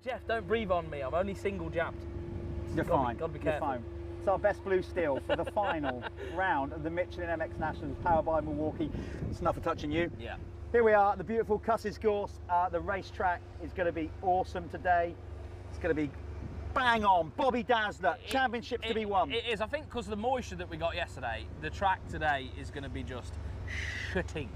Jeff, don't breathe on me. I'm only single jabbed. You're fine. Gotta be You're careful. fine. It's our best blue steel for the final round of the Michelin MX Nationals, powered by Milwaukee. It's enough for touching you. Yeah. Here we are at the beautiful Cusses Gorse. The racetrack is going to be awesome today. It's going to be bang on. Bobby Dazzler, championships to be won. It is. I think because of the moisture that we got yesterday, the track today is going to be just shitting.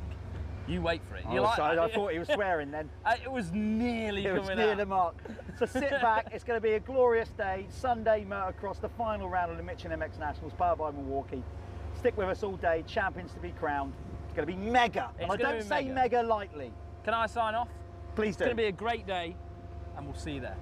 You wait for it. Oh, like sorry, I thought he was swearing then. It was nearly It coming was near out. the mark. So sit back. It's going to be a glorious day. Sunday Motocross, the final round of the Michelin MX Nationals, powered by Milwaukee. Stick with us all day. Champions to be crowned. It's going to be mega. And I don't say mega lightly. Can I sign off? Please do. It's going to be a great day, and we'll see you there.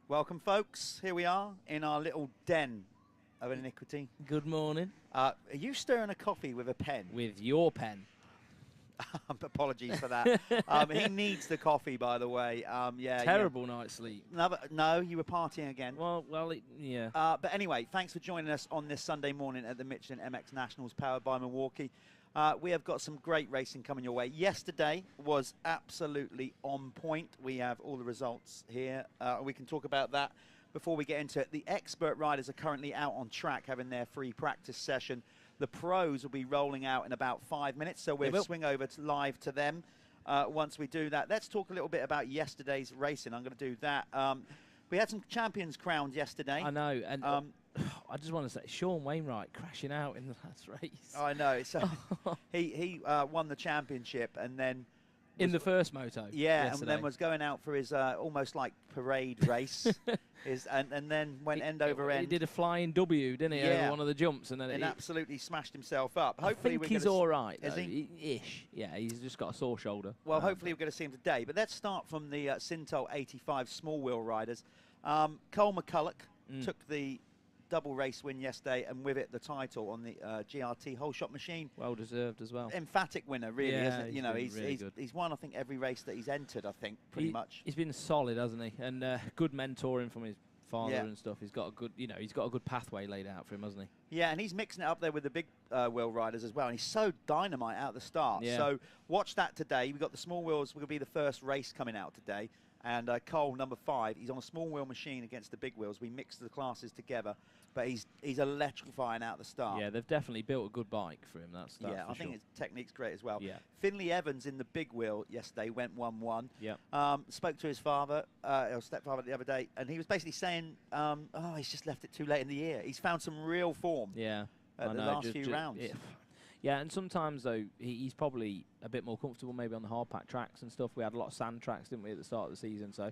Welcome, folks. Here we are in our little den of iniquity. Good morning. Are you stirring a coffee with a pen? With your pen. Apologies for that. He needs the coffee, by the way. Yeah. Terrible night's sleep. No, you were partying again. Well, yeah. But anyway, thanks for joining us on this Sunday morning at the Michelin MX Nationals, powered by Milwaukee. We have got some great racing coming your way. Yesterday was absolutely on point. We have all the results here. We can talk about that before we get into it. The expert riders are currently out on track having their free practice session. The pros will be rolling out in about 5 minutes, so we'll swing over live to them once we do that. Let's talk a little bit about yesterday's racing. I'm going to do that. We had some champions crowned yesterday. I know, and I just want to say, Sean Wainwright crashing out in the last race. I know. So he won the championship, and then in the first moto. Yeah, yesterday. And then was going out for his almost like parade race, and then went end over end. He did a flying W, didn't he? Yeah. Over one of the jumps, and then and absolutely smashed himself up. Hopefully, I think he's all right. Is he? Ish. Yeah, he's just got a sore shoulder. Well, hopefully we're going to see him today. But let's start from the Sintel 85 small wheel riders. Cole McCulloch took the double race win yesterday, and with it the title on the GRT whole shot machine. Well deserved as well. Emphatic winner, really, isn't it? You know, he's won, I think, every race that he's entered. I think pretty much. He's been solid, hasn't he? And good mentoring from his father and stuff. He's got a good, he's got a good pathway laid out for him, hasn't he? Yeah, and he's mixing it up there with the big wheel riders as well. And he's so dynamite out the start. Yeah. So watch that today. We've got the small wheels. Will be the first race coming out today. And Cole, number 5, he's on a small wheel machine against the big wheels. We mixed the classes together, but he's electrifying out the start. Yeah, they've definitely built a good bike for him. That's yeah, I think his technique's great as well. Yeah. Finley Evans in the big wheel yesterday went 1-1. Yeah. Spoke to his father, or stepfather, the other day, and he was basically saying, oh, he's just left it too late in the year. He's found some real form. Yeah. At the last few rounds. Yeah, and sometimes, though, he's probably a bit more comfortable maybe on the hard pack tracks and stuff. We had a lot of sand tracks, didn't we, at the start of the season? So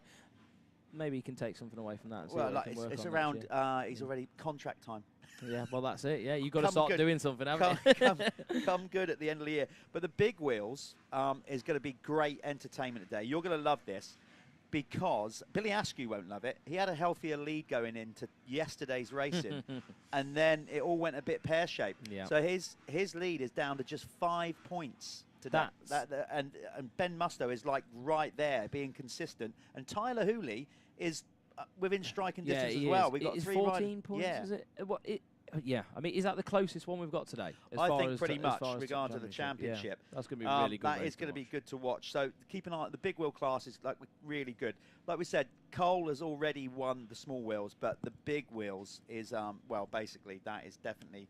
maybe he can take something away from that. And see well, what like he can work it's on around, he's already contract time. Yeah, well, that's it. Yeah, you've got to start doing something, haven't you? Come good at the end of the year. But the big wheels is going to be great entertainment today. You're going to love this, because Billy Askew won't love it. He had a healthier lead going into yesterday's racing, and then it all went a bit pear-shaped. Yeah. So his lead is down to just 5 points to and Ben Musto is like right there, being consistent, and Tyler Hooley is within striking distance as well. We got 14 points. Yeah. Is it? Yeah, I mean, is that the closest one we've got today? I think pretty much, regard to the championship. Yeah, that's going to be really good. That is going to be good to watch. So keep an eye. The big wheel class is like really good. Like we said, Cole has already won the small wheels, but the big wheels is well, basically that is definitely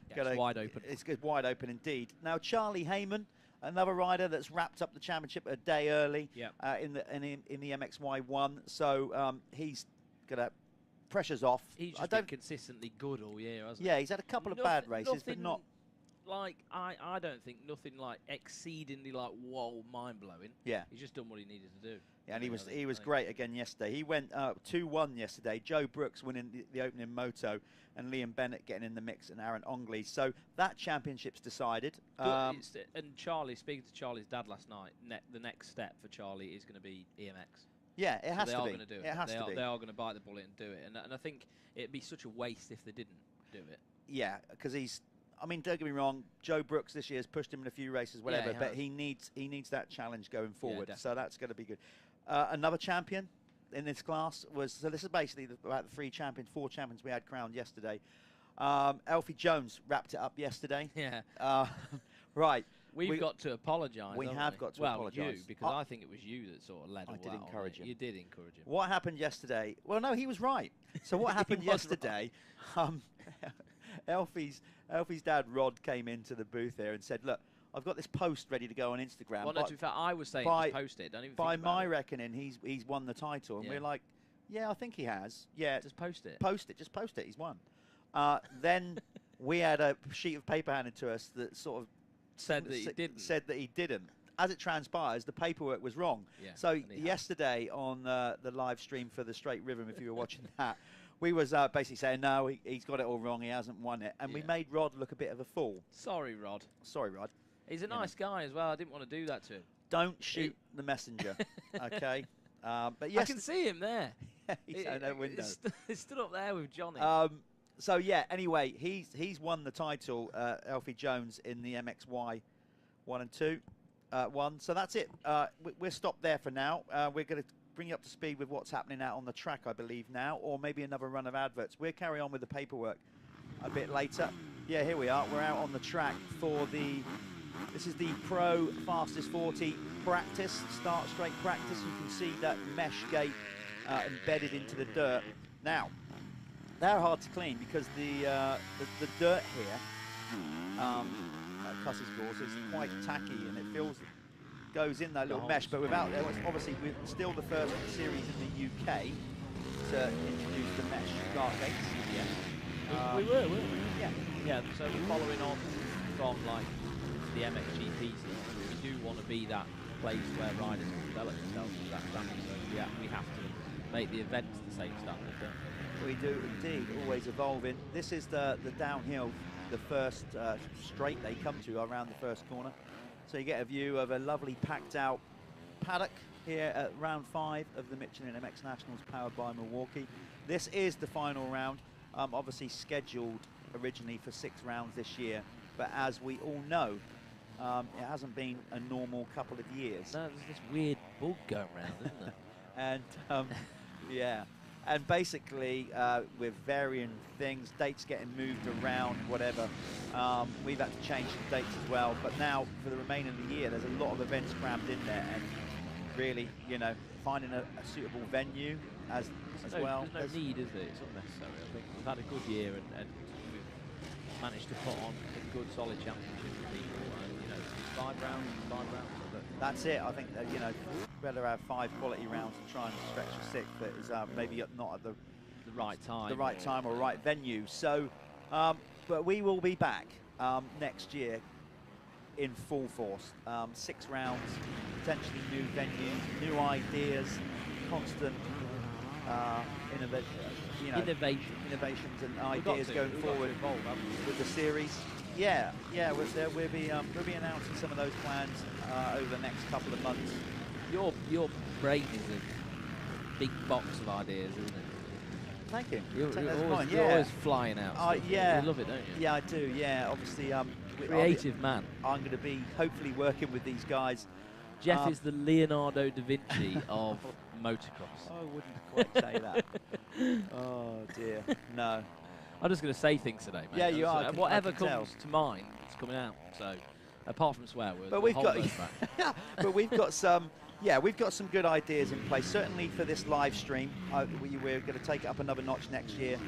it's wide open. It's wide open indeed. Now Charlie Heyman another rider that's wrapped up the championship a day early Yep. in the MXY1. So he's gonna pressure's off. He's just been consistently good all year, hasn't he? Yeah, he's had a couple of bad races, but not. Like I don't think nothing like exceedingly like whoa, mind blowing. Yeah, he's just done what he needed to do. Yeah, and he was great again yesterday. He went 2-1 yesterday. Joe Brooks winning the opening moto, and Liam Bennett getting in the mix, and Aaron Ongley. So that championship's decided. And Charlie, speaking to Charlie's dad last night, the next step for Charlie is going to be EMX. Yeah, it has to be. They are going to do it. It has to be. They are going to bite the bullet and do it. And I think it'd be such a waste if they didn't do it. Yeah, because he's. I mean, don't get me wrong. Joe Brooks this year has pushed him in a few races, whatever. Yeah, but he needs that challenge going forward. Yeah, so that's going to be good. Another champion in this class was. So this is basically about the 4 champions we had crowned yesterday. Alfie Jones wrapped it up yesterday. Yeah. Right. We've got to apologise. We have got to apologise. Well, you, because I think it was you that sort of led all that. I did encourage him. You did encourage him. What happened yesterday? Well, no, he was right. So what happened yesterday? Alfie's dad Rod came into the booth here and said, "Look, I've got this post ready to go on Instagram." Well, no, to be fair, I was saying just post it. Don't even by think about my it. reckoning, he's won the title, and we're like, "Yeah, I think he has." Yeah, just post it. Post it. Just post it. He's won. Then we had a sheet of paper handed to us that sort of said that he didn't. As it transpires, the paperwork was wrong. Yeah, so yesterday on the live stream for the Straight Rhythm, if you were watching that, we was basically saying, no, he's got it all wrong, he hasn't won it. And we made Rod look a bit of a fool. Sorry, Rod. Sorry, Rod. He's a nice guy as well. I didn't want to do that to him. Don't shoot the messenger, okay? But yes, I can see him there. He's out that window. He stood up there with Johnny. So yeah, anyway, he's won the title, Alfie Jones, in the MXY1 and 2. So that's it. We're stopped there for now. We're going to bring you up to speed with what's happening out on the track, I believe, now, or maybe another run of adverts. We'll carry on with the paperwork a bit later. Yeah, here we are. We're out on the track for this is the Pro Fastest 40 practice, start straight practice. You can see that mesh gate embedded into the dirt. Now, they're hard to clean because the dirt here at Cusses Gorse is quite tacky, and it goes in that little mesh, but without there, obviously we're still the first series in the UK to introduce the mesh start gates. Yeah. We were, weren't we? Yeah. Yeah, so we're following on from like the MXGP season. We do want to be that place where riders can develop themselves to that standard, so we have to make the events the same standard, don't we? We do indeed, always evolving. This is the downhill, the first straight they come to around the first corner. So you get a view of a lovely packed out paddock here at round 5 of the Michelin MX Nationals powered by Milwaukee. This is the final round, obviously scheduled originally for 6 rounds this year, but as we all know, it hasn't been a normal couple of years. No, there's this weird bug going around, isn't there? And yeah. And basically, with varying things, dates getting moved around, whatever, we've had to change the dates as well. But now, for the remainder of the year, there's a lot of events crammed in there, and really, you know, finding a suitable venue as well. There's no need, is there? It's unnecessary. I think we've had a good year, and we've managed to put on a good, solid championship for people. And, you know, 5 rounds. That's it. I think that, you know, better have 5 quality rounds and try and stretch to 6, but is maybe not at the right time. The right time or right venue. So, but we will be back next year in full force. 6 rounds, potentially new venues, new ideas, constant innovations and ideas going forward with the series. Yeah, we'll be announcing some of those plans over the next couple of months. Your brain is a big box of ideas, isn't it? Thank you. You're always flying out. Yeah. You love it, don't you? Yeah, I do. Yeah, obviously. Creative man. I'm going to be hopefully working with these guys. Jeff is the Leonardo da Vinci of motocross. I wouldn't quite say that. Oh dear, no. I'm just going to say things today, mate. Yeah, you are. Whatever comes to mind, it's coming out. So, apart from swear words, but we've got some. Yeah, we've got some good ideas in place. Certainly for this live stream, we're going to take it up another notch next year.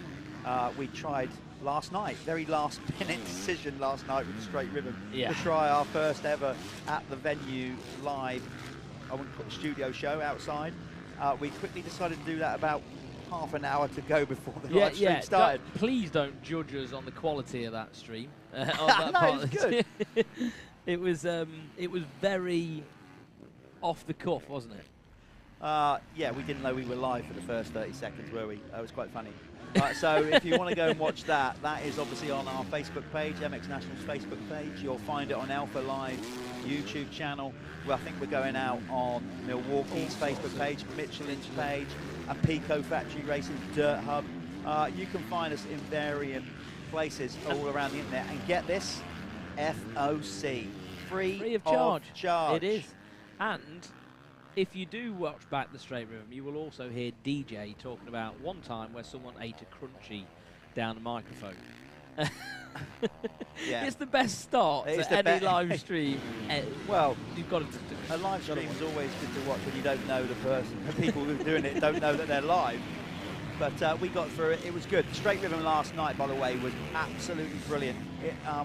we tried last night, very last minute decision last night with the straight ribbon, Yeah. to try our first ever at the venue live, I wouldn't call it a studio show outside. We quickly decided to do that about half an hour to go before the live stream started. Please don't judge us on the quality of that stream. On that No, part it was of the good. it was very off the cuff, wasn't it? Yeah, we didn't know we were live for the first 30 seconds, were we? That was quite funny. So if you want to go and watch that, that is obviously on our Facebook page, MX National's Facebook page. You'll find it on Alpha Live YouTube channel. Well, I think we're going out on Milwaukee's Facebook page, Michelin's page, and Pico Factory Racing's Dirthub. You can find us in varying places all around the internet. And get this, FOC, free of charge. charge. It is. And if you do watch back the straight room, you will also hear DJ talking about one time where someone ate a crunchy down the microphone. Yeah. It's the best start It is to the any live stream. Well, you've got to a live stream is always good to watch when you don't know the person. The people who are doing it don't know that they're live. But we got through it. It was good. Straight rhythm last night, by the way, was absolutely brilliant.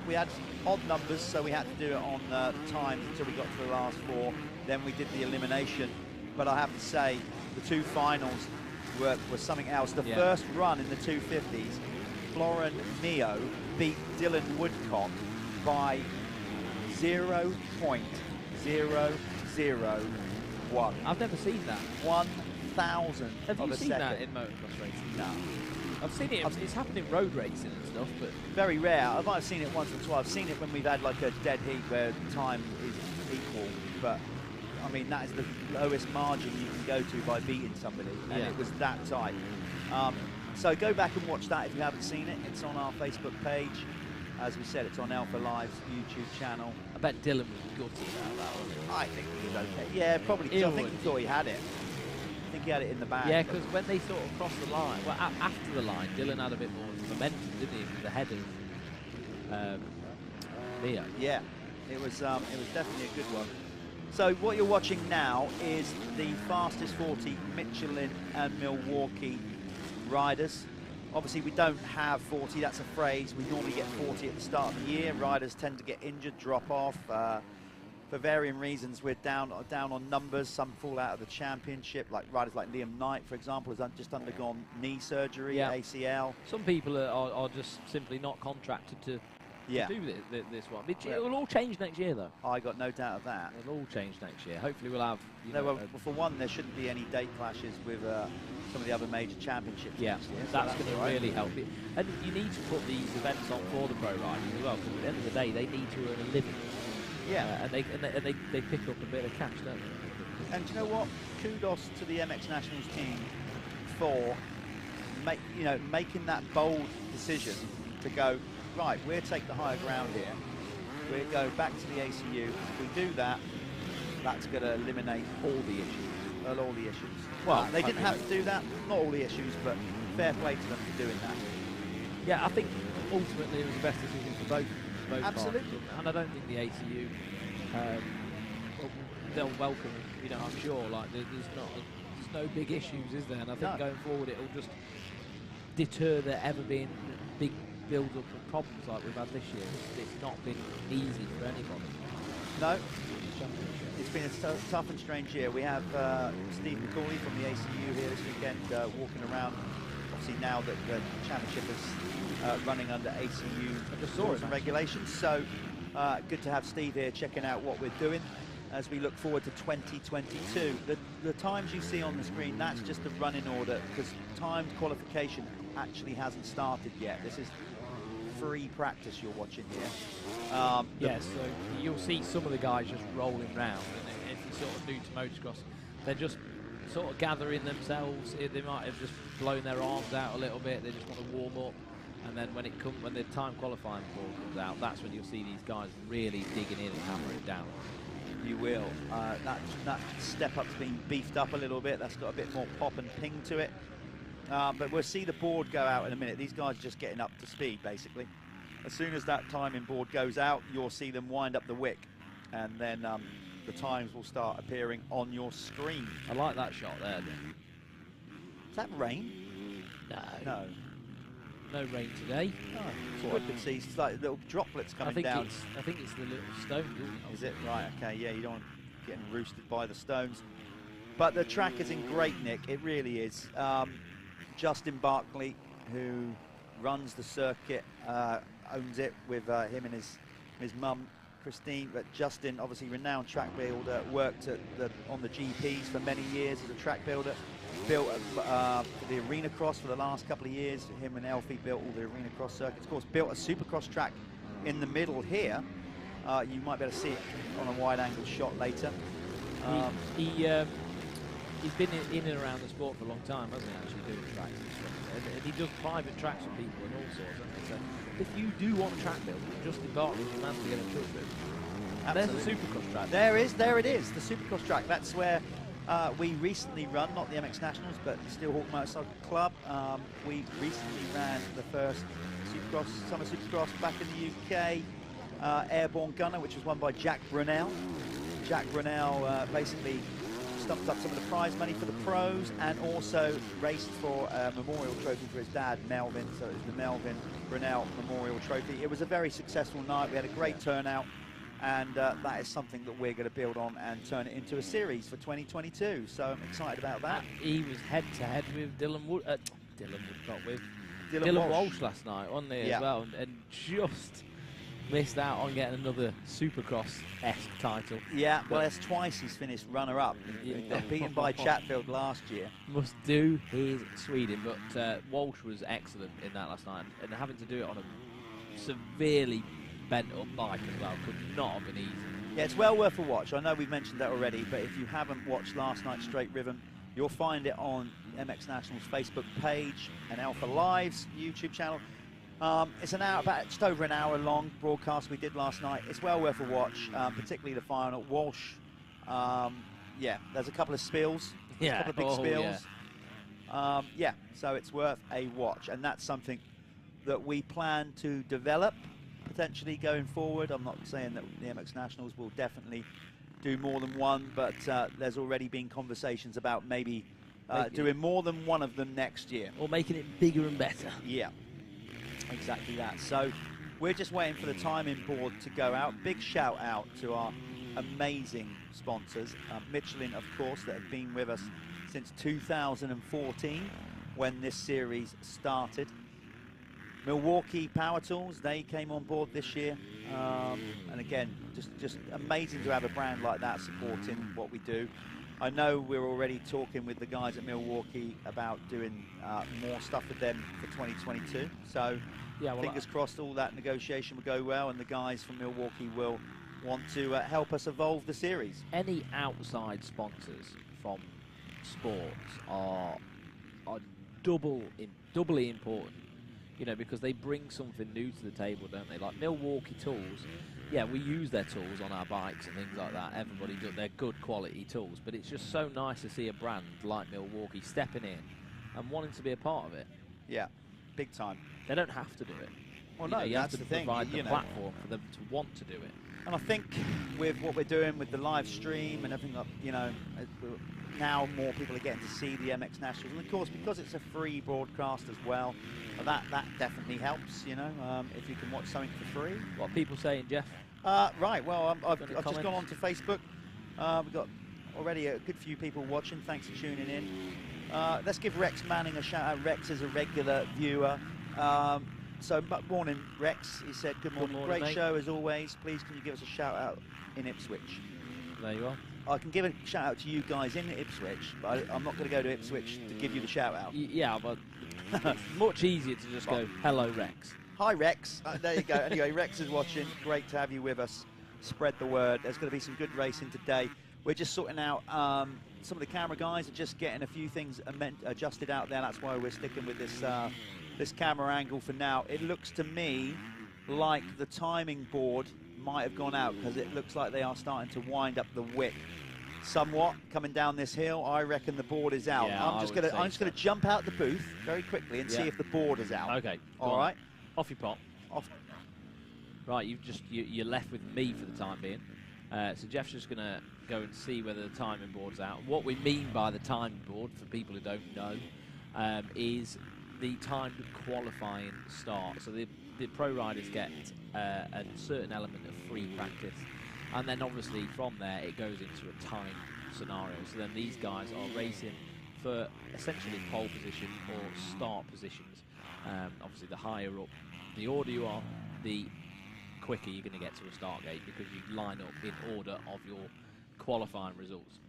We had odd numbers, so we had to do it on times until we got to the last four. Then we did the elimination. But I have to say, the two finals were something else. The first run in the 250s, Florin Neo beat Dylan Woodcock by 0.001. I've never seen that. 1,000 Have of you a seen second. that in motocross racing? No. I've seen it. It's happened in road racing and stuff, but Very rare. I might have seen it once or twice. I've seen it when we've had like a dead heat where time is equal, but I mean that is the lowest margin you can go to by beating somebody, and it was that tight. So go back and watch that if you haven't seen it. It's on our Facebook page. As we said, it's on Alpha Live's YouTube channel. I bet Dylan was gutted about that, wasn't he? I think he was okay. Yeah, probably. 'Cause I think he thought he had it. I think he had it in the bag. Yeah, because when they sort of crossed the line, well, after the line, Dylan had a bit more momentum, didn't he? With the head of Neo. Yeah, it was definitely a good one. So what you're watching now is the fastest 40 Michelin and Milwaukee riders. Obviously, we don't have 40, that's a phrase. We normally get 40 at the start of the year. Riders tend to get injured, drop off. For varying reasons, we're down on numbers. Some fall out of the championship, like riders like Liam Knight, for example, has just undergone knee surgery, ACL. Some people are just simply not contracted to do this one. It will all change next year, though. I got no doubt of that. It'll all change next year. Hopefully we'll have... Well, for one, there shouldn't be any date clashes with some of the other major championships. Yeah, next year, that's going to really help it. And you need to put these events on for the pro riders as well, because at the end of the day, they need to earn a living. Yeah. And they pick up a bit of cash, don't they? And do you know what? Kudos to the MX Nationals team for making that bold decision to go, right, we'll take the higher ground here. We'll go back to the ACU. If we do that, that's going to eliminate all the issues. Well, they didn't have to do that. Not all the issues, but fair play to them for doing that. Yeah, I think ultimately it was the best decision for both Absolutely. parties. And I don't think the ACU, they'll welcome it, I'm sure. Like, there's no big issues, is there? And I think going forward it'll just deter there ever being big build-up of problems like we've had this year. It's not been easy for anybody. No. It's been a tough and strange year. We have Steve McCauley from the ACU here this weekend walking around. Obviously now that the championship is running under ACU rules and regulations. So good to have Steve here checking out what we're doing as we look forward to 2022. The times you see on the screen, that's just the running order, because timed qualification actually hasn't started yet. This is free practice you're watching here. Yes, so you'll see some of the guys just rolling round, and if you're sort of new to motocross, they're just sort of gathering themselves. They might have just blown their arms out a little bit. They just want to warm up, and then when the time qualifying ball comes out, that's when you'll see these guys really digging in and hammering it down. You will. That step up's been beefed up a little bit. That's got a bit more pop and ping to it. But we'll see the board go out in a minute. These guys are just getting up to speed, basically. As soon as that timing board goes out, you'll see them wind up the wick, and then the times will start appearing on your screen. I like that shot there. Is that rain? No. No. no rain today. Oh, it's good to see. It's like little droplets coming down. I think it's the little stones, isn't it? Is it? Right, okay, yeah, you don't want getting roosted by the stones. But the track is in great nick, it really is. Justin Barkley, who runs the circuit, owns it with him and his mum, Christine. But Justin, obviously renowned track builder, worked on the GPs for many years as a track builder. Built the Arena Cross for the last couple of years. Him and Elfie built all the Arena Cross circuits. Of course, built a Supercross track in the middle here. You might be able to see it on a wide-angle shot later. He's been in and around the sport for a long time, hasn't he, actually, doing tracks and stuff. And he does private tracks for people and all sorts, doesn't he? So if you do want a track build, Justin Bartley's the man to get in touch with. And there's the Supercross track. There it is, the Supercross track. That's where we recently run, not the MX Nationals, but the Steelhawk Motorcycle Club. We recently ran the first Summer Supercross back in the UK. Airborne Gunner, which was won by Jack Brunel. Jack Brunel basically stumped up some of the prize money for the pros and also raced for a memorial trophy for his dad, Melvin. So it was the Melvin Brunel Memorial Trophy. It was a very successful night. We had a great turnout, and that is something that we're going to build on and turn it into a series for 2022. So I'm excited about that. He was head-to-head with Dylan Walsh last night, wasn't he, as well, and just missed out on getting another Supercross-esque title. Yeah, well, that's twice he's finished runner-up. Beaten by Chatfield last year. Must do his Sweden, but Walsh was excellent in that last night, and having to do it on a severely bent-up bike as well could not have been easy. Yeah, it's well worth a watch. I know we've mentioned that already, but if you haven't watched last night's Straight Rhythm, you'll find it on MX Nationals Facebook page and Alpha Live's YouTube channel. It's an hour, about just over an hour long broadcast we did last night. It's well worth a watch, particularly the final. Walsh, yeah, there's a couple of spills, a couple of big spills. Yeah, so it's worth a watch, and that's something that we plan to develop potentially going forward. I'm not saying that the MX Nationals will definitely do more than one, but there's already been conversations about maybe doing more than one of them next year. Or making it bigger and better. Yeah. Exactly that. So we're just waiting for the timing board to go out. Big shout out to our amazing sponsors, Michelin, of course, that have been with us since 2014 when this series started. Milwaukee Power Tools, they came on board this year, and again, just amazing to have a brand like that supporting what we do. I know we're already talking with the guys at Milwaukee about doing more stuff with them for 2022. So yeah, well, fingers crossed all that negotiation will go well and the guys from Milwaukee will want to help us evolve the series. Any outside sponsors from sports are doubly important, you know, because they bring something new to the table, don't they? Like Milwaukee Tools. Yeah, we use their tools on our bikes and things like that. Everybody does. They're good quality tools, but it's just so nice to see a brand like Milwaukee stepping in and wanting to be a part of it. Yeah, big time. They don't have to do it. Well, no, you that's have to the thing. provide the platform for them to want to do it. And I think with what we're doing with the live stream and everything, you know, now more people are getting to see the MX Nationals, and of course because it's a free broadcast as well, that definitely helps. You know, if you can watch something for free. What are people saying, Jeff? Right, well, I've just gone on to Facebook. We've got already a good few people watching. Thanks for tuning in. Let's give Rex Manning a shout out. Rex is a regular viewer. So morning, Rex. He said, good morning. Great mate. show as always. Please can you give us a shout out in Ipswich? There you are. I can give a shout out to you guys in Ipswich, but I'm not going to go to Ipswich to give you the shout out. Yeah, but it's much easier to just go, hello, Rex. Hi, Rex. There you go. Anyway, Rex is watching. Great to have you with us. Spread the word. There's going to be some good racing today. We're just sorting out some of the camera guys are just getting a few things adjusted out there. That's why we're sticking with this this camera angle for now. It looks to me like the timing board might have gone out because it looks like they are starting to wind up the wick somewhat coming down this hill. I reckon the board is out. Yeah, I'm just gonna jump out the booth very quickly and see if the board is out. Okay. All right. Off you pop. Off. Right, you're left with me for the time being. So Jeff's just gonna go and see whether the timing board's out. What we mean by the timing board, for people who don't know, is the timed qualifying start. So the pro riders get a certain element of free practice, and then obviously from there it goes into a timed scenario. So then these guys are racing for essentially pole position or start positions. Obviously the higher up the order you are, the quicker you're going to get to a start gate, because you line up in order of your qualifying results.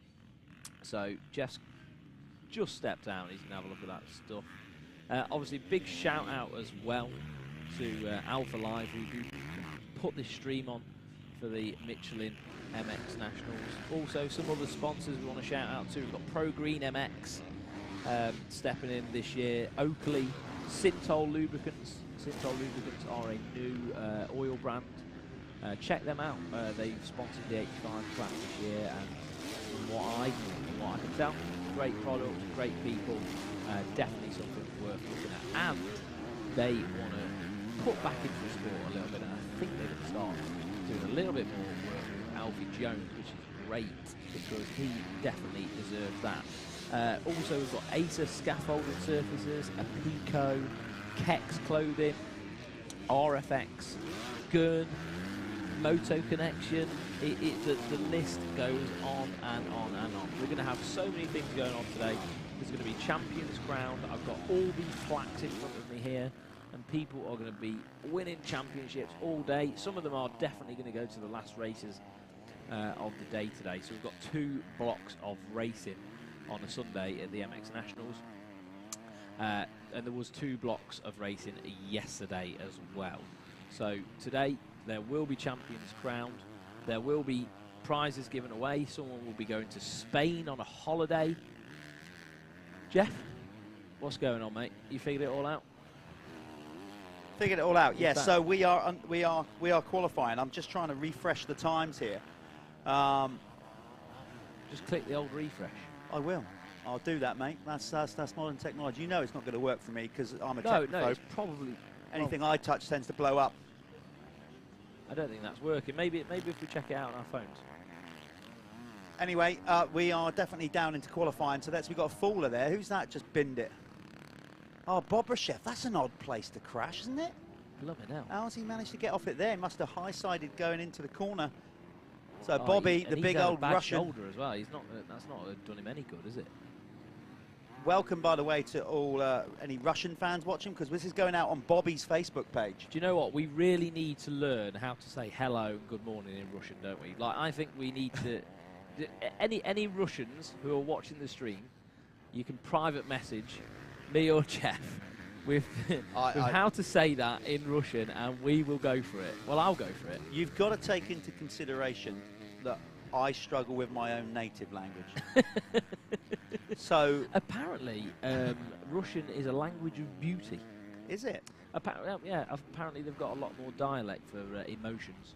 So Jeff's just stepped down. He's going to have a look at that stuff. Obviously, big shout out as well to Alpha Live, who do put this stream on for the Michelin MX Nationals. Also, some other sponsors we want to shout out to. We've got Pro Green MX stepping in this year. Oakley, Synthol Lubricants. Synthol Lubricants are a new oil brand. Check them out. They've sponsored the 85 class this year, and from what I can tell, great product, great people, definitely something worth looking at. And they want to put back into the sport a little bit, and I think they're going to start doing a little bit more work with Alfie Jones, which is great, because he definitely deserves that. Also, we've got Acer scaffolding surfaces, Apico, Kex clothing, RFX, Gurn, Moto Connection. The list goes on and on and on. We're going to have so many things going on today. There's going to be Champions Crowned. I've got all these plaques in front of me here, and people are going to be winning championships all day. Some of them are definitely going to go to the last races of the day today. So we've got 2 blocks of racing on a Sunday at the MX Nationals. And there was 2 blocks of racing yesterday as well. So today there will be champions crowned. There will be prizes given away. Someone will be going to Spain on a holiday. Jeff, what's going on, mate? You figured it all out? Figured it all out. Yes. Yeah, so we are qualifying. I'm just trying to refresh the times here. Just click the old refresh. I will. I'll do that, mate. That's modern technology. You know it's not going to work for me because I'm a technophobe. No, it's probably... Anything I touch tends to blow up. I don't think that's working. Maybe if we check it out on our phones. Anyway, we are definitely down into qualifying. So we've got a faller there. Who's that? Just binned it. Oh, Bobrashev. That's an odd place to crash, isn't it? Love it now. How's he managed to get off it there? He must have high-sided going into the corner. So Bobby, the big old Russian. Shoulder as well. That's not done him any good, is it? Welcome, by the way, to all any Russian fans watching, because this is going out on Bobby's Facebook page. Do you know what? We really need to learn how to say hello and good morning in Russian, don't we? Like, I think we need to... any Russians who are watching the stream, you can private message me or Jeff with how to say that in Russian, and we will go for it. Well, I'll go for it. You've got to take into consideration that I struggle with my own native language. So apparently, Russian is a language of beauty. Is it? Yeah. Apparently, they've got a lot more dialect for emotions.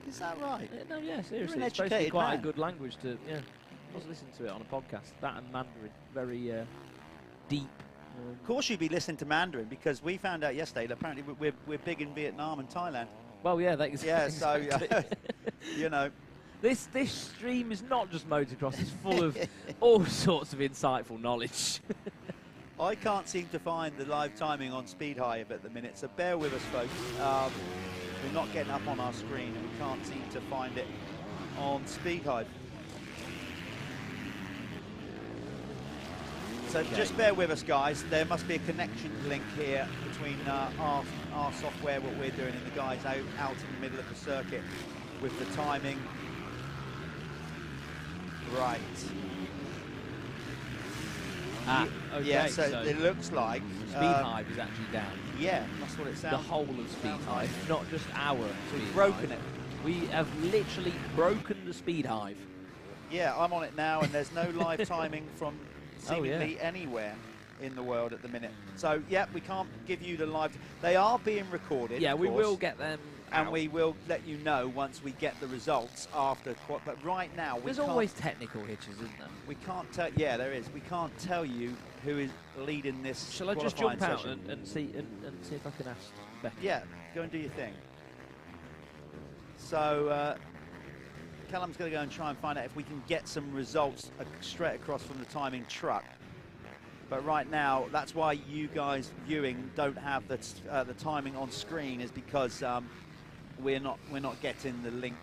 Is that right? No, yeah, seriously. It's supposed to be quite a good language to. Yeah, I was listening to it on a podcast. That and Mandarin, very deep. Of course, you'd be listening to Mandarin, because we found out yesterday that apparently we're big in Vietnam and Thailand. Well, yeah, that's exactly. So you know. This stream is not just motocross, it's full of all sorts of insightful knowledge. I can't seem to find the live timing on Speed Hive at the minute, so bear with us, folks. We're not getting up on our screen, and we can't seem to find it on Speed Hive. So just bear with us, guys. There must be a connection link here between our software, what we're doing, and the guys out in the middle of the circuit with the timing. Right. Okay, yeah, so it looks like Speed Hive is actually down. Yeah, that's what it sounds. The whole of Speed Hive, not just our Speed Hive. Broken it. We have literally broken the Speed Hive. Yeah, I'm on it now, and there's no live timing from seemingly anywhere in the world at the minute. So, yeah, we can't give you the live. They are being recorded. Yeah, we will get them and out. We will let you know once we get the results after. But right now, there's always technical hitches, isn't there? We can't tell. Yeah, there is. We can't tell you who is leading this. Shall I just jump out and see if I can ask Becky? Yeah, go and do your thing. So Callum's going to go and try and find out if we can get some results straight across from the timing truck. But right now, that's why you guys viewing don't have the timing on screen, is because we're not getting the link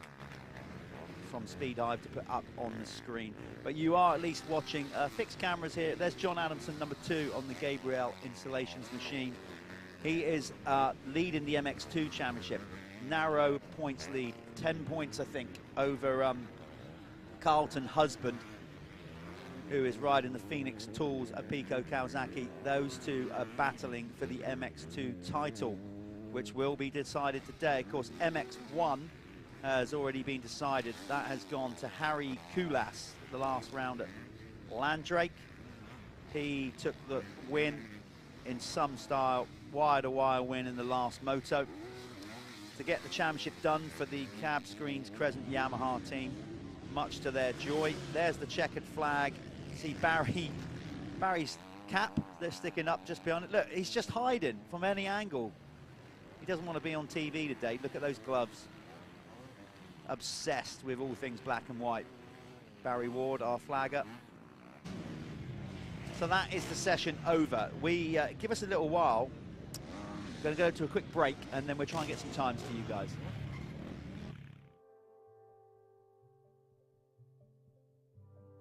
from Speed Hive to put up on the screen. But you are at least watching fixed cameras here. There's John Adamson, #2 on the Gabriel Installations machine. He is leading the MX2 championship. Narrow points lead, 10 points I think, over Carlton Husband, who is riding the Phoenix Tools Pico Kawasaki. Those two are battling for the MX2 title, which will be decided today. Of course, MX1 has already been decided. That has gone to Harry Kulas, the last round at Landrake. He took the win in some style, wire-to-wire win in the last moto to get the championship done for the Cab Screens Crescent Yamaha team, much to their joy. There's the checkered flag. See Barry's cap, they're sticking up just behind it. Look, he's just hiding from any angle. He doesn't want to be on TV today. Look at those gloves. Obsessed with all things black and white. Barry Ward, our flagger. So that is the session over. We give us a little while. We're going to go to a quick break, and then we'll try and get some times for you guys.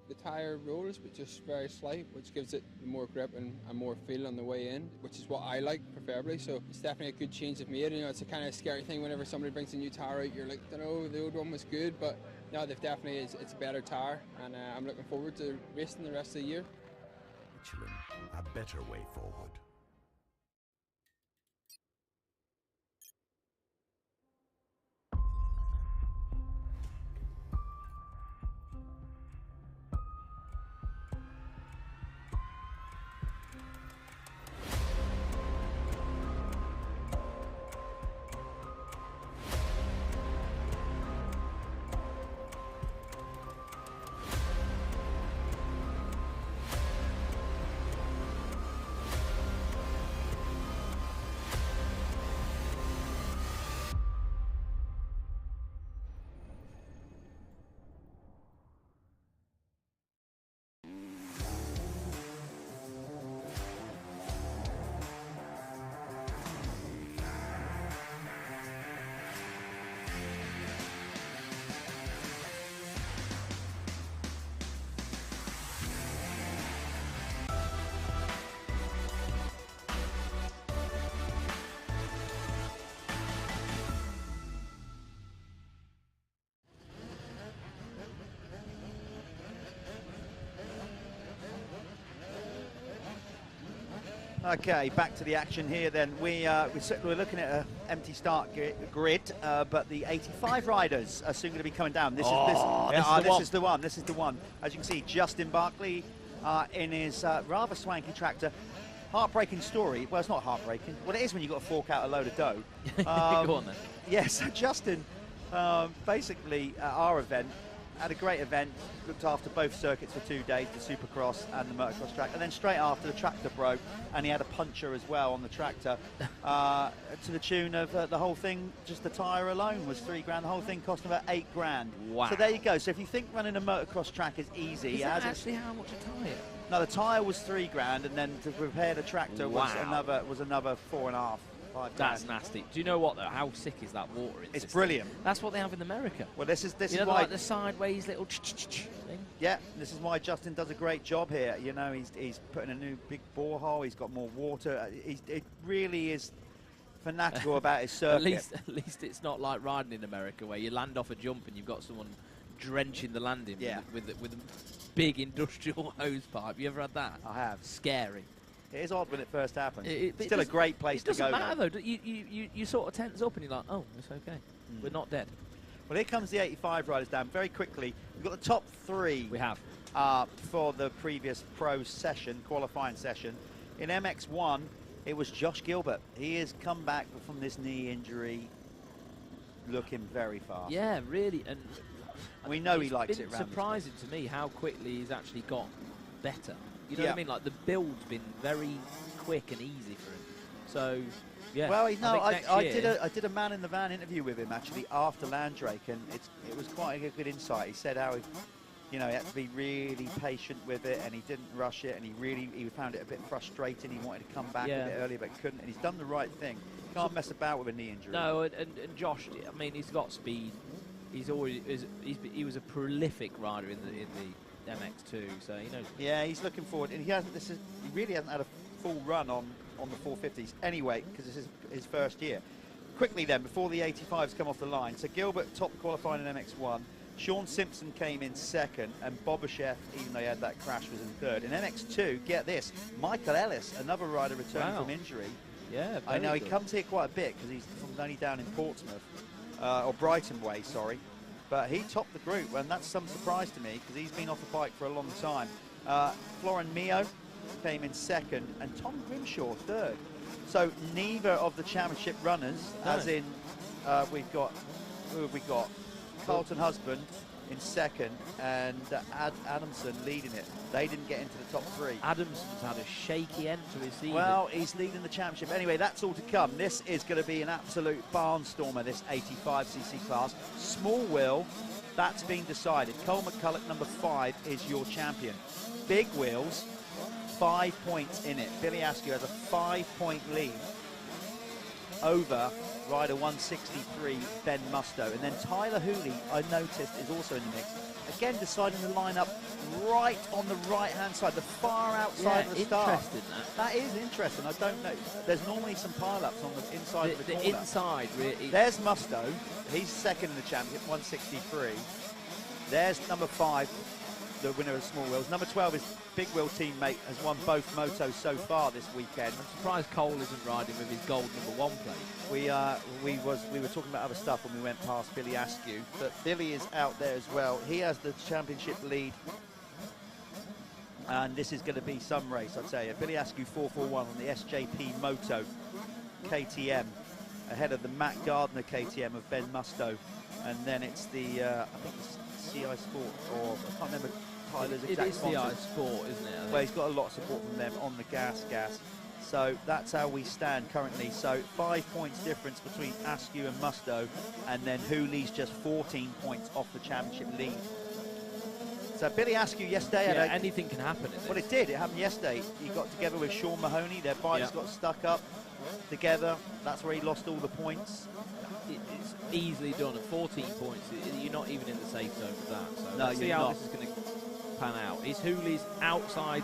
The tyre rolls, but just very slight, which gives it more grip and more feel on the way in, which is what I like preferably. So it's definitely a good change of made. You know, it's a kind of scary thing whenever somebody brings a new tyre out. You're like, I don't know, the old one was good, but no, they've definitely it's a better tyre, and I'm looking forward to racing the rest of the year. Michelin, a better way forward. Okay, back to the action here then. We're looking at an empty start grid, but the 85 riders are soon going to be coming down. This is the one. This is the one. As you can see, Justin Barkley in his rather swanky tractor. Heartbreaking story. Well, it's not heartbreaking. Well, it is when you've got to fork out a load of dough. Go on then. Yes, Justin, basically at our event, had a great event, looked after both circuits for 2 days, the Supercross and the Motocross track, and then straight after the tractor broke, and he had a puncture as well on the tractor, to the tune of the whole thing, just the tyre alone was $3 grand, the whole thing cost him about $8 grand. Wow. So there you go. So if you think running a motocross track is easy, is that actually how much a tyre? No, the tyre was $3 grand, and then to repair the tractor was another 4.5. That's nasty. Do you know what though? How sick is that watering It's system? brilliant. That's what they have in America. Well, this is you know, why like the sideways little thing. Yeah, this is why Justin does a great job here. You know, he's putting a new big borehole. He's got more water. It really is fanatical about his circuit. At least it's not like riding in America where you land off a jump and you've got someone drenching the landing with a big industrial hose pipe. You ever had that? I have. Scary. It is odd when it first happens. It's still a great place to go. It doesn't matter though. You sort of tense up and you're like, oh, it's okay. We're not dead. Well, here comes the 85 riders down very quickly. We've got the top 3. We have. For the previous pro session, qualifying session. In MX1, it was Josh Gilbert. He has come back from this knee injury looking very fast. Yeah, really. And we know he likes it It's round surprising to me how quickly he's actually got better. You know what I mean? Like the build's been very quick and easy for him. So, yeah. Well, I did a man in the van interview with him actually after Landrake, and it was quite a good insight. He said how You know, he had to be really patient with it, and he didn't rush it, and he found it a bit frustrating. He wanted to come back a bit earlier, but couldn't, and he's done the right thing. Can't mess about with a knee injury. No, and Josh, I mean, he's got speed. He was a prolific rider in the MX2, so he knows. Yeah, he's looking forward, and he really hasn't had a full run on the 450s anyway, because this is his first year. Quickly then, before the 85s come off the line, so Gilbert top qualifying in MX1. Sean Simpson came in second, and Bobashev, even though he had that crash, was in third. In MX2, get this, Michael Ellis, another rider returning from injury. Yeah, I know he comes here quite a bit because he's only down in Portsmouth, or Brighton way, sorry. But he topped the group, and that's some surprise to me because he's been off the bike for a long time. Florin Mio came in second, and Tom Grimshaw third. So neither of the championship runners, as in we've got Carlton Husband in second and Adamson leading it. They didn't get into the top three. Adamson's had a shaky end to his season. Well, he's leading the championship. Anyway, that's all to come. This is going to be an absolute barnstormer, this 85cc class. Small wheel, that's been decided. Cole McCulloch, number 5, is your champion. Big wheels, 5 points in it. Billy Askew has a 5-point lead over rider 163, Ben Musto. And then Tyler Hooley, I noticed, is also in the mix. Again, deciding to line up right on the right-hand side, the far outside of the start. Interesting, that is interesting. I don't know. There's normally some pile-ups on the inside of the corner. The inside, really. There's Musto. He's second in the championship, 163. There's number 5, the winner of Small Wheels. Number 12 is Big Wheel teammate, has won both motos so far this weekend. I'm surprised Cole isn't riding with his gold number 1 plate. We were talking about other stuff when we went past Billy Askew, but Billy is out there as well. He has the championship lead, and this is going to be some race, I'd say. Billy Askew 441 on the SJP Moto KTM, ahead of the Matt Gardner KTM of Ben Musto, and then it's the I think it's CI Sport, or I can't remember Tyler's exact sponsor. It is CI Sport, isn't it? Well, he's got a lot of support from them on the gas. So that's how we stand currently. So 5 points difference between Askew and Musto, and then Hooley's just 14 points off the championship lead. So Billy Askew yesterday had anything can happen in this. Well, it did. It happened yesterday. He got together with Sean Mahoney. Their bikes got stuck up together. That's where he lost all the points. It's easily done. At 14 points, you're not even in the safe zone with that. So no, let's see how this is going to pan out. Is Hooley's outside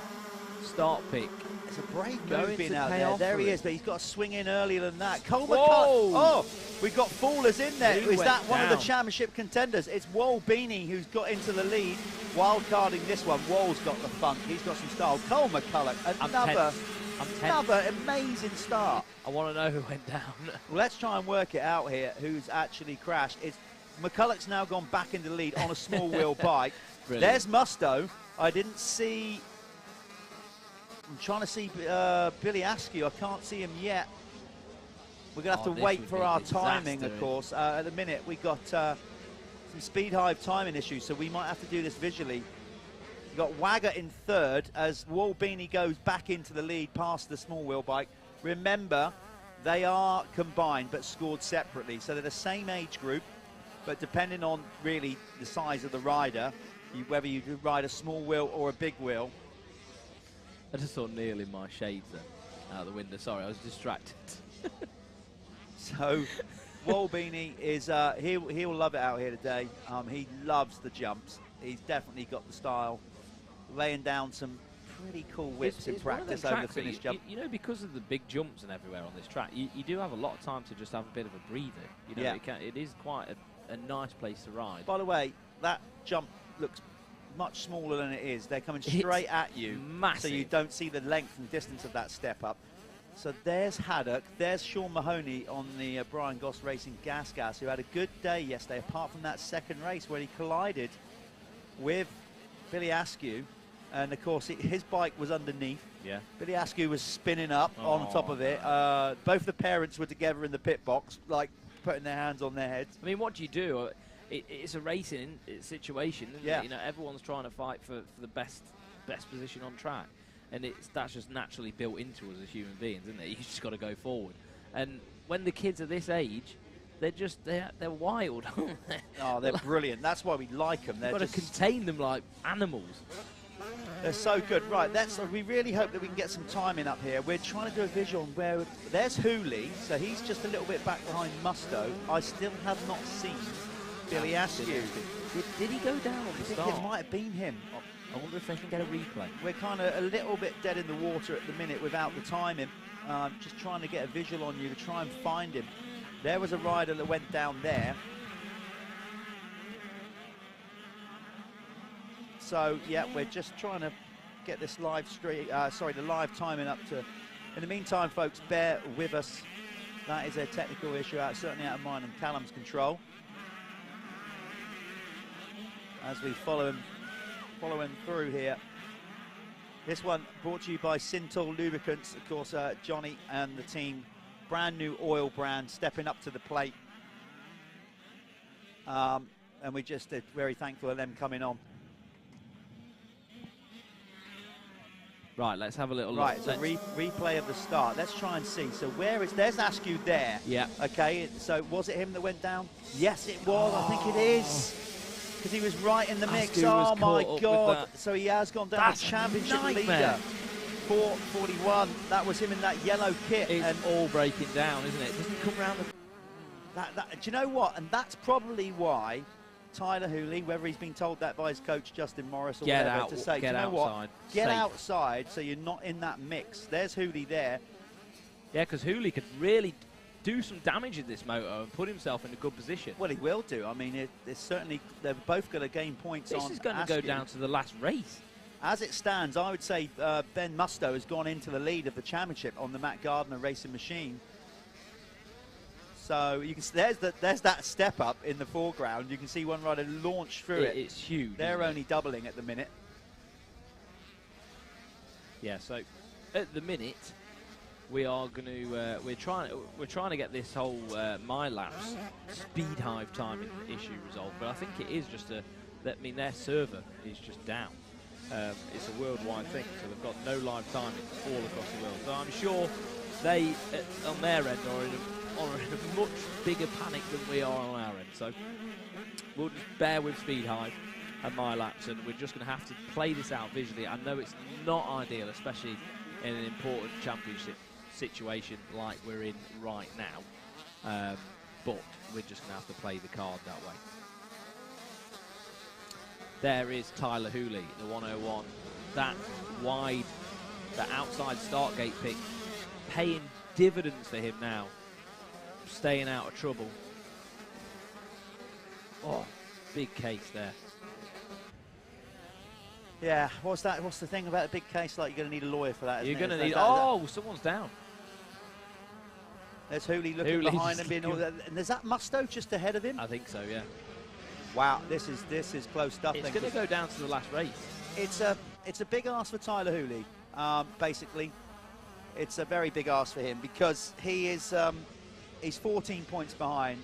start pick? It's a brave move being out there. There he is, but he's got to swing in earlier than that. Cole McCulloch. Oh, we've got Fallers in there. Is that one of the championship contenders? It's Wall Beanie who's got into the lead. Wild carding this one. Wall's got the funk. He's got some style. Cole McCulloch, another amazing start. I want to know who went down. Well, let's try and work it out here. Who's actually crashed? It's McCulloch's now gone back into the lead on a small wheel bike. Brilliant. There's Musto. I didn't see. I'm trying to see Billy Askew. I can't see him yet. We're going to have to wait for our timing, of course. At the minute, we've got some Speed Hive timing issues, so we might have to do this visually. You've got Wagger in third as Wall Beanie goes back into the lead past the small wheel bike. Remember, they are combined but scored separately, so they're the same age group, but depending on really the size of the rider, whether you ride a small wheel or a big wheel. I just saw Neil in my shades then, out the window. Sorry, I was distracted. So, Wall Beanie is, he'll love it out here today. He loves the jumps. He's definitely got the style. Laying down some pretty cool whips in practice over the finish jump. You know, because of the big jumps and everywhere on this track, you do have a lot of time to just have a bit of a breather. You know, it is quite a nice place to ride. By the way, that jump looks much smaller than it is. They're coming straight at you, massive. So you don't see the length and distance of that step up. So there's Haddock, there's Sean Mahoney on the Brian Goss Racing Gas, who had a good day yesterday, apart from that second race where he collided with Billy Askew, and of course his bike was underneath. Yeah. Billy Askew was spinning up on top of it. Both the parents were together in the pit box, like putting their hands on their heads. I mean, what do you do? It's a racing situation, isn't it? You know, everyone's trying to fight for the best position on track, and that's just naturally built into us as human beings, isn't it? You just got to go forward. And when the kids are this age, they're wild, aren't they? Oh, they're brilliant. That's why we like them. They're You've got to just, contain them like animals. they're so good. Right, we really hope that we can get some timing up here. We're trying to do a visual on where there's Hooley, so he's just a little bit back behind Musto. I still have not seen Billy Askew. Did he go down on I the think start? it might have been him. I wonder if they can get a replay. We're kind of a little bit dead in the water at the minute without the timing. Just trying to get a visual on you to try and find him. There was a rider that went down there. So yeah, we're just trying to get this live stream, the live timing up to. In the meantime, folks, bear with us. That is a technical issue, certainly out of mine and Callum's control. As we follow him through here. This one brought to you by Synthol Lubricants, of course. Johnny and the team, brand new oil brand, stepping up to the plate, and we just very thankful of them coming on. Right, let's have a little look. Right, so replay of the start. Let's try and see. So there's Askew there. Yeah. Okay, so was it him that went down? Yes, it was. I think it is. Because he was right in the mix. Askew was Oh my caught up God. with that. So he has gone down. That's The championship nightmare. leader. 4:41. That was him in that yellow kit. It's and all breaking down, isn't it? It doesn't come round the... do you know what? And that's probably why Tyler Hooley, whether he's been told that by his coach Justin Morris or Get whatever, out, to say, get do you know outside. what? Get Safe. outside so you're not in that mix. There's Hooley there. Yeah, because Hooley could really do some damage in this moto and put himself in a good position. Well, he will do. I mean, it's certainly, they're both going to gain points on This is going to go Askew. down to the last race. As it stands, I would say Ben Musto has gone into the lead of the championship on the Matt Gardner racing machine. So you can there's that step up in the foreground. You can see one rider launch through it. It's huge. They're only doubling at the minute. Yeah, so at the minute we are going to we're trying to get this whole my laps speed hive timing issue resolved, but I think it is just their server is just down. It's a worldwide thing, so they've got no live timing all across the world. So I'm sure they on their end are in a much bigger panic than we are on our end. So we'll just bear with speed hive and my laps, and we're just going to have to play this out visually. I know it's not ideal, especially in an important championship situation like we're in right now, but we're just going to have to play the card that way. There is Tyler Hooley, the 101. That wide, that outside start gate pick, paying dividends for him now, staying out of trouble. Oh, big case there. Yeah, what's that? What's the thing about a big case? Like, you're going to need a lawyer for that. You're going to Isn't it? need. Oh, someone's down. There's Hooley looking Hooley's behind him, being all that, and there's that Musto just ahead of him. I think so, yeah. Wow, this is close stuff. It's going to go down to the last race. It's a big ask for Tyler Hooley. Basically, it's a very big ask for him because he is he's 14 points behind.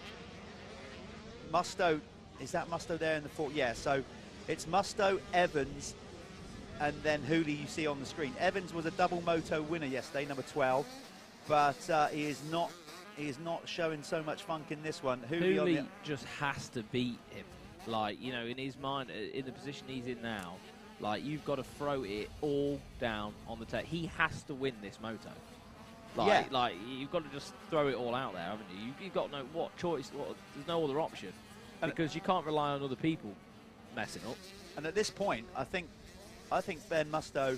Musto, is that Musto there in the fourth? Yeah, so it's Musto, Evans, and then Hooley you see on the screen. Evans was a double moto winner yesterday, number 12, but he is not showing so much funk in this one. Hooley just has to beat him. Like, you know, in his mind, in the position he's in now, like, you've got to throw it all down on the tape. He has to win this moto. Like, you've got to just throw it all out there, haven't you? You've got no choice. There's no other option because you can't rely on other people messing up. And at this point, I think Ben Musto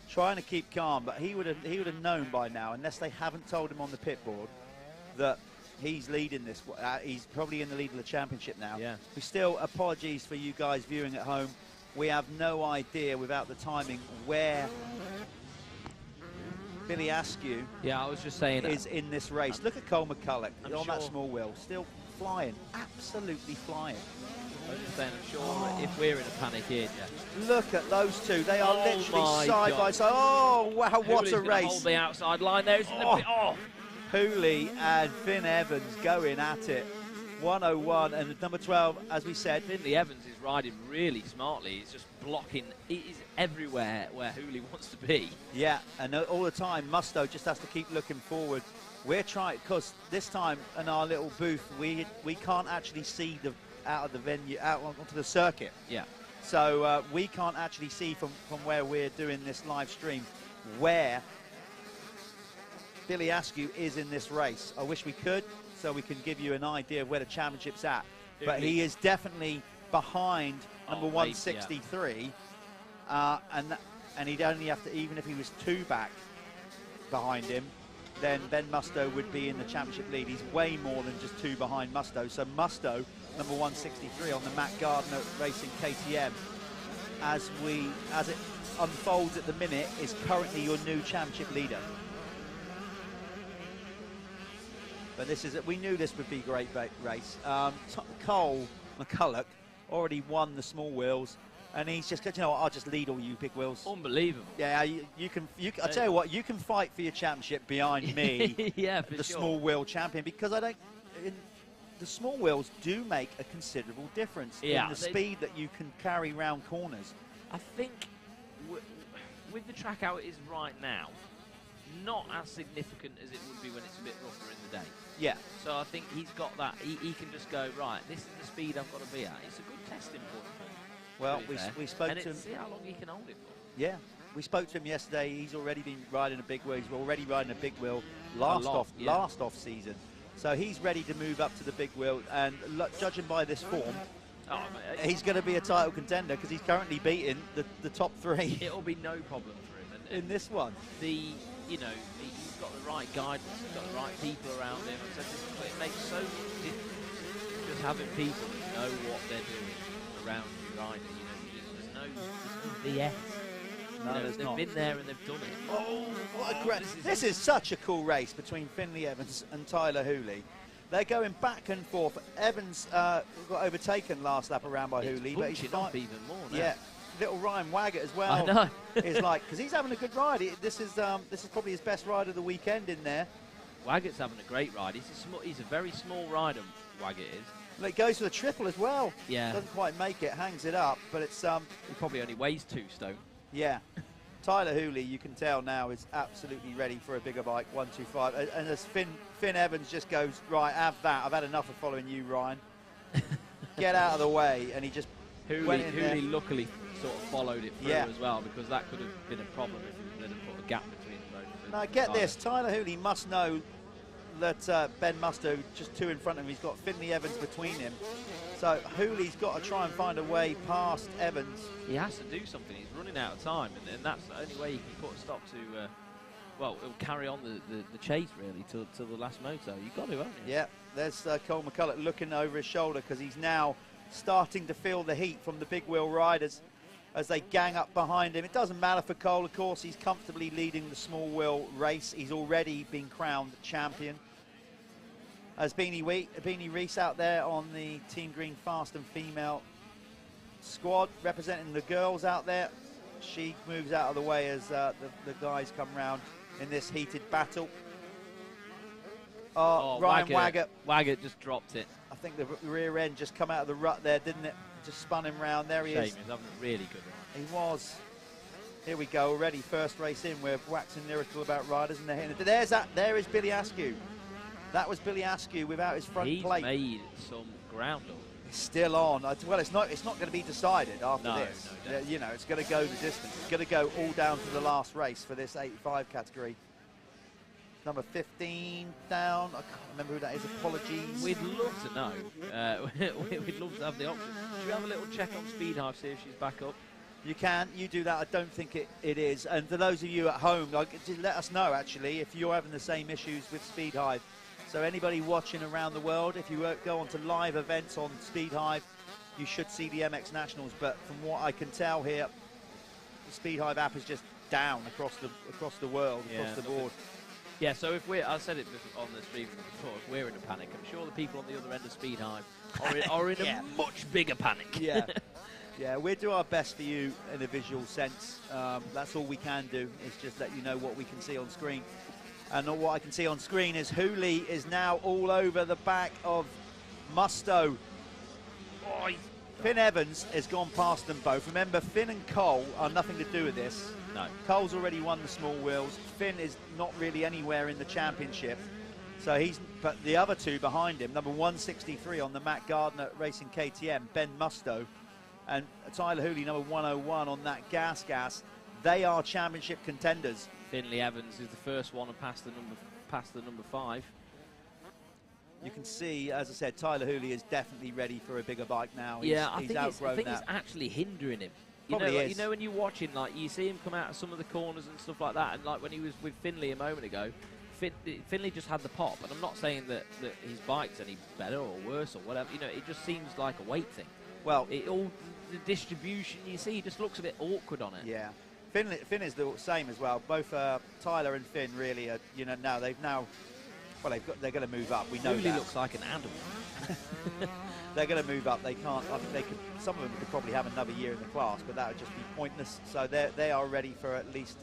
trying to keep calm, but he would have known by now, unless they haven't told him on the pit board, that he's leading this. He's probably in the lead of the championship now. Yeah. We still, apologies for you guys viewing at home. We have no idea without the timing where Billy Askew I was just saying is in this race. Look at Cole McCulloch I'm on that sure. small wheel, still flying, absolutely flying. I was just saying, I'm sure if we're in a panic here, Look at those two. They are Oh literally my side God. by side. Oh, wow, what Hooley's a gonna race. hold the outside line there. Hooley and Finn Evans going at it. 101, and number 12, as we said. Finley Evans is riding really smartly. He's just blocking. He's everywhere where Hooley wants to be. Yeah, and all the time, Musto just has to keep looking forward. We're trying, because this time in our little booth, we can't actually see out of the venue, out onto the circuit. Yeah. So we can't actually see from where we're doing this live stream where Billy Askew is in this race. I wish we could, so we can give you an idea of where the championship's at. But he is definitely behind number 163, and he'd only have to, even if he was 2 back behind him, then Ben Musto would be in the championship lead. He's way more than just 2 behind Musto. So Musto, number 163 on the Matt Gardner Racing KTM, as it unfolds at the minute, is currently your new championship leader. But we knew this would be a great race. Cole McCulloch already won the small wheels, and he's just, you know what, I'll just lead all you big wheels. Unbelievable. Yeah, you can. I tell you what, you can fight for your championship behind me, yeah, for the sure. small wheel champion, because the small wheels do make a considerable difference in the speed that you can carry round corners. I think with the track how it is right now, not as significant as it would be when it's a bit rougher in the day. Yeah. So I think he's got that. He can just go, right, this is the speed I've got to be at. It's a good testing point for him. Well, we spoke to him. See how long he can hold it for. Yeah. We spoke to him yesterday. He's already been riding a big wheel. He's already riding a big wheel last off season. So he's ready to move up to the big wheel. And judging by this form, he's going to be a title contender because he's currently beating the top 3. It'll be no problem for him. And in this one. He's got the right guidance, he's got the right people around him. So it makes so much difference just having people that know what they're doing around you riding. There's no BS. No, they've been there and they've done it. Oh, what a great! This is such a cool race between Finley Evans and Tyler Hooley. They're going back and forth. Evans got overtaken last lap around by Hooley, but he's up even more now. Yeah. Little Ryan Waggett as well. I know. is like, because he's having a good ride. This is probably his best ride of the weekend in there. Waggett's having a great ride. He's a very small rider, Waggett is. Well, it goes for the triple as well. Yeah. Doesn't quite make it, hangs it up, but it's he probably only weighs 2 stone. Yeah. Tyler Hooley, you can tell now, is absolutely ready for a bigger bike, 125. And as Finn Evans just goes, right, have that. I've had enough of following you, Ryan. Get out of the way, and he just went in there. Hooley luckily sort of followed it through as well, because that could have been a problem if they'd have put a gap between both. Now get this, Tyler Hooley must know that Ben Musto just 2 in front of him. He's got Finley Evans between him. So Hooley's got to try and find a way past Evans. He has to do something. He's running out of time, and that's the only way he can put a stop to, well, it'll carry on the chase, really, till the last moto. You've got to, haven't you? Yeah, there's Cole McCulloch looking over his shoulder because he's now starting to feel the heat from the big wheel riders as they gang up behind him. It doesn't matter for Cole, of course. He's comfortably leading the small wheel race. He's already been crowned champion. As Beanie Reese out there on the Team Green Fast and Female squad, representing the girls out there. She moves out of the way as the guys come round in this heated battle. Ryan Waggett. Waggett just dropped it. I think the rear end just come out of the rut there, didn't it? Just spun him round. There he is. He's having a really good run. He was. Here we go already. First race in. We're waxing lyrical about riders and they're hitting it. There is Billy Askew. That was Billy Askew without his front plate. He's made some ground up. He's still on. Well, it's not going to be decided after this. No, you know, it's going to go the distance. It's going to go all down to the last race for this 85 category. Number 15 down. I can't remember who that is. Apologies. We'd love to know. We'd love to have the option. Should we have a little check on Speed Hive, see if she's back up? You can. You do that. I don't think it is. And for those of you at home, just let us know, actually, if you're having the same issues with Speed Hive. So anybody watching around the world, if you go onto live events on Speed Hive, you should see the MX Nationals. But from what I can tell here, the Speed Hive app is just down across the world, across the board. Yeah, so if I said it on the stream before, if we're in a panic, I'm sure the people on the other end of Speed Hive are in a much bigger panic. Yeah. Yeah, we'll do our best for you in a visual sense. That's all we can do, is just let you know what we can see on screen. And what I can see on screen is Hooley is now all over the back of Musto. Oh, Finn Evans has gone past them both. Remember, Finn and Cole are nothing to do with this. No. Cole's already won the small wheels. Finn is not really anywhere in the championship. So but the other two behind him, number 163 on the Matt Gardner Racing KTM, Ben Musto, and Tyler Hooley, number 101 on that Gas, they are championship contenders. Finley Evans is the first one to pass the number 5. You can see, as I said, Tyler Hooley is definitely ready for a bigger bike now. I think it's actually hindering him. You know, when you're watching, like, you see him come out of some of the corners and stuff like that, and like when he was with Finley a moment ago, Finley just had the pop. And I'm not saying that his bike's any better or worse or whatever. You know, it just seems like a weight thing. Well, the distribution you see just looks a bit awkward on it. Yeah, Finn is the same as well. Both Tyler and Finn really are. You know, they're going to move up. We know Hooley that. looks like an animal. They're going to move up. They can't. I think they could. Some of them could probably have another year in the class, but that would just be pointless. So they are ready for at least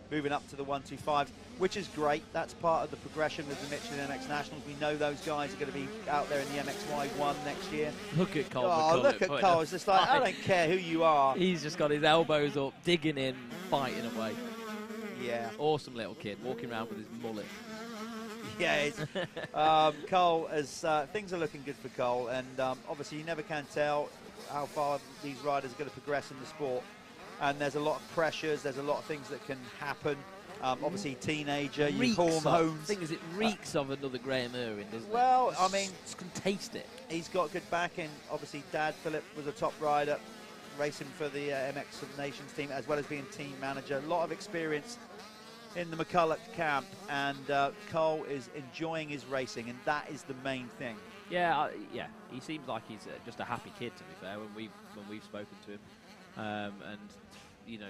moving up to the 125, which is great. That's part of the progression with the Michelin MX Nationals. We know those guys are going to be out there in the MXY1 next year. Look at Cole. Oh, look at Cole. It's just like, I don't care who you are. He's just got his elbows up, digging in, fighting away. Yeah. Awesome little kid, walking around with his mullet. Yeah, Cole, things are looking good for Cole, and obviously you never can tell how far these riders are going to progress in the sport. And there's a lot of pressures, there's a lot of things that can happen. Obviously, teenager, you hormones. The thing is, it reeks of another Graham Irwin, doesn't it? Well, I mean, you can taste it. He's got good backing. Obviously, Dad Philip was a top rider, racing for the MX Nations team, as well as being team manager. A lot of experience in the McCulloch camp, and Cole is enjoying his racing, and that is the main thing. Yeah, he seems like he's just a happy kid, to be fair, when we've spoken to him, and you know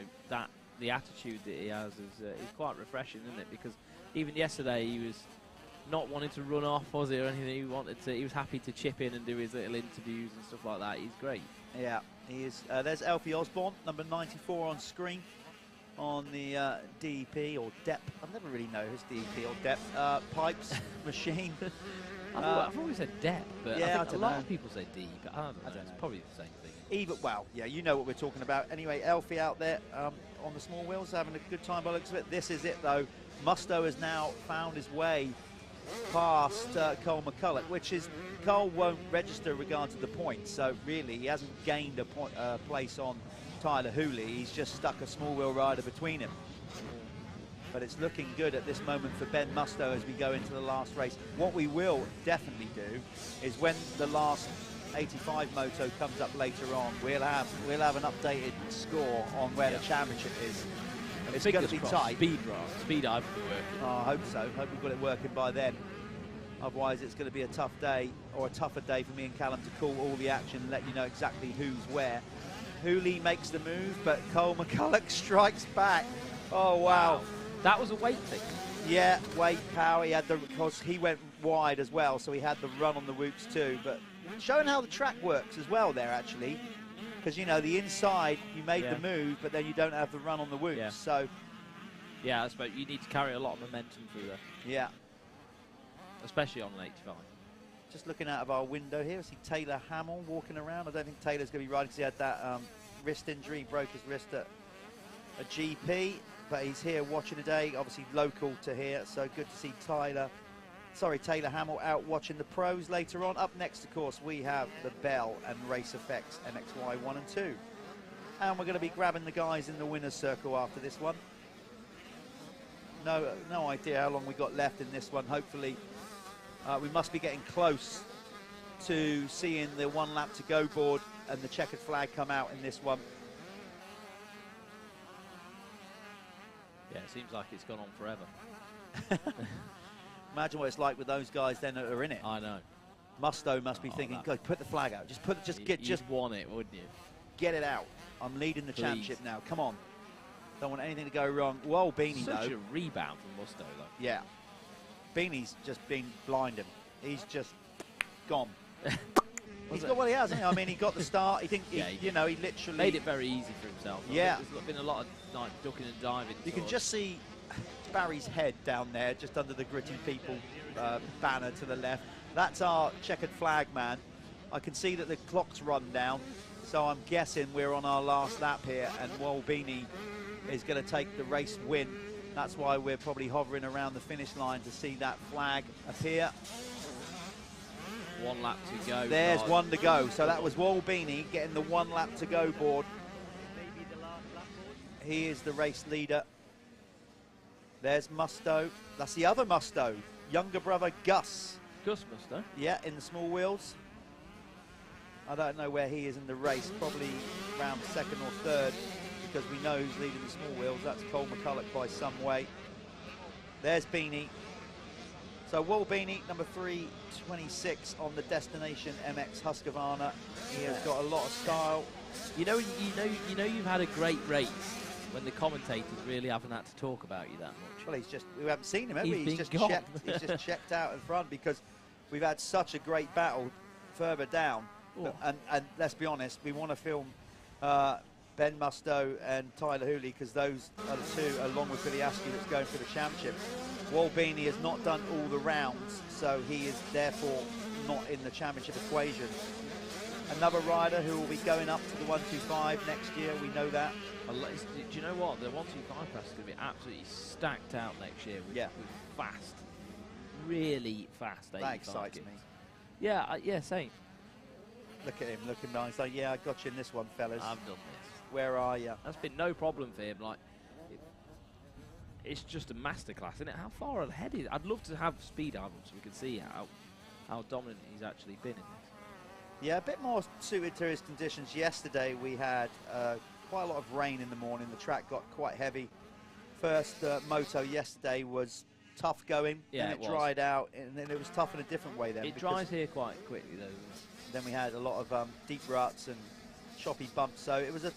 the attitude that he has is quite refreshing, isn't it? Because even yesterday he was not wanting to run off, was he, or anything? He was happy to chip in and do his little interviews and stuff like that. He's great. Yeah, he is. There's Alfie Osborne, number 94 on screen. On the DEP or DEP, I've never really known his DEP or DEP pipes machine. I've always said DEP, but yeah, I think a lot of people say DEP. I don't know. It's probably the same thing. Well, yeah, you know what we're talking about. Anyway, Alfie out there on the small wheels, having a good time by the looks of it. This is it though. Musto has now found his way past Cole McCulloch, which is Cole won't register regard to the points. So really, he hasn't gained a place on Tyler Hooley. He's just stuck a small wheel rider between him. But it's looking good at this moment for Ben Musto as we go into the last race. What we will definitely do is when the last 85 moto comes up later on, we'll have an updated score on where the championship is. It's going to be tight. Speed I've been working. Oh, I hope so. Hope we've got it working by then. Otherwise, it's going to be a tough day, or a tougher day for me and Callum to call all the action and let you know exactly who's where. Hooley makes the move, but Cole McCulloch strikes back. Oh, wow. That was a weight thing. Yeah, weight, power. He had because he went wide as well, so he had the run on the whoops too. But showing how the track works as well there, actually. Because, you know, the inside, you made the move, but then you don't have the run on the whoops. Yeah. So, yeah, I suppose you need to carry a lot of momentum through there. Yeah. Especially on an 85. Just looking out of our window here, I see Taylor Hamill walking around. I don't think Taylor's going to be riding because he had that wrist injury. He broke his wrist at a GP, but he's here watching today, obviously local to here, so good to see Taylor Hamill out watching the pros later on. Up next, of course, we have the Bell and Race Effects MXY1 and 2. And we're going to be grabbing the guys in the winner's circle after this one. No idea how long we got left in this one. Hopefully, we must be getting close to seeing the 1 lap to go board and the checkered flag come out in this one. Yeah, it seems like it's gone on forever. Imagine what it's like with those guys then that are in it. I know. Musto must be thinking, God, put the flag out. Just want it, wouldn't you? Get it out. I'm leading the championship now. Come on. Don't want anything to go wrong. Well, Beanie, though. Such a rebound from Musto, though. Yeah. Beanie's just been blinded. He's just gone. He's got what he has, hasn't he? I mean, he got the start. He literally made it very easy for himself. Yeah. There's been a lot of ducking and diving. You can just see Barry's head down there, just under the Gritty People banner to the left. That's our checkered flag man. I can see that the clock's run down, so I'm guessing we're on our last lap here, and Walbini is going to take the race win. That's why we're probably hovering around the finish line to see that flag appear. 1 lap to go. There's 1 to go. So that was Walbini getting the 1 lap to go board. He is the race leader. There's Musto. That's the other Musto, younger brother Gus. Gus Musto? Yeah, in the small wheels. I don't know where he is in the race, probably around 2nd or 3rd, because we know who's leading the small wheels. That's Cole McCulloch by some way. There's Beanie. So Walbini, number 326 on the Destination MX Husqvarna. He has got a lot of style. You know you've had a great race when the commentators really haven't had to talk about you that much. Well, we haven't seen him, have we? He's just been gone. he's just checked out in front because we've had such a great battle further down. Oh. And let's be honest, we want to film Ben Musto and Tyler Hooley because those are the two, along with Billy Askew, that's going for the championship. Walbini has not done all the rounds, so he is therefore not in the championship equation. Another rider who will be going up to the 125 next year, we know that. Do you know what? The 125 class is going to be absolutely stacked out next year with fast, really fast. That excites me. Yeah, yeah, same. Look at him looking behind. So yeah, I got you in this one, fellas. I've done this. Where are you? That's been no problem for him. Like, it's just a masterclass, isn't it? How far ahead is? I'd love to have speed albums so we can see how dominant he's actually been in this. Yeah, a bit more suited to his conditions. Yesterday we had quite a lot of rain in the morning. The track got quite heavy. First moto yesterday was tough going, yeah, and it dried out, and then it was tough in a different way then. It dries here quite quickly though. Then we had a lot of deep ruts and choppy bumps, so it was a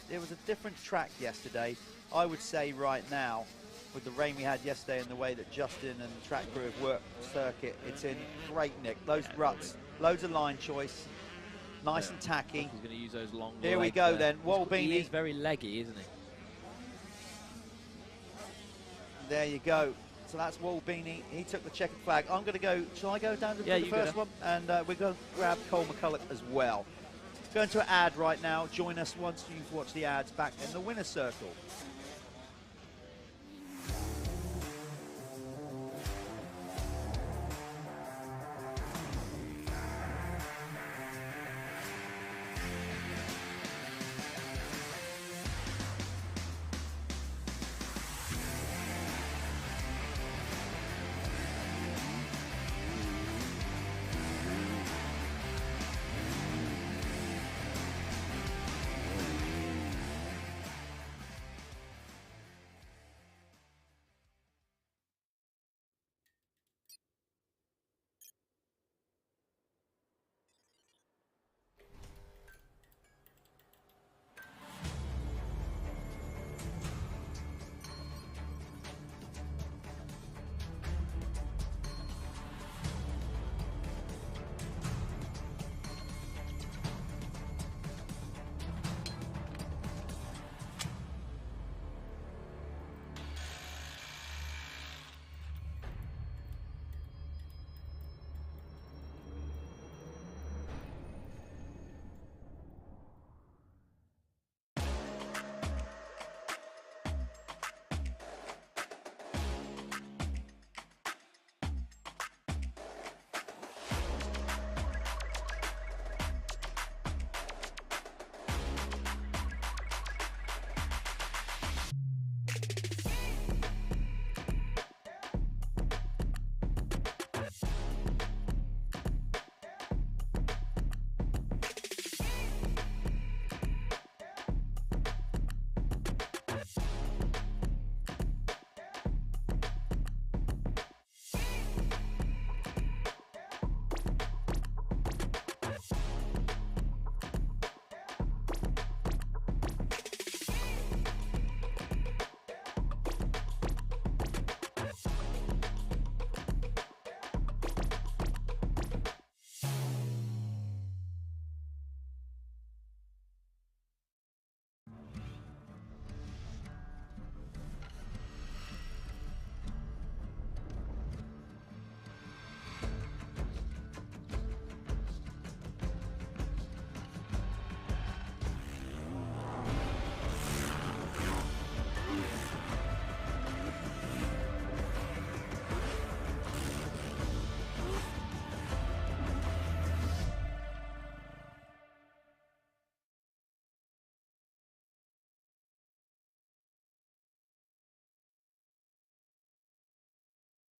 different track yesterday. I would say right now, with the rain we had yesterday and the way that Justin and the track crew have worked the circuit, it's in great nick. Those ruts, loads of line choice, nice and tacky. He's going to use those long Here we legs go there. then. Walbini. He is very leggy, isn't he? There you go. So that's Walbini. He took the checkered flag. I'm going to go. Shall I go down to the first one? And we're going to grab Cole McCulloch as well. Going to an ad right now. Join us once you've watched the ads back in the winner's circle.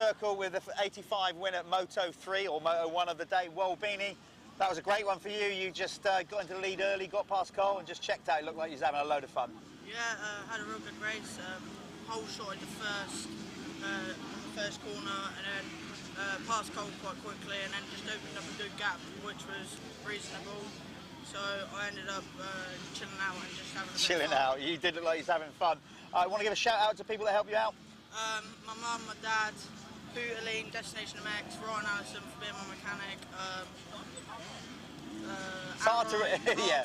Circle with the 85 win at Moto 3 or Moto 1 of the day. Well, Beanie, that was a great one for you. You just got into the lead early, got past Cole and just checked out. It looked like you was having a load of fun. Yeah, had a real good race. Whole shot in the first corner, and then passed Cole quite quickly, and then just opened up a good gap, which was reasonable. So I ended up chilling out and just having a bit Chilling of fun. out. You did look like you was having fun. I want to give a shout out to people that help you out. My mum, my dad, Hooterline, Destination MX, Ryan Allison for being my mechanic, Yeah.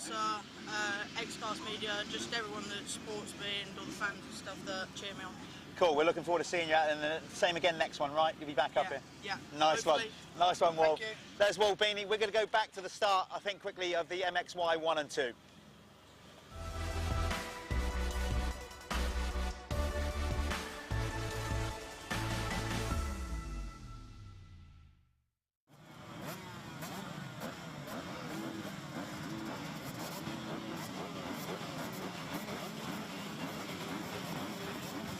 X-Cast Media, just everyone that supports me and all the fans and stuff that cheer me on. Cool, we're looking forward to seeing you out, and the same again next one, right? You'll be back up here. Yeah. Nice Hopefully. one. Nice one, Wal. Thank you. There's Wal Beanie. We're going to go back to the start, I think, quickly of the MXY1 and 2.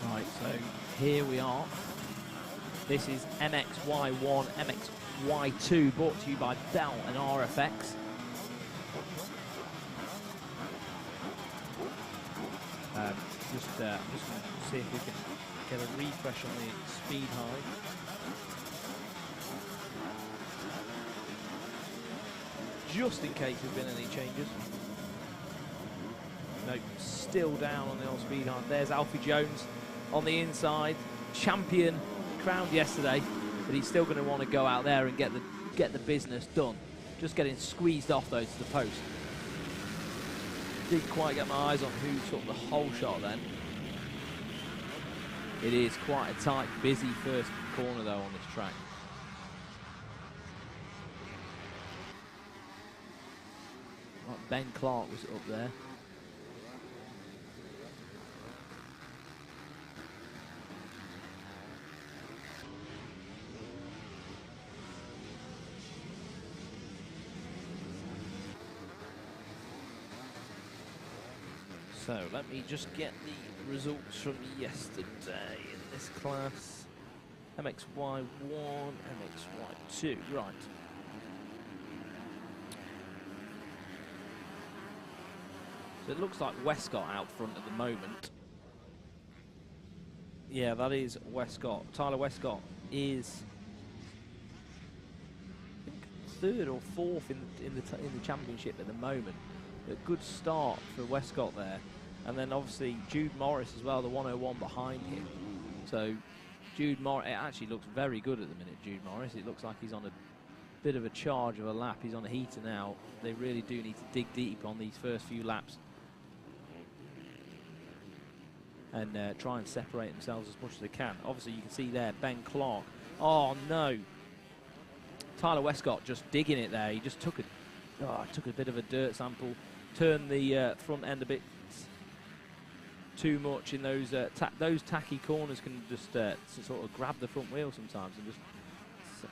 Right, so here we are. This is MXY1, MXY2, brought to you by Bell and RFX. Just going to see if we can get a refresh on the speed high. Just in case there's been any changes. Nope, still down on the old speed high. There's Alfie Jones on the inside, champion, crowned yesterday, but he's still going to want to go out there and get the business done. Just getting squeezed off though to the post. Didn't quite get my eyes on who took the whole shot then. It is quite a tight, busy first corner though on this track. Right, Ben Clark was up there. So let me just get the results from yesterday in this class. MXY1, MXY2, right. So it looks like Westcott out front at the moment. Yeah, that is Westcott. Tyler Westcott is, I think, third or fourth in the championship at the moment. A good start for Westcott there. And then obviously Jude Morris as well, the 101 behind him. So Jude Morris, it actually looks very good at the minute, Jude Morris. It looks like he's on a bit of a charge of a lap. He's on a heater now. They really do need to dig deep on these first few laps and try and separate themselves as much as they can. Obviously you can see there, Ben Clark. Oh no. Tyler Westcott just digging it there. He just took a bit of a dirt sample, turned the front end a bit too much in those tacky corners. Can just sort of grab the front wheel sometimes, and just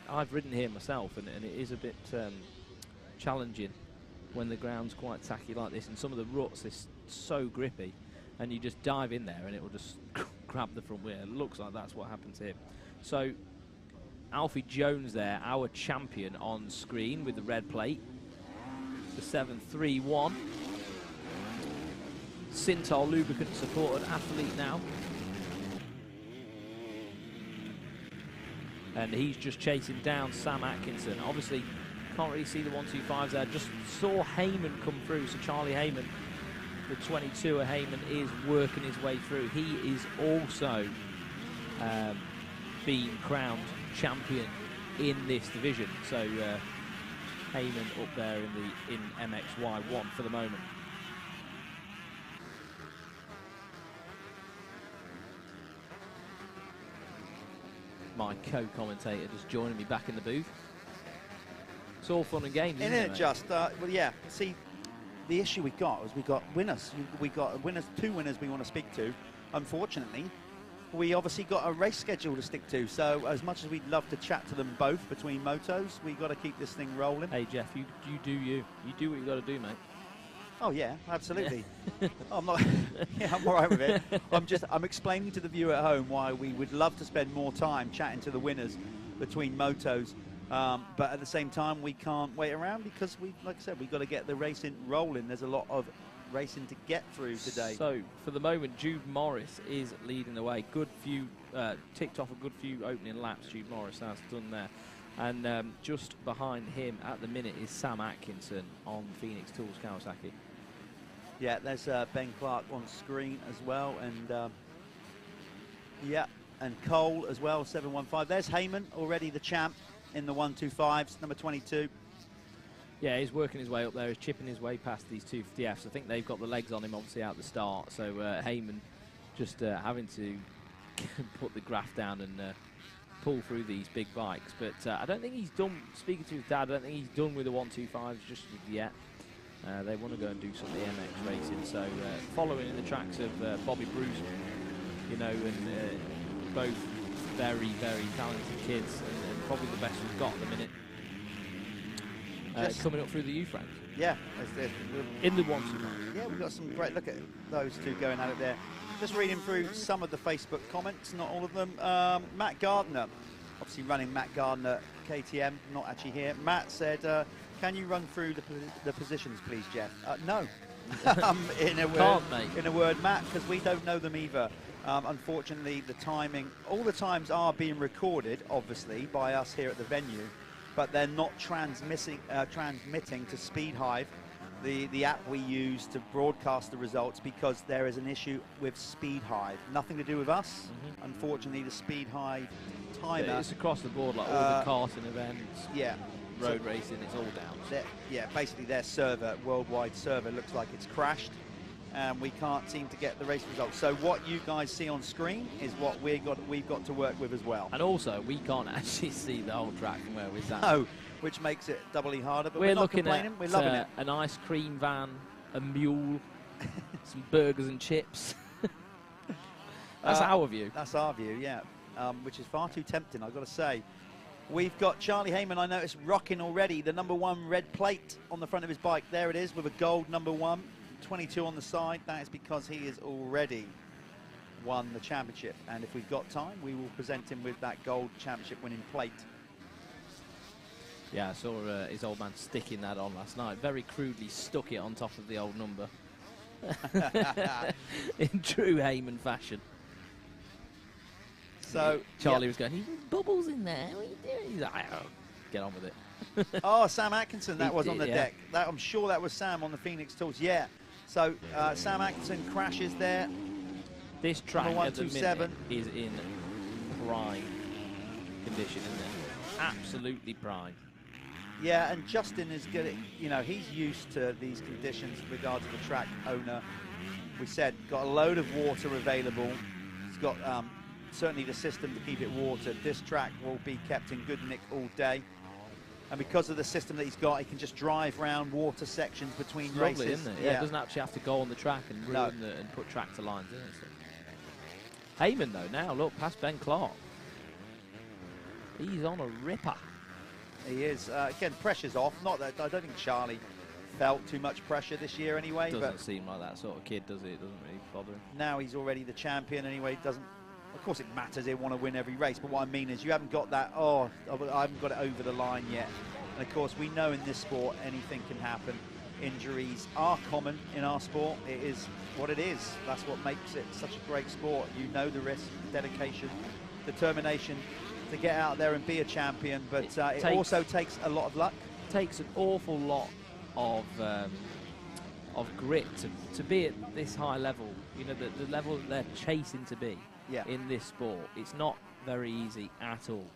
I've ridden here myself, and it is a bit challenging when the ground's quite tacky like this, and some of the ruts is so grippy, and you just dive in there and it will just grab the front wheel. It looks like that's what happens here. So Alfie Jones there, our champion on screen with the red plate, the 731. Synthol lubricant supported athlete now, and he's just chasing down Sam Atkinson. Obviously can't really see the 125s there, just saw Heyman come through. So Charlie Heyman, the 22er Heyman, is working his way through. He is also being crowned champion in this division. So Heyman up there in MXY1 for the moment. My co-commentator just joining me back in the booth. It's all fun and games, isn't it, mate? Just, well, yeah. See, the issue we got was we got winners. We got winners, 2 winners we want to speak to. Unfortunately, we obviously got a race schedule to stick to. So as much as we'd love to chat to them both between motos, we got to keep this thing rolling. Hey Jeff, you do you. You do what you got to do, mate. Oh yeah, absolutely. I'm not. Yeah, I'm all right with it. I'm explaining to the viewer at home why we would love to spend more time chatting to the winners between motos, but at the same time we can't wait around because like I said, we've got to get the racing rolling. There's a lot of racing to get through today. So for the moment, Jude Morris is leading the way. Good few ticked off a good few opening laps. Jude Morris has done there. And just behind him at the minute is Sam Atkinson on Phoenix Tools Kawasaki. Yeah, there's Ben Clark on screen as well, and yeah, and Cole as well, 715. There's Heyman, already the champ in the 125s, number 22. Yeah, he's working his way up there. He's chipping his way past these 250Fs. I think they've got the legs on him, obviously, out the start. So Heyman just having to put the graft down and pull through these big bikes. But I don't think he's done, speaking to his dad, I don't think he's done with the 125s just yet. They want to go and do some of the MX racing. So following in the tracks of Bobby Bruce, you know, and both very, very talented kids, and probably the best we've got at the minute. Coming up through the youth ranks. Yeah. In the 125. Yeah, we've got some great, look at those two going at it there. Just reading through some of the Facebook comments, not all of them. Matt Gardner, obviously running Matt Gardner KTM, not actually here. Matt said, can you run through the positions, please, Jeff? No. in a word, Matt, because we don't know them either. Unfortunately, the timing, all the times are being recorded, obviously, by us here at the venue, but they're not transmitting to Speed Hive, the app we use to broadcast the results, because there is an issue with Speed Hive. Nothing to do with us. Unfortunately, the Speed Hive timer. Yeah, it's across the board, like all the karting events. Yeah. Road racing, it's all down. Yeah, basically their server, worldwide server, looks like it's crashed, and we can't seem to get the race results. So what you guys see on screen is what we've got to work with as well. And also, we can't actually see the whole track from where we're sat. No, which makes it doubly harder. But we're not looking complaining. at we're loving it. An ice cream van, a mule, some burgers and chips. That's our view. That's our view, yeah. Which is far too tempting, I've got to say. We've got Charlie Heyman, I noticed, rocking already the #1 red plate on the front of his bike. There it is, with a gold #1, 22 on the side. That is because he has already won the championship. And if we've got time, we will present him with that gold championship winning plate. Yeah, I saw his old man sticking that on last night. Very crudely stuck it on top of the old number. In true Heyman fashion. So Charlie was going, "He's bubbles in there. What are you doing?" He's like, "Oh, get on with it." Oh, Sam Atkinson, that was on the deck. I'm sure that was Sam on the Phoenix Tools. Yeah. So Sam Atkinson crashes there. This track at the minute is in prime condition, isn't it? Absolutely prime. Yeah, and Justin is good. You know, he's used to these conditions with regard to the track owner. We said got a load of water available. He's got certainly the system to keep it watered. This track will be kept in good nick all day. And because of the system that he's got, he can just drive around water sections between races. Lovely, isn't it? Yeah, it doesn't actually have to go on the track and ruin and put tractor lines in it. So. Heyman, though, now, look, past Ben Clark. He's on a ripper. He is. Again, pressure's off. Not that I don't think Charlie felt too much pressure this year anyway. Doesn't seem like that sort of kid, does it? It doesn't really bother him. Now he's already the champion anyway. Doesn't. Of course, it matters. They want to win every race, but what I mean is you haven't got that. Oh, I haven't got it over the line yet. And of course, we know in this sport anything can happen. Injuries are common in our sport. It is what it is. That's what makes it such a great sport. You know the risk, dedication, determination to get out there and be a champion. But it also takes a lot of luck. It takes an awful lot of grit to be at this high level. You know, the level that they're chasing to be. Yeah. In this sport, it's not very easy at all.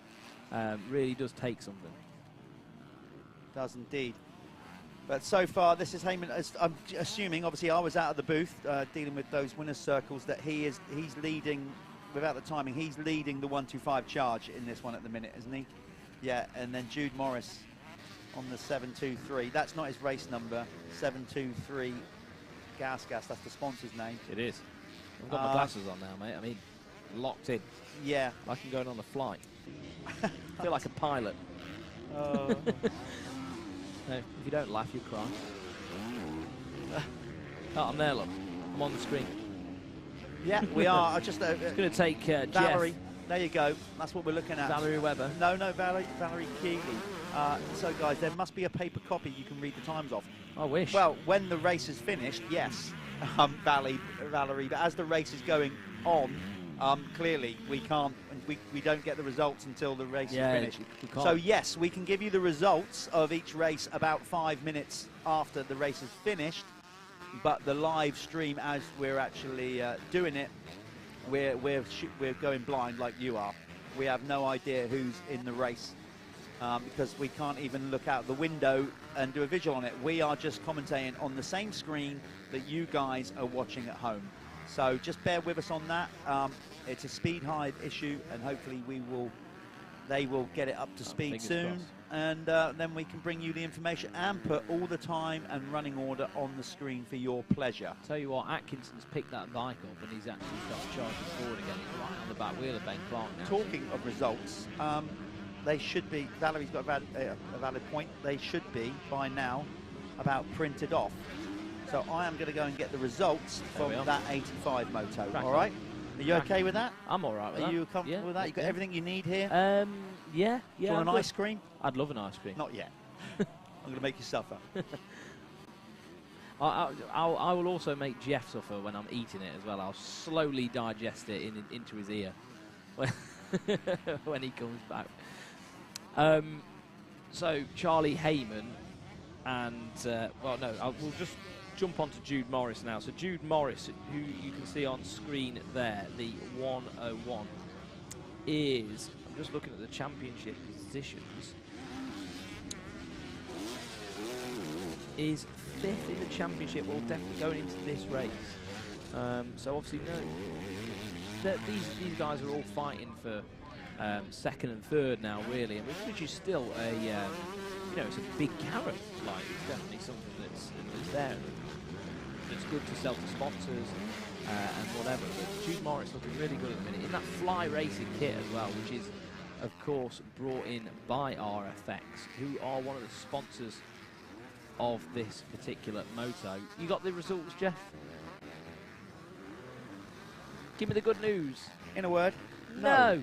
Really does take something. Does indeed. But so far, this is Heyman. I'm assuming, obviously, I was out of the booth dealing with those winners' circles. That he's leading, without the timing, he's leading the 125 charge in this one at the minute, isn't he? Yeah. And then Jude Morris on the 723. That's not his race number. 723. Gas. That's the sponsor's name. It is. I've got my glasses on now, mate. I mean, locked in. Yeah. Like I'm going on a flight. I feel like a pilot. Oh. No, if you don't laugh, you cry. Oh, I'm there, look. I'm on the screen. Yeah, we are. Just It's going to take Valerie. Jeff. There you go. That's what we're looking at. Valerie Webber. No, Valerie Keeley. So, guys, there must be a paper copy you can read the times off. I wish. Well, when the race is finished, yes, Valerie. But as the race is going on, clearly we can't. We don't get the results until the race is finished. We can't. So yes, we can give you the results of each race about 5 minutes after the race is finished. But the live stream, as we're actually doing it, we're going blind like you are. We have no idea who's in the race because we can't even look out the window and do a visual on it. We are just commentating on the same screen that you guys are watching at home. So just bear with us on that. It's a speed hive issue, and hopefully they will get it up to speed soon. Crossed. And then we can bring you the information and put all the time and running order on the screen for your pleasure. Tell you what, Atkinson's picked that bike up and he's actually started charging forward again. He's right on the back wheel of Ben Clark now. Talking of results, they should be, Valerie's got a valid point, they should be by now about printed off. So I am going to go and get the results from that 85 moto. All right? Are you okay with that? I'm all right with that. Are you comfortable with that? You got everything you need here? Yeah. Do you want an ice cream? I'd love an ice cream. Not yet. I'm going to make you suffer. I will also make Jeff suffer when I'm eating it as well. I'll slowly digest it into his ear when he comes back. So Charlie Heyman and we'll just jump on to Jude Morris now. So Jude Morris, who you can see on screen there, the 101, is, I'm just looking at the championship positions, is 5th in the championship, or definitely going into this race. So obviously, these guys are all fighting for 2nd and 3rd now, really, which is still it's a big carrot. Like, it's definitely something that's there. It's good to sell to sponsors and whatever. But Jude Morris looking really good at the minute in that Fly Racing kit as well, which is, of course, brought in by RFX, who are one of the sponsors of this particular moto. You got the results, Jeff? Give me the good news. In a word, no.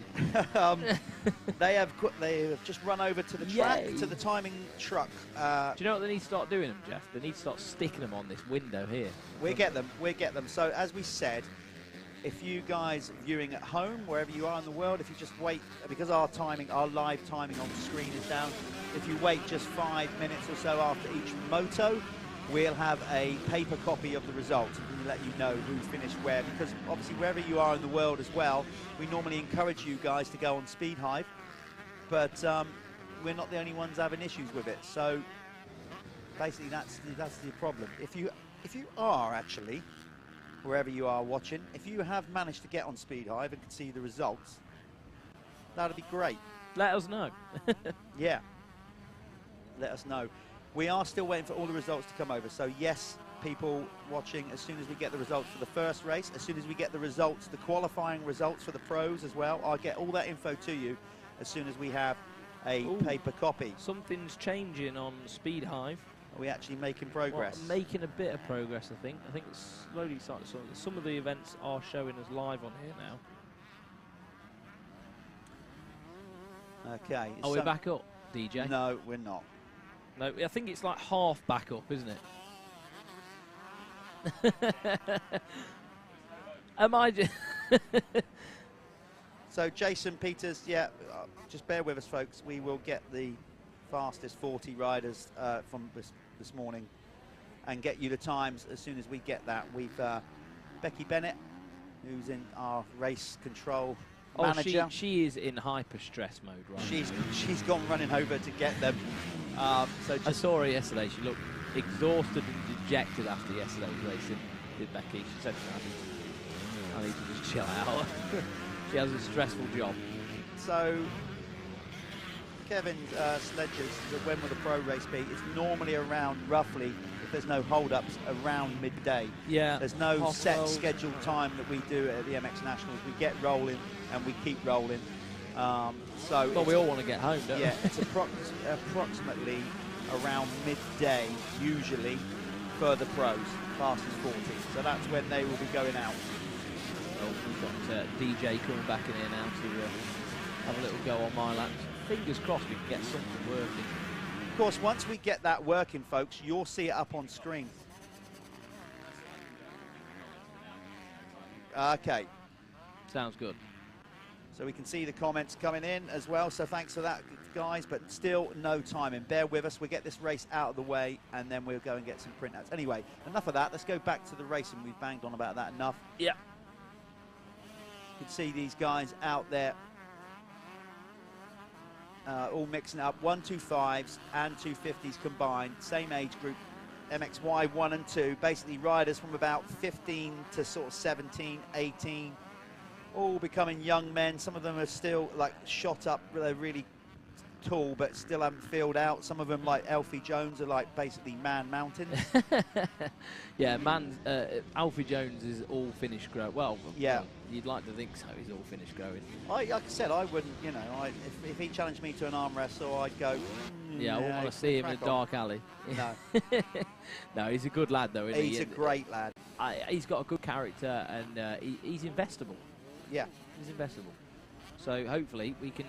They have just run over to the track, to the timing truck. Do you know what they need to start doing them, Jeff? They need to start sticking them on this window here. We get them. So as we said, if you guys viewing at home, wherever you are in the world, if you just wait, because our live timing on the screen is down, if you wait just 5 minutes or so after each moto, we'll have a paper copy of the results and we'll let you know who finished where, because obviously wherever you are in the world as well, we normally encourage you guys to go on Speed Hive, but we're not the only ones having issues with it. So basically that's the problem. If you are actually, wherever you are watching, if you have managed to get on Speed Hive and can see the results, that'd be great. Let us know. Yeah, let us know. We are still waiting for all the results to come over. So yes, people watching, as soon as we get the results for the first race, as soon as we get the results, the qualifying results for the pros as well, I'll get all that info to you as soon as we have a paper copy. Something's changing on Speed Hive. Are we actually making progress? Well, making a bit of progress, I think. I think it's slowly starting to. Some of the events are showing us live on here now. Okay. Are we back up, DJ? No, we're not. No, I think it's like half back up, isn't it? Am I just... So Jason Peters, yeah, just bear with us, folks. We will get the fastest 40 riders from this morning and get you the times as soon as we get that. We've Becky Bennett, who's in our race control manager. She is in hyper stress mode, right? She's gone running over to get them. So I saw her yesterday. She looked exhausted and dejected after yesterday's racing. Did Becky? She said, "I need to just chill out." She has a stressful job. So Kevin Sledges, when will the pro race be? It's normally around roughly, if there's no hold-ups, around midday. Yeah. There's no set scheduled time that we do at the MX Nationals. We get rolling and we keep rolling. Well, we all want to get home, don't we? Yeah, it's approximately around midday, usually. for the pros, fastest 40. So that's when they will be going out. Oh, we've got DJ coming back in here now to have a little go on my laps. Fingers crossed we can get something working. Of course, once we get that working, folks, you'll see it up on screen. Okay. Sounds good. So we can see the comments coming in as well, so thanks for that, guys, but still no timing. Bear with us, we'll get this race out of the way, and then we'll go and get some printouts. Anyway, enough of that, let's go back to the racing. We've banged on about that enough. Yeah. You can see these guys out there all mixing up 125s and 250s combined, same age group, MXY1 and 2, basically riders from about 15 to sort of 17, 18, all becoming young men. Some of them are still like shot up, they're really tall but still haven't filled out. Some of them, like Alfie Jones, are like basically man mountains. Yeah, Alfie Jones is all finished growing. Well, yeah, you'd like to think so. He's all finished growing. Like I said, I wouldn't, you know, if he challenged me to an arm wrestle, I'd go, yeah, I wouldn't want to see him in a dark alley. No. No, he's a good lad though, isn't he? He's a great lad. He's got a good character, and he's investable. Yeah. He's investable. So hopefully we can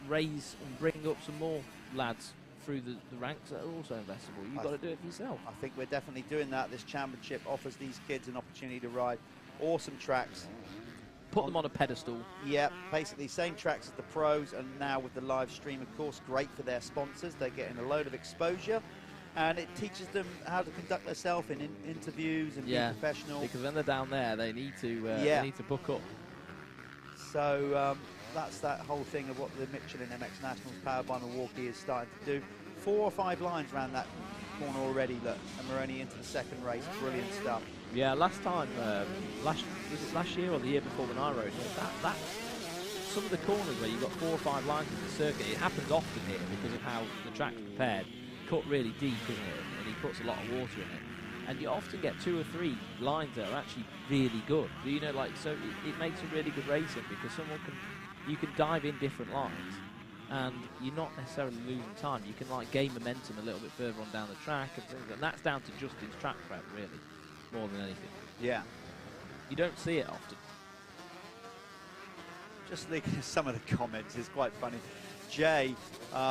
raise and bring up some more lads through the ranks that are also investable. You've got to do it for yourself. I think we're definitely doing that. This championship offers these kids an opportunity to ride awesome tracks. Put them on a pedestal. Yeah, basically same tracks as the pros, and now with the live stream, of course, great for their sponsors. They're getting a load of exposure, and it teaches them how to conduct themselves in interviews and be professional. Because when they're down there, they need to book up. So that's that whole thing of what the Michelin MX Nationals powered by Milwaukee is starting to do. 4 or 5 lines around that corner already, look, and we're only into the second race. Brilliant stuff. Yeah, last time, was it last year or the year before when I rode it? That some of the corners where you've got 4 or 5 lines in the circuit, it happens often here because of how the track's prepared. Cut really deep, isn't it? And he puts a lot of water in it. And you often get 2 or 3 lines that are actually really good. You know, like, so it makes a really good racing because you can dive in different lines and you're not necessarily losing time. You can like gain momentum a little bit further on down the track and things, and that's down to Justin's track prep, really, more than anything. Yeah. You don't see it often. Just looking at some of the comments, it's quite funny. Jay,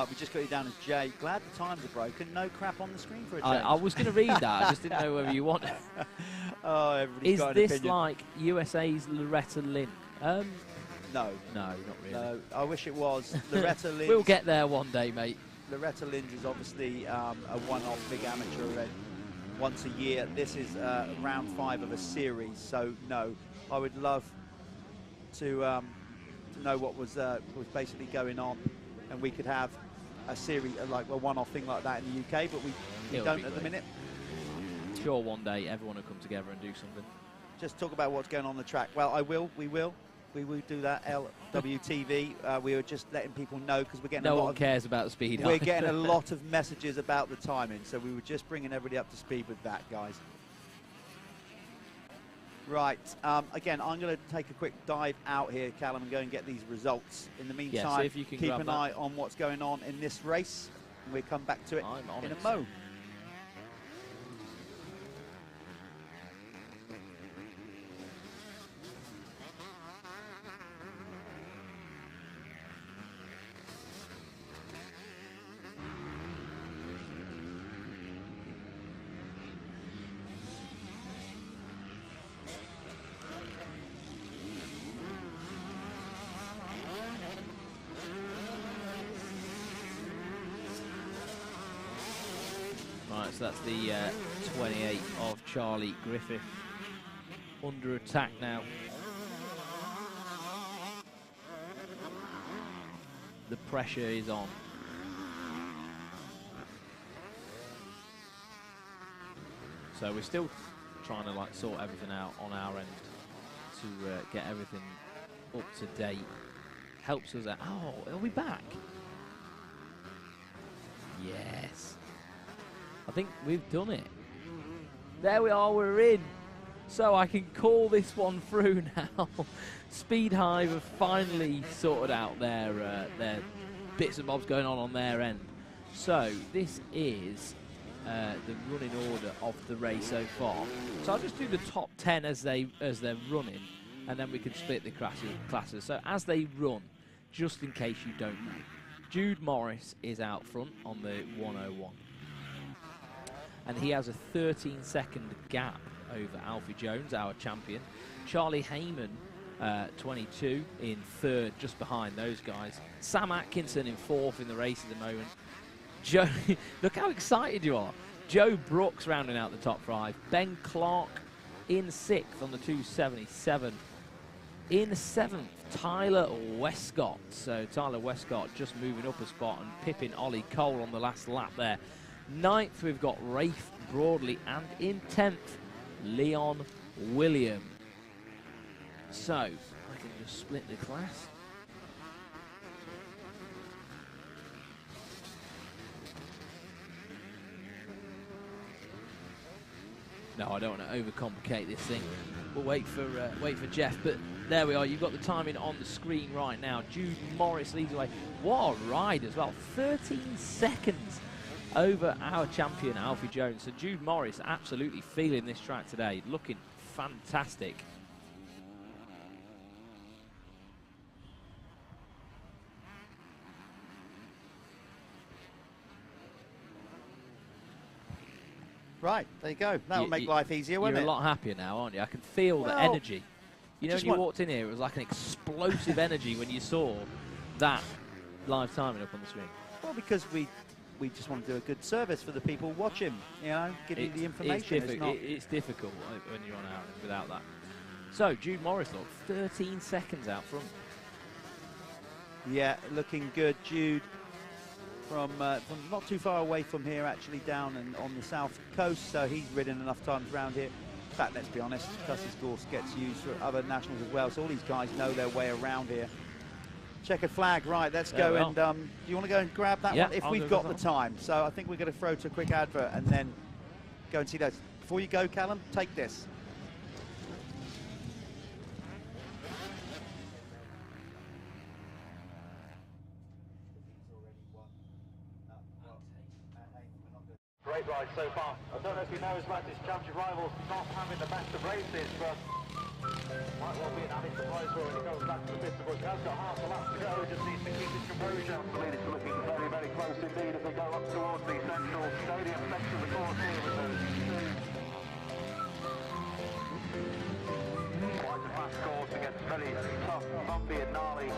we just got you down as Jay. Glad the times are broken. No crap on the screen for a change. I was going to read that. I just didn't know whether you wanted it. Oh, everybody's got an opinion. Is this like USA's Loretta Lynn? No. No, not really. No, I wish it was. Loretta Lynn. We'll get there one day, mate. Loretta Lynn is obviously a one-off big amateur event once a year. This is round 5 of a series, so no. I would love to know what was basically going on, and we could have a series, like a one-off thing like that in the UK, but we don't at the minute. Sure, one day everyone will come together and do something. Just talk about what's going on the track. Well, we will do that. LWTV. We were just letting people know because we're getting no one cares about the speed. We're getting a lot of messages about the timing, so we were just bringing everybody up to speed with that, guys. Right, again, I'm going to take a quick dive out here, Callum, and go and get these results. In the meantime, see if you can keep an eye on what's going on in this race, and we'll come back to it in a mo. So that's the 28 of Charlie Griffith under attack now. The pressure is on. So we're still trying to like sort everything out on our end to get everything up to date. Helps us out. Oh, are we back? Yes. I think we've done it. There we are, we're in. So I can call this one through now. Speed Hive have finally sorted out their bits and bobs going on their end. So this is the running order of the race so far. So I'll just do the top 10 as they're running, and then we can split the classes. So as they run, just in case you don't know, Jude Morris is out front on the 101, and he has a 13-second gap over Alfie Jones, our champion. Charlie Heyman, 22, in third, just behind those guys. Sam Atkinson in fourth in the race at the moment. Joe, look how excited you are. Joe Brooks rounding out the top 5. Ben Clark in 6th on the 277. In 7th, Tyler Westcott. So Tyler Westcott just moving up a spot and pipping Ollie Cole on the last lap there. 9th, we've got Rafe Broadley. And in 10th, Leon William. So I can just split the class. No, I don't want to overcomplicate this thing. We'll wait for Jeff, but there we are. You've got the timing on the screen right now. Jude Morris leads away. What a ride as well. 13 seconds over our champion, Alfie Jones. So Jude Morris absolutely feeling this track today. Looking fantastic. Right, there you go. That'll make life easier, won't it? You're a lot happier now, aren't you? I can feel the energy. You know, when you walked in here, it was like an explosive energy when you saw that live timing up on the screen. Well, because we just want to do a good service for the people watching, you know, giving you the information. It's difficult when you're on out without that. So, Jude Morris, look, 13 seconds out front. Yeah, looking good, Jude. From not too far away from here, actually, down on the south coast, so he's ridden enough times around here. In fact, let's be honest, Cusses Gorse gets used for other nationals as well, so all these guys know their way around here. Checkered flag, right, let's go. And do you want to go and grab that one? If we've got the time. So I think we're going to throw to a quick advert and then go and see those. Before you go, Callum, take this. Great ride so far. I don't know if you know as much as championship rivals not having the best of races, but might well be an added surprise for when he goes back to the pits, but he has got half a lap to go, just needs to keep his composure. The leaders looking very, very close indeed as they go up towards the central stadium section of the course here with those two. Quite a fast course against very tough, bumpy and gnarly.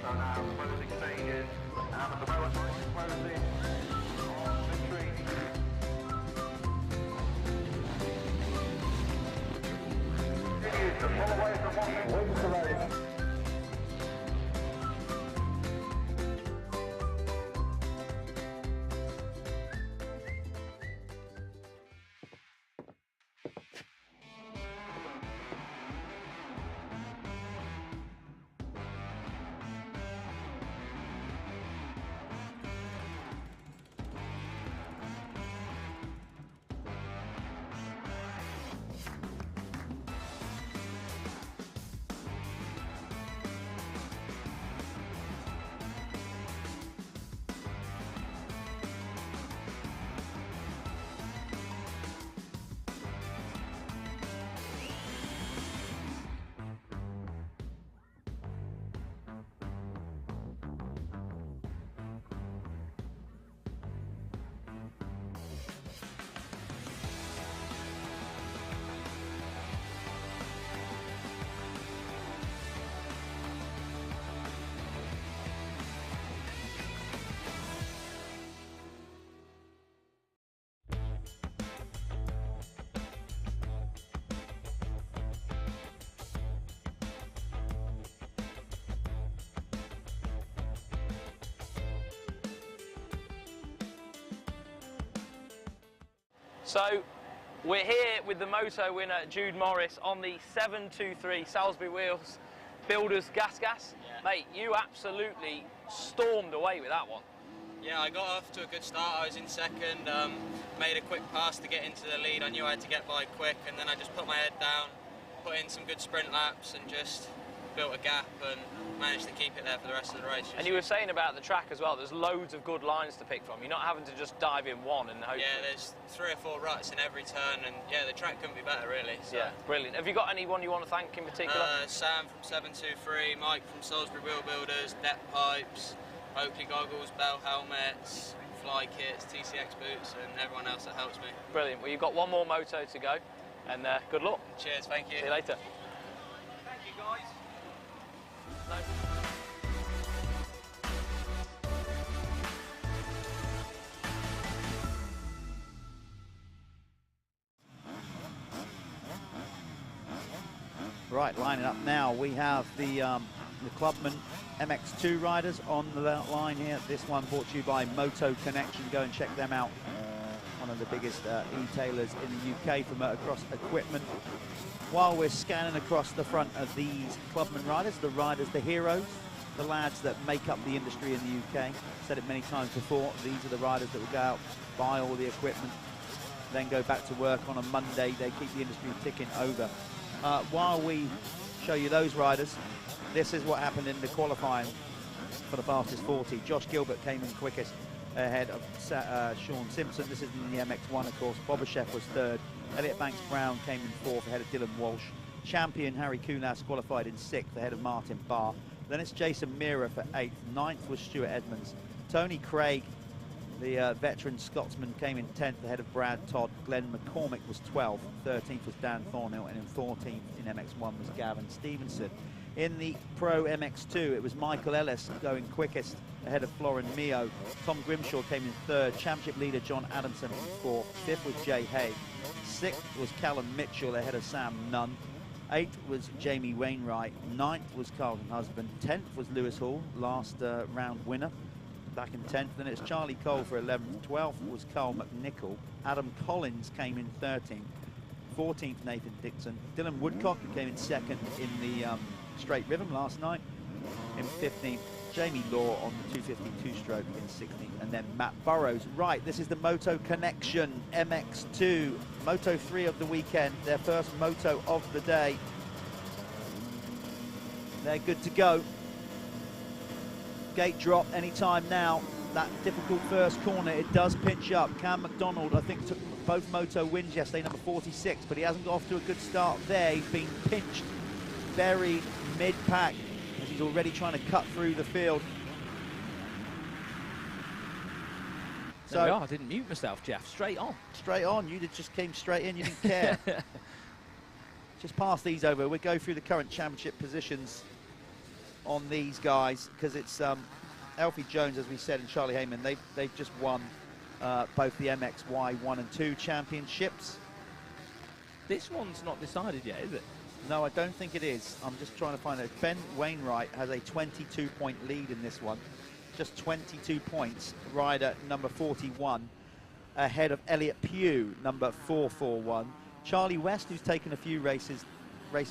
So now closing stages, and the Perrett closing on victory. Continues to pull away from one wins the race. So we're here with the moto winner Jude Morris on the 723 Salisbury wheels, Builders Gas. Yeah. Mate, you absolutely stormed away with that one. Yeah, I got off to a good start. I was in second, made a quick pass to get into the lead. I knew I had to get by quick, and then I just put my head down, put in some good sprint laps, and just built a gap and managed to keep it there for the rest of the race. And you were saying about the track as well, there's loads of good lines to pick from. You're not having to just dive in one and hope. Yeah, there's 3 or 4 ruts in every turn, and yeah, the track couldn't be better, really. So. Yeah, brilliant. Have you got anyone you want to thank in particular? Sam from 723, Mike from Salisbury Wheel Builders, Depth Pipes, Oakley Goggles, Bell Helmets, Fly Kits, TCX Boots, and everyone else that helps me. Brilliant. Well, you've got one more moto to go, and good luck. Cheers, thank you. See you later. Thank you, guys. Right, lining up now, we have the Clubman MX2 riders on the line here. This one brought to you by Moto Connection. Go and check them out. One of the biggest e-tailers in the UK for motocross equipment. While we're scanning across the front of these Clubman riders, the heroes, the lads that make up the industry in the UK. Said it many times before, these are the riders that will go out, buy all the equipment, then go back to work on a Monday. They keep the industry ticking over. While we show you those riders, this is what happened in the qualifying for the fastest 40. Josh Gilbert came in quickest ahead of Sean Simpson. This is in the MX1, of course. Bobashev was third. Elliot Banks-Brown came in fourth ahead of Dylan Walsh. Champion Harry Kulas qualified in sixth ahead of Martin Barr. Then it's Jason Meara for eighth. Ninth was Stuart Edmonds. Tony Craig, the veteran Scotsman, came in 10th ahead of Brad Todd. Glenn McCormick was 12th. 13th was Dan Thornhill, and in 14th in MX1 was Gavin Stevenson. In the Pro MX2, it was Michael Ellis going quickest ahead of Florin Mio. Tom Grimshaw came in third. Championship leader John Adamson in fourth. Fifth was Jay Hay. Sixth was Callum Mitchell ahead of Sam Nunn. Eighth was Jamie Wainwright. Ninth was Carlton Husband. 10th was Lewis Hall, last round winner, back in 10th. Then it's Charlie Cole for 11th. 12th was Carl McNichol. Adam Collins came in 13th. 14th, Nathan Dixon. Dylan Woodcock, who came in second in the straight rhythm last night, in 15th. Jamie Law on the 252 stroke in 16th, and then Matt Burrows. Right, this is the Moto Connection MX2, Moto 3 of the weekend, their first moto of the day. They're good to go. Gate drop anytime now. That difficult first corner, it does pinch up. Cam McDonald, I think, took both moto wins yesterday, number 46, but he hasn't got off to a good start there. He's been pinched very mid-pack, as he's already trying to cut through the field. So I didn't mute myself, Jeff. Straight on. Straight on. You just came straight in. You didn't care. Just pass these over. We'll go through the current championship positions on these guys, because it's Alfie Jones, as we said, and Charlie Heyman. They've just won both the MXY1 and 2 championships. This one's not decided yet, is it? No, I don't think it is. I'm just trying to find it. Ben Wainwright has a 22-point lead in this one. Just 22 points. Rider number 41 ahead of Elliot Pugh, number 441. Charlie West, who's taken a few race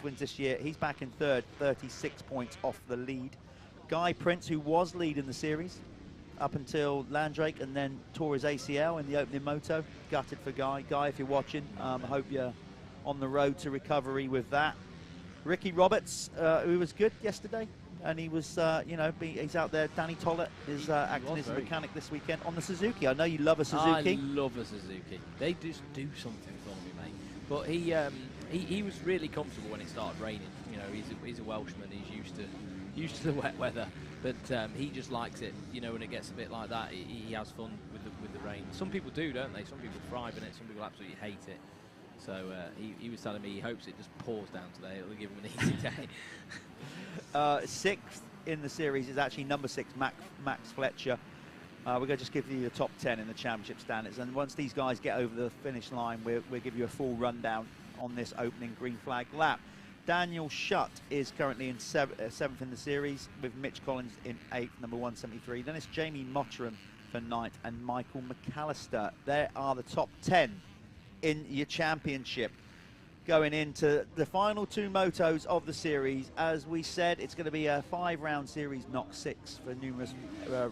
wins this year, he's back in third, 36 points off the lead. Guy Prince, who was lead in the series up until Landrake and then tore his ACL in the opening moto. Gutted for Guy. Guy, if you're watching, I hope you're on the road to recovery with that. Ricky Roberts, who was good yesterday, and he was, you know, he's out there. Danny Tollett is acting as a mechanic this weekend on the Suzuki. I know you love a Suzuki. I love a Suzuki. They just do something for me, mate. But he was really comfortable when it started raining. You know, he's a Welshman. He's used to the wet weather, but he just likes it. You know, when it gets a bit like that, he has fun with the rain. Some people do, don't they? Some people thrive in it. Some people absolutely hate it. So he was telling me he hopes it just pours down today. It'll give him an easy day. Sixth in the series is actually number 6, Max Fletcher. We're going to just give you the top 10 in the championship standards, and once these guys get over the finish line, we'll give you a full rundown on this opening green flag lap. Daniel Shutt is currently in 7th in the series, with Mitch Collins in 8th, number 173. Then it's Jamie Mottram for 9th, and Michael McAllister. There are the top 10 in your championship. Going into the final 2 motos of the series, as we said, it's going to be a 5-round series, not 6, for numerous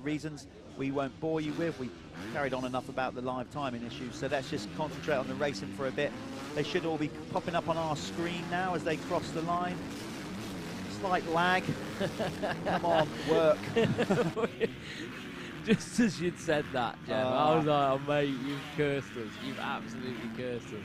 reasons we won't bore you with. We carried on enough about the live timing issues, so let's just concentrate on the racing for a bit. They should all be popping up on our screen now as they cross the line. Slight lag. Come on, work. Just as you'd said that, Jem, I was like, oh, mate, you've cursed us. You've absolutely cursed us.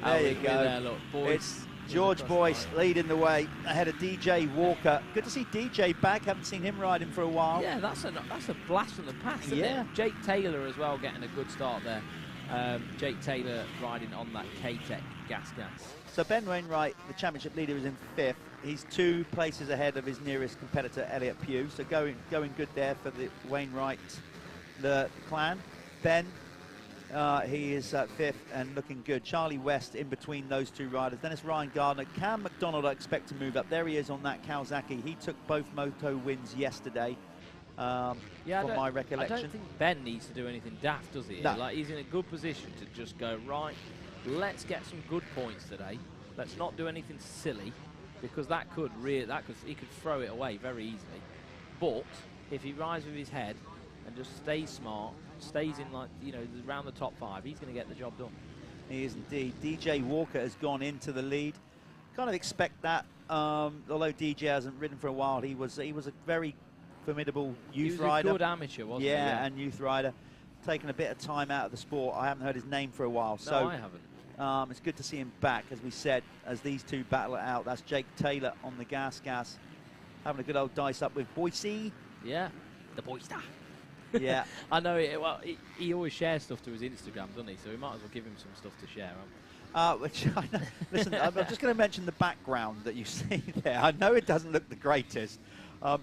There you go. There, look, Boyce, it's George Boyce leading the way ahead of DJ Walker. Good to see DJ back. Haven't seen him riding for a while. Yeah, that's a blast from the past, isn't it? Jake Taylor as well getting a good start there. Jake Taylor riding on that K-Tech gas. So Ben Wainwright, the championship leader, is in 5th. He's 2 places ahead of his nearest competitor, Elliot Pugh. So going good there for the Wainwright, the clan. Ben, he is 5th and looking good. Charlie West in between those 2 riders. Then it's Ryan Gardner. Cam McDonald, I expect to move up. There he is on that Kawasaki. He took both moto wins yesterday. From my recollection. I don't think Ben needs to do anything daft, does he? No. Like, he's in a good position to just go, right, let's get some good points today. Let's not do anything silly, because he could throw it away very easily. But if he rides with his head and just stays smart, stays in, like, you know, around the top 5, he's going to get the job done. He is indeed. DJ Walker has gone into the lead. Kind of expect that. Although DJ hasn't ridden for a while, he was a very formidable youth rider. He was a good amateur, wasn't he? Yeah, and youth rider. Taking a bit of time out of the sport. I haven't heard his name for a while. So no, I haven't. It's good to see him back, as we said, as these 2 battle it out. That's Jake Taylor on the gas. Having a good old dice up with Boise. Yeah, the Boyster. Yeah. I know it. Well, he always shares stuff to his Instagram, doesn't he? So we might as well give him some stuff to share. Which I know. Listen, I'm just going to mention the background that you see there. I know it doesn't look the greatest.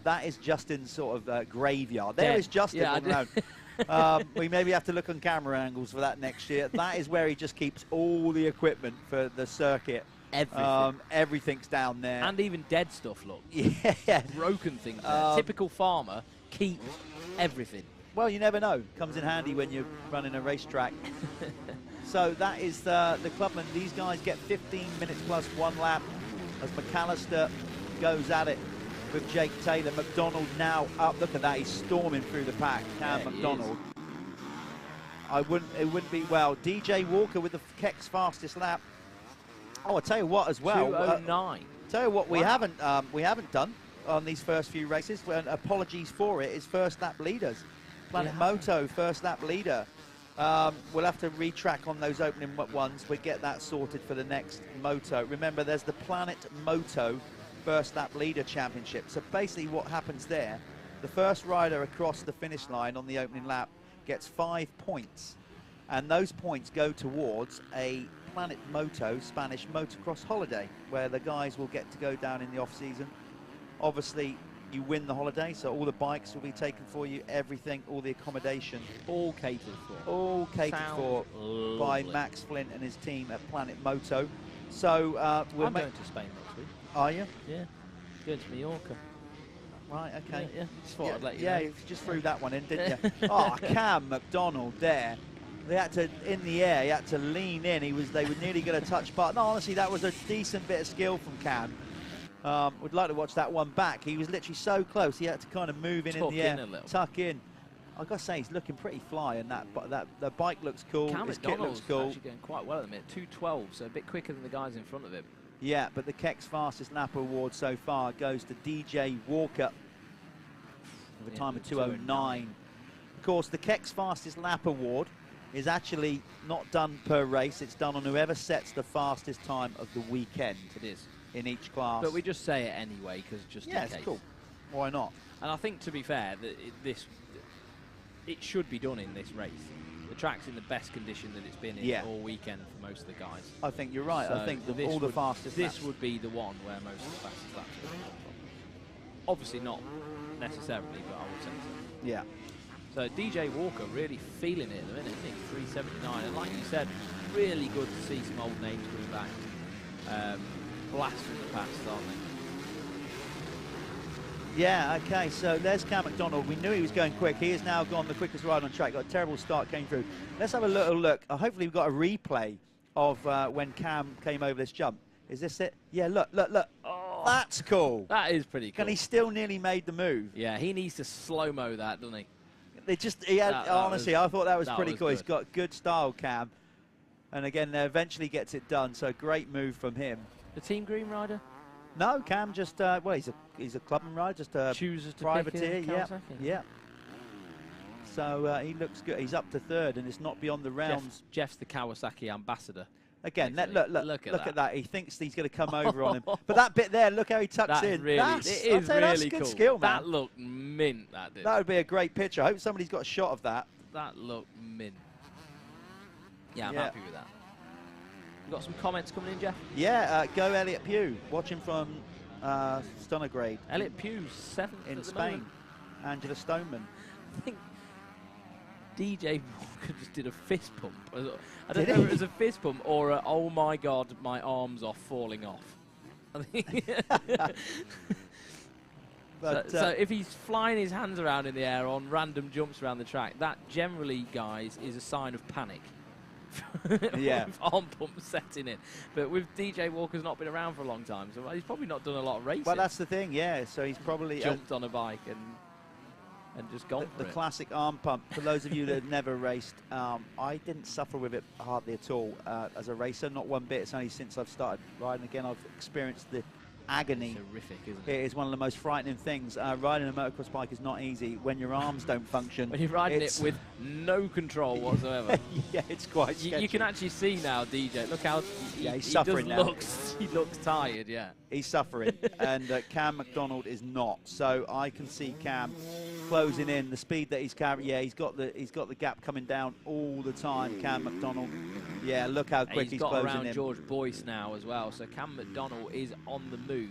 That is Justin's sort of graveyard. There is Justin on road. We maybe have to look on camera angles for that next year. That is where he just keeps all the equipment for the circuit. Everything. Everything's down there. And even dead stuff, look. Yeah. Broken things there. Typical farmer, keep everything. Well, you never know. Comes in handy when you're running a racetrack. So that is the Clubman. These guys get 15 minutes plus 1 lap as McAllister goes at it with Jake Taylor. McDonald now up. Look at that. He's storming through the pack. Cam McDonald. It wouldn't be well. DJ Walker with the Keck's fastest lap. Oh, I tell you what as well. 2:09. Tell you what, we haven't done on these first few races. Well, apologies for it. Is first lap leaders. Planet Moto first lap leader. We'll have to retrack on those opening ones. We'll get that sorted for the next Moto. Remember, there's the Planet Moto First Lap Leader Championship. So basically what happens there, the first rider across the finish line on the opening lap gets 5 points. And those points go towards a Planet Moto Spanish motocross holiday, where the guys will get to go down in the off-season. Obviously, you win the holiday, so all the bikes will be taken for you, everything, all the accommodation. All catered for. All catered for by Max Flint and his team at Planet Moto. So I'm going to Spain next week. Are you? Yeah. Going to Mallorca. Right, okay. Yeah. Just thought I'd let you know. You just threw that one in, didn't you? Oh, Cam McDonald there. They had to, in the air, he had to lean in. They were nearly going to touch part. No, honestly, that was a decent bit of skill from Cam. Would like to watch that one back. He was literally so close. He had to kind of move in the air, tuck in. I've got to say, he's looking pretty fly, and the bike looks cool. Cam His kit looks cool. Actually going quite well at the minute. 2:12, so a bit quicker than the guys in front of him. Yeah, but the Keck's fastest lap award so far goes to DJ Walker with a time of 2:09. Of course, the Keck's fastest lap award is actually not done per race. It's done on whoever sets the fastest time of the weekend. It is. In each class. But we just say it anyway, because just in case. It's cool. Why not? And I think, to be fair, that it should be done in this race. The track's in the best condition that it's been in all weekend for most of the guys. I think you're right. So I think all the fastest laps. This would be the one where most of the fastest laps would come from. Obviously not necessarily, but I would say so. Yeah. So DJ Walker really feeling it at the minute, isn't he? 3:79. And like you said, really good to see some old names coming back. Blast from the past, aren't they? Yeah, okay, so there's Cam McDonald. We knew he was going quick. He has now gone the quickest ride on track. Got a terrible start, came through. Let's have a little look. Hopefully we've got a replay of when Cam came over this jump. Is this it? Yeah, look. Oh, that's cool. That is pretty cool. And he still nearly made the move. Yeah, he needs to slow-mo that, doesn't he? Honestly, I thought that was pretty cool. Good. He's got good style, Cam. And again, eventually gets it done. So great move from him. The Team Green rider? No, Cam just well, he's a clubman rider, just a Chooses to privateer. pick Yeah, Kawasaki. yeah. So he looks good. He's up to third, and it's not beyond the rounds. Jeff's the Kawasaki ambassador. Again, Look at that. He thinks he's going to come over on him. But that bit there, look how he tucks in. Really, That's, it is that's really good cool. skill, man. That looked mint, that did. That would be a great picture. I hope somebody's got a shot of that. That looked mint. Yeah, I'm Yeah. happy with that. You got some comments coming in, Jeff? Yeah, go Elliot Pugh, watching from Stonograde Elliot Pugh's 7th in at the Spain. moment. Angela Stoneman. I think DJ Walker just did a fist pump. I Did don't know he? if it was a fist pump or a, oh my God, my arms are falling off. I think But, so if he's flying his hands around in the air on random jumps around the track, that generally, guys, is a sign of panic. Yeah. With arm pumps setting in. But with DJ Walker's not been around for a long time, so he's probably not done a lot of racing. well, that's the thing, yeah. So he's probably Jumped on a bike and just gone the for it. classic arm pump. For those of you that have never raced, I didn't suffer with it hardly at all as a racer, not one bit. It's only since I've started riding again I've experienced the agony. It's horrific, isn't It it? is one of the most frightening things. Riding a motocross bike is not easy when your arms don't function. When you're riding it with no control whatsoever. Yeah, it's quite sketchy. You can actually see now, DJ. Look how he's suffering now. He looks tired. Yeah. He's suffering, and Cam McDonald is not. So I can see Cam closing in the speed that he's carrying. Yeah, he's got the gap coming down all the time. Cam McDonald. Yeah, look how quick he's got closing around in. George Boyce now as well. So Cam McDonald is on the move,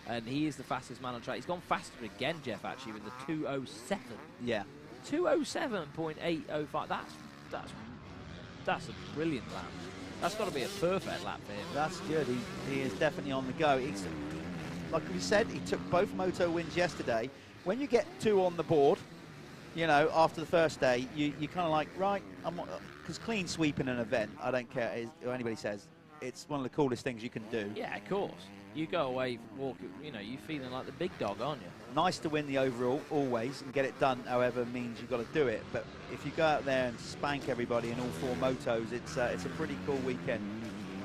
and he is the fastest man on track. He's gone faster again, Jeff. Actually, with the 2:07. Yeah. 2:07.805. That's a brilliant lap. That's got to be a perfect lap for him. That's good. He is definitely on the go. He's, like we said, he took both moto wins yesterday. When you get 2 on the board, you know, after the first day, you kind of like, right, because clean sweeping an event, I don't care what anybody says, it's one of the coolest things you can do. Yeah, of course. You go away, walk, you know, you're feeling like the big dog, aren't you? Nice to win the overall, always, and get it done, however, means you've got to do it. But if you go out there and spank everybody in all 4 motos, it's a pretty cool weekend.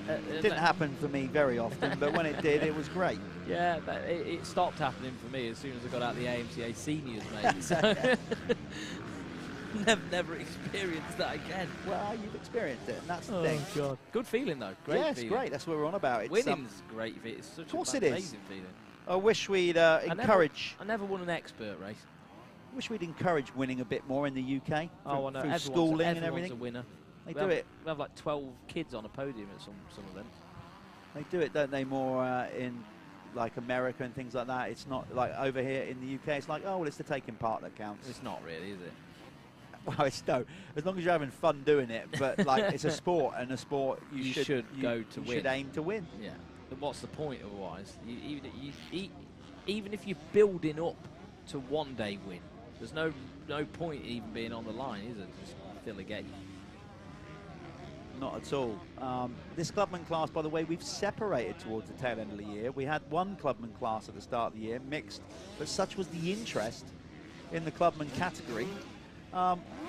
It didn't happen for me very often, but when it did, it was great. Yeah, but it stopped happening for me as soon as I got out of the AMTA seniors, mate. So never experienced that again. Well, you've experienced it, and that's the thing. God. Good feeling, though. Great yeah, it's feeling. great. That's what we're on about. It's, Winning's great. It's such of course an it is. amazing feeling. I wish we'd encourage. I never won an expert race. Wish we'd encourage winning a bit more in the UK. Oh, I know. Through schooling and everything. A winner. They do it. We have like 12 kids on a podium at some of them. They do it, don't they? More in like America and things like that. It's not like over here in the UK. It's like, oh well, it's the taking part that counts. It's not really, is it? Well, it's no. As long as you're having fun doing it, but like it's a sport, and a sport you should go to win. You should aim to win. Yeah. But what's the point otherwise? Even if you're building up to one day win, there's no point even being on the line, is it? Just fill a gate. Not at all. This Clubman class, by the way, we've separated towards the tail end of the year. We had one Clubman class at the start of the year, mixed, but such was the interest in the Clubman category.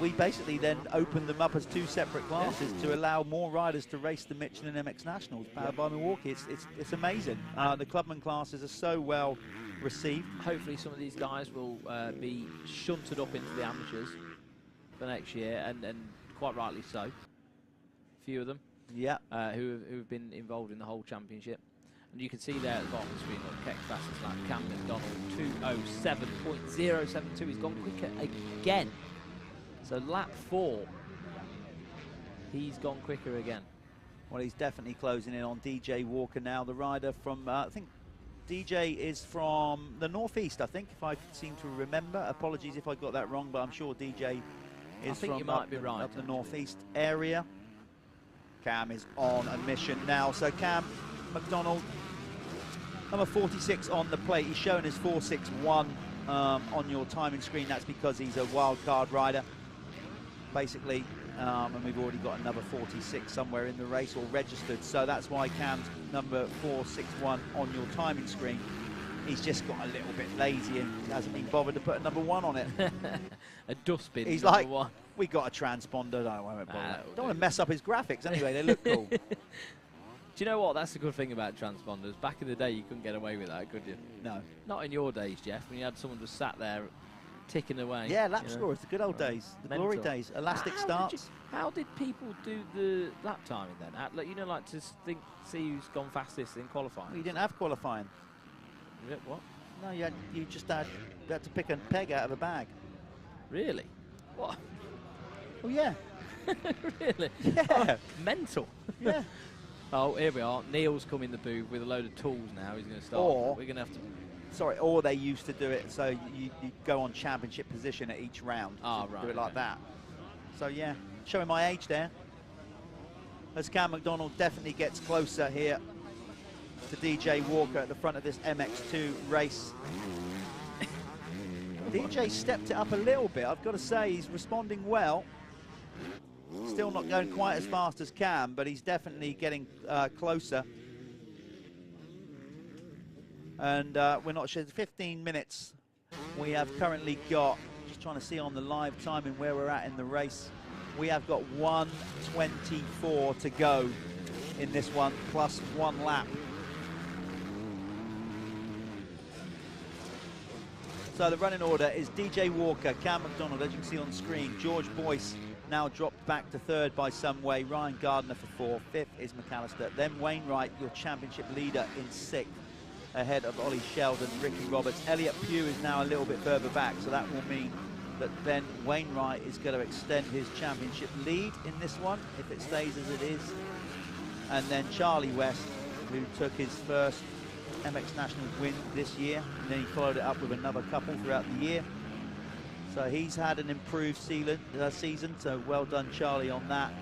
We basically then opened them up as 2 separate classes to allow more riders to race the Michelin MX Nationals powered by Milwaukee. It's amazing. The Clubman classes are so well received. Hopefully some of these guys will be shunted up into the amateurs for next year, and quite rightly so. A few of them, yeah, who have been involved in the whole championship. And you can see there at the bottom of the screen, look, Keck's fastest lap, Cam McDonald, 2:07.072. He's gone quicker again. So lap 4, he's gone quicker again. Well, he's definitely closing in on DJ Walker now, the rider from, I think DJ is from the northeast, I think, if I seem to remember. Apologies if I got that wrong, but I'm sure DJ is from up the northeast area. Cam is on a mission now. So Cam McDonald, number 46 on the plate. He's shown as 461 on your timing screen. That's because he's a wild card rider, basically. And we've already got another 46 somewhere in the race or registered. So that's why Cam's number 461 on your timing screen. He's just got a little bit lazy and hasn't been bothered to put a number 1 on it. A dustbin. He's number like, 1. We got a transponder. Don't want to mess up his graphics anyway. They look cool. Do you know what? That's the good thing about transponders. Back in the day, you couldn't get away with that, could you? No. Not in your days, Jeff, when you had someone just sat there ticking away. Yeah, lap scorers, the good old days, the glory days, elastic starts. How did people do the lap timing then? Like to see who's gone fastest in qualifying. Well, you didn't have qualifying. What? No, you just had to pick a peg out of a bag. Really? What? Oh yeah. Really? Yeah. Oh, mental. Yeah. Oh, here we are. Neil's come in the booth with a load of tools now. He's going to start. Or we're going to have to. Sorry, or they used to do it so you go on championship position at each round. Ah, right. Do it like that. So yeah, showing my age there. As Cam McDonald definitely gets closer here to DJ Walker at the front of this MX2 race. DJ stepped it up a little bit, I've got to say. He's responding well. Still not going quite as fast as Cam, but he's definitely getting closer. And we're not sure, 15 minutes we have currently got. Just trying to see on the live timing where we're at in the race. We have got 1:24 to go in this one, plus 1 lap. So the running order is DJ Walker, Cam McDonald, as you can see on screen. George Boyce now dropped back to 3rd by some way. Ryan Gardner for 4th. 5th is McAllister. Then Wainwright, your championship leader, in 6th. Ahead of Ollie Sheldon, Ricky Roberts. Elliot Pugh is now a little bit further back, so that will mean that Ben Wainwright is going to extend his championship lead in this one, if it stays as it is. And then Charlie West, who took his first MX Nationals win this year, and then he followed it up with another couple throughout the year. So he's had an improved season, so well done, Charlie, on that.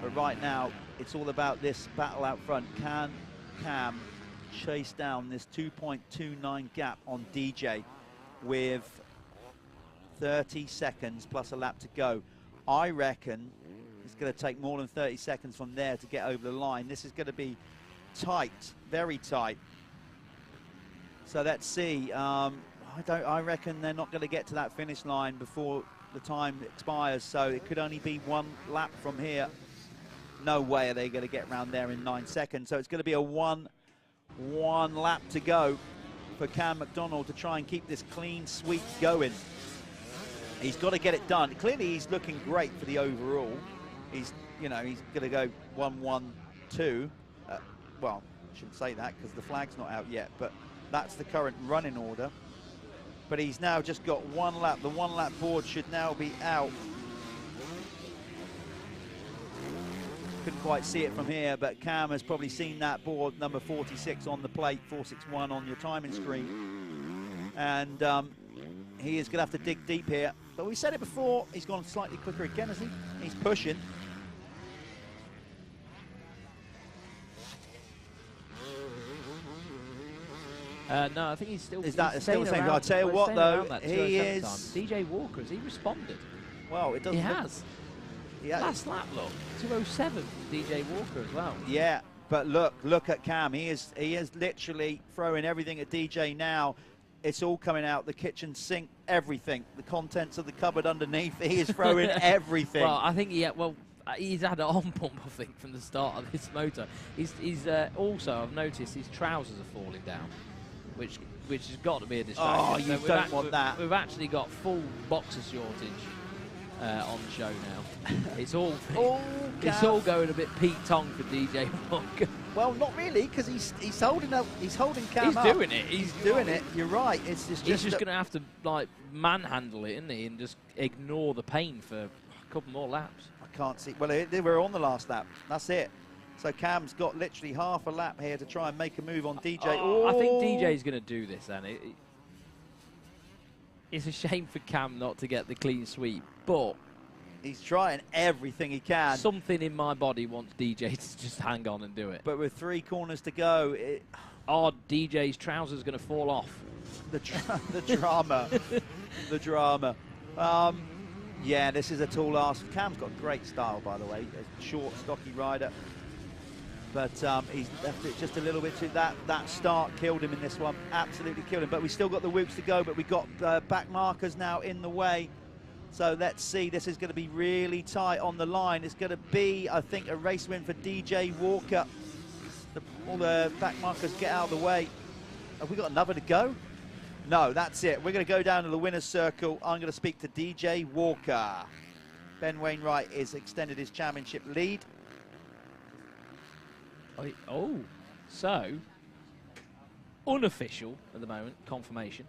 But right now, it's all about this battle out front. Can Cam chase down this 2.29 gap on DJ with 30 seconds plus a lap to go? I reckon it's going to take more than 30 seconds from there to get over the line. This is going to be tight, very tight. So let's see. I reckon they're not going to get to that finish line before the time expires, so it could only be 1 lap from here. No way are they going to get around there in 9 seconds. So it's going to be a one lap to go for Cam McDonald to try and keep this clean sweep going. He's got to get it done. Clearly he's looking great for the overall. He's going to go 1-1-2. Well, I shouldn't say that because the flag's not out yet, but that's the current running order. But he's now just got 1 lap. The 1 lap board should now be out. Couldn't quite see it from here, but Cam has probably seen that board, number 46 on the plate, 461 on your timing screen. And he is going to have to dig deep here. But we said it before, he's gone slightly quicker again, hasn't he? He's pushing. No, I think he's still. Is that still the same? I'll tell you what, though, he is. DJ Walker, has he responded? Well, it doesn't. He has. Yeah. Last lap, look, 2:07 DJ Walker as well. Yeah, but look at Cam. He is literally throwing everything at DJ now. It's all coming out, the kitchen sink, everything, the contents of the cupboard underneath. He is throwing everything. Well, I think he's had an on pump, I think, from the start of this motor. He's also, I've noticed his trousers are falling down, which has got to be a distraction. Oh, you don't want that. We've actually got full boxer shortage on the show now. It's all going a bit Pete Tong for DJ Walker. Well, not really, because he's holding Cam up. He's doing it. He's doing it. You're right. He's just going to have to like manhandle it, isn't he, and just ignore the pain for a couple more laps. I can't see. Well, they were on the last lap. That's it. So Cam's got literally half a lap here to try and make a move on DJ. I think DJ's going to do this, then. It's a shame for Cam not to get the clean sweep, but he's trying everything he can. Something in my body wants DJ to just hang on and do it. But with 3 corners to go, DJ's trousers going to fall off. The drama, the drama. Yeah, this is a tall ask. Cam's got great style, by the way. A short, stocky rider. But he's left it just a little bit too. That start killed him in this one. Absolutely killed him. But we still got the whoops to go. But we've got back markers now in the way. So let's see. This is going to be really tight on the line. It's going to be, I think, a race win for DJ Walker. The all the back markers get out of the way. Have we got another to go? No, that's it. We're going to go down to the winner's circle. I'm going to speak to DJ Walker. Ben Wainwright has extended his championship lead. Oh, so unofficial at the moment, confirmation.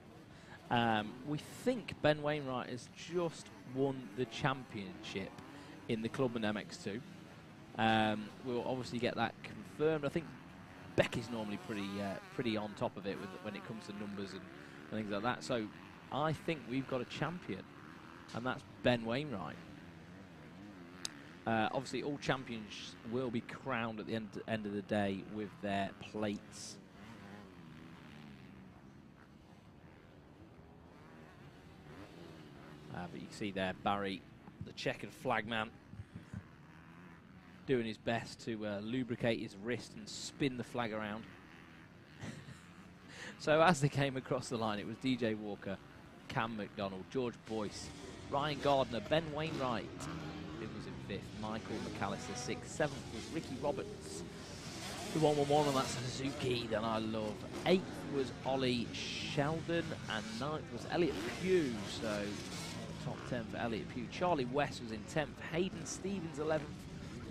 We think Ben Wainwright has just won the championship in the Clubman MX2. We'll obviously get that confirmed. I think Becky's normally pretty on top of it when it comes to numbers and things like that. So I think we've got a champion, and that's Ben Wainwright. Obviously, all champions will be crowned at the end of the day with their plates. But you can see there, Barry, the checkered flag man, doing his best to lubricate his wrist and spin the flag around. So as they came across the line, it was DJ Walker, Cam McDonald, George Boyce, Ryan Gardner, Ben Wainwright, who was in 5th, Michael McAllister 6th, 7th was Ricky Roberts, the 111 on that Suzuki that I love. 8th was Ollie Sheldon, and 9th was Elliot Pugh, so top 10 for Elliot Pugh. Charlie West was in 10th, Hayden Stevens 11th,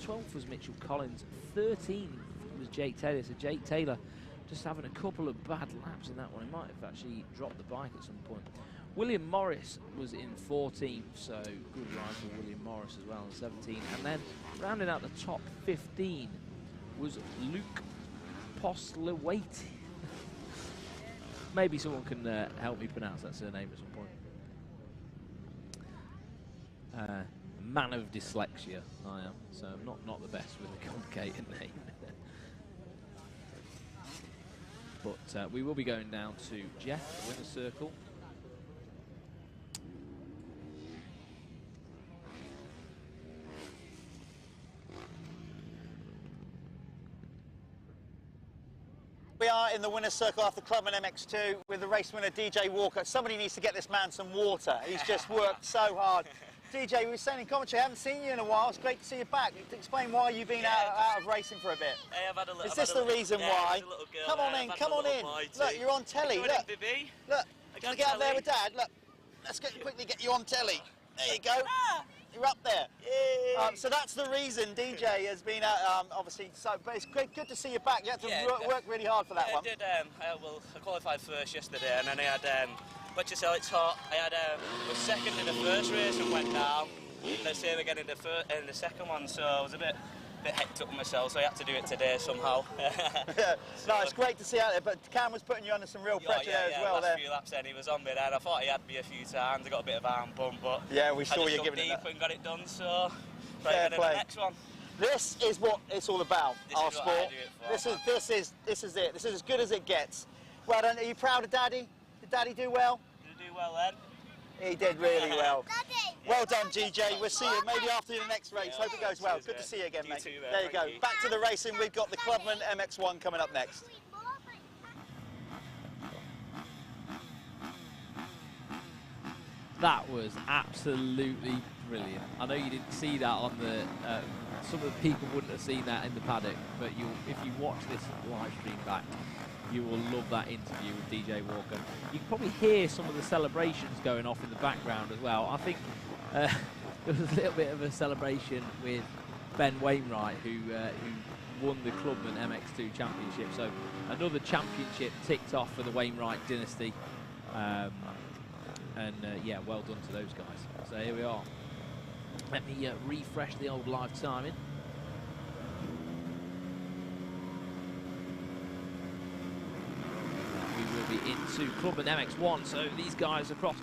12th was Mitchell Collins, 13th was Jake Taylor. So Jake Taylor just having a couple of bad laps in that one. He might have actually dropped the bike at some point. William Morris was in 14th, so good ride for William Morris as well in 17. And then rounding out the top 15 was Luke Postlewaite. Maybe someone can help me pronounce that surname at some point. Man of dyslexia, I am, so I'm not the best with a complicated name. But we will be going down to Jeff, the winner's circle. We are in the winner's circle after Clubman MX2 with the race winner DJ Walker. Somebody needs to get this man some water. He's just worked so hard. DJ, we were saying in commentary, I haven't seen you in a while. It's great to see you back. Explain why you've been out of racing for a bit. Hey, I've had a little. Is this the reason why? Come on in, come on in. Look, you're on telly. Look, look. Can you get up there with Dad? Look, let's quickly get you on telly. There you go. You're up there. So that's the reason DJ has been out, obviously. So, but it's great, good to see you back. You had to work really hard for that one. I did. Well, I qualified first yesterday, and then I had. But you it's hot. I had was second in the first race and went down. And the same again in the second one, so I was a bit hectic up with myself, so I had to do it today somehow. No, it's great to see you out there, but Cam was putting you under some real pressure there as well. Last few laps then, he was on me then. I thought he had me a few times. I got a bit of arm bump, but yeah, we saw you giving it deep and got it done. So fair play. The next one. This is what it's all about. Our sport. This is it. This is as good as it gets. Well done. Are you proud of Daddy? Did Daddy do well? Did he do well then? He did really well. Well done, GJ. We'll see you maybe after the next race. Hope it goes well. Good to see you again, mate. Too, there you go. Back to the racing. We've got the Clubman MX1 coming up next. That was absolutely brilliant. I know you didn't see that on the... some of the people wouldn't have seen that in the paddock, but if you watch this live stream back, you will love that interview with DJ Walker. You can probably hear some of the celebrations going off in the background as well. I think there was a little bit of a celebration with Ben Wainwright, who won the Clubman MX2 championship. So another championship ticked off for the Wainwright dynasty. Yeah, well done to those guys. So here we are. Let me refresh the old live timing. We will be into Clubman MX1. So these guys across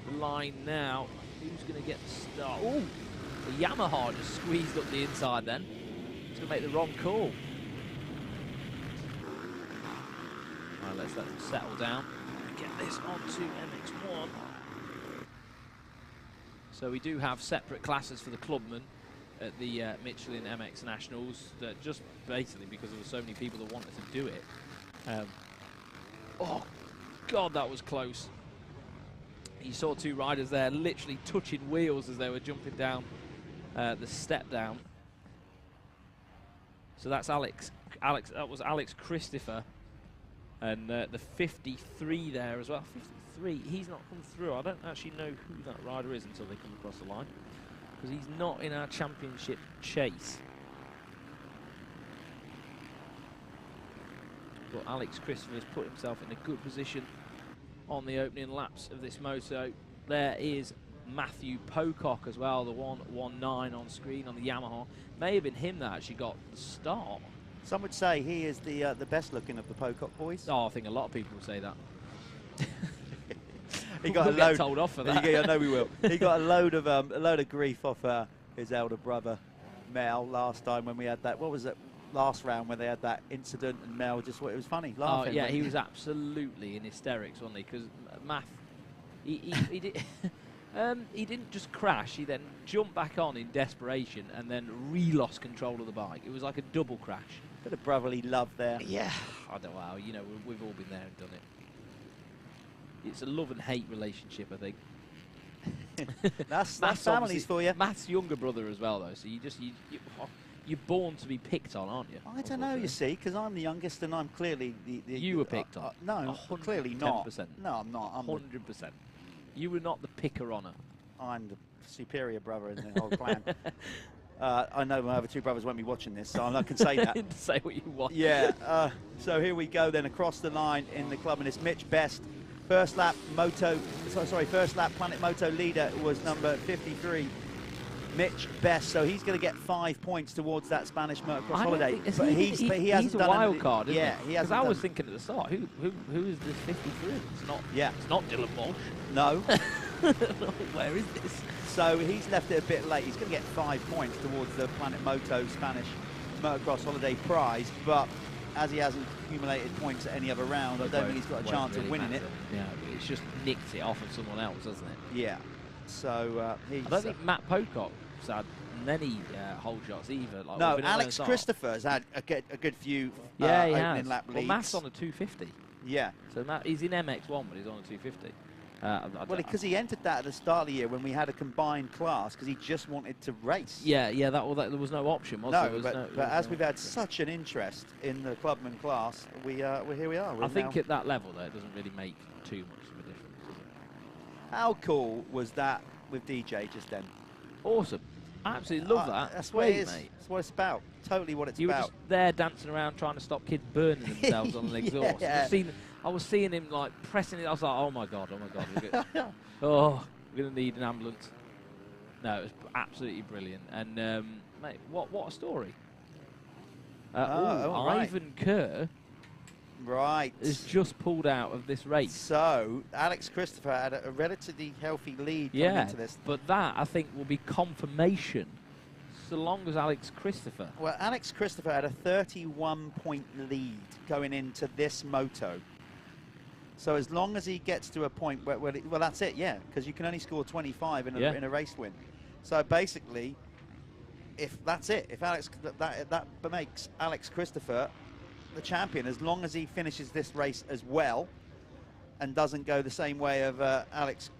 the line now. Who's going to get the start? Oh, the Yamaha just squeezed up the inside then. It's going to make the wrong call. Right, let's let them settle down and get this onto MX1. So we do have separate classes for the Clubman at the Michelin MX Nationals, just basically because there were so many people that wanted to do it. Oh, God, that was close. You saw two riders there literally touching wheels as they were jumping down the step down. So that's Alex. That was Alex Christopher, and the 53 there as well. 53. He's not come through. I don't actually know who that rider is until they come across the line, because he's not in our championship chase. But Alex Christopher has put himself in a good position on the opening laps of this moto. There is Matthew Pocock as well, the 119 on screen on the Yamaha. May have been him that actually got the start. Some would say he is the best looking of the Pocock boys. Oh, I think a lot of people would say that. He got we'll a load. get told off for that. I know we will. He got a load of grief off his elder brother Mel last time when we had that. What was it? Last round when they had that incident, and Mel just thought it was funny, laughing. Oh yeah, he was absolutely in hysterics, wasn't he? Because Math, he did. He didn't just crash. He then jumped back on in desperation and then re-lost control of the bike. It was like a double crash. Bit of brotherly love there. Yeah, I don't know. You know, we've all been there and done it. It's a love and hate relationship, I think. that's families for you. Matt's younger brother as well, though. So you're born to be picked on, aren't you? I don't know, you see, because I'm the youngest and I'm clearly the you were picked on. No, clearly not. 10%. No, I'm not. I'm 100%. You were not the picker-honor. I'm the superior brother in the whole clan. I know my other two brothers won't be watching this, so I can say that. Say what you want. Yeah. So here we go then across the line in the club, and it's Mitch Best. First lap Planet Moto leader was number 53, Mitch Best. So he's going to get 5 points towards that Spanish motocross holiday. But he hasn't a done wild card, isn't yeah, he hasn't. Because I was thinking at the start, who is this 53? It's not. Yeah. It's not Dylan Walsh. No. Where is this? So he's left it a bit late. He's going to get 5 points towards the Planet Moto Spanish motocross holiday prize, but as he hasn't accumulated points at any other round, I don't think he's got a chance of winning it. Yeah, it's just nicked it off of someone else, hasn't it? Yeah. So he's... I don't think Matt Pocock's had many hole shots either. Like, no, Alex Christopher's had a good few opening lap leads. Well, Matt's on a 250. Yeah. So Matt, he's in MX1, but he's on a 250. Well, because he entered that at the start of the year when we had a combined class, because he just wanted to race. Yeah, there was no option, was there? But as we've had such an interest in the Clubman class, here we are. I think at that level, though, it doesn't really make too much of a difference, does it? How cool was that with DJ just then? Awesome. I absolutely love that. That's what it is. Mate. That's what it's about. Totally what it's you about. You were just there dancing around trying to stop kids burning themselves on an exhaust. Yeah. I was seeing him like pressing it. I was like, oh my god. We're going to need an ambulance. No, it was absolutely brilliant. And mate, what a story. Right. Ivan Kerr has just pulled out of this race. So Alex Christopher had a relatively healthy lead coming into this. But that I think will be confirmation so long as Alex Christopher. Well, Alex Christopher had a 31-point lead going into this moto. So as long as he gets to a point where well, that's it, yeah, because you can only score 25 in a race win. So basically, if that's it, if that makes Alex Christopher the champion, as long as he finishes this race as well and doesn't go the same way of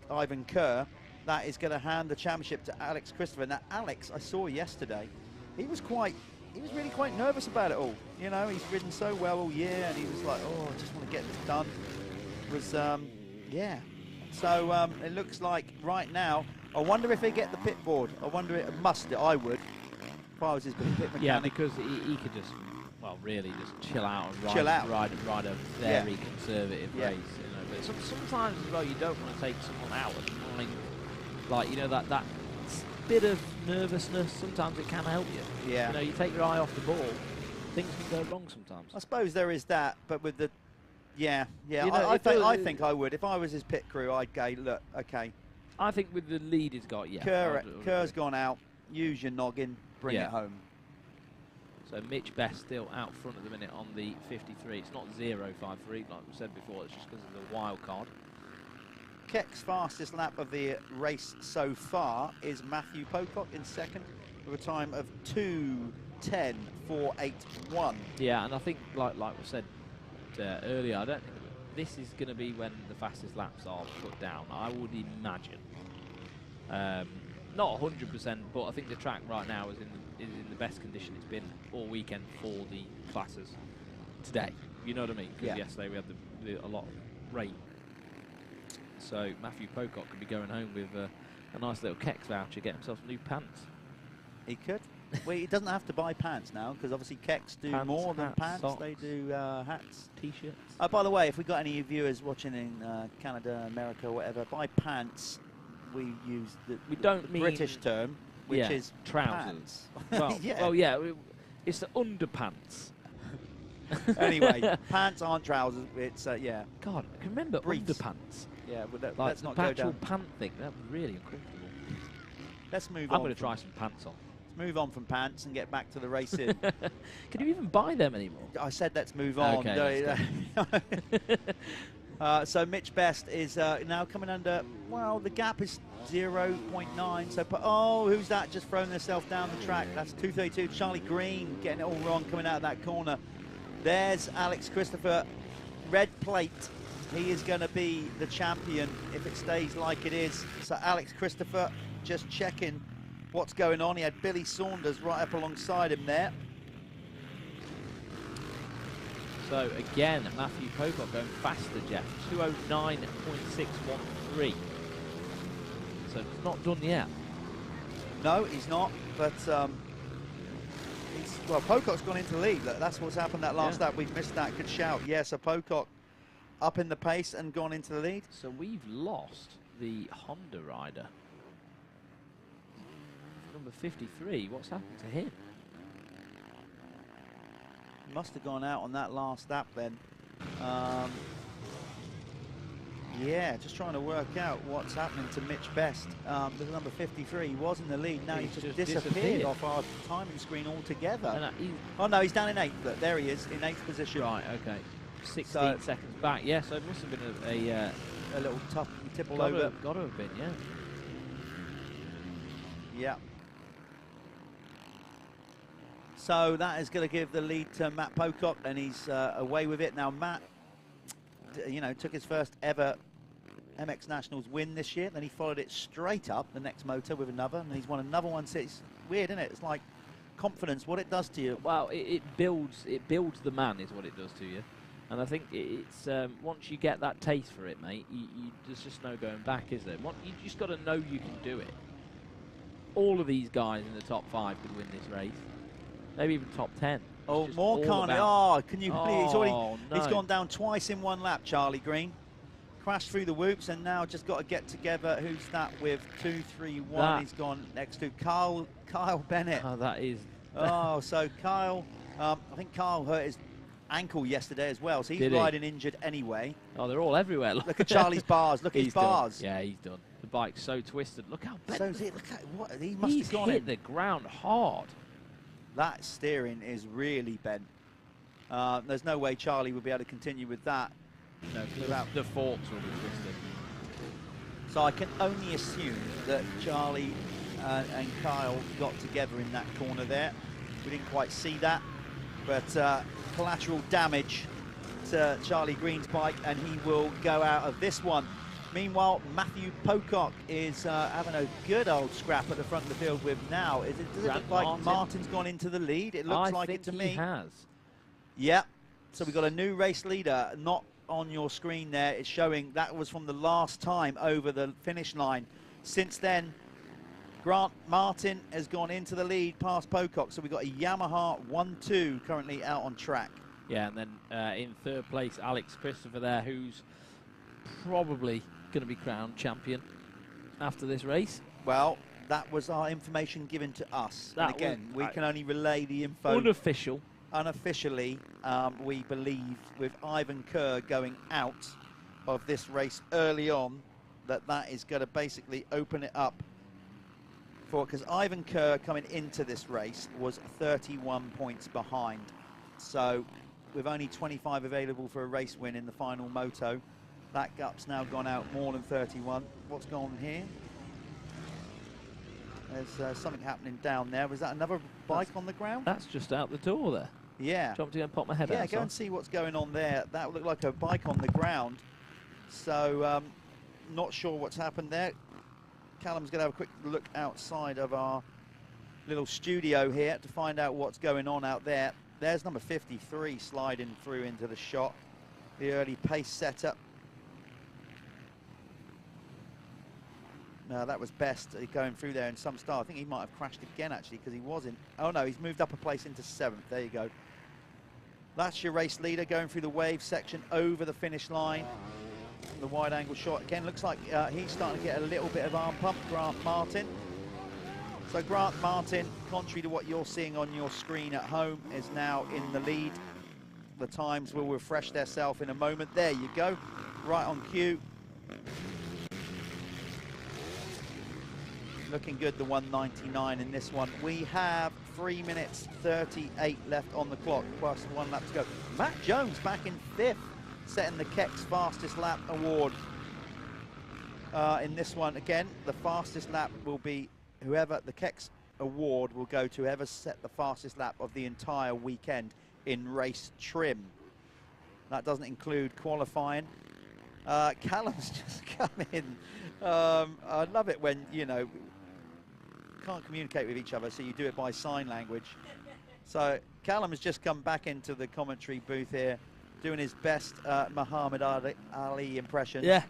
Ivan Kerr, that is going to hand the championship to Alex Christopher. Now, Alex, I saw yesterday, he was really quite nervous about it all. You know, he's ridden so well all year, and he was like, oh, I just want to get this done. Yeah. So it looks like right now, I wonder if they get the pit board. I wonder it must. I would, if I was his pit mechanic. Yeah, because he could just, well, really just chill out and ride a very conservative race. You know, but sometimes as well, you don't want to take someone out of the mind. Like, you know, that bit of nervousness. Sometimes it can help you. Yeah. You know, you take your eye off the ball, things can go wrong sometimes. I suppose there is that, but with the Yeah. You know, I think I would. If I was his pit crew, I'd go, look, okay. I think with the lead he's got, Kerr's gone out. Use your noggin. Bring it home. So Mitch Best still out front at the minute on the 53. It's not 0.53 like we said before. It's just because of the wild card. Keck's fastest lap of the race so far is Matthew Pocock in second with a time of 2:10.481. Yeah, and I think like we said earlier, I don't think this is going to be when the fastest laps are put down. I would imagine. Not 100%, but I think the track right now is in the best condition it's been all weekend for the classes today. You know what I mean? Because yesterday we had a lot of rain. So Matthew Pocock could be going home with a nice little Kex voucher, get himself some new pants. He could. Well, he doesn't have to buy pants now, because obviously Kex do Pants, more than hats, pants. socks, they do hats. T-shirts. By the way, if we've got any viewers watching in Canada, America, whatever, by pants, we use the British term, which is trousers. Pants. Well, yeah, it's the underpants. Anyway, pants aren't trousers. It's yeah. God, I can remember briefs. Underpants. Yeah, but Like let's the not go actual down. pant thing. That was really uncomfortable. Let's move on. I'm going to try some pants on. Let's move on from pants and get back to the racing. Can you even buy them anymore? I said let's move on. Okay, so Mitch Best is now coming under, well, the gap is 0.9. So, oh, who's that just throwing herself down the track? That's 232, Charlie Green, getting it all wrong, coming out of that corner. There's Alex Christopher, red plate. He is going to be the champion if it stays like it is. So Alex Christopher just checking what's going on. He had Billy Saunders right up alongside him there. So again, Matthew Pocock going faster, Jeff. 209.613. So it's not done yet. No, he's not. But well, Pocock's gone into the lead. That's what's happened that last lap. We've missed that. Good shout. Yeah, so Pocock up in the pace and gone into the lead. So we've lost the Honda rider. Number 53. What's happened to him? Must have gone out on that last lap then. Yeah, just trying to work out what's happening to Mitch Best. The number 53, he was in the lead. Now he's just disappeared off our timing screen altogether. Oh no, he's down in 8th. Look, there he is, in 8th position. Right, okay. 16 seconds back. Yeah, so it must have been a little tough tipple over. Got to have been, yeah. Yeah. So that is going to give the lead to Matt Pocock, and he's away with it. Now Matt, you know, took his first ever MX Nationals win this year. Then he followed it straight up the next moto with another, and he's won another one. So it's weird, isn't it? It's like confidence, what it does to you. Well, it builds the man, is what it does to you. And I think it's once you get that taste for it, mate, there's just no going back, is there? You just got to know you can do it. All of these guys in the top 5 could win this race. Maybe even top 10. Oh, more carnage. Oh, can you believe he's gone down twice in one lap, Charlie Green. Crashed through the whoops and now just got to get together. Who's that with? 2-3-1. He's gone next to Kyle Bennett. Oh, that is. Oh, so Kyle, I think Kyle hurt his ankle yesterday as well, so he's riding injured anyway. Oh, they're all everywhere. Look at Charlie's bars. Look at his bars. Done. Yeah, he's done. The bike's so twisted. Look how bent. So is it. Look at what he must have gone hit the ground hard. That steering is really bent. There's no way Charlie would be able to continue with that. No, the forks will be twisted. So I can only assume that Charlie and Kyle got together in that corner there. We didn't quite see that, but collateral damage to Charlie Green's bike, and he will go out of this one. Meanwhile, Matthew Pocock is having a good old scrap at the front of the field with now. Does it look like Martin's gone into the lead? It looks like it to me. He has. Yeah. So we've got a new race leader, not on your screen there. It's showing that was from the last time over the finish line. Since then, Grant Martin has gone into the lead past Pocock. So we've got a Yamaha 1-2 currently out on track. Yeah, and then in 3rd place, Alex Christopher there, who's probably going to be crowned champion after this race. Well, that was our information given to us. And again, we can only relay the info. Unofficially, we believe with Ivan Kerr going out of this race early on, that is going to basically open it up for, because Ivan Kerr coming into this race was 31 points behind. So with only 25 available for a race win in the final moto, that gap's now gone out more than 31. What's going on here? There's something happening down there. Was that another bike on the ground? That's just out the door there. Yeah. Do you want me to go and pop my head out? Yeah, go and see what's going on there. That looked like a bike on the ground. So, not sure what's happened there. Callum's going to have a quick look outside of our little studio here to find out what's going on out there. There's number 53 sliding through into the shot. The early pace setup. No, that was Best going through there in some style. I think he might have crashed again, actually, because he was in... Oh, no, he's moved up a place into 7th. There you go. That's your race leader going through the wave section over the finish line. The wide-angle shot. Again, looks like he's starting to get a little bit of arm pump, Grant Martin. So Grant Martin, contrary to what you're seeing on your screen at home, is now in the lead. The times will refresh themselves in a moment. There you go, right on cue. Looking good, the 199 in this one. We have 3 minutes 38 left on the clock, plus 1 lap to go. Matt Jones back in 5th, setting the Keck's fastest lap award. In this one, again, the fastest lap will be whoever, the Keck's award will go to whoever set the fastest lap of the entire weekend in race trim. That doesn't include qualifying. Callum's just come in. I love it when, you know, can't communicate with each other, so you do it by sign language. So Callum has just come back into the commentary booth here, doing his best Muhammad Ali impression. Yeah.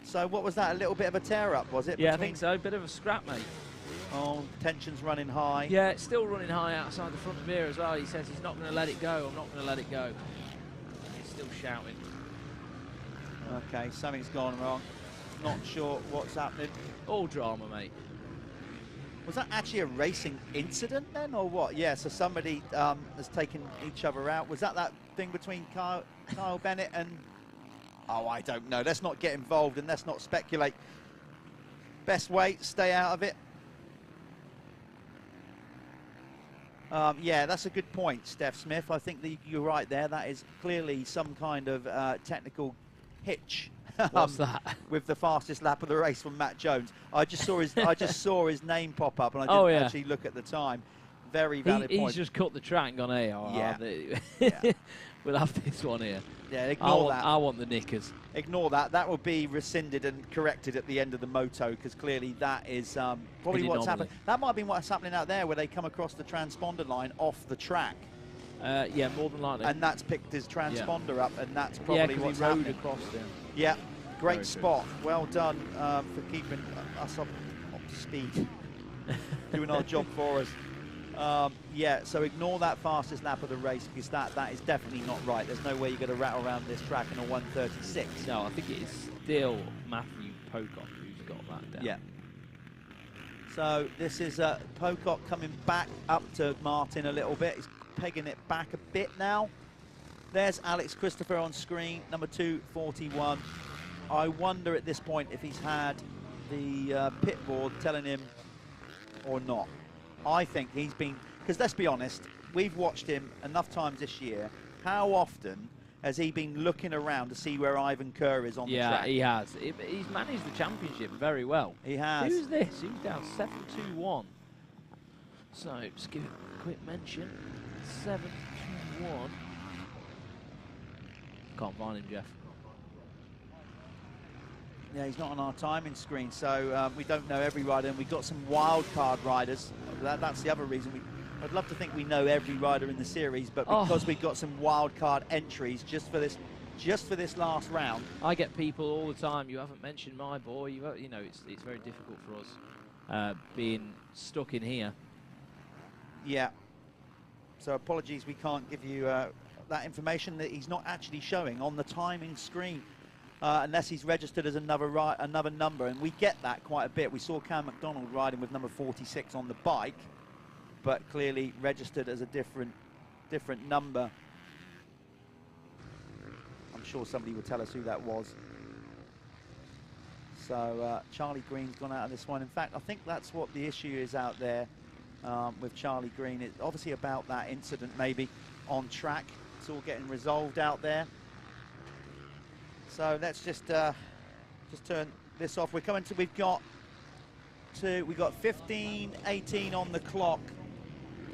So what was that, a little bit of a tear-up, was it? Yeah, I think so, a bit of a scrap, mate. Oh, tension's running high. Yeah, it's still running high outside the front of here as well. He says he's not going to let it go, I'm not going to let it go. He's still shouting. Okay, something's gone wrong. Not sure what's happening. All drama, mate. Was that actually a racing incident then, or what? Yeah, so somebody has taken each other out. Was that thing between Kyle Bennett and... Oh, I don't know. Let's not get involved and let's not speculate. Best way, stay out of it. Yeah, that's a good point, Steph Smith. I think that you're right there. That is clearly some kind of technical hitch. What's that? With the fastest lap of the race from Matt Jones. I just saw his name pop up, and I didn't actually look at the time. Very valid point. He's just cut the track and gone, hey, yeah. We'll have this one here. Yeah, ignore that. I want the knickers. Ignore that. That will be rescinded and corrected at the end of the moto, because clearly that is probably what's happened. That might have been what's happening out there, where they come across the transponder line off the track. Yeah, more than likely. And that's picked his transponder up, and that's probably what's happening. Across there. Yeah, great spot. Well done for keeping us up to speed, doing our job for us. Yeah, so ignore that fastest lap of the race, because that is definitely not right. There's no way you're going to rattle around this track in a 1:36. No, I think it is still Matthew Pocock who's got that down. Yeah. So this is Pocock coming back up to Martin a little bit. He's pegging it back a bit now. There's Alex Christopher on screen, number 241. I wonder at this point if he's had the pit board telling him or not. I think he's been, because let's be honest, we've watched him enough times this year. How often has he been looking around to see where Ivan Kerr is on the track? Yeah, he has. He's managed the championship very well. He has. Who's this? Who's down 7-2-1? So, just give it a quick mention. 7-2-1. Can't find him, Jeff. Yeah, he's not on our timing screen, so we don't know every rider, and we've got some wild card riders. That's the other reason. I'd love to think we know every rider in the series, but because we've got some wild card entries just for this last round. I get people all the time. You haven't mentioned my boy. You know, it's very difficult for us being stuck in here. Yeah. So apologies, we can't give you that information that he's not actually showing on the timing screen. Unless he's registered as another number, and we get that quite a bit. We saw Cam McDonald riding with number 46 on the bike, but clearly registered as a different number. I'm sure somebody would tell us who that was. So Charlie Green's gone out of this one. In fact, I think that's what the issue is out there with Charlie Green. It's obviously about that incident maybe on track. It's all getting resolved out there. So let's just turn this off. We've got 15:18 on the clock.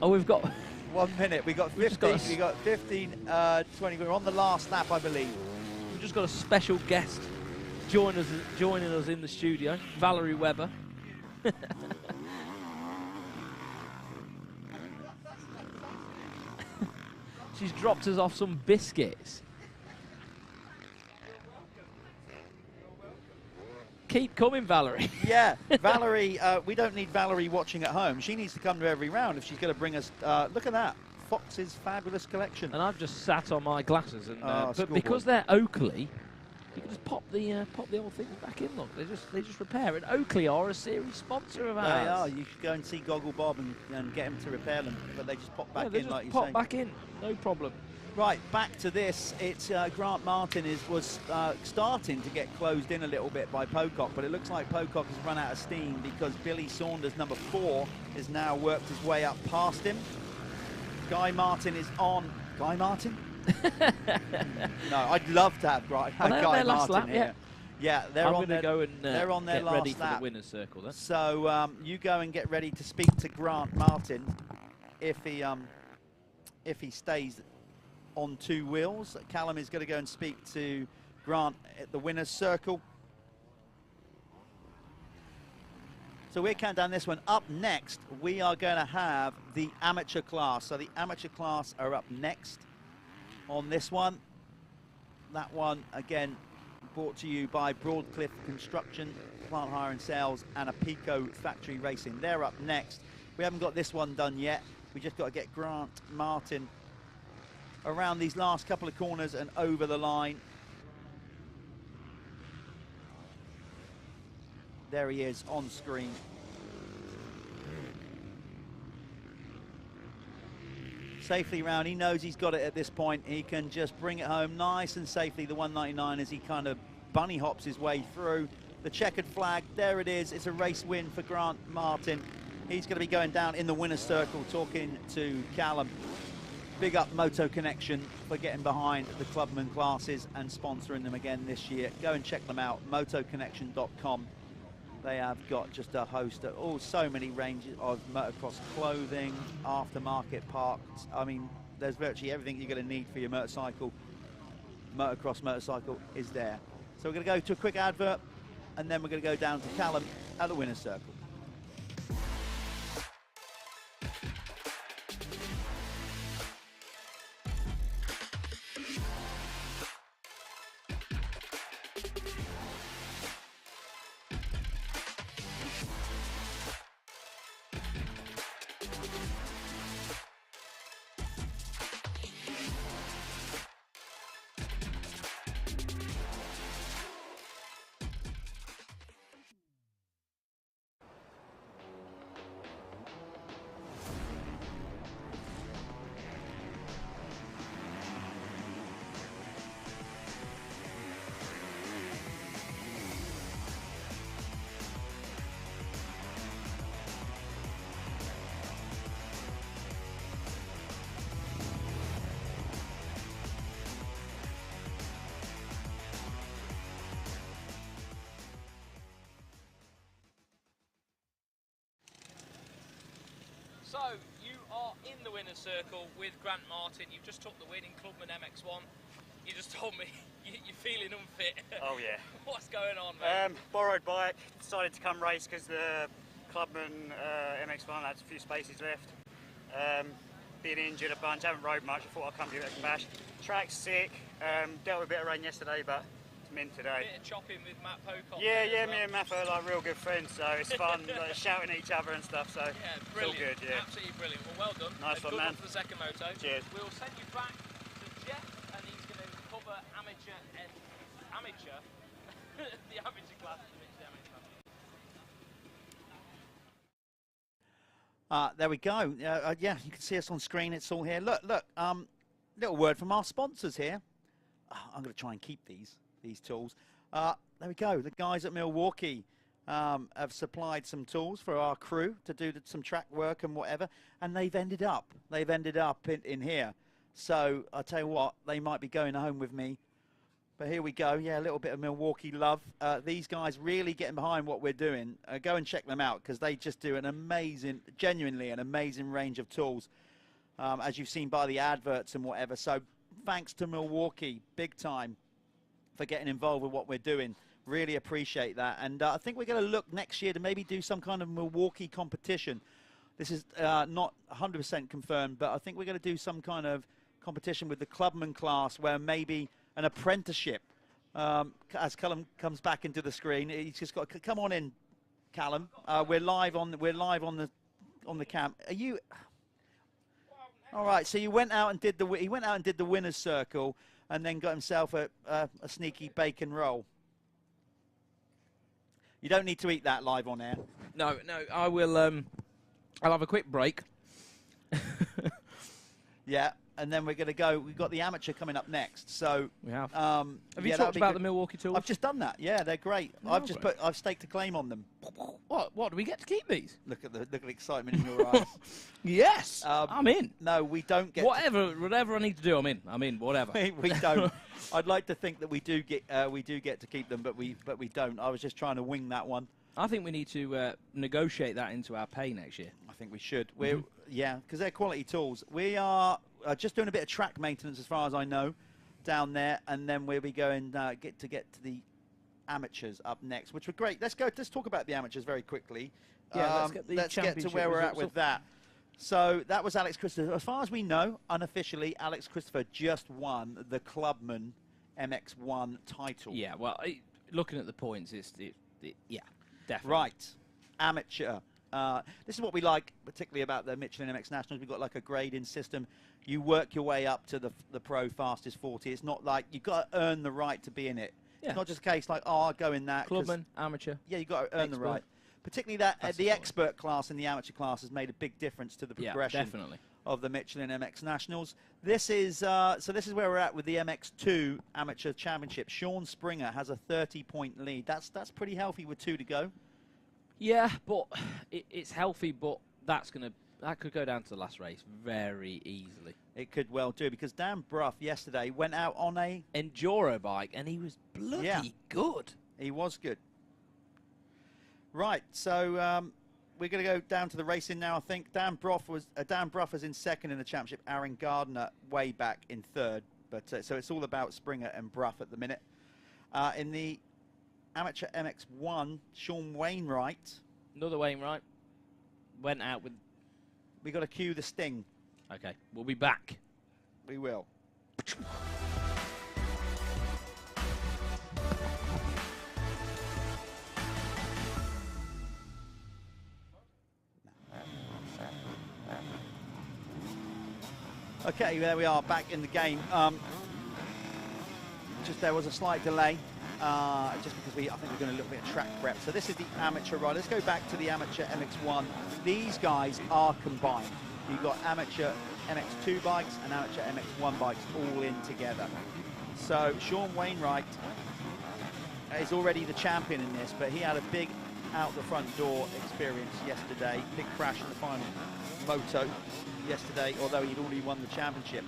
Oh, we've got 1 minute. We got 15. We got 15:20. We're on the last lap, I believe. We've just got a special guest joining us in the studio, Valerie Webber. She's dropped us off some biscuits. Keep coming, Valerie. Yeah, Valerie, we don't need Valerie watching at home. She needs to come to every round if she's going to bring us, look at that, Fox's fabulous collection. And I've just sat on my glasses, and but boy. because they're Oakley, you can just pop the old things back in. Look, they just repair. And Oakley are a series sponsor of ours. They are. You should go and see Goggle Bob and get him to repair them, but they just pop back they in, just like you pop say. back in, no problem. Right, back to this. It's Grant Martin was starting to get closed in a little bit by Pocock, but it looks like Pocock has run out of steam because Billy Saunders, number 4, has now worked his way up past him. Guy Martin is on. Guy Martin? No, I'd love to have Guy Martin here. Yeah, they're I'm on going to go and they're on their get last ready for lap. the winner's circle then. So you go and get ready to speak to Grant Martin if he stays on 2 wheels. Callum is going to go and speak to Grant at the winner's circle. So we're counting down this one. Up next, we are going to have the amateur class. So the amateur class are up next on this one. That one, again, brought to you by Broadcliff Construction, Plant Hire and Sales, and Apico Factory Racing. They're up next. We haven't got this one done yet. We just got to get Grant Martin around these last couple of corners and over the line. There he is on screen. Safely round. He knows he's got it at this point. He can just bring it home nice and safely, the 199, as he kind of bunny hops his way through. The checkered flag, there it is. It's a race win for Grant Martin. He's going to be going down in the winner's circle talking to Callum. Big up Moto Connection for getting behind the Clubman classes and sponsoring them again this year. Go and check them out, motoconnection.com. They have got just a host of so many ranges of motocross clothing, aftermarket parts. I mean, there's virtually everything you're going to need for your motorcycle. Motocross motorcycle is there. So we're going to go to a quick advert, and then we're going to go down to Callum at the winner's circle. So, you are in the winner's circle with Grant Martin. You've just took the win in Clubman MX1. You just told me you're feeling unfit. Oh, yeah. What's going on, mate? Borrowed bike, decided to come race because the Clubman MX1 had a few spaces left. Been injured a bunch, haven't rode much. I thought I'd come give it a bash. Track's sick, dealt with a bit of rain yesterday, but it's mint today. Bit of chopping with Matt Pocock. Yeah, me and Matt are like real good friends, so it's fun like, shouting at each other and stuff, so yeah, brilliant. Feel good, yeah. Absolutely brilliant. Well done. Nice one, good man. Luck for the second moto. Cheers. We'll send you back to Jeff, and he's going to cover amateur the amateur class of the MX class. There we go. Yeah, you can see us on screen. It's all here. Look. Little word from our sponsors here. I'm going to try and keep these tools. There we go. The guys at Milwaukee have supplied some tools for our crew to do some track work and whatever, and they've ended up in here. So I tell you what, they might be going home with me. But here we go. Yeah, a little bit of Milwaukee love. These guys really getting behind what we're doing. Go and check them out because they just do genuinely an amazing range of tools, as you've seen by the adverts and whatever. So thanks to Milwaukee, big time, for getting involved with what we're doing. Really appreciate that. And I think we're going to look next year to maybe do some kind of Milwaukee competition. This is not 100% confirmed, but I think we're going to do some kind of competition with the Clubman class where maybe an apprenticeship. As Callum comes back into the screen, he's just got to come on in, Callum. We're live on the cam. Are you? All right. So you went out and did the winners circle, and then got himself a sneaky bacon roll. You don't need to eat that live on air. No, I will. I'll have a quick break. Yeah, and then we're going to go. We've got the amateur coming up next. So we have. Have you talked about the Milwaukee tools? I've just done that. Yeah, they're great. No, I've staked a claim on them. What? Do we get to keep these? Look at the excitement in your eyes. Yes, I'm in. No, we don't get. Whatever I need to do, I'm in. I'm in. Whatever. we don't. I'd like to think that we do get to keep them, but we don't. I was just trying to wing that one. I think we need to negotiate that into our pay next year. I think we should. Yeah, because they're quality tools. We are just doing a bit of track maintenance, as far as I know, down there, and then we'll be going get to the amateurs up next, which were great. Let's talk about the amateurs very quickly. Yeah, let's get to where we're at with that. So that was Alex Christopher. As far as we know, unofficially, Alex Christopher just won the Clubman MX1 title. Yeah, well, looking at the points, yeah, definitely. Right, amateur. This is what we like, particularly about the Michelin MX Nationals. We've got like a grading system. You work your way up to the pro fastest 40. It's not like you've got to earn the right to be in it. Yeah. It's not just a case like, oh, I'll go in that. Clubman, amateur. Yeah, you've got to earn the right. Particularly that the expert class and the amateur class has made a big difference to the progression of the Michelin MX Nationals. This is this is where we're at with the MX2 Amateur Championship. Sean Springer has a 30-point lead. That's pretty healthy with 2 to go. Yeah, but it's healthy, but that could go down to the last race very easily. It could well do, because Dan Bruff yesterday went out on a enduro bike and he was bloody good. He was good. Right, so we're going to go down to the racing now. I think Dan Bruff was in second in the championship. Aaron Gardner way back in third. But so it's all about Springer and Bruff at the minute. In the Amateur MX1, Sean Wainwright. Another Wainwright went out with. We got to cue the sting. Okay, we'll be back. We will. Okay, there we are, back in the game. Just there was a slight delay, just because I think we're doing a little bit of track prep. So this is the amateur ride. Let's go back to the amateur MX1. These guys are combined. You've got amateur MX2 bikes and amateur MX1 bikes all in together. So Sean Wainwright is already the champion in this, but he had a big out the front door experience yesterday. Big crash in the final moto yesterday, although he'd already won the championship.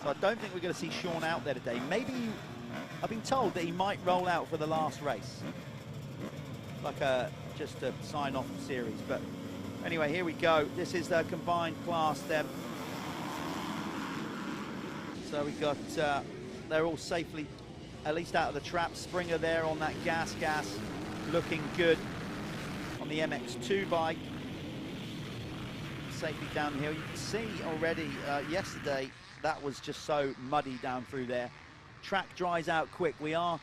So I don't think we're going to see Sean out there today. Maybe I've been told that he might roll out for the last race, like just to sign off the series. But anyway, here we go. This is the combined class then. So we got they're all safely at least out of the trap. Springer there on that gas, looking good on the MX2 bike. Safely down the hill. You can see already yesterday that was just so muddy down through there. Track dries out quick. We are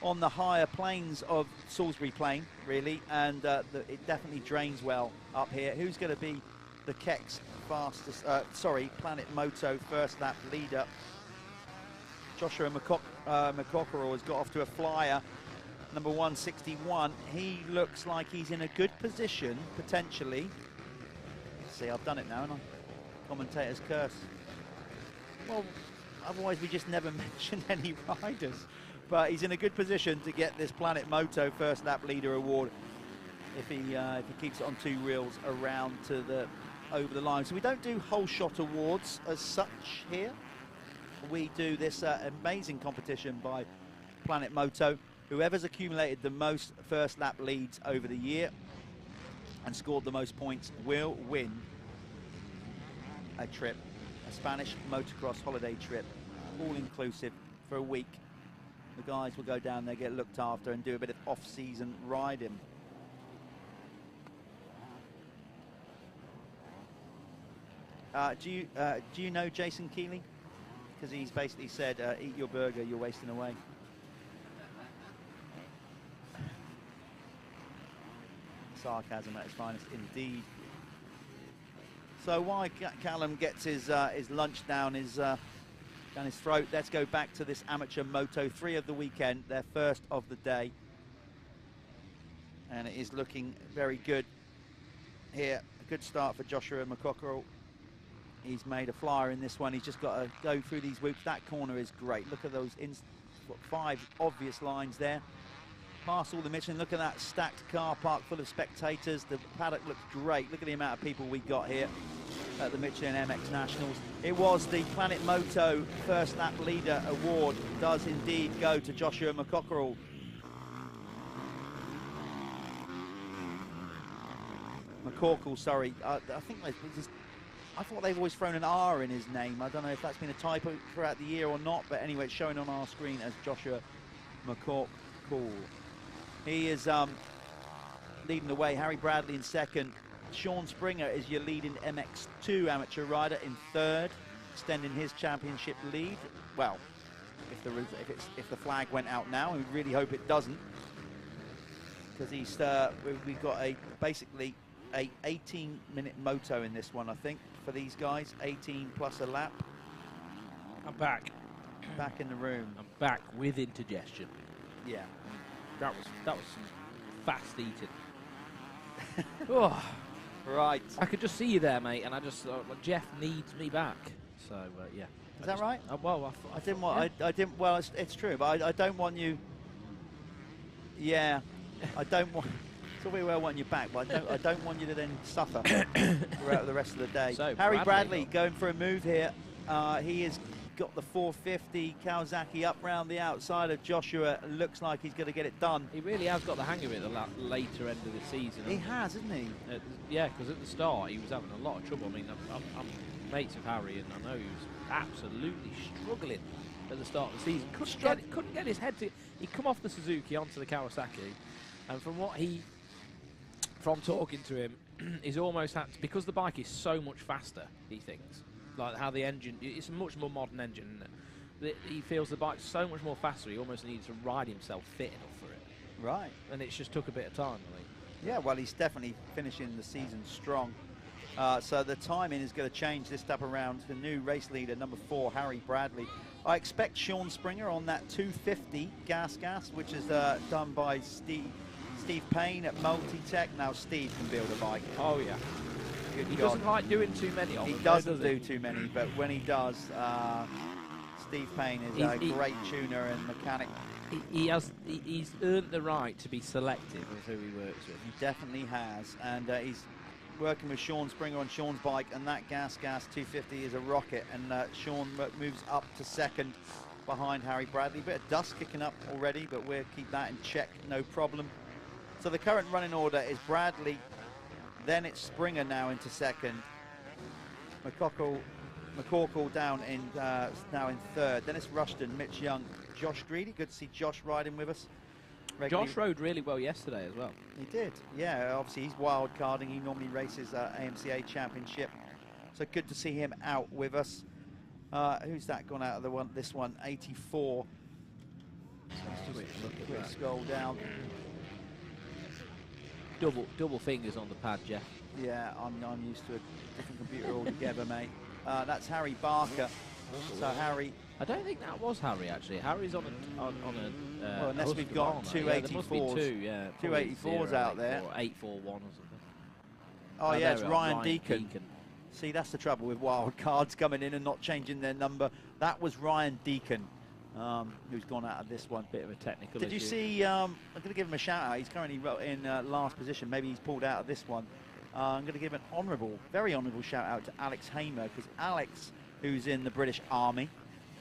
on the higher plains of Salisbury Plain, really, and it definitely drains well up here. Who's going to be the Keck's fastest, Planet Moto first lap leader? Joshua McCockerell has got off to a flyer, number 161. He looks like he's in a good position, potentially. See, I've done it now, and commentator's curse. Well, otherwise we just never mention any riders. But he's in a good position to get this Planet Moto first lap leader award if he keeps it on 2 reels around to the over the line. So we don't do whole shot awards as such here. We do this amazing competition by Planet Moto. Whoever's accumulated the most first lap leads over the year and scored the most points will win a trip, a Spanish motocross holiday trip, all inclusive for a week. The guys will go down there, get looked after, and do a bit of off-season riding. Do you know Jason Keeley? Because he's basically said, eat your burger, you're wasting away. Sarcasm at its finest, indeed. So while Callum gets his lunch down his throat, let's go back to this amateur Moto 3 of the weekend, their first of the day. And it is looking very good here. A good start for Joshua McCockerell. He's made a flyer in this one. He's just got to go through these whoops. That corner is great. Look at those 5 obvious lines there. Past all the Michelin. Look at that stacked car park full of spectators. The paddock looks great. Look at the amount of people we got here at the Michelin MX Nationals. It was the Planet Moto First Lap Leader Award. Does indeed go to Joshua McCockerell. McCorkle, sorry. I think I thought they've always thrown an R in his name. I don't know if that's been a typo throughout the year or not, but anyway, it's showing on our screen as Joshua McCorkle. He is leading the way. Harry Bradley in second. Sean Springer is your leading MX2 amateur rider in third, extending his championship lead. Well, if the flag went out now, we really hope it doesn't, because we've got basically a 18-minute moto in this one, I think, for these guys. 18 plus a lap. I'm back. Back in the room. I'm back with indigestion. Yeah. That was some fast eating. Oh. Right. I could just see you there, mate, and I just thought, like, Jeff needs me back. So yeah. Is that right? Well, I didn't want. Yeah. I didn't. Well, it's true, but I don't want you. Yeah. I don't want. It's all very well wanting you back, but I don't want you to then suffer throughout the rest of the day. So Harry Bradley going for a move here. He has got the 450 Kawasaki up round the outside of Joshua. Looks like he's going to get it done. He really has got the hang of it the later end of the season. He has, hasn't he? Yeah, because at the start he was having a lot of trouble. I mean, I'm mates with Harry, and I know he was absolutely struggling at the start of the season. Couldn't get his head to. He'd come off the Suzuki onto the Kawasaki, and from talking to him, he's almost had to, because the bike is so much faster, he thinks, like how the engine, it's a much more modern engine, isn't it? He feels the bike's so much more faster, he almost needs to ride himself fit enough for it. Right. And it's just took a bit of time, I think. Yeah, well, he's definitely finishing the season strong. So the timing is going to change this step around. The new race leader, number 4, Harry Bradley. I expect Sean Springer on that 250 gas, which is done by Steve Payne at Multitech. Now Steve can build a bike. Oh yeah. He doesn't like doing too many of them. He doesn't do too many, but when he does, Steve Payne is a great tuner and mechanic. He's earned the right to be selective of who he works with. He definitely has, and he's working with Sean Springer on Sean's bike, and that gas 250 is a rocket, and Sean moves up to second behind Harry Bradley. Bit of dust kicking up already, but we'll keep that in check, no problem. So the current running order is Bradley, then it's Springer now into second, McCorkle down in now in third, then it's Rushton, Mitch Young, Josh Greedy. Good to see Josh riding with us. Josh rode really well yesterday as well. He did, yeah. Obviously he's wild carding. He normally races AMCA Championship, so good to see him out with us. Who's that gone out of this one? 84. Quick scroll down. Double fingers on the pad, Jeff. Yeah, I'm used to a different computer altogether, mate. That's Harry Barker. So Harry. I don't think that was Harry actually. Harry's on a. Well, unless we've got 284s. Yeah, 284s out there. Or 841 or something. Oh yeah, it's Ryan Deacon. See, that's the trouble with wild cards coming in and not changing their number. That was Ryan Deacon, who's gone out of this one. Bit of a technical Did you see, I'm going to give him a shout out. He's currently in last position. Maybe he's pulled out of this one. I'm going to give an very honourable shout out to Alex Hamer, because Alex, who's in the British Army,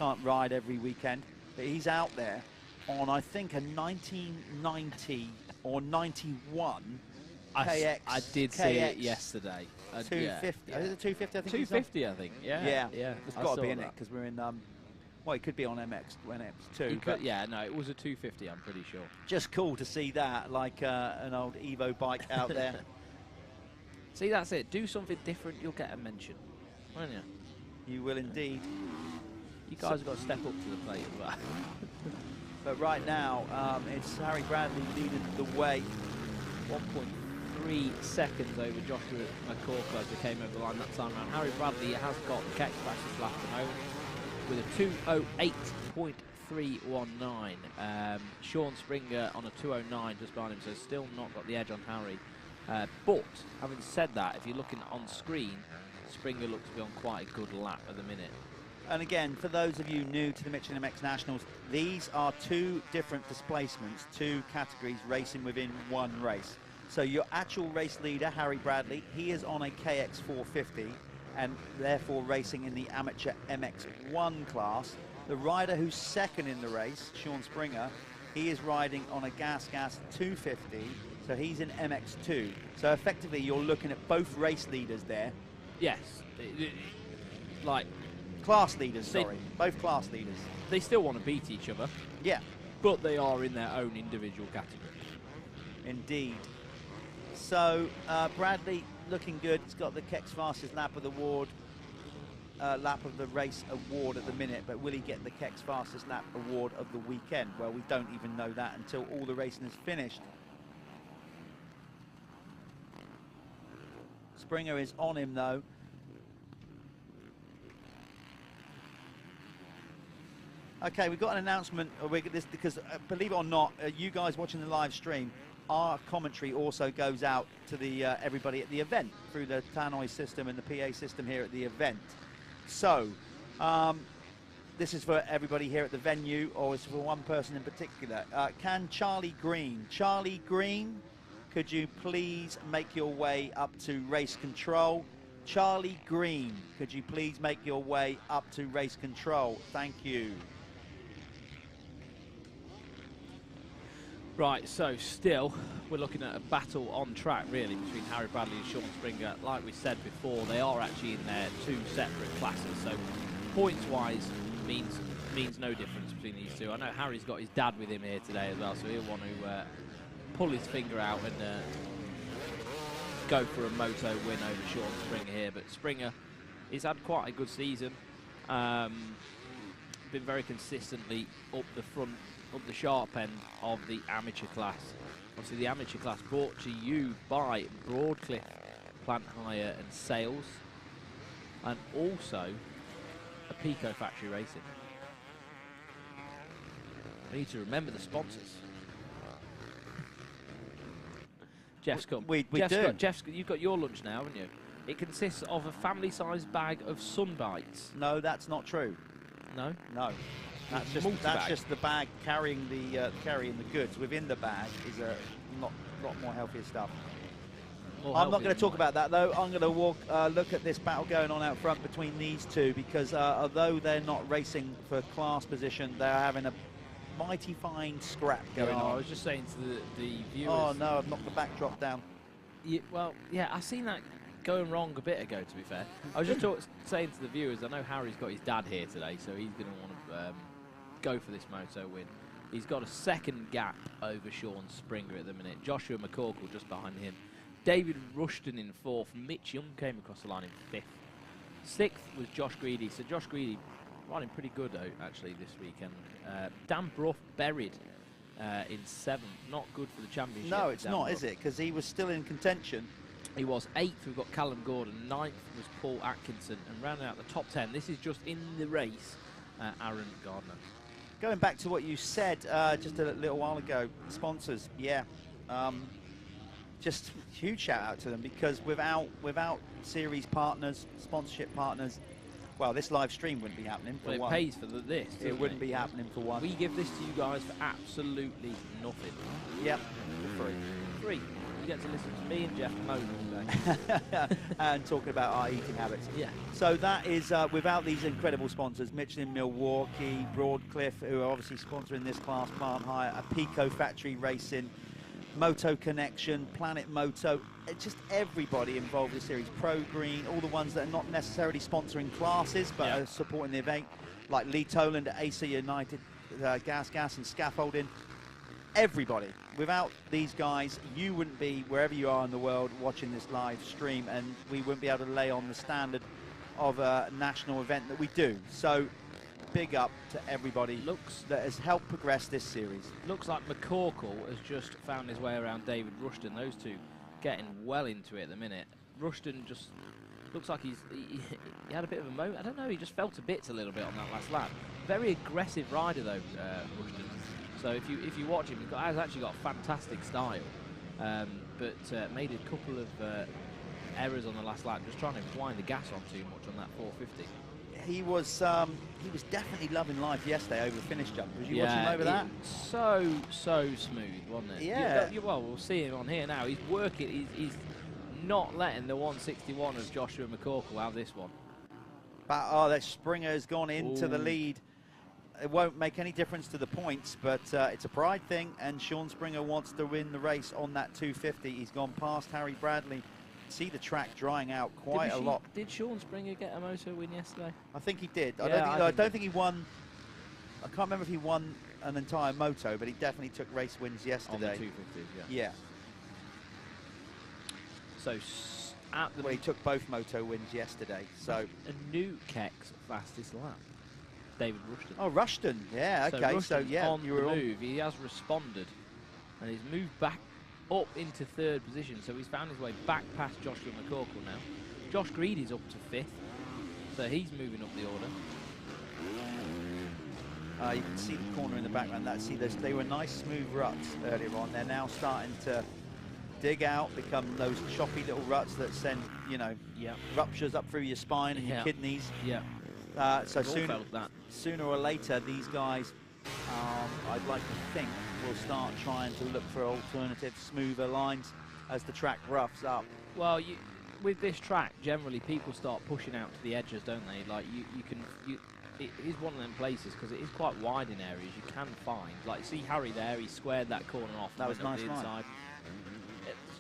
can't ride every weekend, but he's out there on, I think, a 1990 or 91 KX. I did see it yesterday. 250. Yeah. Is it 250? I think 250, I think. Yeah. It's got to be in it, because we're in Well, it could be on MX2. He could, yeah, no, it was a 250, I'm pretty sure. Just cool to see that, like an old Evo bike out there. See, that's it. Do something different, you'll get a mention, won't you? You will indeed. You guys have got to step up to the plate as well. But right now, it's Harry Bradley leading the way. 1.3 seconds over Joshua McCorkle as they came over the line that time around. Harry Bradley has got the Kex fastest lap at the moment with a 2:08.319. Sean Springer on a 2:09 just behind him, so still not got the edge on Harry. But having said that, if you're looking on screen, Springer looks to be on quite a good lap at the minute. And again, for those of you new to the Michelin MX Nationals, these are two different displacements, two categories racing within one race. So your actual race leader, Harry Bradley, he is on a KX 450 and therefore racing in the Amateur MX1 class. The rider who's second in the race, Sean Springer, he is riding on a Gas 250, so he's in MX2. So effectively, you're looking at both race leaders there. Yes, like class leaders, sorry, both class leaders. They still want to beat each other. Yeah. But they are in their own individual category. Indeed. So Bradley looking good. He's got the Kex fastest lap of the lap of the race award at the minute, but will he get the Kex fastest lap award of the weekend? Well, we don't even know that until all the racing is finished. Springer is on him though. Okay, we've got an announcement because believe it or not, you guys watching the live stream, our commentary also goes out to the everybody at the event through the tannoy system and the PA system here at the event. So this is for everybody here at the venue, or it's for one person in particular. Can Charlie Green, could you please make your way up to race control? Charlie Green, could you please make your way up to race control? Thank you. Right, so still, we're looking at a battle on track, really, between Harry Bradley and Sean Springer. Like we said before, they are actually in their two separate classes, so points-wise means no difference between these two. I know Harry's got his dad with him here today as well, so he'll want to pull his finger out and go for a moto win over Sean Springer here. But Springer, he's had quite a good season. Been very consistently up the front, up the sharp end of the amateur class. Obviously the amateur class brought to you by Broadcliffe Plant Hire and Sales, and also a Pico Factory Racing. We need to remember the sponsors. Jeff's come. We do. You've got your lunch now, haven't you? It consists of a family-sized bag of Sunbites. No, that's not true. No? No. That's just the bag carrying the goods. Within the bag is a lot more healthier stuff. I'm not going to talk about that though. I'm going to look at this battle going on out front between these two, because although they're not racing for class position, they're having a mighty fine scrap going on. I was just saying to the viewers. Oh no, I've knocked the backdrop down. Well, yeah, I seen that going wrong a bit ago, to be fair. I was just saying to the viewers, I know Harry's got his dad here today, so he's going to want to go for this moto win. He's got a second gap over Sean Springer at the minute. Joshua McCorkle just behind him. David Rushton in fourth. Mitch Young came across the line in fifth. Sixth was Josh Greedy. So Josh Greedy riding pretty good actually this weekend. Dan Bruff buried in seventh. Not good for the championship. No, it's not, is it? Because he was still in contention. He was eighth. We've got Callum Gordon. Ninth was Paul Atkinson. And rounding out the top 10, this is just in the race, Aaron Gardner. Going back to what you said just a little while ago, sponsors, yeah. Just huge shout out to them, because without series partners, sponsorship partners, well, this live stream wouldn't be happening for one. It pays for this. It wouldn't be happening for one. We give this to you guys for absolutely nothing. Yep, for free. Free. You get to listen to me and Jeff moan all day. And talking about our eating habits. Yeah. So that is without these incredible sponsors, Michelin Milwaukee, Broadcliffe, who are obviously sponsoring this class, Plant Hire, a Pico Factory Racing, Moto Connection, Planet Moto, just everybody involved in the series. Pro Green, all the ones that are not necessarily sponsoring classes, but are supporting the event, like Lee Toland at AC United, Gas and Scaffolding. Everybody. Without these guys, you wouldn't be wherever you are in the world watching this live stream, and we wouldn't be able to lay on the standard of a national event that we do. So big up to everybody that has helped progress this series. Looks like McCorkle has just found his way around David Rushton. Those two getting well into it at the minute. Rushton just looks like he had a bit of a moment. I don't know, he just fell to bits a little bit on that last lap. Very aggressive rider though, Rushton. So if you watch him, he has actually got fantastic style, but made a couple of errors on the last lap, just trying to wind the gas on too much on that 450. He was definitely loving life yesterday over the finish jump. Was you watching him over that? So smooth, wasn't it? Yeah. Well, we'll see him on here now. He's working. He's not letting the 161 of Joshua McCorkle have this one. But that Springer's gone into the lead. It won't make any difference to the points, but it's a pride thing, and Sean Springer wants to win the race on that 250. He's gone past Harry Bradley. See the track drying out quite a lot. Did Sean Springer get a moto win yesterday? I think he did. Yeah, I don't think he won. I can't remember if he won an entire moto, but he definitely took race wins yesterday. On the 250s, yeah. So well, he took both moto wins yesterday. So a new Keck's fastest lap. David Rushton. Oh, Rushton. Yeah. Okay. So yeah, on the move. He has responded, and he's moved back up into third position, so he's found his way back past Joshua McCorkle now. Josh Greedy's up to fifth, so he's moving up the order. You can see the corner in the background. They were nice smooth ruts earlier on. They're now starting to dig out, become those choppy little ruts that send, ruptures up through your spine and your kidneys. Yeah. So sooner or later, these guys, I'd like to think, will start trying to look for alternative, smoother lines as the track roughs up. Well, with this track, generally people start pushing out to the edges, don't they? Like it is one of them places because it is quite wide in areas. You can find, like, see Harry there, he squared that corner off. That was nice the inside.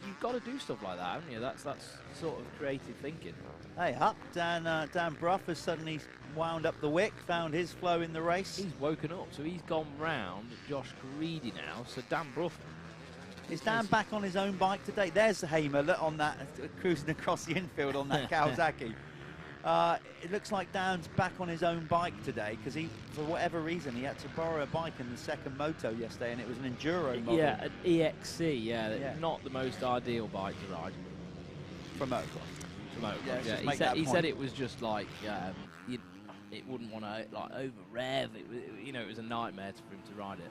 You've got to do stuff like that, haven't you? That's sort of creative thinking. Hey, up, Dan Bruff has suddenly wound up the wick, found his flow in the race. He's woken up, so he's gone round Josh Greedy now. So Dan Bruff. Is Dan back on his own bike today? There's the Hamer on that, cruising across the infield on that Kawasaki. It looks like Dan's back on his own bike today because for whatever reason, he had to borrow a bike in the second moto yesterday, and it was an enduro model. Yeah, an EXC. Not the most ideal bike to ride. For motocross. He said it was just like it wouldn't want to like over rev. It was a nightmare for him to ride it.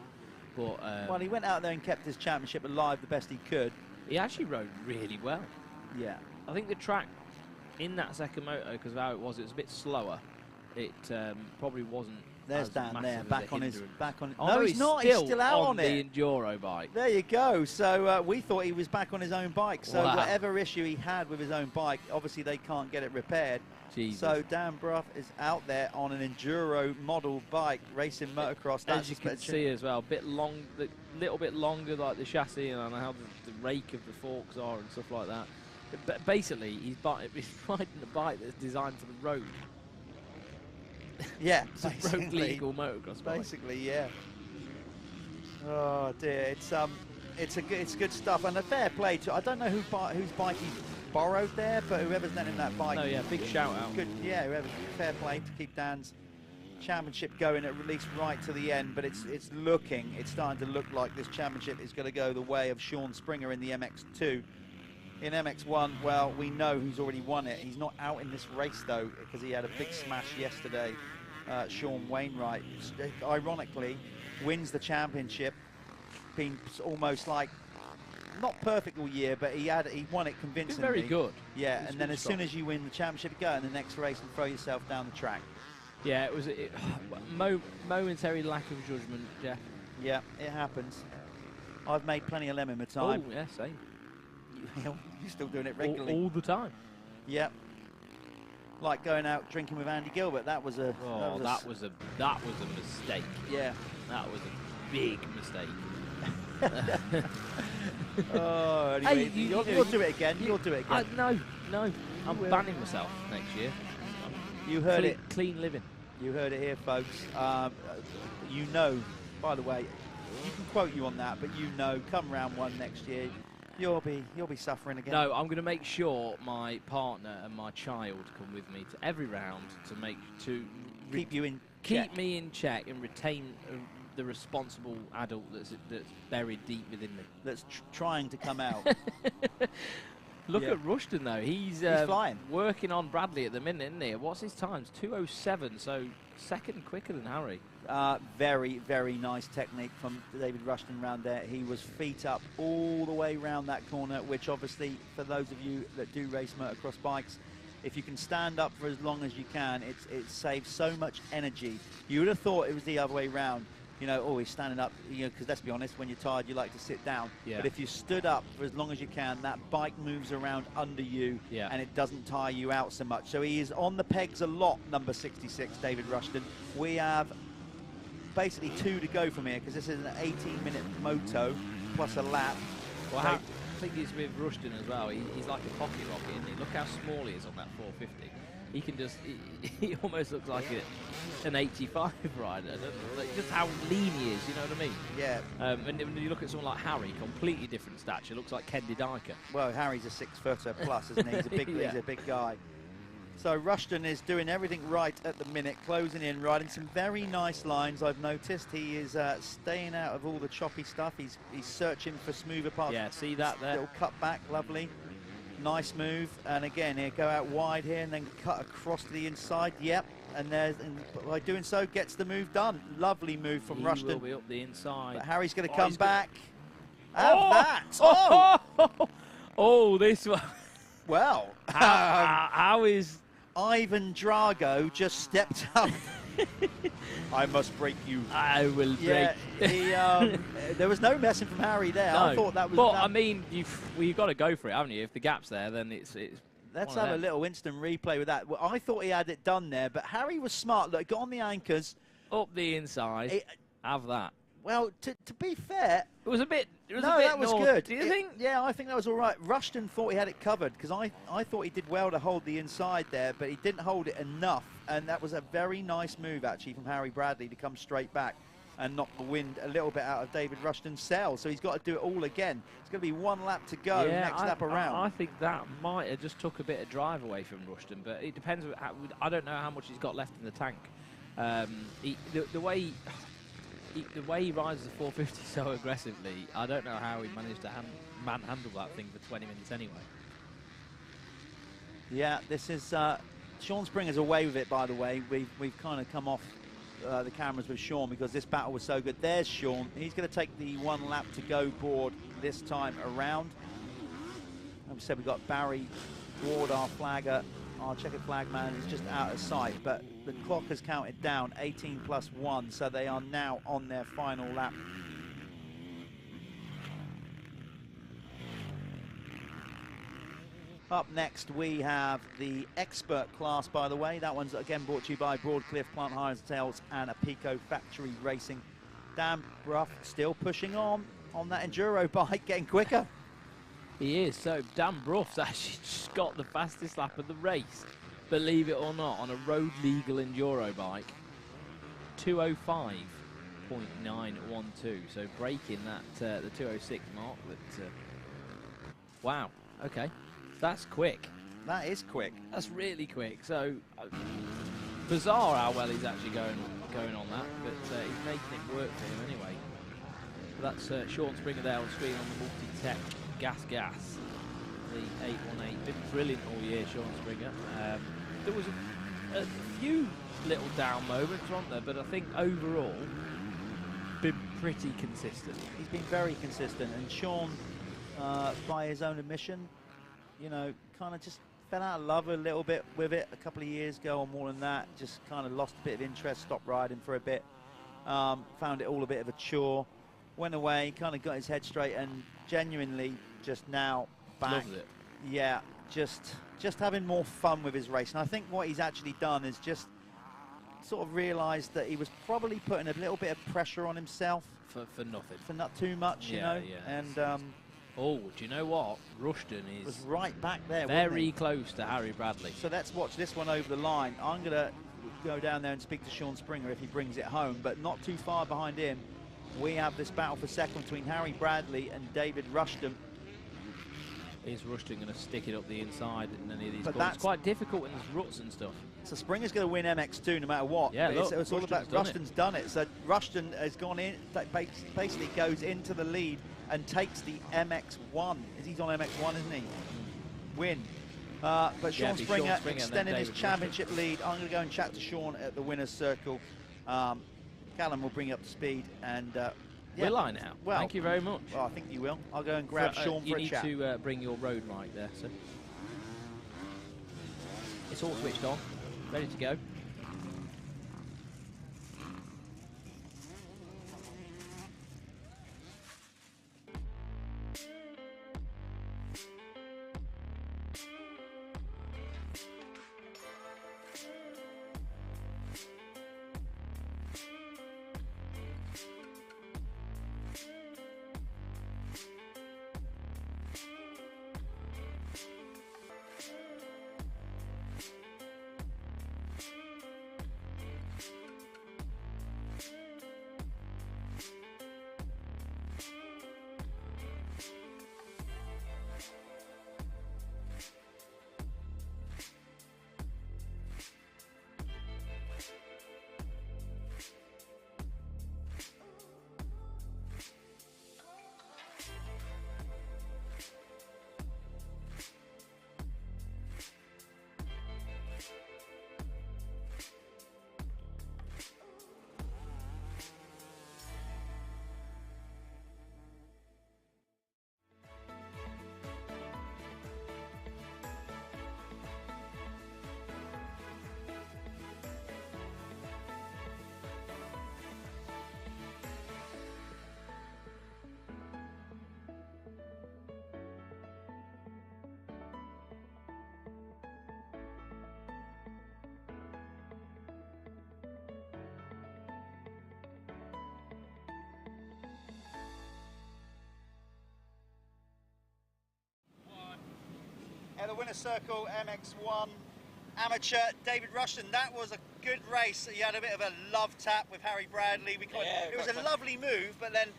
But well, he went out there and kept his championship alive the best he could. He actually rode really well. Yeah, I think the track in that second moto, because of how it was a bit slower. It probably wasn't. There's Dan there, back on his. Oh, no, he's not. He's still out on the it. enduro bike. There you go. So we thought he was back on his own bike. So whatever issue he had with his own bike, obviously they can't get it repaired. Jesus. So Dan Bruff is out there on an enduro model bike racing motocross. As you can see as well, little bit longer, like the chassis and how the rake of the forks are and stuff like that. But basically, he's riding a bike that's designed for the road. Yeah, it's a road legal motocross bike. Basically, yeah. Oh dear, it's good stuff, and a fair play to. I don't know whose bike he borrowed there, but whoever's letting that bike. Oh yeah, big shout out. Good, yeah, whoever's fair play to keep Dan's championship going at least right to the end. But it's starting to look like this championship is going to go the way of Sean Springer in the MX2. In MX1, well, we know who's already won it. He's not out in this race, though, because he had a big smash yesterday. Sean Wainwright, ironically, wins the championship. Been almost like, not perfect all year, but he won it convincingly. Been very good. Yeah, and then as soon as you win the championship, you go in the next race and throw yourself down the track. Yeah, it was momentary lack of judgment, Jeff. Yeah, it happens. I've made plenty of them in my time. Oh, yeah, same. You're still doing it regularly. All the time. Yep. Like going out drinking with Andy Gilbert. That was a. Oh, that was a mistake. Yeah. That was a big mistake. Oh, anyway, Hey, you'll do it again. You'll do it again. No. I'm banning myself next year. You heard it. Clean living. You heard it here, folks. You know, by the way, you can quote you on that, but you know, come round one next year, you'll be suffering again. No, I'm going to make sure my partner and my child come with me to every round to keep you in keep me in check and retain the responsible adult that's buried deep within me. That's trying to come out. Look at Rushton though. He's flying. Working on Bradley at the minute, isn't he? What's his times? 2:07, so second quicker than Harry. Very, very nice technique from David Rushton round there. He was feet up all the way round that corner, which obviously, for those of you that do race motocross bikes, if you can stand up for as long as you can, it saves so much energy. You would have thought it was the other way round. You know, always standing up, you know, because let's be honest, when you're tired, you like to sit down. Yeah. But if you stood up for as long as you can, that bike moves around under you, and it doesn't tire you out so much. So he is on the pegs a lot, number 66, David Rushton. We have basically 2 to go from here, because this is an 18-minute moto plus a lap. Well, I think it's with Rushton as well. He's like a pocket rocket, isn't he? Look how small he is on that 450. He can just, he almost looks like an 85 rider. Like just how lean he is, you know what I mean? Yeah. And when you look at someone like Harry, completely different stature, looks like Kendi Dyker. Well, Harry's a 6-footer plus, isn't he? He's a big, he's a big guy. So Rushton is doing everything right at the minute, closing in, riding some very nice lines. I've noticed he is staying out of all the choppy stuff. He's searching for smoother parts. Yeah, see that there? Little cut back, lovely. Nice move, and again here, go out wide here and then cut across to the inside. Yep, and by doing so gets the move done. Lovely move from Rushton. He will be up the inside. But Harry's going to come back. Oh, this one. Well, how is Ivan Drago just stepped up? I must break you. I will break. Yeah, there was no messing from Harry there. No, I thought that was. But I mean, you've got to go for it, haven't you? If the gap's there, then it's. Let's have a little instant replay with that. Well, I thought he had it done there, but Harry was smart. Look, got on the anchors, up the inside. Have that. Well, to be fair, it was a bit. That was good. Do you think? Yeah, I think that was all right. Rushton thought he had it covered because I thought he did well to hold the inside there, but he didn't hold it enough, and that was a very nice move actually from Harry Bradley to come straight back and knock the wind a little bit out of David Rushton's sail. So he's got to do it all again. It's going to be 1 lap to go next lap around. I think that might have just took a bit of drive away from Rushton, but it depends. I don't know how much he's got left in the tank. The way he rides the 450 so aggressively, I don't know how he managed to manhandle that thing for 20 minutes anyway. Yeah, this is Sean Springer's away with it, by the way. We've kind of come off the cameras with Sean because this battle was so good. There's Sean. He's going to take the 1 lap to go board this time around. Like we said, we've got Barry Ward, our flagger. Our checkered flag man is just out of sight, but the clock has counted down 18 plus 1, so they are now on their final lap. Up next, we have the expert class, by the way. That one's again brought to you by Broadcliff Plant Hires and Sales and Apico Factory Racing. Dan Bruff still pushing on that enduro bike, getting quicker. He is. So Dan Bruff's actually just got the fastest lap of the race, believe it or not, on a road legal enduro bike. 2:05.912. So breaking that the 2:06 mark. But wow. Okay, that's quick. That is quick. That's really quick. So bizarre how well he's actually going on that, but he's making it work for him anyway. That's Sean Springer there on screen on the multi-tech. Gas, the 818. Been brilliant all year, Sean Springer. There was a few little down moments, weren't there? But I think overall, been pretty consistent. He's been very consistent, and Sean, by his own admission, you know, kind of just fell out of love a little bit with it a couple of years ago, or more than that. Just kind of lost a bit of interest, stopped riding for a bit, found it all a bit of a chore, went away, kind of got his head straight, and genuinely just now back. Loves it. Yeah, just having more fun with his race. And I think what he's actually done is just sort of realised that he was probably putting a little bit of pressure on himself. For nothing. For not too much, you know. Yeah. And oh, do you know what? Rushton was right back there, very close to Harry Bradley. So let's watch this one over the line. I'm going to go down there and speak to Sean Springer if he brings it home, but not too far behind him. We have this battle for second between Harry Bradley and David Rushton. Is Rushton going to stick it up the inside in any of these But corners? that's It's quite difficult in these ruts and stuff. So Springer's going to win MX2 no matter what. Yeah, look, it's all about Rushton's done it. So Rushton has gone in, basically goes into the lead and takes the MX1. He's on MX1, isn't he? Win. But Sean Springer extended his championship lead. I'm going to go and chat to Sean at the winner's circle. Callum will bring you up to speed. And yeah. Will I now? Well, thank you very much. Well, I think you will. I'll go and grab Sean for a chat. You need to bring your road mic there, sir. It's all switched on, ready to go. At the winner's circle, MX1 amateur David Rushton. That was a good race. You had a bit of a love tap with Harry Bradley. It was a lovely move, but then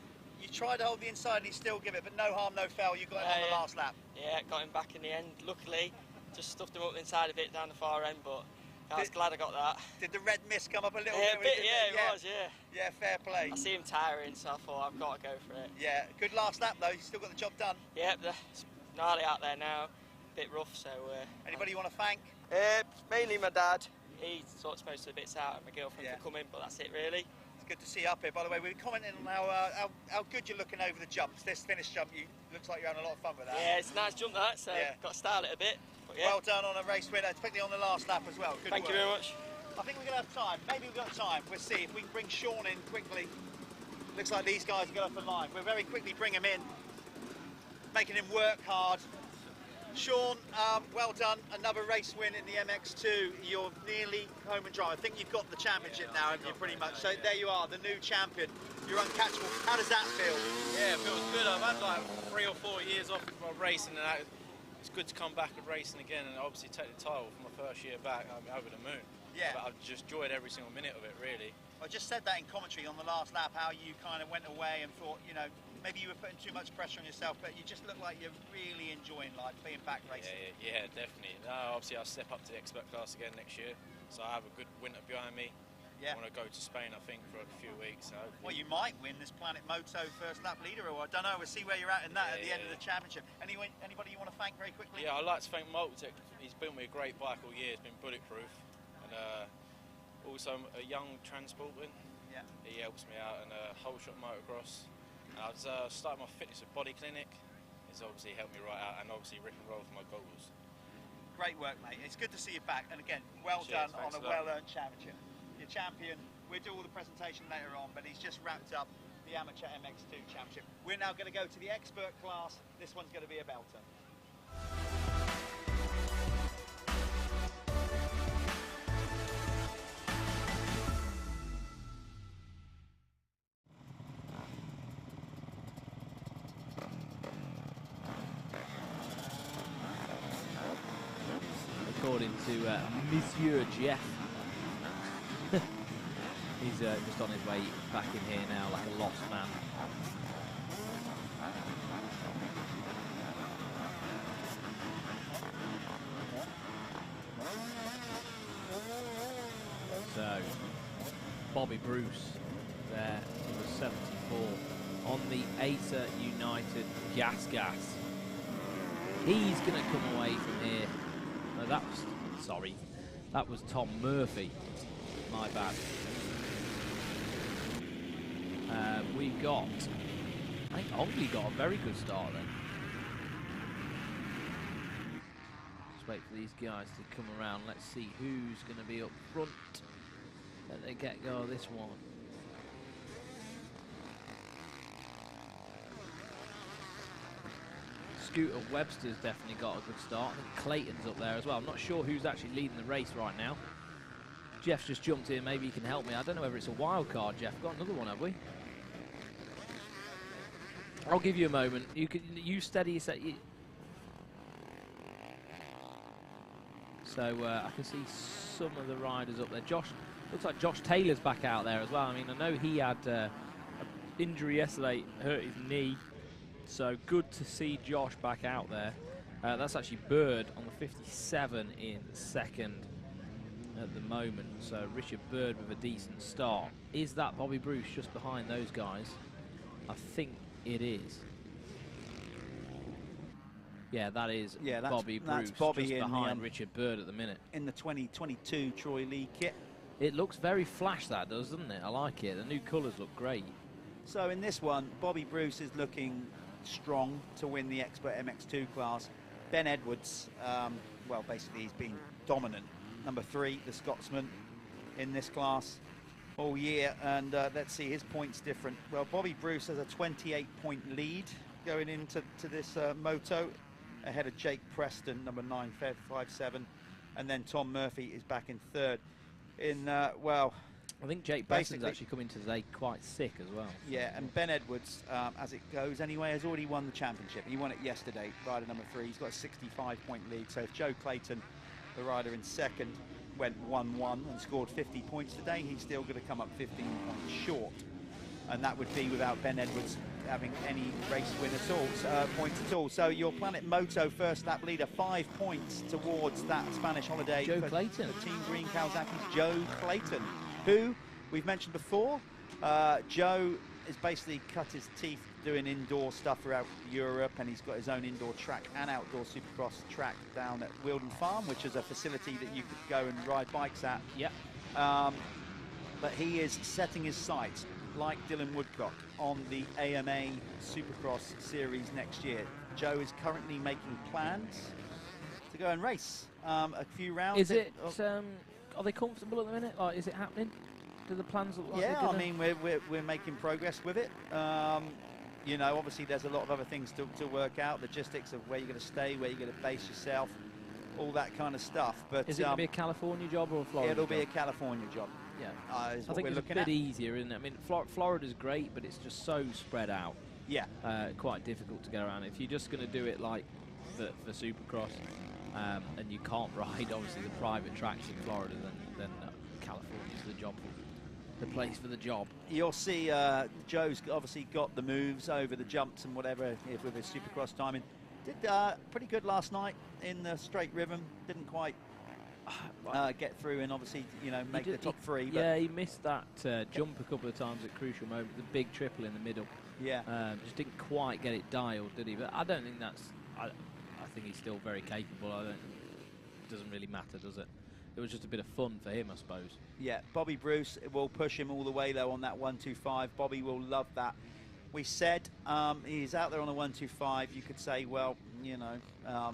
you tried to hold the inside and he still give it, but no harm, no foul. You got him on the last lap. Yeah, got him back in the end. Luckily, just stuffed him up the inside a bit down the far end, but I was glad I got that. Did the red mist come up a little bit? It Was, yeah. Yeah, fair play. I see him tiring, so I thought I've got to go for it. Yeah, good last lap though. You still got the job done. Yeah, it's gnarly out there now. Bit rough, so... Anybody you want to thank? Mainly my dad. He sorts most of the bits out and my girlfriend for coming, but that's it really. It's good to see you up here. By the way, we were commenting on how good you're looking over the jumps. This finish jump, looks like you're having a lot of fun with that. Yeah, it's a nice jump that, so got to style it a bit. But Well done on a race winner, particularly on the last lap as well. Good Thank you very much. I think we're going to have time. Maybe we've got time. We'll see if we can bring Sean in quickly. Looks like these guys are going up the line. We'll very quickly bring him in, making him work hard. Sean, well done. Another race win in the MX2. You're nearly home and dry. I think you've got the championship now, haven't you, pretty much? So there you are, the new champion. You're uncatchable. How does that feel? Yeah, it feels good. I've had like 3 or 4 years off of racing, and it's good to come back and racing again, and obviously take the title for my first year back. I'm over the moon. Yeah. But I've just enjoyed every single minute of it, really. I just said that in commentary on the last lap, how you kind of went away and thought, you know, maybe you were putting too much pressure on yourself, but you just look like you're really enjoying life, being back racing. Yeah, definitely. No, obviously I'll step up to the expert class again next year, so I have a good winter behind me. Yeah. I want to go to Spain, I think, for a few weeks. So well, you might win this Planet Moto first lap leader, or I don't know. We'll see where you're at in that at the end of the championship. Anybody you want to thank very quickly? Yeah, I'd like to thank Multitech. He's built me a great bike all year. It's been bulletproof, and also a young transporting. Yeah. He helps me out, and whole shot motocross. I was starting my fitness at Body Clinic. It's obviously helped me right out, and obviously Rick and Roll for my goggles. Great work, mate. It's good to see you back, and again, well done on a well-earned championship. You're champion. We'll do all the presentation later on, but he's just wrapped up the Amateur MX2 Championship. We're now going to go to the expert class. This one's going to be a belter. according to Monsieur Jeff. He's just on his way back in here now, like a lost man. So, Bobby Bruce there, number 74, on the Acer United Gas. He's going to come away from here. No, that was, sorry, that was Tom Murphy. My bad. We've got, I think Ogley got a very good start then. Just wait for these guys to come around. Let's see who's going to be up front at the get-go of this one. Scooter Webster's definitely got a good start. I think Clayton's up there as well. I'm not sure who's actually leading the race right now. Jeff's just jumped in. Maybe he can help me. I don't know whether it's a wild card, Jeff. Got another one, have we? I'll give you a moment. You steady your set. So I can see some of the riders up there. Josh, looks like Josh Taylor's back out there as well. I mean, I know he had an injury yesterday, hurt his knee. So good to see Josh back out there. That's actually Bird on the 57 in second at the moment. So Richard Bird with a decent start. Is that Bobby Bruce just behind those guys? I think it is. Yeah, that is Bobby Bruce, that's Bobby just in behind the, Richard Bird at the minute. In the 2022 Troy Lee kit. It looks very flash, that does, doesn't it? I like it. The new colours look great. So in this one, Bobby Bruce is looking strong to win the Expert MX2 class. Ben Edwards, well, basically he's been dominant. Number 3, the Scotsman in this class all year, and let's see his points different. Well, Bobby Bruce has a 28-point lead going into this moto, ahead of Jake Preston, number 9, 5'7", and then Tom Murphy is back in third. In well, I think Jake Preston's actually coming today quite sick as well. Yeah, and Ben Edwards, as it goes anyway, has already won the championship. He won it yesterday, rider number 3. He's got a 65-point lead. So if Joe Clayton, the rider in second, went 1-1 and scored 50 points today, he's still going to come up 15 points short. And that would be without Ben Edwards having any race win at all, points at all. So your Planet Moto first lap leader, 5 points towards that Spanish holiday. Joe Clayton. The Team Green Kawasaki's Joe Clayton, who we've mentioned before. Joe has basically cut his teeth doing indoor stuff throughout Europe, and he's got his own indoor track and outdoor Supercross track down at Wilden Farm, which is a facility that you could go and ride bikes at. Yep. But he is setting his sights, like Dylan Woodcock, on the AMA Supercross series next year. Joe is currently making plans to go and race a few rounds. Is it? Are they comfortable at the minute? Like, is it happening? Do the plans look like yeah, they're I mean, we're making progress with it. You know, obviously there's a lot of other things to work out, logistics of where you're going to stay, where you're going to base yourself, all that kind of stuff. But is it going to be a California job or a Florida It'll job? be a California job. Yeah, I think it's a bit easier, isn't it? I mean, Florida's great, but it's just so spread out. Yeah. Quite difficult to get around. If you're just going to do it like for Supercross, and you can't ride, obviously, the private tracks in Florida, then California's the job, the place for the job. You'll see Joe's obviously got the moves over the jumps and whatever with his Supercross timing. Did pretty good last night in the straight rhythm. Didn't quite get through and obviously, you know, make the top 3. But yeah, he missed that jump a couple of times at crucial moment, the big triple in the middle. Yeah. Just didn't quite get it dialed, did he? But I don't think that's... I think he's still very capable. It doesn't really matter, does it? It was just a bit of fun for him, I suppose. Yeah, Bobby Bruce will push him all the way, though, on that 125. Bobby will love that. We said he's out there on a 125. You could say, well, you know,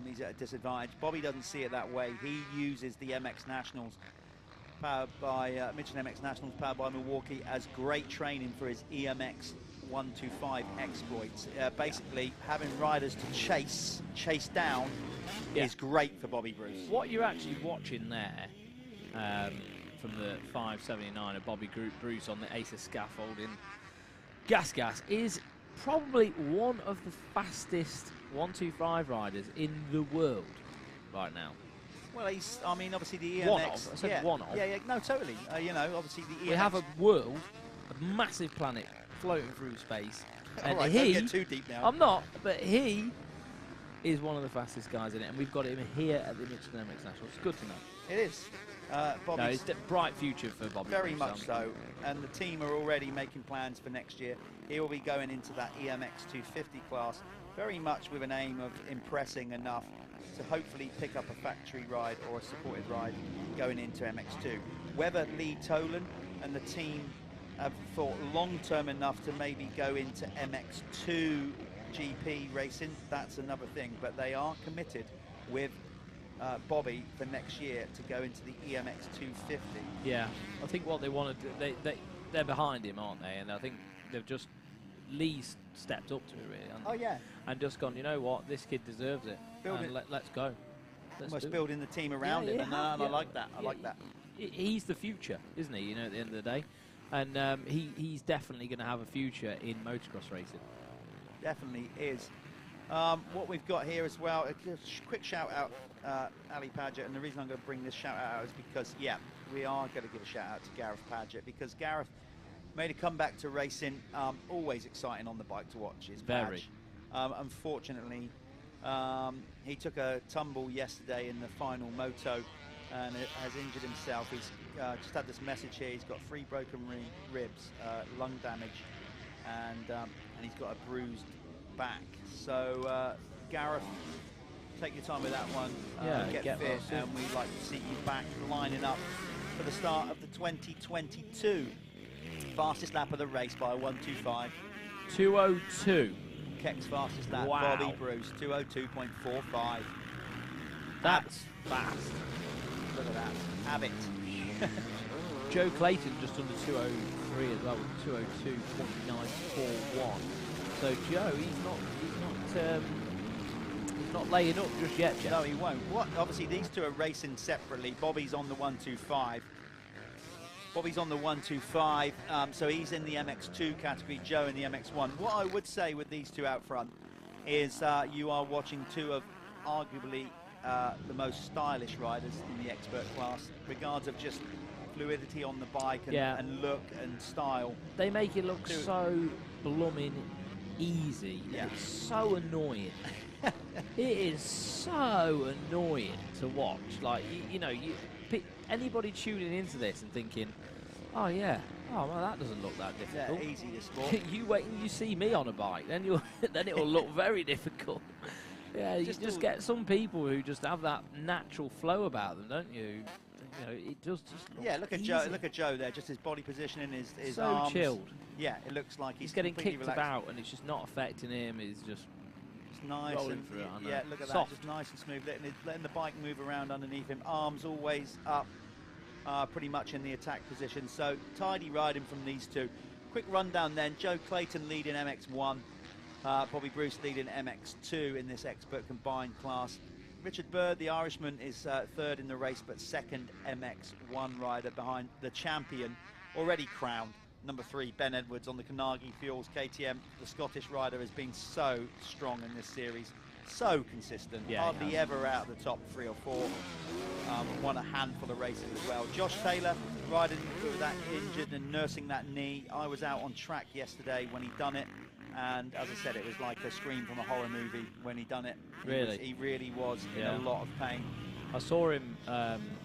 he's at a disadvantage. Bobby doesn't see it that way. He uses the MX Nationals, powered by Michelin MX Nationals, powered by Milwaukee, as great training for his EMX 125 exploits. Basically, having riders to chase down is great for Bobby Bruce. What you're actually watching there from the 579 of Bobby Bruce on the Acer scaffold in Gas is probably one of the fastest 125 riders in the world right now. Well, I mean, obviously the EMX. One of. I said one of. Yeah, no, totally. You know, obviously the EMX. We have a world, a massive planet floating through space. And All right, he, don't get too deep now. I'm not, but he is one of the fastest guys in it, and we've got him here at the Michelin MX National. It's good to know. It is. Bobby, no, it's a bright future for Bobby. Very much so. And the team are already making plans for next year. He will be going into that EMX 250 class, very much with an aim of impressing enough to hopefully pick up a factory ride or a supported ride going into MX2. Whether Lee Tolan and the team have thought long-term enough to maybe go into MX2 GP racing, that's another thing. But they are committed with Bobby for next year to go into the EMX 250. Yeah, I think what they want to do, they're behind him, aren't they? And I think they've just, Lee's stepped up to it, really. Oh, yeah. And just gone, you know what, this kid deserves it. Let's go. Almost building the team around him, and I like that. I like that. He's the future, isn't he, you know, at the end of the day? And he's definitely going to have a future in motocross racing. Definitely is. What we've got here as well, a quick shout out, Ali Padgett, and the reason I'm going to bring this shout out is because, yeah, we are going to give a shout out to Gareth Padgett, because Gareth made a comeback to racing. Always exciting on the bike to watch. His Very. Unfortunately, he took a tumble yesterday in the final moto and has injured himself. He's just had this message here. He's got 3 broken ribs, lung damage, and he's got a bruised back. So Gareth, take your time with that one. Get fit, and we'd like to see you back lining up for the start of the 2022 fastest lap of the race by a 1:25. 2:02. Keck's fastest lap. Wow. Bobby Bruce 2:02.45. That's fast. Look at that. Have it. Joe Clayton just under 2:03 as well, with 2:02.941. So Joe, he's not laying up just yet, Jeff. No, he won't. Obviously, these two are racing separately. Bobby's on the 1:25. Bobby's on the 1:25, so he's in the MX2 category, Joe in the MX1. What I would say with these two out front is you are watching two of arguably the most stylish riders in the expert class, regards of just fluidity on the bike and look and style. They make it look so blooming easy. Yeah. It's so annoying. It is so annoying to watch. Like, anybody tuning into this and thinking, oh yeah, oh well, that doesn't look that difficult. Yeah, easy to sport. You wait and you see me on a bike, then it will look very difficult. Yeah, you just get some people who just have that natural flow about them, don't you? You know, it does just look look at easy. Joe. Look at Joe there. Just his body positioning, his so arms. chilled. Yeah, it looks like He's getting kicked relaxed. about, and it's just not affecting him. He's just nice rolling and through it. I know. yeah, look at Soft. that. Just nice and smooth. Letting the bike move around underneath him. Arms always up, pretty much in the attack position. So tidy riding from these two. Quick rundown then. Joe Clayton leading MX1. Bobby Bruce leading MX2 in this expert combined class. Richard Bird, the Irishman, is third in the race, but second MX1 rider behind the champion, already crowned, number 3, Ben Edwards on the Carnegie Fuels KTM. The Scottish rider has been so strong in this series, so consistent, hardly ever out of the top 3 or 4. Won a handful of races as well. Josh Taylor riding with that injured and nursing that knee. I was out on track yesterday when he done it. And as I said, it was like a scream from a horror movie when he done it. Really? He really was in a lot of pain. I saw him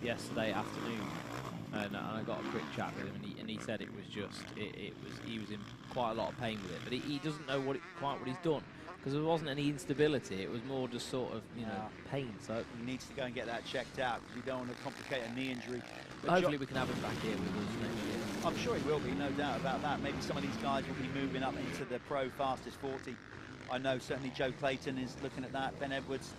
yesterday afternoon, and I got a quick chat with him, and he said it was just, he was in quite a lot of pain with it, but he doesn't know quite what he's done, because there wasn't any instability. It was more just sort of, pain. So he needs to go and get that checked out, because you don't want to complicate a knee injury. But hopefully we can have him back here with us next year. I'm sure he will be, no doubt about that. Maybe some of these guys will be moving up into the pro fastest 40. I know certainly Joe Clayton is looking at that. Ben Edwards,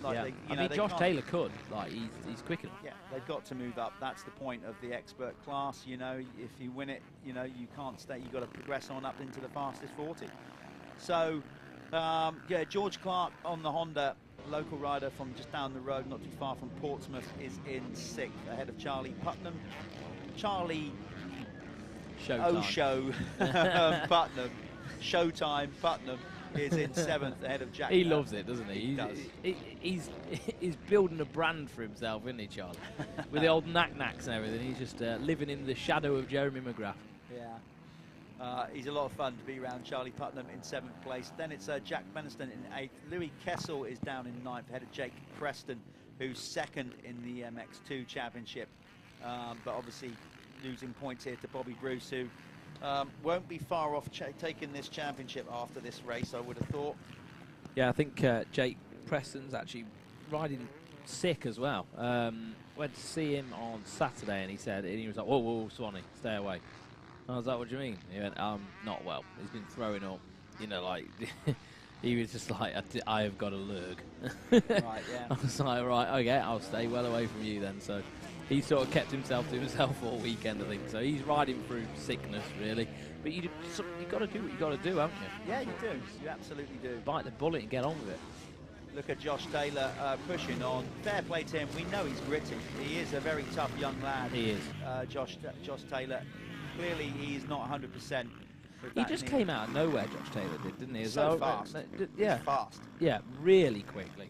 Josh Taylor could, he's quick enough. Yeah, they've got to move up. That's the point of the expert class. If you win it, you can't stay. You've got to progress on up into the fastest 40. So, George Clark on the Honda, local rider from just down the road, not too far from Portsmouth, is in 6th, ahead of Charlie Putnam. Charlie Putnam. Showtime Putnam is in 7th ahead of Jack. He loves it, doesn't he? He does. He's building a brand for himself, isn't he, Charlie? With the old knack-knacks and everything. He's just living in the shadow of Jeremy McGrath. Yeah. He's a lot of fun to be around. Charlie Putnam in 7th place. Then it's Jack Beniston in 8th. Louis Kessel is down in 9th, ahead of Jake Preston, who's 2nd in the MX2 championship. But obviously losing points here to Bobby Bruce, who won't be far off taking this championship after this race, I would have thought. Yeah, I think Jake Preston's actually riding sick as well. Went to see him on Saturday, and he was like, whoa, whoa, Swanee, stay away. And I was like, what do you mean? He went, not well. He's been throwing up, you know, like, he was just like, I have got a lurg. Right, yeah. I was like, right, okay, I'll stay well away from you then. So he sort of kept himself to himself all weekend, I think. So he's riding through sickness, really. But you've got to do what you've got to do, haven't you? Yeah, you do. You absolutely do. Bite the bullet and get on with it. Look at Josh Taylor pushing on. Fair play to him. We know he's gritty. He is a very tough young lad. He is. Josh Taylor. Clearly, he's not 100%. He just came out of nowhere, Josh Taylor did, didn't he? So fast. Yeah. Fast. Yeah, really quickly.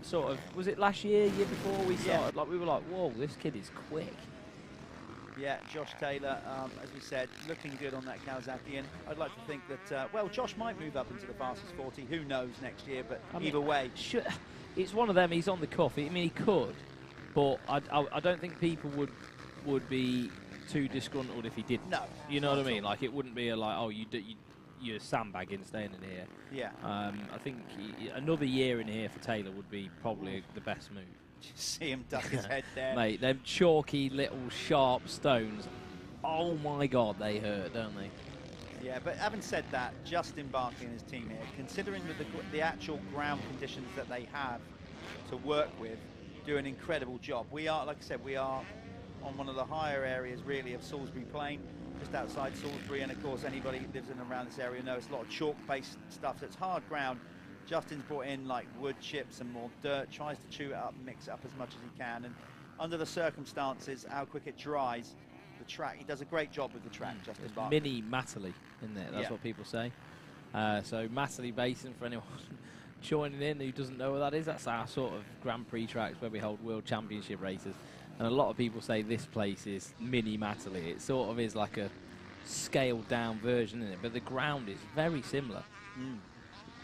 Sort of, was it last year, year before we started? Like, we were like, whoa, this kid is quick. Yeah, Josh Taylor, as we said, looking good on that Kawasakian. I'd like to think that, well, Josh might move up into the fastest 40. Who knows next year, but either way. It's one of them, he's on the cuff. I mean, he could, but I don't think people would be too disgruntled if he didn't. No. You know what I mean? Like, it wouldn't be like, oh, you're sandbagging staying in here. Yeah. I think another year in here for Taylor would be probably the best move. Just see him duck his head there. Mate, them chalky little sharp stones, oh my God, they hurt, don't they? Yeah, but having said that, Justin Barkley and his team here, considering the actual ground conditions that they have to work with, do an incredible job. We are, like I said, we are on one of the higher areas, really, of Salisbury Plain, just outside Salisbury, and of course, anybody who lives in and around this area knows a lot of chalk-based stuff, so it's hard ground. Justin's brought in like wood chips and more dirt, tries to chew it up and mix it up as much as he can, and under the circumstances, how quick it dries, the track, he does a great job with the track, Justin Barkley. Mini Matterley in there, that's what people say. So Matterley Basin, for anyone joining in who doesn't know what that is, that's our sort of Grand Prix tracks where we hold World Championship races. And a lot of people say this place is Mini Matterley. It sort of is like a scaled down version, isn't it? But the ground is very similar.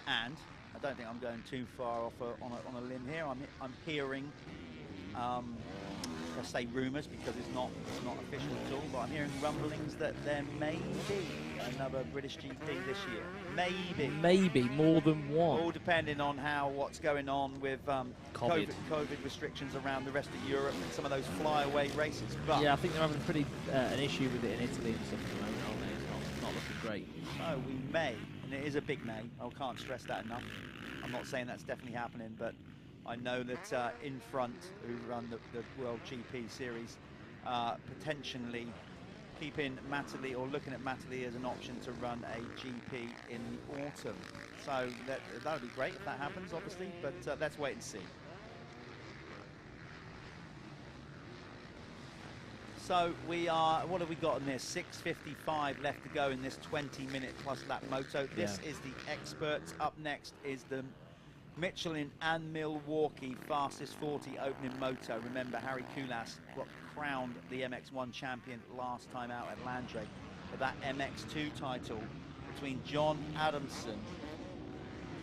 And I don't think I'm going too far off on a limb here. I'm hearing, I say rumours because it's not official at all, but I'm hearing rumblings that there may be another British GP this year. Maybe more than one. All depending on what's going on with COVID restrictions around the rest of Europe and some of those flyaway races. But yeah, I think they're having an issue with it in Italy and stuff at the moment, aren't they? It's not looking great. So we may, and it is a big may. I can't stress that enough. I'm not saying that's definitely happening, but I know that In Front, who run the World GP series, potentially keeping Matterley or looking at Matterley as an option to run a GP in the autumn. So that would be great if that happens, obviously, but let's wait and see. So we are, what have we got in this? 6:55 left to go in this 20-minute plus lap moto. This is the experts. Up next is the Michelin and Milwaukee fastest 40 opening moto. Remember, Harry Koulas got crowned the MX1 champion last time out at Landre for that MX2 title between John Adamson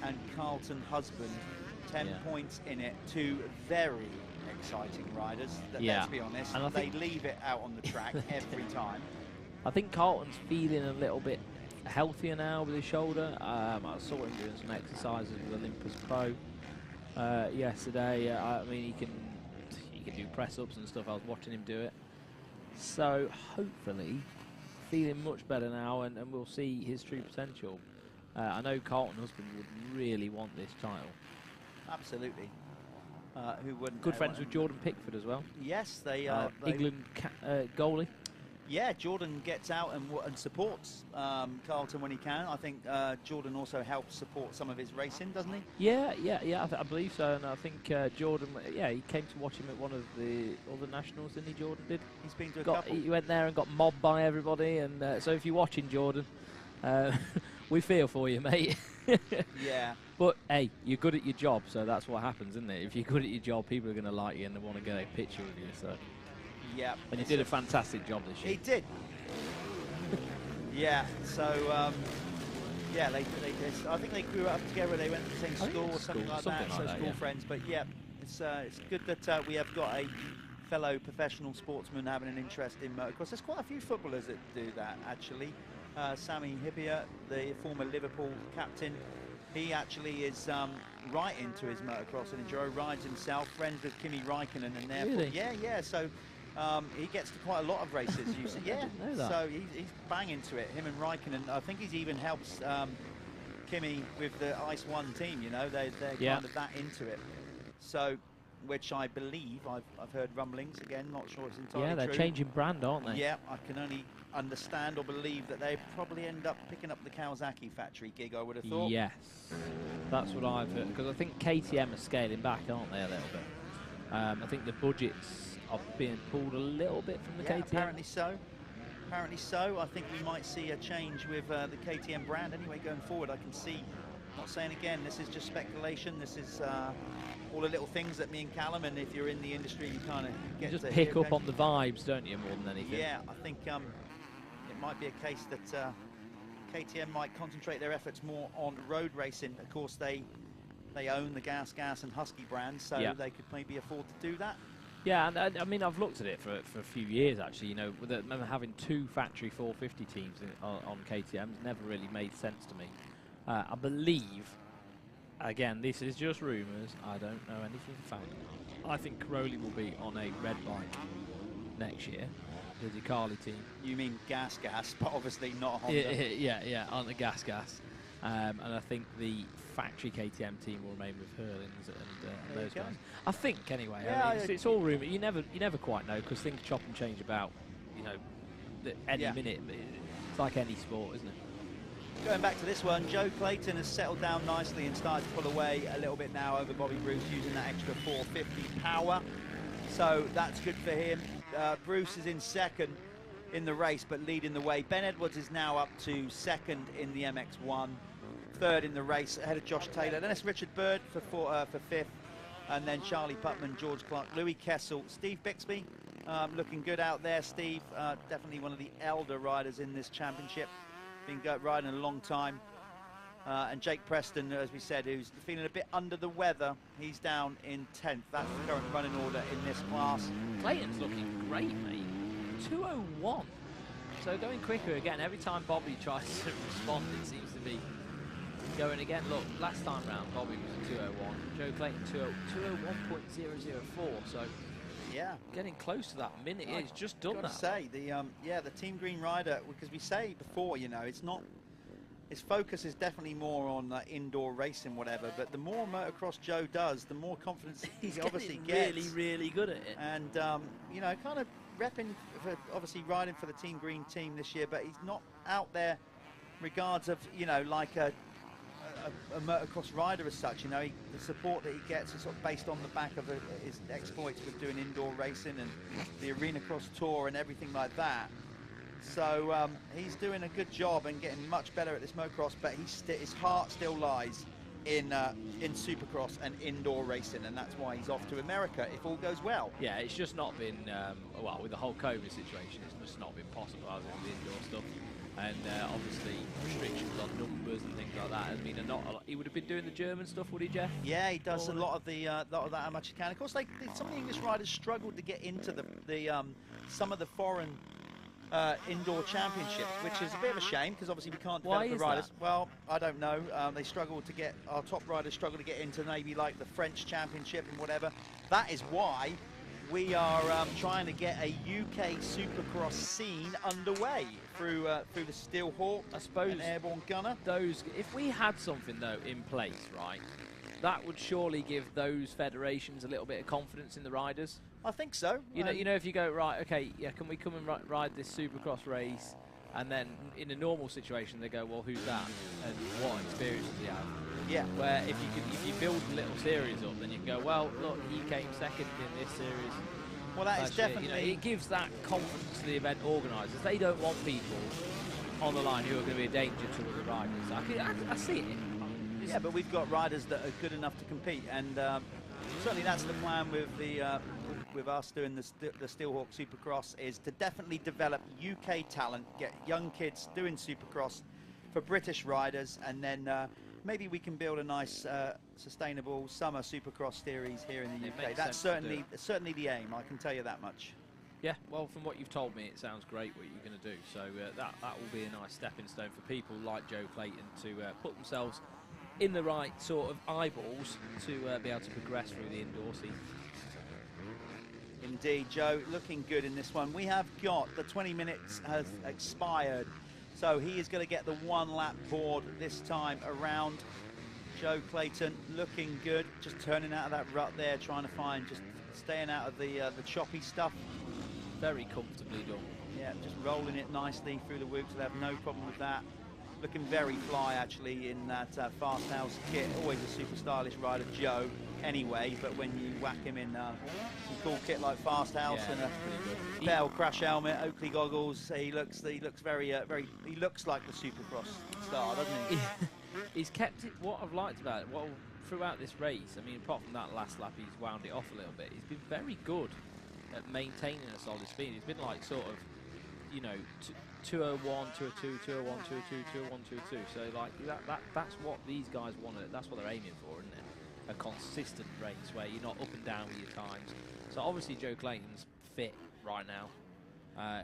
and Carlton Husband. 10 points in it. Two very exciting riders. Let's be honest, and they leave it out on the track every time. I think Carlton's feeling a little bit healthier now with his shoulder. I saw him doing some exercises with Olympus Pro yesterday. I mean, he can do press-ups and stuff. I was watching him do it. So hopefully feeling much better now, and we'll see his true potential. I know Carlton Husband would really want this title. Absolutely. Who wouldn't? Good friends with Jordan Pickford as well. Yes, they are. England goalie. Yeah, Jordan gets out and supports Carlton when he can. I think Jordan also helps support some of his racing, doesn't he? Yeah, I believe so. And I think Jordan, he came to watch him at one of the other nationals, didn't he, Jordan did? He's been to a couple. He went there and got mobbed by everybody. And so if you're watching, Jordan, We feel for you, mate. Yeah. But, hey, you're good at your job, so that's what happens, isn't it? If you're good at your job, people are going to like you and they want to get a picture with you. So. Yeah. And you did a fantastic job this year. He did. Yeah, so, yeah, they I think they grew up together. They went to the same school or something like that, so school friends. But, yeah, it's good that we have got a fellow professional sportsman having an interest in motocross. There's quite a few footballers that do that, actually. Sammy Hippier, the former Liverpool captain, he actually is right into his motocross and enduro, rides himself, friends with Kimi Räikkönen, and therefore, Really? yeah. So he gets to quite a lot of races. You see, yeah. So he's bang into it. Him and Räikkönen. I think he's even helps Kimi with the Ice One team. You know, they're kind of that into it. So, which I believe I've heard rumblings again. Not sure it's entirely true. Yeah, they're changing brand, aren't they? Yeah, I can only understand or believe that they probably end up picking up the Kawasaki factory gig, I would have thought. Yes, that's what I've heard, because I think KTM are scaling back, aren't they, a little bit? I think the budgets are being pulled a little bit from the KTM. Apparently so. Apparently so. I think we might see a change with the KTM brand anyway going forward. I can see, not saying again, this is just speculation. This is all the little things that me and Callum, and if you're in the industry, you kind of get just to pick up on the vibes, don't you, more than anything? Yeah, I think it might be a case that KTM might concentrate their efforts more on road racing. Of course, they own the Gas and Husky brands, so they could maybe afford to do that. Yeah, and I mean, I've looked at it for a few years, actually. You know, with having two factory 450 teams on KTM's never really made sense to me. I believe, again, this is just rumours. I don't know anything for fact. I think Crowley will be on a red bike next year. The Ducati team. You mean gas, but obviously not Honda. Yeah, on the gas. And I think the factory KTM team will remain with Hurlins and those guys. I think, anyway. Yeah, I mean, it's all rumour. You never quite know, because things chop and change about, you know, any minute. It's like any sport, isn't it? Going back to this one, Joe Clayton has settled down nicely and started to pull away a little bit now over Bobby Bruce, using that extra 450 power. So that's good for him. Bruce is in second in the race, but leading the way. Ben Edwards is now up to second in the MX1, third in the race, ahead of Josh Taylor. Then it's Richard Bird for fifth, and then Charlie Putman, George Clark, Louis Kessel, Steve Bixby, looking good out there. Steve, definitely one of the elder riders in this championship, been riding a long time. And Jake Preston, as we said, who's feeling a bit under the weather, he's down in 10th. That's the current running order in this class. Clayton's looking great, mate. 2:01. So going quicker again. Every time Bobby tries to respond, it seems to be going again. Look, last time round, Bobby was a 2:01. Joe Clayton 2:01.004. So yeah, getting close to that minute. He's just done that. Say the Team Green rider, because we say before, you know, it's not. His focus is definitely more on indoor racing, whatever. But the more motocross Joe does, the more confidence he obviously gets. Really good at it. And you know, kind of repping for, obviously riding for the Team Green team this year. But he's not out there regards of, you know, like a motocross rider as such. You know, the support that he gets is sort of based on the back of his exploits with doing indoor racing and the Arena Cross Tour and everything like that. So he's doing a good job and getting much better at this motocross, but his heart still lies in Supercross and indoor racing, and that's why he's off to America if all goes well. Yeah, it's just not been, well, with the whole COVID situation, it's just not been possible, has it, with the indoor stuff. And obviously restrictions on numbers and things like that. I mean, he would have been doing the German stuff, would he, Jeff? Yeah, he does a lot of that amateur can. Of course, some of the English riders struggled to get into some of the foreign indoor championships, which is a bit of a shame, because obviously we can't develop the riders. Well, I don't know. They struggle to get, our top riders struggle to get into maybe like the French championship and whatever. That is why we are trying to get a UK Supercross scene underway through the Steelhawk, I suppose, and Airborne Gunner. If we had something though in place, right, that would surely give those federations a little bit of confidence in the riders. I think so. You know, if you go, right, okay, yeah, can we come and ride this Supercross race? And then in a normal situation, they go, well, who's that? And what experience does he have? Yeah. Where if you build a little series up, then you can go, well, look, he came second in this series. Well, that is definitely. You know, it gives that confidence to the event organisers. They don't want people on the line who are going to be a danger to other riders. I see it. Yeah, but we've got riders that are good enough to compete, and certainly that's the plan with the with us doing the Steelhawk Supercross, is to definitely develop UK talent, get young kids doing Supercross for British riders, and then maybe we can build a nice sustainable summer Supercross series here in the UK. That's certainly the aim, I can tell you that much. Yeah, well, from what you've told me, it sounds great what you're going to do. So that will be a nice stepping stone for people like Joe Clayton to put themselves in the right sort of eyeballs to be able to progress through the indoor season. Indeed, Joe, looking good in this one. We have got the 20 minutes has expired, so he is going to get the 1 lap board this time around. Joe Clayton looking good, just turning out of that rut there, trying to find, just staying out of the choppy stuff. Very comfortably done. Yeah, just rolling it nicely through the whoops. They'll have no problem with that. Looking very fly, actually, in that Fast House kit. Always a super stylish rider, Joe, anyway. But when you whack him in some cool kit like Fast House and a Bell crash helmet, Oakley goggles, he looks very he looks like the Supercross star, doesn't he? He's kept it. What I've liked about it, well, throughout this race, I mean, apart from that last lap, he's wound it off a little bit. He's been very good at maintaining a solid speed. He's been like sort of, you know, 201, 202, 201, 202, 201, 202. So like that's what these guys want. That's what they're aiming for, isn't it? A consistent race where you're not up and down with your times. So obviously Joe Clayton's fit right now.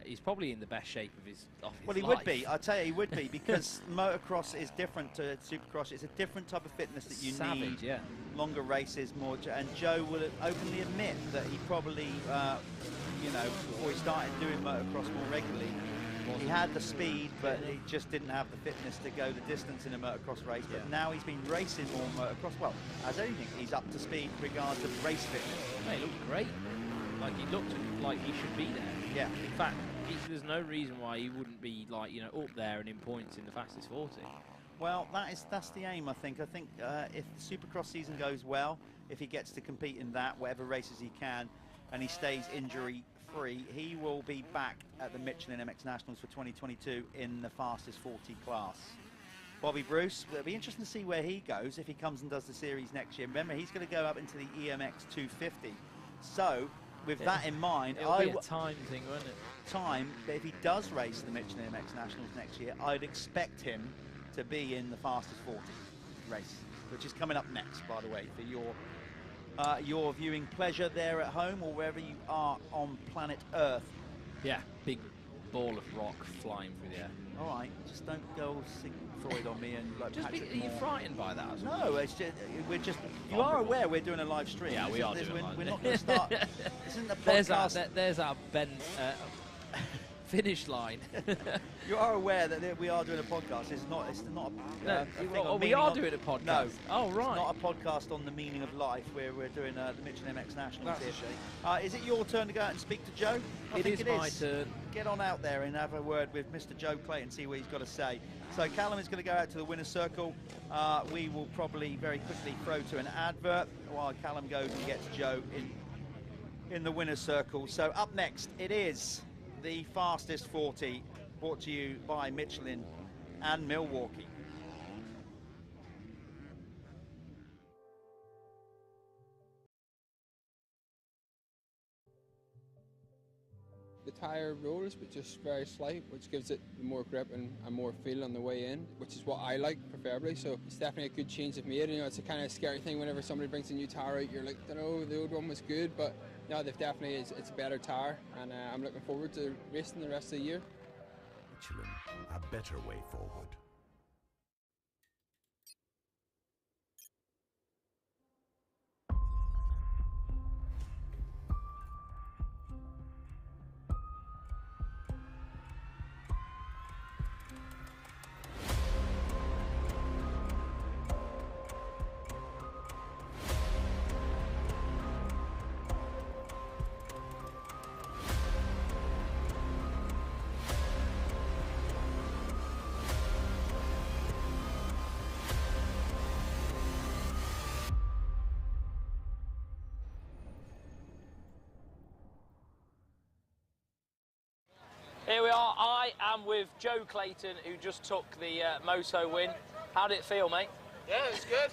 He's probably in the best shape of his life. Well, he would be. I tell you, he would be, because motocross is different to Supercross. It's a different type of fitness that you need. Yeah. Longer races, more. And Joe will openly admit that he probably, you know, before he started doing motocross more regularly, he had the speed, but he just didn't have the fitness to go the distance in a motocross race. But now he's been racing more motocross. Well, as anything, he's up to speed in regards to race fitness. He looked great. Like, he looked like he should be there. Yeah. In fact, there's no reason why he wouldn't be, like, you know, up there and in points in the fastest 40. Well, that's the aim, I think. I think if the Supercross season goes well, if he gets to compete in that, whatever races he can, and he stays injury-free, he will be back at the Michelin MX Nationals for 2022 in the fastest 40 class. Bobby Bruce, it'll be interesting to see where he goes if he comes and does the series next year. Remember, he's going to go up into the EMX 250. So, with that in mind, it'll be a time thing, won't it? But if he does race the Michelin MX Nationals next year, I'd expect him to be in the fastest 40 race, which is coming up next, by the way, for your viewing pleasure there at home or wherever you are on planet Earth. Yeah, big ball of rock flying through the air. All right, just don't go Sigmund Freud on me and like Patrick Are you Moore. frightened by that? No, it's just, we're just. You are aware we're doing a live stream. Yeah, we are doing We're not going to start. This isn't a podcast. There's our Ben finish line. You are aware that we are doing a podcast. It's not we are doing a podcast. No. Oh, right. It's not a podcast on the meaning of life. We're doing the Michelin MX Nationals That's here. a shame. Is it your turn to go out and speak to Joe? I think it is my turn. Get on out there and have a word with Mr. Joe Clayton, see what he's got to say. So Callum is going to go out to the winner's circle. We will probably very quickly throw to an advert while Callum goes and gets Joe in the winner's circle. So up next, it is the fastest 40, brought to you by Michelin and Milwaukee. The tyre rolls, but just very slight, which gives it more grip and more feel on the way in, which is what I like preferably. So it's definitely a good change of made. You know, it's a kind of scary thing whenever somebody brings a new tyre out. You're like, I don't know, the old one was good, but no, they've definitely it's a better tyre, and I'm looking forward to racing the rest of the year. Michelin, a better way forward. Here we are. I am with Joe Clayton, who just took the moto win. How did it feel, mate? Yeah, it was good.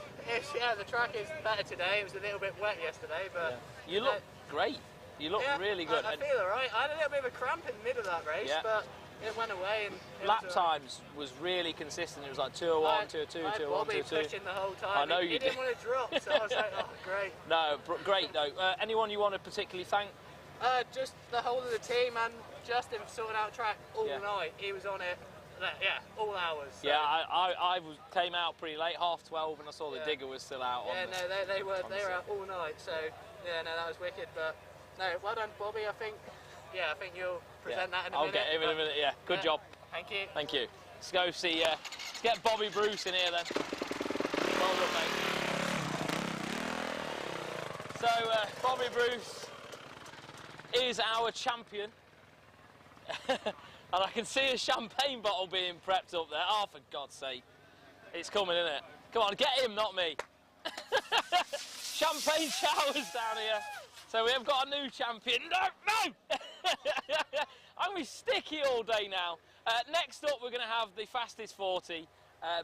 Yeah, the track is better today. It was a little bit wet yesterday, but... Yeah. You look great. You look really good. I feel all right. I had a little bit of a cramp in the middle of that race, but it went away. And lap times was really consistent. It was like 2:01, 2:02, 2:01, Bobby 2:02. pushing the whole time. I know he you didn't want to drop, so I was like, oh, great. No, great though. Anyone you want to particularly thank? Just the whole of the team and Justin for sorting out track all night. He was on it. Yeah, all hours. So. Yeah, I came out pretty late, 12:30, and I saw the digger was still out. Yeah, they were out all night. So yeah, no, that was wicked. But no, well done, Bobby. I think you'll present that in a minute. I'll get him in a minute. Yeah, good job. Thank you. Thank you. Let's go see. Let's get Bobby Bruce in here then. Well done, mate. So Bobby Bruce is our champion. And I can see a champagne bottle being prepped up there. Oh, for God's sake. It's coming, isn't it? Come on, get him, not me. Champagne showers down here. So we have got a new champion. No! I'm going to be sticky all day now. Next up, we're going to have the fastest 40.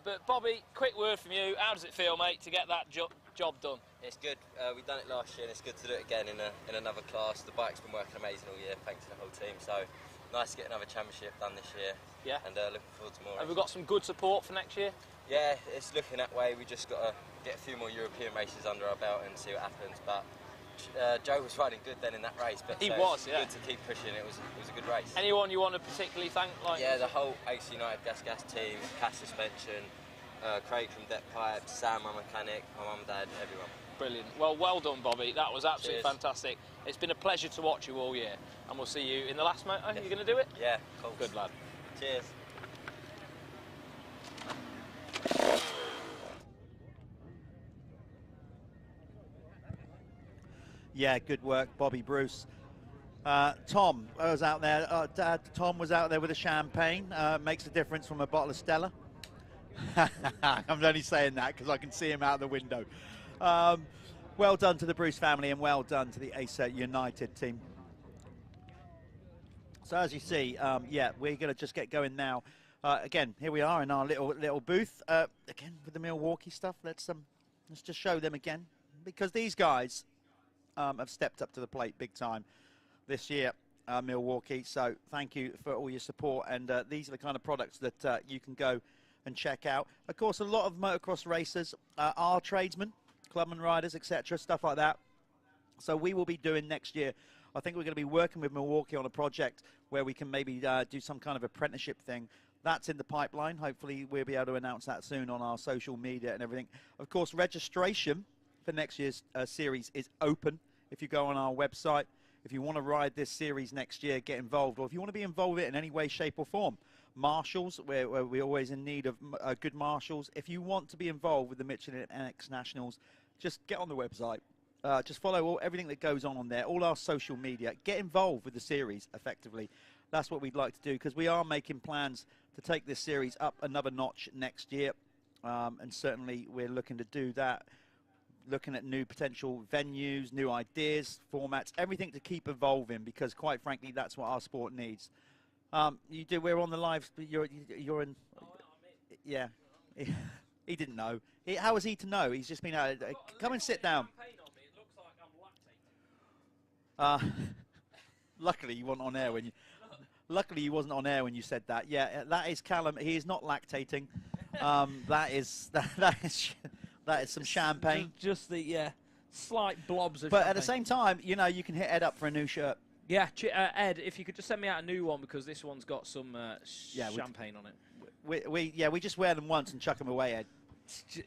But Bobby, quick word from you. How does it feel, mate, to get that job done? It's good. We've done it last year, and it's good to do it again in another class. The bike's been working amazing all year, thanks to the whole team. So nice to get another championship done this year. Yeah. And looking forward to more. Have we got some good support for next year? Yeah, it's looking that way. We just got to get a few more European races under our belt and see what happens. But Joe was riding good then in that race. But he was, yeah. Good to keep pushing. It was a good race. Anyone you want to particularly thank? Yeah, the whole AC United Gas team, Cass Suspension, Craig from Deck Pipe, Sam, my mechanic, my mum, dad, everyone. Brilliant. Well done, Bobby. That was absolutely fantastic. It's been a pleasure to watch you all year, and we'll see you in the last moto. Are you going to do it? Yeah, cool. Good lad. Cheers. Yeah, good work, Bobby Bruce. Tom was out there. Dad, Tom was out there with a champagne. Makes a difference from a bottle of Stella. I'm only saying that because I can see him out the window. Well done to the Bruce family and well done to the AC United team. So as you see, yeah, we're going to just get going now. Again, here we are in our little booth. Again, with the Milwaukee stuff, let's just show them again. Because these guys have stepped up to the plate big time this year, Milwaukee. So thank you for all your support. And these are the kind of products that you can go and check out. Of course, a lot of motocross racers are tradesmen, clubman riders, etc., stuff like that. So we will be doing next year, I think we're going to be working with Milwaukee on a project where we can maybe do some kind of apprenticeship thing. That's in the pipeline. Hopefully we'll be able to announce that soon on our social media and everything. Of course, registration for next year's series is open. If you go on our website, if you want to ride this series next year, get involved. Or if you want to be involved in it in any way, shape or form. Marshals, we're always in need of good marshals. If you want to be involved with the Michelin MX Nationals, just get on the website. Just follow everything that goes on there, all our social media. Get involved with the series, effectively. That's what we'd like to do, because we are making plans to take this series up another notch next year. And certainly we're looking to do that. Looking at new potential venues, new ideas, formats, everything to keep evolving, because quite frankly, that's what our sport needs. We're on the live. You're in. Yeah. He didn't know. How was he to know? He's just been out. Come and sit down. Luckily, you weren't on air when you. Luckily, you wasn't on air when you said that. Yeah, that is Callum. He is not lactating. That is some champagne. Just the slight blobs of But champagne. at the same time, you know, you can hit Ed up for a new shirt. Yeah, Ed, if you could just send me out a new one, because this one's got some champagne on it. We just wear them once and chuck them away, Ed.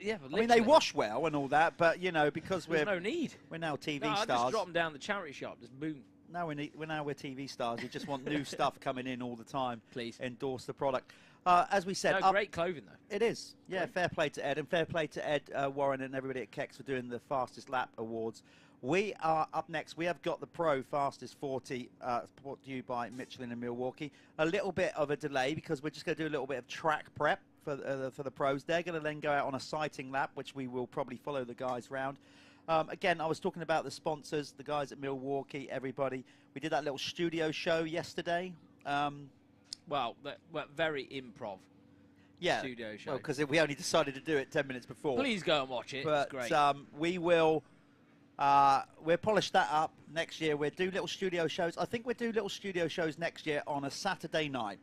Yeah, I mean, they wash well and all that, but you know, because there's no need. We're now TV I stars. just drop them down the charity shop, just boom. Now we're TV stars. We just want new stuff coming in all the time. Please endorse the product. As we said, great clothing though. It is. Yeah, great. Fair play to Ed, and fair play to Ed Warren and everybody at Kex for doing the fastest lap awards. We are up next. We have got the Pro Fastest 40 brought to you by Michelin in Milwaukee. A little bit of a delay because we're just going to do a little bit of track prep for the pros. They're going to then go out on a sighting lap, which we will probably follow the guys round. Again, I was talking about the sponsors, the guys at Milwaukee, everybody. We did that little studio show yesterday. Well, very improv. Yeah, Studio show. well, because we only decided to do it 10 minutes before. Please go and watch it. But, it's great. we will. We'll polish that up next year. We'll do little studio shows. I think we'll do little studio shows next year on a Saturday night.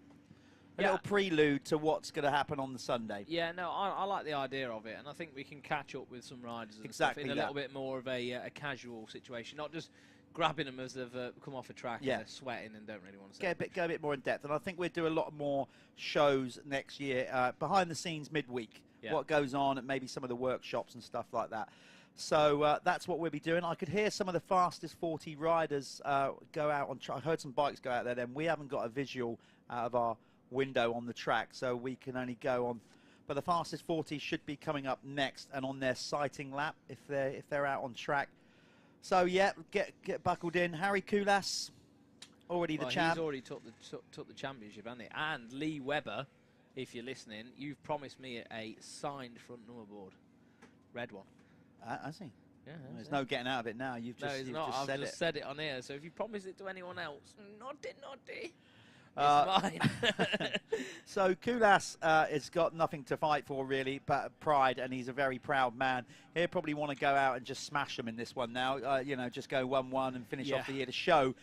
A little prelude to what's going to happen on the Sunday. Yeah, no, I like the idea of it, and I think we can catch up with some riders and Exactly stuff in a little bit more of a casual situation, not just grabbing them as they've come off a track and they're sweating and don't really want to Go a bit more in depth, and I think we'll do a lot more shows next year, behind the scenes midweek, what goes on at maybe some of the workshops and stuff like that. So that's what we'll be doing. I could hear some of the fastest 40 riders go out on track. I heard some bikes go out there then. We haven't got a visual out of our window on the track, so we can only go on. But the fastest 40 should be coming up next and on their sighting lap if they're out on track. So yeah, get buckled in. Harry Cusses, already the champ. He's already took the championship, hasn't he? And Lee Webber, if you're listening, you've promised me a signed front number board, red one. Has he? Yeah. There's no getting out of it now. You've just, I've just said it on here. So if you promise it to anyone else, naughty. Mine. So Cusses has got nothing to fight for really, but pride, and he's a very proud man. He'll probably want to go out and just smash them in this one now. You know, just go 1-1 and finish off the year to show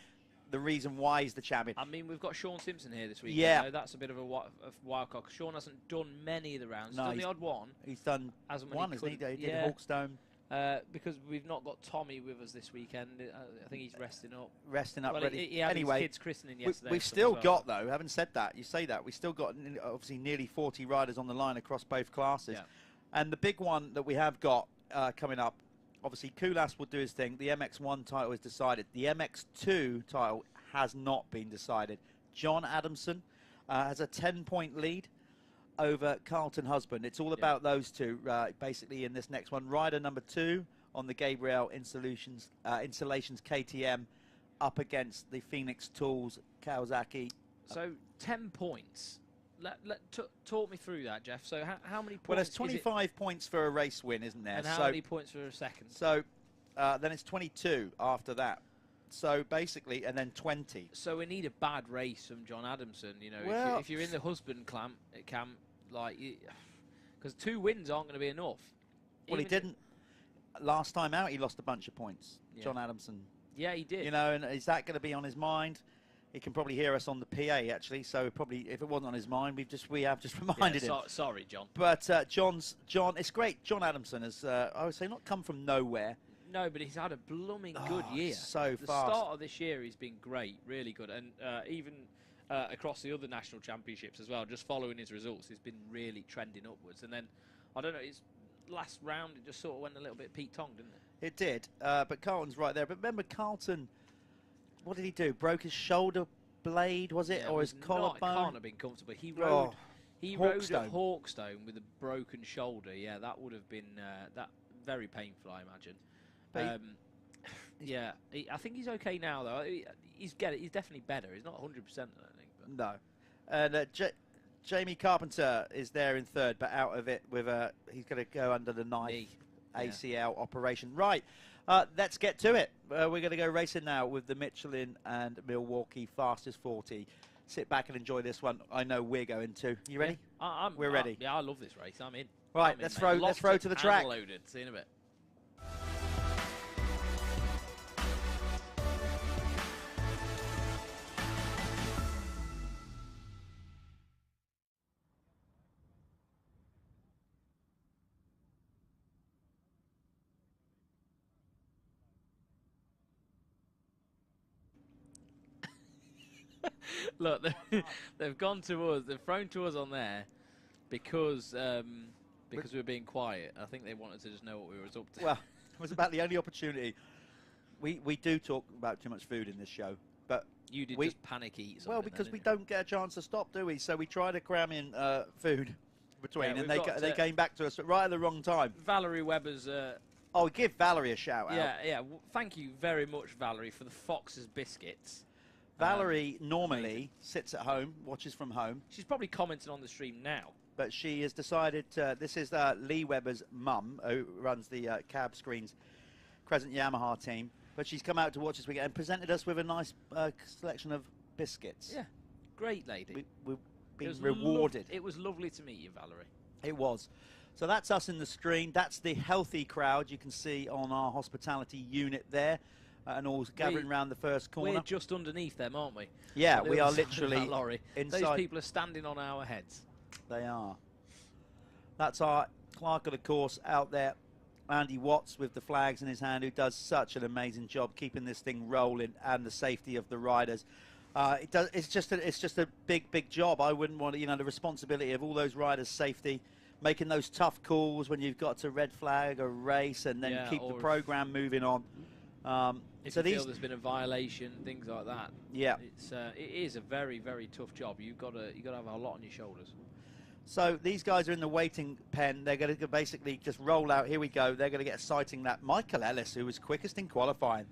the reason why he's the champion. I mean, we've got Sean Simpson here this week. Yeah, so that's a bit of a wild card. Sean hasn't done many of the rounds. No, he's done the odd one. He's done one, hasn't he? He did Hawkstone. Because we've not got Tommy with us this weekend. I think he's resting up. Well, ready. He had his kids' christening yesterday. We've still got, though, having said that, you say that, we've still got obviously nearly 40 riders on the line across both classes. Yeah. And the big one that we have got coming up, obviously Cusses will do his thing. The MX1 title is decided. The MX2 title has not been decided. John Adamson has a 10-point lead over Carlton Husband. It's all about those two, basically, in this next one. Rider number 2 on the Gabriel Installations KTM up against the Phoenix Tools Kawasaki. So 10 points. Talk me through that, Jeff. So how many points? Well, there's 25 points for a race win, isn't there? And how many points for a second? So then it's 22 after that. So basically, and then 20. So we need a bad race from John Adamson. You know, well, if you're in the Husband camp, like, because 2 wins aren't going to be enough. Well, he didn't. Last time out, he lost a bunch of points. John Adamson. Yeah, he did. You know, and is that going to be on his mind? He can probably hear us on the PA, actually. So probably, if it wasn't on his mind, we have just reminded him. Sorry, John. But John, it's great. John Adamson has, I would say, not come from nowhere. No, but he's had a blooming good year. So the fast. Start of this year, he's been great, really good, and even across the other national championships as well. Just following his results, he's been really trending upwards. And then, I don't know, his last round it just sort of went a little bit Pete Tong, didn't it? It did, but Carlton's right there. But remember, Carlton, what did he do? Broke his shoulder blade, was it, or his collarbone? It can't have been comfortable. He rode at Hawkstone with a broken shoulder. Yeah, that would have been that very painful, I imagine. Yeah, I think he's okay now, though. He's definitely better. He's not 100%, I don't think. But. No. And Jamie Carpenter is there in third, but out of it with he's going to go under the knife ACL operation. Right, let's get to it. We're going to go racing now with the Michelin and Milwaukee Fastest 40. Sit back and enjoy this one. I know we're going to. You ready? Yeah, we're ready. Yeah, I love this race. I'm in. Right, let's throw to the track. Loaded. See you in a bit. Look, they've gone to us. They've thrown to us on there because we're being quiet. I think they wanted to just know what we were up to. Well, it was about the only opportunity. We do talk about too much food in this show, but you did just panic eat. Well, because we don't get a chance to stop, do we? So we try to cram in food between, and they came back to us right at the wrong time. Valerie Webber's. Oh, give Valerie a shout out. Yeah. Thank you very much, Valerie, for the Fox's biscuits. Valerie normally sits at home, watches from home. She's probably commenting on the stream now. But she has decided, this is Lee Webber's mum, who runs the Cab Screens Crescent Yamaha team. But she's come out to watch this weekend and presented us with a nice selection of biscuits. Yeah, great lady. We've been rewarded. It was lovely to meet you, Valerie. It was. So that's us in the screen. That's the healthy crowd you can see on our hospitality unit there, and all gathering around the first corner. We're just underneath them, aren't we? Yeah, we are literally lorry. inside. Those people are standing on our heads. They are. That's our clerk of the course out there, Andy Watts, with the flags in his hand, who does such an amazing job keeping this thing rolling and the safety of the riders. It's just a big job. I wouldn't want to, the responsibility of all those riders' safety, making those tough calls when you've got to red flag a race and then keep the program moving on. If you feel there's been a violation, things like that. Yeah, it is a very tough job. You've got to have a lot on your shoulders. So these guys are in the waiting pen. They're going to basically just roll out. Here we go. They're going to get a sighting lap. Michael Ellis, who was quickest in qualifying,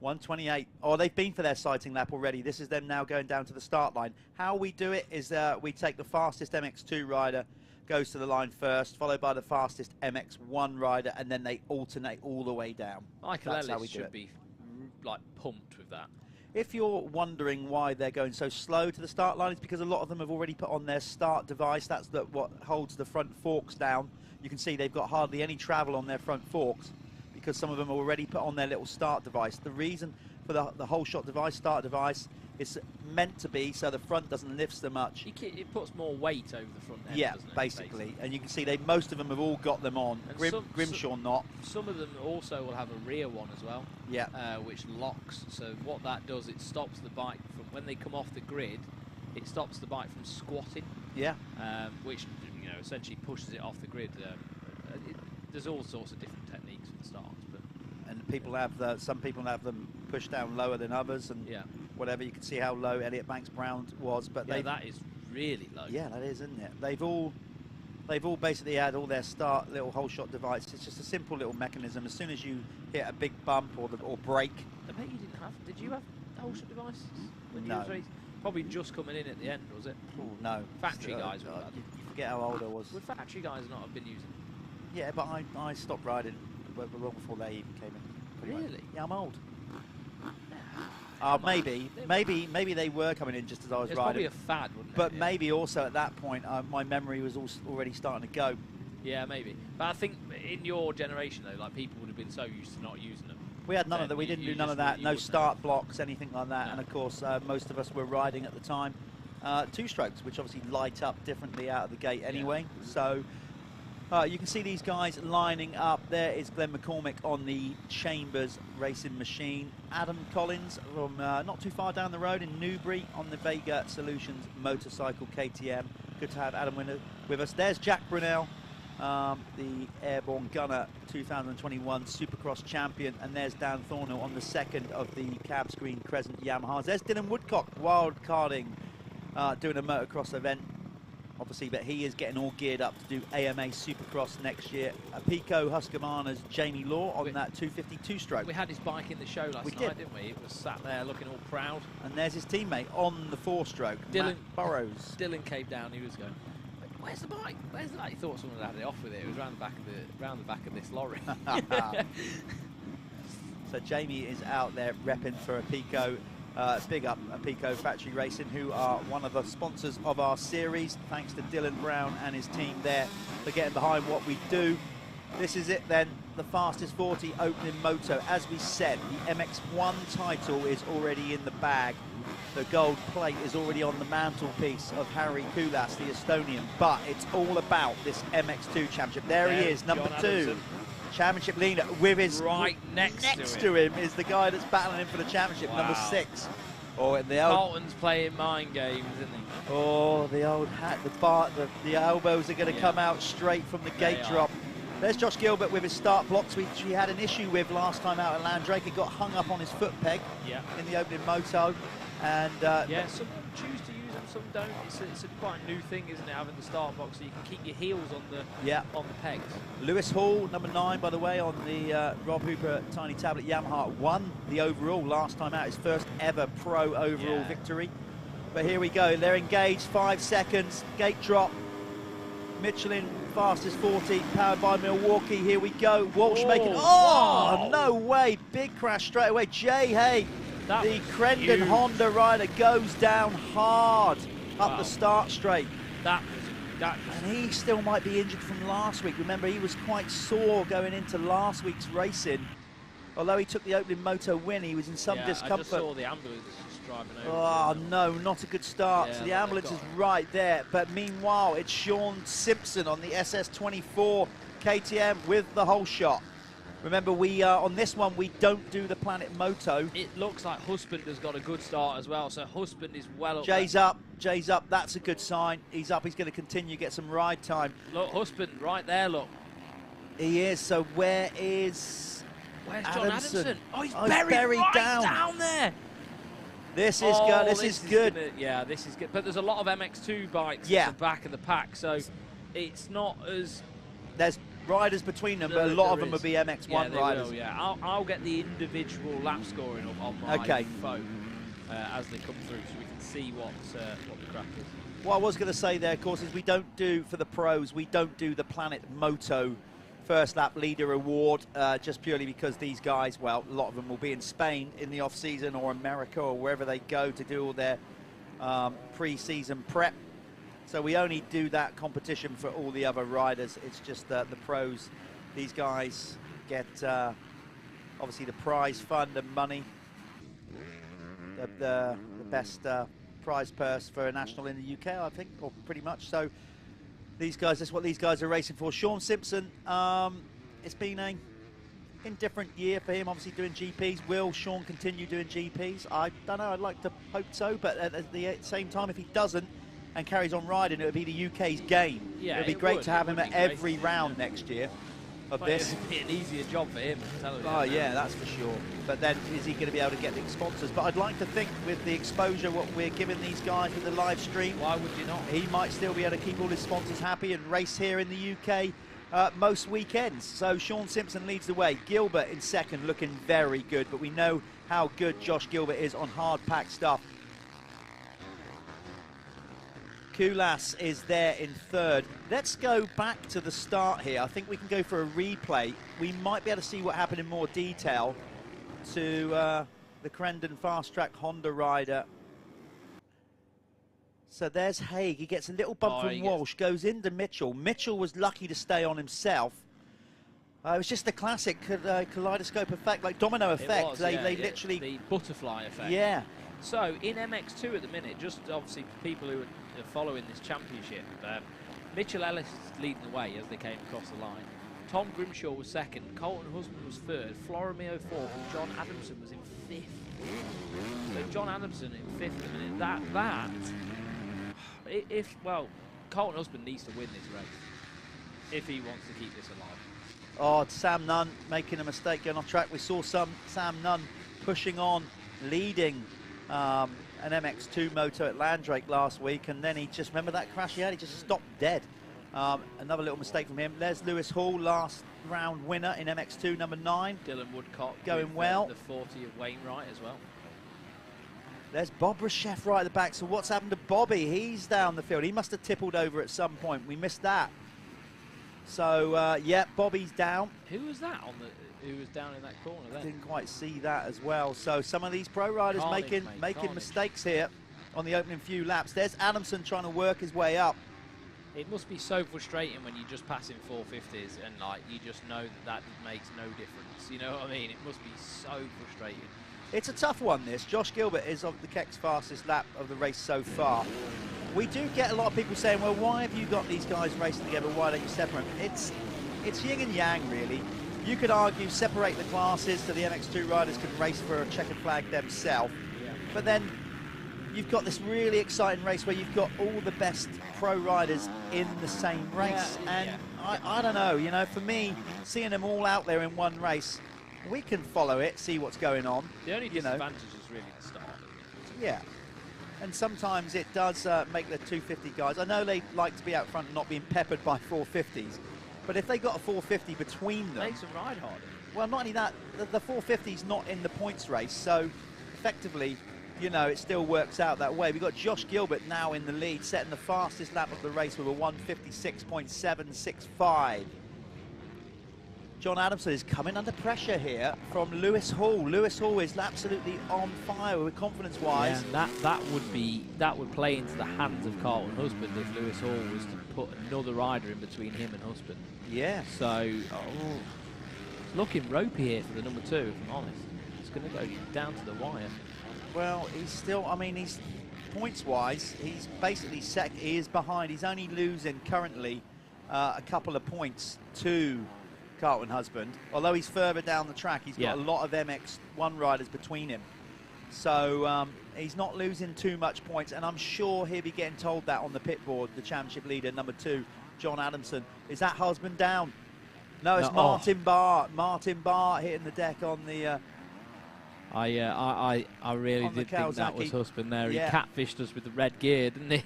1:28. Oh, they've been for their sighting lap already. This is them now going down to the start line. How we do it is we take the fastest MX2 rider, goes to the line first, followed by the fastest MX1 rider, and then they alternate all the way down. Michael Ellis should be like pumped with that. If you're wondering why they're going so slow to the start line, it's because a lot of them have already put on their start device. That's what holds the front forks down. You can see they've got hardly any travel on their front forks because some of them have already put on their little start device. The reason for the whole shot device, start device, is meant to be so the front doesn't lift so much. It puts more weight over the front end, yeah, doesn't it, basically. And you can see most of them have all got them on. Grimshaw not. Some of them also will have a rear one as well. Yeah. Which locks. So what that does, it stops the bike from, when they come off the grid, it stops the bike from squatting. Yeah. Which essentially pushes it off the grid. There's all sorts of different techniques for the starts, and people have some people have them pushed down lower than others, and whatever. You can see how low Elliot Banks Brown was, but that is really low. Yeah, that is, isn't it? They've all basically had all their start little whole shot device. It's just a simple little mechanism. As soon as you hit a big bump or brake. I bet you didn't have. Did you have whole shot devices when no. you was racing? Probably just coming in at the end, was it? Oh, no. Factory guys were you forget how old I was. Would factory guys not have been using them? Yeah, but I stopped riding long before they even came in. Really? Much. Yeah, I'm old. Maybe they were coming in just as I was riding. It's probably a fad, wouldn't it? But maybe also at that point, my memory was already starting to go. Yeah, maybe. But I think in your generation, though, like people would have been so used to not using them. We had none of that. We didn't do none of that. No start blocks, anything like that. No. And of course, most of us were riding at the time two-strokes, which obviously light up differently out of the gate anyway. Yeah. So you can see these guys lining up. There is Glenn McCormick on the Chambers racing machine. Adam Collins from not too far down the road in Newbury on the Vega Solutions motorcycle KTM. Good to have Adam with us. There's Jack Brunel, the Airborne Gunner 2021 Supercross champion. And there's Dan Thornhill on the second of the cab screen Crescent Yamahas. There's Dylan Woodcock, wild carding, doing a motocross event. Obviously, but he is getting all geared up to do AMA Supercross next year. Pico Husqvarna's Jamie Law on that 252 stroke. We had his bike in the show last night, didn't we? It was sat there looking all proud. And there's his teammate on the 4-stroke, Matt Burrows. Dylan came down. He was going, "Where's the bike? Where's the bike?" He thought someone had it off with it. It was round the back of this lorry. So Jamie is out there repping for a Pico. Big up Pico Factory Racing, who are one of the sponsors of our series. Thanks to Dylan Brown and his team there for getting behind what we do. This is it then, the fastest 40 opening moto. As we said, the MX1 title is already in the bag. The gold plate is already on the mantelpiece of Harry Kulas, the Estonian. But it's all about this MX2 championship. There he is, number 2. Championship leader with his right next to him is the guy that's battling him for the championship, number 6. Oh, and the Carlton's playing mind games, isn't he? Oh, the old hat, the elbows are going to come out straight from the gate drop. There's Josh Gilbert with his start blocks, which he had an issue with last time out at Landrake. He got hung up on his foot peg in the opening moto. And some choose to use them, some don't. It's a quite new thing, isn't it, having the start box so you can keep your heels on the pegs. Lewis Hall, number 9, by the way, on the Rob Hooper Tiny Tablet Yamaha, won the overall last time out, his first ever pro overall victory. But here we go, they're engaged, 5 seconds, gate drop. Michelin fastest 40, powered by Milwaukee. Here we go, Walsh making, no way, big crash straight away. Jay Hay, The Crendon Honda rider goes down hard up the start straight. And he still might be injured from last week. Remember, he was quite sore going into last week's racing. Although he took the opening moto win, he was in some discomfort. I just saw the ambulance just driving over. Oh, no, not a good start. Yeah, so the ambulance is right there. But meanwhile, it's Sean Simpson on the SS24 KTM with the whole shot. Remember, we on this one, we don't do the Planet Moto. It looks like Husband has got a good start as well, so Husband is well up. Jay's up, Jay's up, that's a good sign. He's up, he's going to continue, get some ride time. Look, Husband, right there, look. He is, so where's John Adamson? Oh, he's buried right down. down there. This is good, this is good. Yeah, this is good. But there's a lot of MX2 bikes at the back of the pack, so it's not as... There's riders between them, but a lot of them will be MX1 riders. Will, yeah. I'll get the individual lap scoring up on my phone as they come through, so we can see what the crack is. What I was going to say there, of course, is we don't do, for the pros, we don't do the Planet Moto first lap leader award, just purely because these guys, well, a lot of them will be in Spain in the off-season or America or wherever they go to do all their pre-season prep. So we only do that competition for all the other riders. It's just the pros. These guys get, obviously, the prize fund and money. The best prize purse for a national in the UK, I think, or pretty much. So these guys, that's what these guys are racing for. Sean Simpson, it's been a indifferent year for him, obviously doing GPs. Will Sean continue doing GPs? I don't know, I'd like to hope so, but at the same time, if he doesn't and carries on riding, it would be the UK's game. Yeah, it would be great to have him at every round next year of this. It would be an easier job for him, I'm telling you. Oh yeah, that's for sure. But then is he going to be able to get the sponsors? But I'd like to think with the exposure what we're giving these guys with the live stream, why would you not? He might still be able to keep all his sponsors happy and race here in the UK most weekends. So Sean Simpson leads the way. Gilbert in second, looking very good, but we know how good Josh Gilbert is on hard pack stuff. Kulas is there in third. Let's go back to the start here. I think we can go for a replay. We might be able to see what happened in more detail to the Crendon Fast Track Honda rider. So there's Haig. He gets a little bump from Walsh, goes into Mitchell. Mitchell was lucky to stay on himself. It was just the classic kaleidoscope effect, like domino effect. They literally... The butterfly effect. Yeah. So in MX2 at the minute, just obviously for people who are following this championship, Mitchell Ellis is leading the way as they came across the line. Tom Grimshaw was second, Colton Husband was third, Florimeo fourth, and John Adamson was in fifth. So John Adamson in fifth at the minute. Well, Colton Husband needs to win this race if he wants to keep this alive. Oh, Sam Nunn making a mistake going off track. We saw Sam Nunn pushing on, leading an MX2 moto at Landrake last week, and then he just, remember that crash he had? He just stopped dead. Another little mistake from him. There's Lewis Hall, last round winner in MX2, number 9. Dylan Woodcock going with, well. The 40 of Wainwright as well. There's Bob Reshef right at the back. So what's happened to Bobby? He's down the field. He must have tippled over at some point. We missed that. So yeah, Bobby's down. Who was that on the? Who was down in that corner there? Didn't quite see that as well. So some of these pro riders making mistakes here on the opening few laps. There's Adamson trying to work his way up. It must be so frustrating when you just pass in 450s and like you just know that makes no difference. You know what I mean? It must be so frustrating. It's a tough one, this. Josh Gilbert is of the Keck's fastest lap of the race so far. We do get a lot of people saying, well, why have you got these guys racing together? Why don't you separate them? It's yin and yang, really. You could argue separate the classes so the MX2 riders can race for a checkered flag themselves. Yeah. But then you've got this really exciting race where you've got all the best pro riders in the same race. Yeah, and I don't know, you know, for me, seeing them all out there in one race, we can follow it, see what's going on. The only disadvantage is really the start. Yeah. And sometimes it does make the 250 guys, I know they like to be out front and not being peppered by 450s, but if they got a 450 between them... Makes them ride harder. Well, not only that, the 450's not in the points race, so effectively, you know, it still works out that way. We've got Josh Gilbert now in the lead, setting the fastest lap of the race with a 156.765. John Adamson is coming under pressure here from Lewis Hall. Lewis Hall is absolutely on fire with confidence-wise. Yeah, that would play into the hands of Carlton Husband if Lewis Hall was to put another rider in between him and Husband. Yeah. So it's looking ropey here for the number 2, if I'm honest. It's going to go down to the wire. Well, he's still, I mean, he's points-wise, he's basically he is behind. He's only losing currently a couple of points to Carlton Husband. Although he's further down the track, he's got a lot of MX1 riders between him. So he's not losing too much points, and I'm sure he'll be getting told that on the pit board, the championship leader, number 2, John Adamson. Is that Husband down? No, it's Martin Bart. Martin Bart hitting the deck on the... I really did think that was Husband there. Yeah. He catfished us with the red gear, didn't he?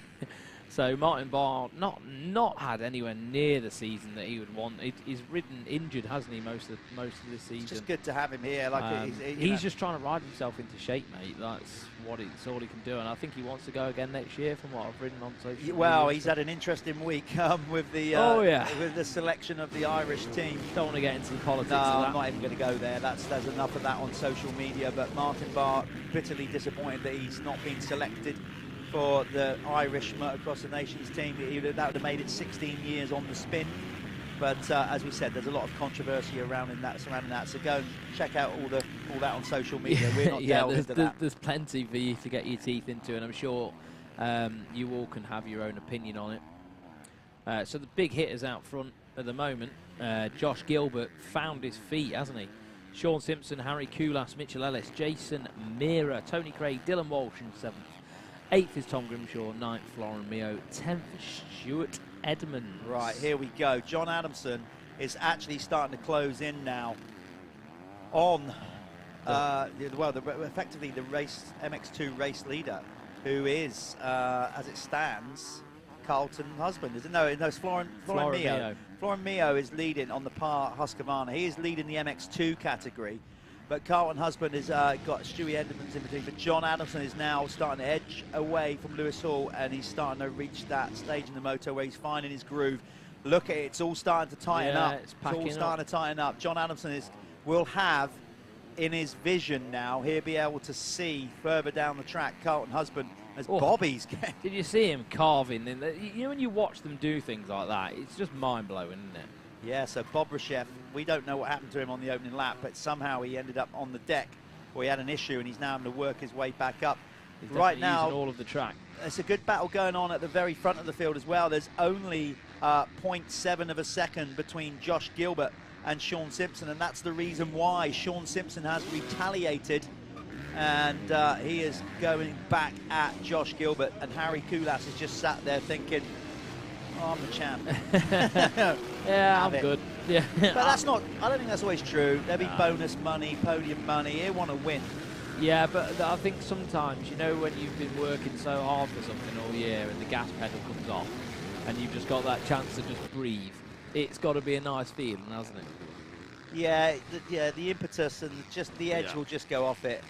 So Martin Barr not had anywhere near the season that he would want. He's ridden injured, hasn't he, most of this season? It's just good to have him here. Like he's just trying to ride himself into shape, mate. That's all he can do, and I think he wants to go again next year, from what I've ridden on social media. Well, he's had an interesting week with the with the selection of the Irish team. Don't want to get into the politics. No, of that. I'm not even going to go there. There's enough of that on social media. But Martin Barr bitterly disappointed that he's not been selected for the Irish Motocross of Nations team. That would have made it 16 years on the spin. But as we said, there's a lot of controversy surrounding that. So go and check out all that on social media. We're not delved into that. There's plenty for you to get your teeth into, and I'm sure you all can have your own opinion on it. So the big hitters out front at the moment. Josh Gilbert found his feet, hasn't he? Sean Simpson, Harry Koulas, Mitchell Ellis, Jason Meara, Tony Craig, Dylan Walsh in 7th. 8th is Tom Grimshaw, 9th Florin Mio, 10th Stuart Edmonds. Right, here we go. John Adamson is actually starting to close in now on, effectively the MX2 race leader, who is, as it stands, Carlton Husband. No, it's Florin Mio. Florin Mio is leading on the par Husqvarna. He is leading the MX2 category. But Carlton Husband has got Stewie Edmonds in between. But John Adamson is now starting to edge away from Lewis Hall, and he's starting to reach that stage in the moto where he's finding his groove. Look at it, it's all starting to tighten up. It's all starting to tighten up. John Adamson will have in his vision now, he'll be able to see further down the track Carlton Husband as Bobby's getting. Did you see him carving? You know, when you watch them do things like that, it's just mind-blowing, isn't it? Yeah, so Bob Rochef, we don't know what happened to him on the opening lap, but somehow he ended up on the deck, or he had an issue, and he's now having to work his way back up. He's right now, using all of the track. It's a good battle going on at the very front of the field as well. There's only 0.7 of a second between Josh Gilbert and Sean Simpson, and that's the reason why Sean Simpson has retaliated, and he is going back at Josh Gilbert, and Harry Koulas has just sat there thinking, oh, I'm the champ. Yeah, I'm good. Yeah. But that's not, I don't think that's always true. There'll be bonus money, podium money. He'll want to win. Yeah, but I think sometimes, you know, when you've been working so hard for something all year and the gas pedal comes off and you've just got that chance to just breathe, it's got to be a nice feeling, hasn't it? Yeah, the impetus and just the edge will just go off it.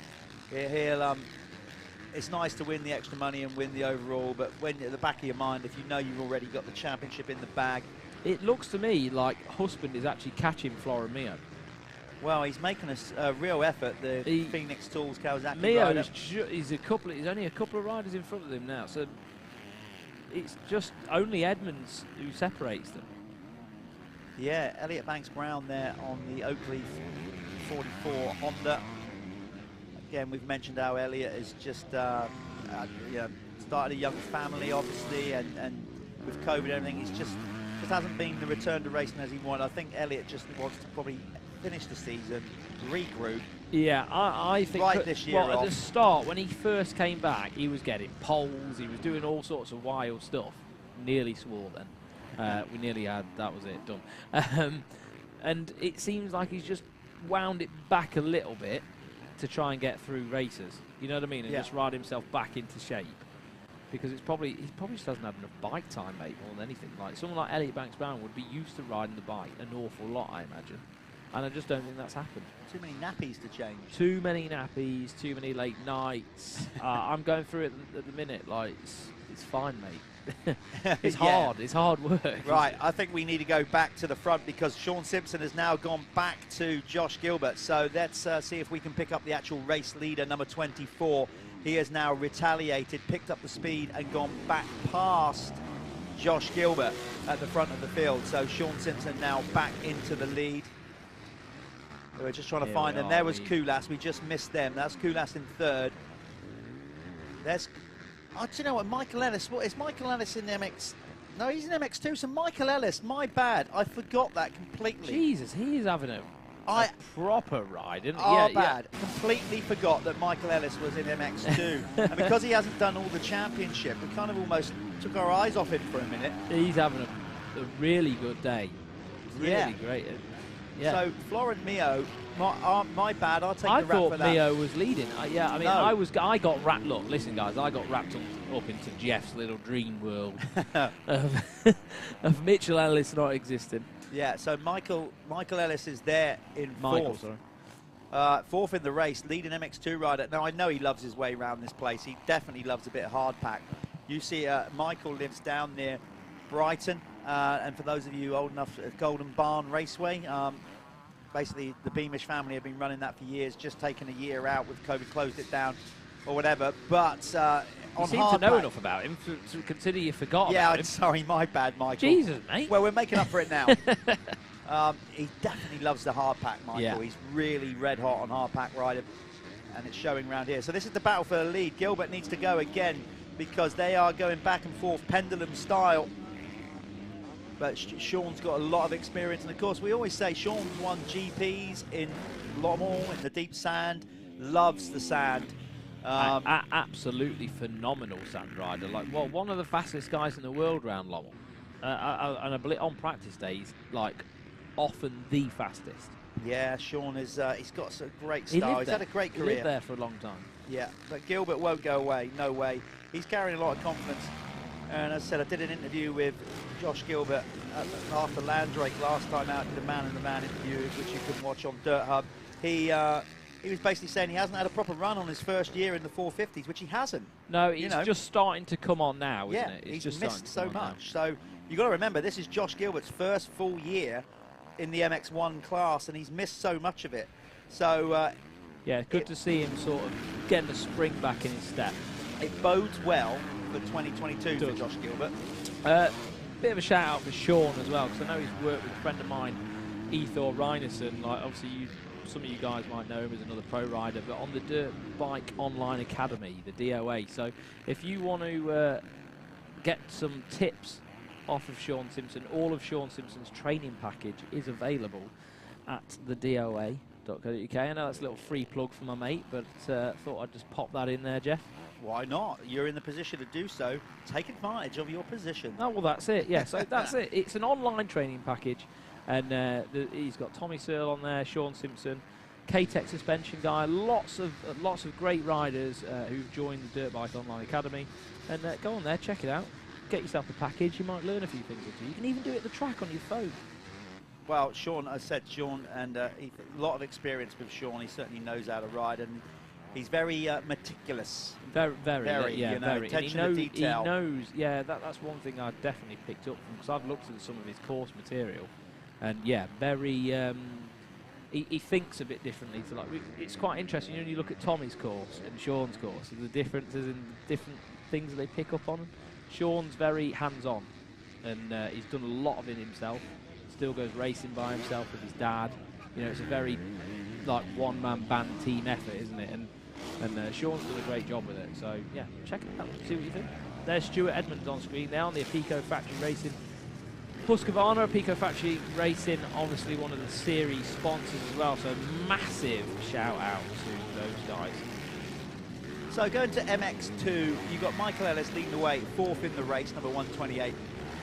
It's nice to win the extra money and win the overall, but when at the back of your mind, if you know you've already got the championship in the bag. It looks to me like Husband is actually catching Florin Mio. Well, he's making a real effort, the Phoenix Tools Kawasaki Mio rider. he's only a couple of riders in front of him now, so it's just only Edmonds who separates them. Yeah, Elliot Banks-Brown there on the Oakleaf 44 Honda. Again, we've mentioned how Elliot has just started a young family, obviously, and with COVID and everything, it's just hasn't been the return to racing as he wanted. I think Elliot just wants to probably finish the season, regroup. Yeah, I think this year at the start, when he first came back, he was getting poles, he was doing all sorts of wild stuff. Nearly swore then. We nearly had, that was it, done. And it seems like he's just wound it back a little bit to try and get through races. You know what I mean? And just ride himself back into shape. Because he probably just doesn't have enough bike time, mate, more than anything. Like someone like Elliot Banks-Brown would be used to riding the bike an awful lot, I imagine. and I just don't think that's happened. Too many nappies to change. Too many nappies, too many late nights. I'm going through it at the minute. Like it's fine, mate. It's hard. It's hard work. Right. I think we need to go back to the front because Sean Simpson has now gone back to Josh Gilbert. So let's see if we can pick up the actual race leader, number 24. He has now retaliated, picked up the speed, and gone back past Josh Gilbert at the front of the field. So Sean Simpson now back into the lead. We're just trying to find them. There was Kulas. We just missed them. That's Kulas in third. There's... Oh, do you know what? Michael Ellis. What is Michael Ellis in the MX? No, he's in MX2. So Michael Ellis, my bad. I forgot that completely. Jesus, he is having a proper ride, isn't he? Oh, bad. Completely forgot that Michael Ellis was in MX2. And because he hasn't done all the championship, we kind of almost took our eyes off him for a minute. He's having a really good day. Really great. Yeah. So Florent Mio, my bad. I'll take the rap for that. I thought Mio was leading. Yeah, I mean, I got wrapped. Look, listen, guys, I got wrapped up into Jeff's little dream world of Mitchell Ellis not existing. Yeah. So Michael Ellis is there in fourth. Fourth in the race, leading MX2 rider. Now I know he loves his way around this place. He definitely loves a bit of hard pack. You see, Michael lives down near Brighton. And for those of you old enough, Golden Barn Raceway, basically the Beamish family have been running that for years, just taken a year out with COVID, closed it down or whatever. But you seem to know enough about him to consider you forgot about him. Sorry, my bad, Michael. Jesus, mate. Well, we're making up for it now. He definitely loves the hard pack, Michael. Yeah. He's really red hot on hard pack riding, and it's showing around here. So this is the battle for the lead. Gilbert needs to go again because they are going back and forth, pendulum style. But Sean's got a lot of experience, and of course we always say Sean's won GPs in Lommel, in the deep sand, loves the sand. Absolutely phenomenal sand rider, like one of the fastest guys in the world round Lommel, and on practice days, like often the fastest. Yeah, Sean is. He's got a great style. He's had a great career. He lived there for a long time. Yeah, but Gilbert won't go away. No way. He's carrying a lot of confidence. And as I said, I did an interview with Josh Gilbert after Landrake last time out, did a man in the van interview, which you can watch on Dirthub. He was basically saying he hasn't had a proper run on his first year in the 450s, which he hasn't. No, he's just starting to come on now, isn't it? He's just missed so much. So you've got to remember, this is Josh Gilbert's first full year in the MX1 class, and he's missed so much of it. So yeah, good to see him sort of getting the spring back in his step. It bodes well for 2022 for Josh Gilbert. Bit of a shout out for Sean as well, because I know he's worked with a friend of mine, Ethor Reinerson. Like obviously, some of you guys might know him as another pro rider, but on the Dirt Bike Online Academy, the DOA. So if you want to get some tips off of Sean Simpson, all of Sean Simpson's training package is available at the DOA.co.uk. I know that's a little free plug for my mate, but thought I'd just pop that in there, Jeff. Why not? You're in the position to do so. Take advantage of your position. Oh, well, that's it. Yeah, so that's it. It's an online training package, and he's got Tommy Searle on there, Sean Simpson, K-Tech suspension guy, lots of great riders who've joined the Dirt Bike Online Academy. And go on there, check it out. Get yourself a package. You might learn a few things or two. You can even do it at the track on your phone. Well, Sean, I said Sean, and a lot of experience with Sean. He certainly knows how to ride, and he's very meticulous. Very, you know, very. Attention to detail. He knows, yeah, that's one thing I definitely picked up from, because I've looked at some of his course material, and yeah, very, he thinks a bit differently. So like, it's quite interesting, you know, when you look at Tommy's course and Sean's course, and the differences in different things that they pick up on. Sean's very hands-on, and he's done a lot of it himself. Still goes racing by himself with his dad. You know, it's a very like one-man band team effort, isn't it? And Sean's done a great job with it. So yeah, check it out, see what you think. There's Stuart Edmonds on screen now on the Apico Factory Racing Husqvarna. Apico Factory Racing, obviously one of the series sponsors as well. So massive shout out to those guys. So going to MX2, you've got Michael Ellis leading the way, fourth in the race, number 128.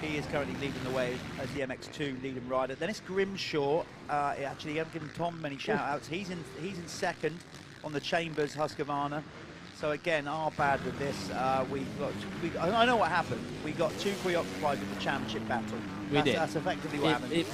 He is currently leading the way as the MX2 leading rider. Then it's Grimshaw. Actually, I haven't given Tom many shout-outs. He's in second on the Chambers Husqvarna. So again, our bad with this. I know what happened. We got too preoccupied with the championship battle. That's effectively what happened.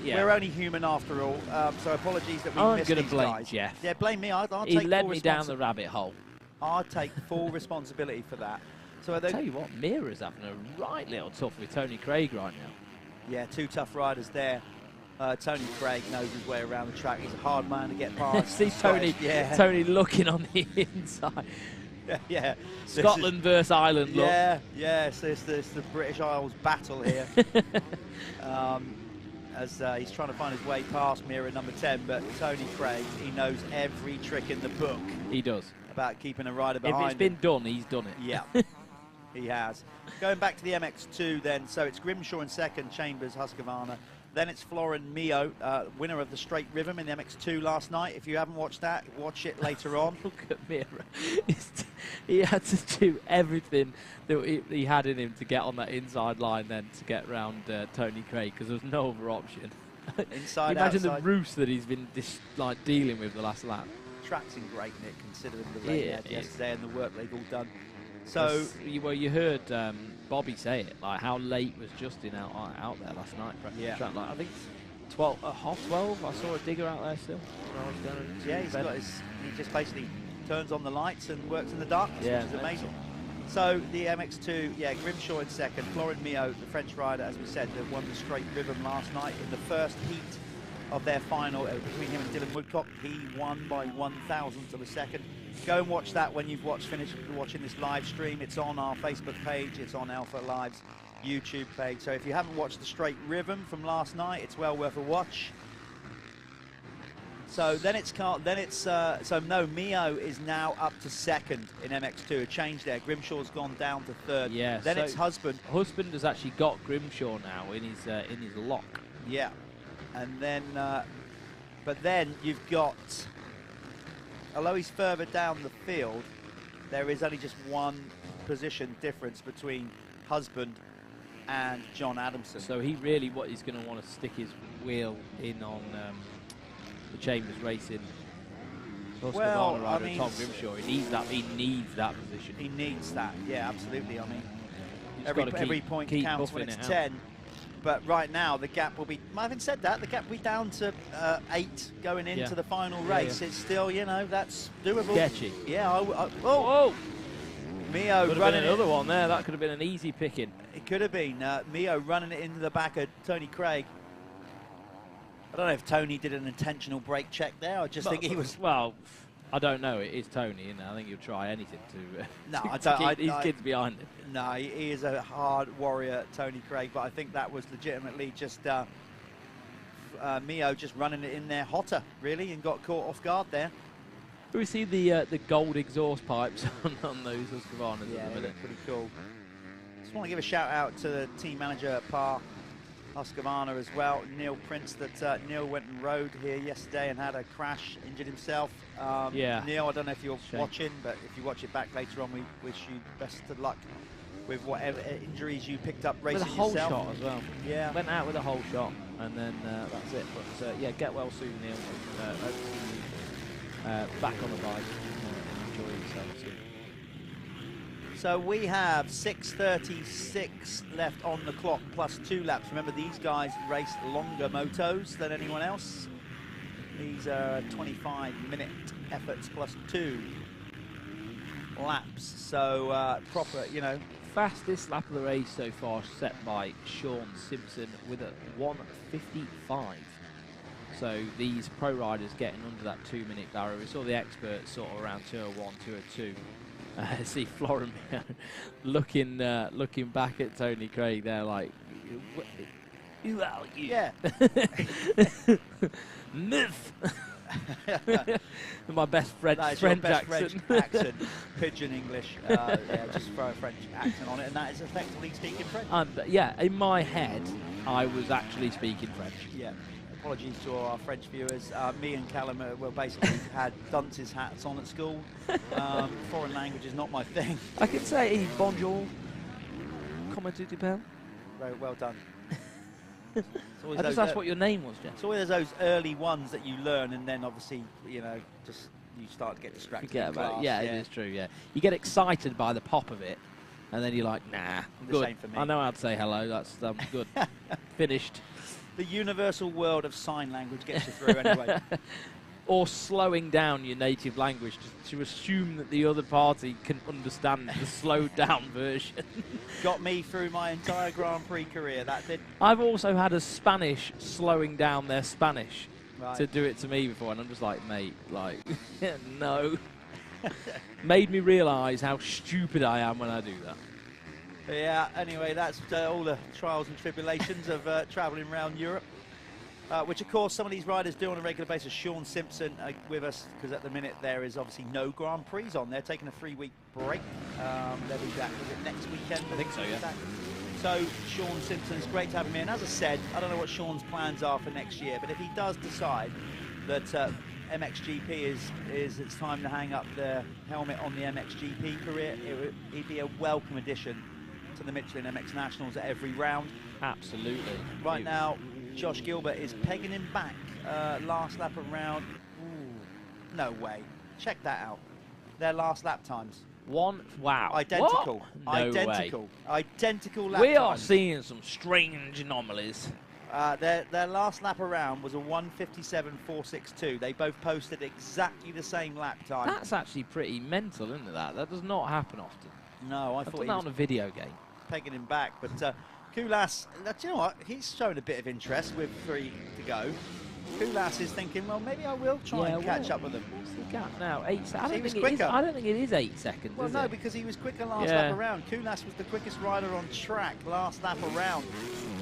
Yeah. We're only human after all. So apologies that we missed these guys. I'm going to blame Jeff. Yeah, blame me. I'll take he full led me down the rabbit hole. I'll take full responsibility for that. So I'll tell you what, Mira's having a right little tough with Tony Craig right now. Yeah, two tough riders there. Tony Craig knows his way around the track. He's a hard man to get past. See Tony looking on the inside. Yeah. Scotland versus Ireland. Look. Yeah. So it's the British Isles battle here. As he's trying to find his way past Mira number 10, but Tony Craig, he knows every trick in the book. He does. About keeping a rider behind. If it's been done, he's done it. Yeah. He has. Going back to the MX2 then, so it's Grimshaw in second, Chambers, Husqvarna. Then it's Florin Mio, winner of the straight rhythm in the MX2 last night. If you haven't watched that, watch it later on. Look at Mira. He had to do everything that he had in him to get on that inside line then to get round Tony Craig, because there was no other option. Inside, imagine outside. the roost that he's been dealing with the last lap. Track's in great nick considering the rain they had yesterday and the work they've all done. So, you heard Bobby say it, like how late was Justin out there last night. Yeah. Track, like, I think 12, half 12. I saw a digger out there still. Yeah, he just basically turns on the lights and works in the darkness, which is amazing. So the MX2, Grimshaw in second, Florin Mio, the French rider, as we said, that won the straight rhythm last night in the first heat of their final between him and Dylan Woodcock. He won by 1,000th of a second. Go and watch that when you've finished watching this live stream. It's on our Facebook page. It's on Alpha Live's YouTube page. So if you haven't watched the straight rhythm from last night, it's well worth a watch. So then Mio is now up to second in MX2. A change there. Grimshaw's gone down to third. Yeah. Then it's Husband. Husband has actually got Grimshaw now in his lock. Yeah. And then, but then you've got, although he's further down the field, there is only just one position difference between Husband and John Adamson. So he's going to want to stick his wheel in on the Chambers Racing. Well, I mean, Tom Grimshaw. He needs that position. He needs that. Yeah, absolutely. I mean, every point counts when it's 10. But right now, the gap will be, having said that, the gap will be down to 8 going into the final race. It's still, that's doable. Sketchy. Yeah. Whoa! Mio could have running been another one there. That could have been an easy picking. It could have been. Mio running it into the back of Tony Craig. I don't know if Tony did an intentional brake check there. I just think he was... Well, I don't know. It is Tony, isn't it? I think he'll try anything to, keep his kids behind him. No, he is a hard warrior, Tony Craig, but I think that was legitimately just Mio just running it in there hotter, really, and got caught off guard there. We see the gold exhaust pipes on those Husqvarnas. Yeah, they look pretty cool. Just want to give a shout out to the team manager at Par Husqvarna as well, Neil Prince. That Neil went and rode here yesterday and had a crash, injured himself. Neil, I don't know if you're watching, but if you watch it back later on, we wish you best of luck with whatever injuries you picked up racing yourself. With a whole shot as well. Yeah. Went out with a whole shot, and then that's it. But get well soon, Neil. Hope to see you back on the bike and enjoy yourself soon. So we have 6:36 left on the clock, plus 2 laps. Remember, these guys race longer motos than anyone else. These are 25-minute efforts plus 2 laps. So proper, Fastest lap of the race so far set by Sean Simpson with a 1:55. So these pro riders getting under that 2-minute barrier. We saw the experts sort of around 2:01, 2:02. See Florin looking back at Tony Craig there like, who are you? Yeah. Myth. My best French accent. Pidgin English. Just throw a French accent on it, and that is effectively speaking French. In my head, I was actually speaking French. Yeah. Apologies to all our French viewers. Me and Callum basically had dunces hats on at school. Foreign language is not my thing. I can say bonjour, comment tu t'appelles? Very well done. I just asked what your name was, Jeff. It's always those early ones that you learn, and then obviously, just you start to get distracted. Forget in about class, it. Yeah, it is true, yeah. You get excited by the pop of it, and then you're like, nah, good. Same for me. I know how to say hello, that's good. Finished. The universal world of sign language gets you through anyway. Or slowing down your native language to assume that the other party can understand the slowed down version. Got me through my entire Grand Prix career, that did. I've also had a Spanish slowing down their Spanish Right. to do it to me before, and I'm just like, mate, like, no. Made me realise how stupid I am when I do that. Yeah, anyway, that's all the trials and tribulations of travelling around Europe. Which, of course, some of these riders do on a regular basis. Sean Simpson with us, because at the minute there is obviously no Grand Prix on. They're taking a 3-week break. They'll be back, was it next weekend? I think so, yeah. So, Sean Simpson's great to have him in. As I said, I don't know what Sean's plans are for next year, but if he does decide that MXGP is it's time to hang up the helmet on the MXGP career, he'd be a welcome addition to the Michelin MX Nationals at every round. Absolutely. Right now, Josh Gilbert is pegging him back last lap around. Ooh, no way. Check that out. Their last lap times. Wow. Identical. What? No Identical. way. Identical lap We are times. seeing some strange anomalies. Their last lap around was a 1:57.462. They both posted exactly the same lap time. That's actually pretty mental, isn't it? That does not happen often. No, I I've thought done he that was on a video game. pegging him back, but Kulas, do you know what? He's shown a bit of interest with 3 to go. Kulas is thinking, well, maybe I will try and catch up with them. What's the gap now? 8 seconds. He was quicker. I don't think it is 8 seconds. Well, is no, it? because he was quicker last lap around. Kulas was the quickest rider on track last lap around.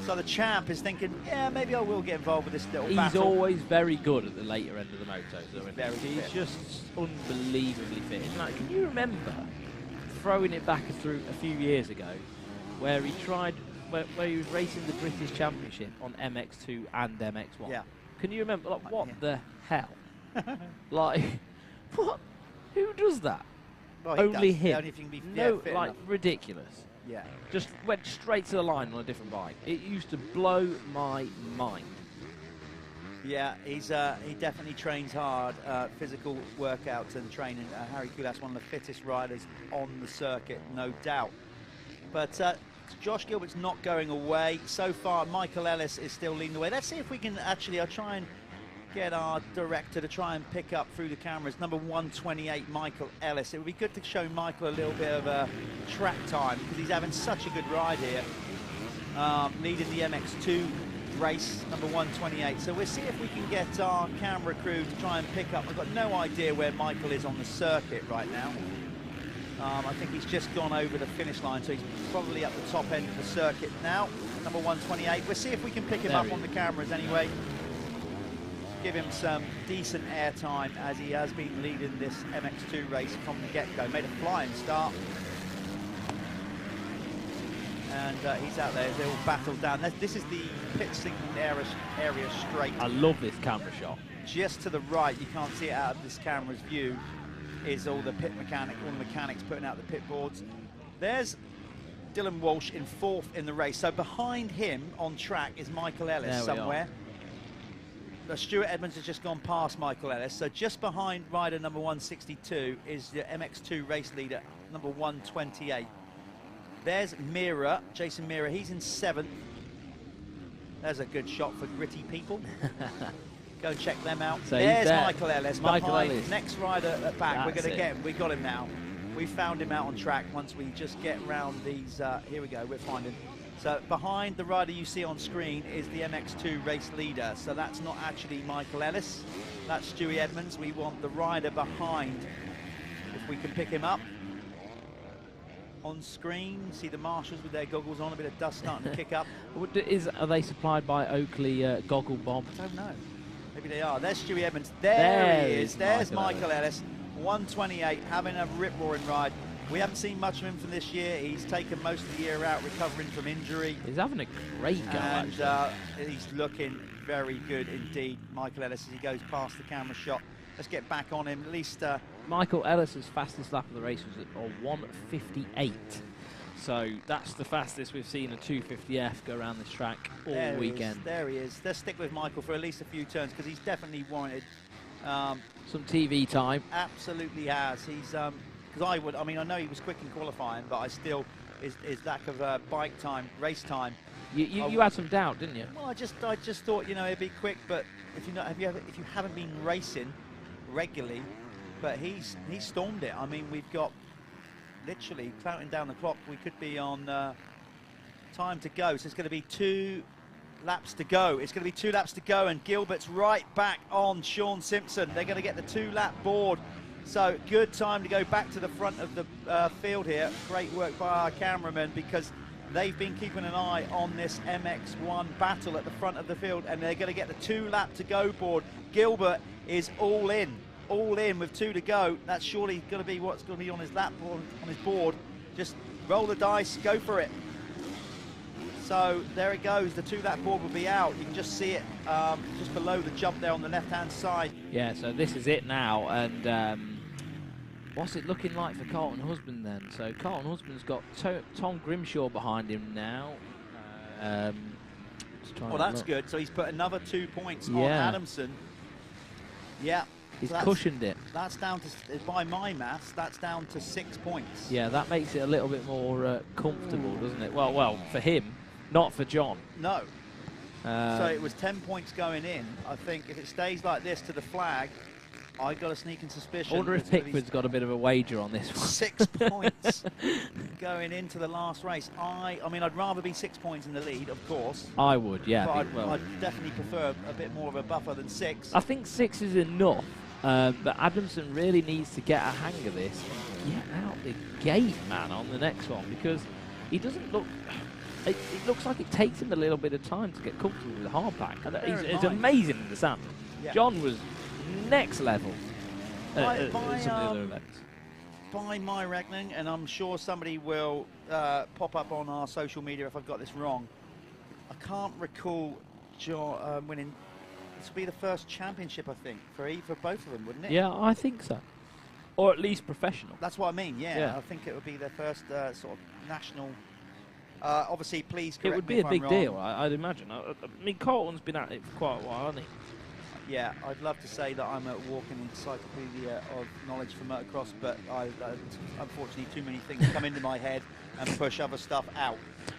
So the champ is thinking, yeah, maybe I will get involved with this little He's battle. always very good at the later end of the moto. So Very he's fit. just unbelievably fit. Like, can you remember throwing it back a few years ago, where he tried, where he was racing the British Championship on MX2 and MX1? Yeah. Can you remember? Like, what the hell? Like, what? Who does that? Well, he Only does. him. Only if you can be No, fit like enough. ridiculous. Yeah. Just went straight to the line on a different bike. It used to blow my mind. Yeah, he definitely trains hard, physical workouts and training. Harry Kulas, one of the fittest riders on the circuit, no doubt. But Josh Gilbert's not going away. So far, Michael Ellis is still leading the way. Let's see if we can actually, I'll try and get our director to try and pick up through the cameras. Number 128, Michael Ellis. It would be good to show Michael a little bit of a track time, because he's having such a good ride here, leading the MX2 race, number 128. So we'll see if we can get our camera crew to try and pick up. I've got no idea where Michael is on the circuit right now. I think he's just gone over the finish line, so he's probably up the top end of the circuit now, number 128. We'll see if we can pick him up on the cameras anyway. Give him some decent airtime, as he has been leading this MX2 race from the get-go. Made a flying start. And he's out there. They all battle down. This is the pit signaling area straight. I love this camera shot. Just to the right, you can't see it out of this camera's view, is all the mechanics putting out the pit boards. There's Dylan Walsh in 4th in the race. So behind him on track is Michael Ellis somewhere. Stuart Edmonds has just gone past Michael Ellis. So just behind rider number 162 is the MX2 race leader, number 128. There's Mira, Jason Mira. He's in 7th. There's a good shot for gritty people. Go and check them out. So there's Michael Ellis. Michael behind Ellis. Next rider at back. We're going to it. get him. We got him now. We found him out on track. Once we just get around these, here we go, we're finding. So behind the rider you see on screen is the MX2 race leader. So that's not actually Michael Ellis. That's Stewie Edmonds. We want the rider behind, if we can pick him up. On screen, see the marshals with their goggles on, a bit of dust starting to kick up. Are they supplied by Oakley Goggle Bob? I don't know. Maybe they are. There's Stewie Edmonds. There he is. There's Michael Ellis. 128, having a rip-roaring ride. We haven't seen much of him from this year. He's taken most of the year out recovering from injury. He's having a great go, and he's looking very good indeed, Michael Ellis, as he goes past the camera shot. Let's get back on him. At least Michael Ellis's fastest lap of the race was at 1:58. So that's the fastest we've seen a 250F go around this track all weekend. There he is. Let's stick with Michael for at least a few turns, because he's definitely warranted Some TV time. Absolutely has. He's because I mean, I know he was quick in qualifying, but I still his lack of bike time, race time. You had some doubt, didn't you? Well, I just thought, you know, it'd be quick, but if you haven't been racing regularly, but he's stormed it. I mean, we've got literally counting down the clock. We could be on time to go, so it's going to be 2 laps to go. It's going to be 2 laps to go, and Gilbert's right back on Sean Simpson. They're going to get the 2-lap board. So good time to go back to the front of the field here. Great work by our cameraman, because they've been keeping an eye on this MX1 battle at the front of the field, and they're going to get the 2-lap to go board. Gilbert is all in with 2 to go. That's surely going to be what's going to be on his lap board, on his board. Just roll the dice, go for it. So there it goes. The 2-lap board will be out. You can just see it just below the jump there on the left-hand side. Yeah, so this is it now, and what's it looking like for Carlton Husband then? So Carlton Husband's got Tom Grimshaw behind him now. Well, that's good. So he's put another 2 points on Adamson. Yeah. He's so cushioned it. That's down to, by my maths, that's down to 6 points. Yeah, that makes it a little bit more comfortable, doesn't it? Well, for him, not for John. No. So it was 10 points going in. I think if it stays like this to the flag, I got a sneaking suspicion. I wonder if Pickford's got a bit of a wager on this one. 6 points going into the last race. I mean, I'd rather be 6 points in the lead, of course. I would, yeah. But I'd definitely prefer a bit more of a buffer than 6. I think 6 is enough, but Adamson really needs to get a hang of this and get out the gate, man, on the next one, because he doesn't look... It looks like it takes him a little bit of time to get comfortable with the hardback. It's amazing in the sand. Yeah. John was next level at some of the other events. By my reckoning, and I'm sure somebody will pop up on our social media if I've got this wrong, I can't recall John winning. This will be the first championship, I think, for both of them, wouldn't it? Yeah, I think so. Or at least professional. That's what I mean, yeah. I think it would be their first sort of national... obviously, please correct me. It would be a big deal, I'd imagine. I mean, Carlton's been at it for quite a while, hasn't he? Yeah, I'd love to say that I'm a walking encyclopedia of knowledge for motocross, but unfortunately too many things come into my head and push other stuff out.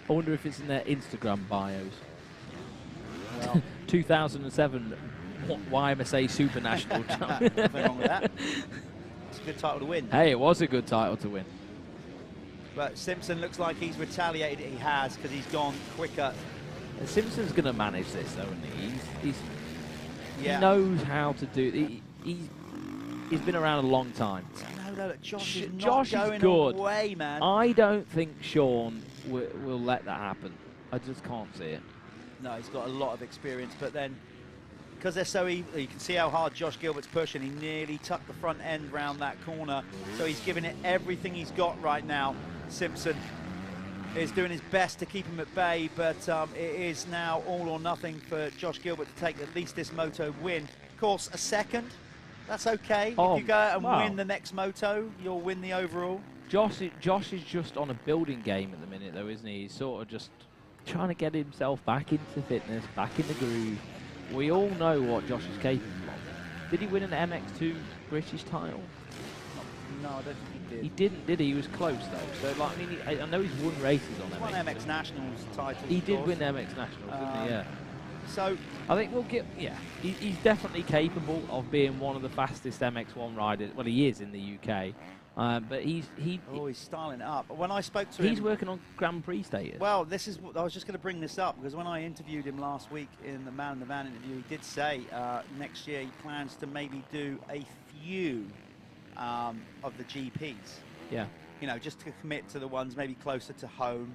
I wonder if it's in their Instagram bios. Well, 2007 YMSA Super National. Nothing wrong with that. It's a good title to win. Hey, it was a good title to win. But Simpson looks like he's retaliated. He has, because he's gone quicker. And Simpson's going to manage this, though, isn't he? Yeah. He knows how to do. He's been around a long time. No, look, Josh is Josh not going is good. away, man. I don't think Sean will let that happen. I just can't see it. No, he's got a lot of experience, but then because they're so evil, you can see how hard Josh Gilbert's pushing. He nearly tucked the front end round that corner, so he's giving it everything he's got right now. Simpson is doing his best to keep him at bay, but it is now all or nothing for Josh Gilbert to take at least this moto win. Of course, a second, that's okay. If you go out and win the next moto, you'll win the overall. Josh is just on a building game at the minute, though, isn't he? He's sort of just trying to get himself back into fitness, back in the groove. We all know what Josh is capable of. Did he win an MX2 British title? No, I don't think he did. He didn't, did he? He was close, though. So, like, I mean, I know he's won races on MX. He won MX Nationals title. He did win MX Nationals, didn't he? Yeah. So I think we'll get. Yeah, he's definitely capable of being one of the fastest MX1 riders. Well, he is in the UK. But he's styling it up. When I spoke to him, he's working on Grand Prix status. Well, this is I was just going to bring this up because when I interviewed him last week in the Man in the Van interview, he did say next year he plans to maybe do a few of the GPs. Yeah. You know, just to commit to the ones maybe closer to home.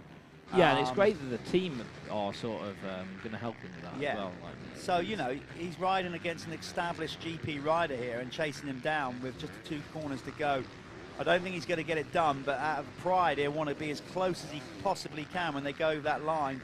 Yeah, and it's great that the team are sort of going to help him with that as well. Like. So, you know, he's riding against an established GP rider here and chasing him down with just the 2 corners to go. I don't think he's going to get it done, but out of pride, he'll want to be as close as he possibly can when they go that line.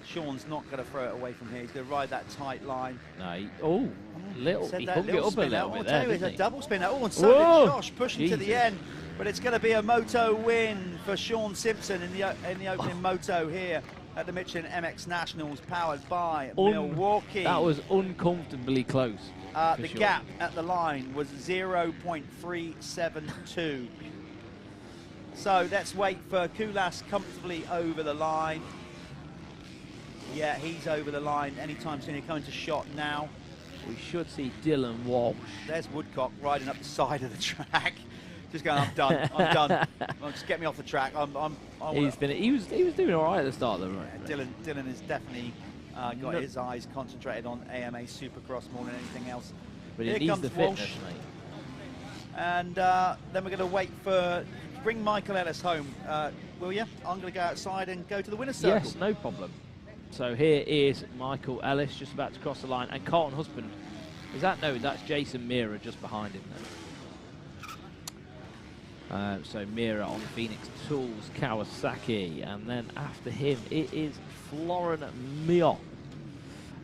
Sean's not going to throw it away from here. He's going to ride that tight line. No, he hung it up a little bit there, It's a double spin. Oh, and so Whoa, did Josh, pushing to the end. But it's going to be a moto win for Sean Simpson in the opening moto here at the Michelin MX Nationals, powered by Milwaukee. That was uncomfortably close. The gap at the line was 0.372. So let's wait for Kulas comfortably over the line. Yeah, he's over the line anytime soon. He's coming to shot now. We should see Dylan Walsh. There's Woodcock riding up the side of the track. Just going, I'm done. I'm done. Just get me off the track. He was doing all right at the start of the run. Dylan has definitely got his eyes concentrated on AMA Supercross more than anything else. But Here it needs comes the fitness, Walsh. mate. And then we're going to wait for bring Michael Ellis home. Will you? I'm going to go outside and go to the winner's circle. Yes, no problem. So here is Michael Ellis just about to cross the line, and Carlton Husband. Is that no? That's Jason Mira just behind him. So Mira on Phoenix Tools, Kawasaki, and then after him it is Florin Mio.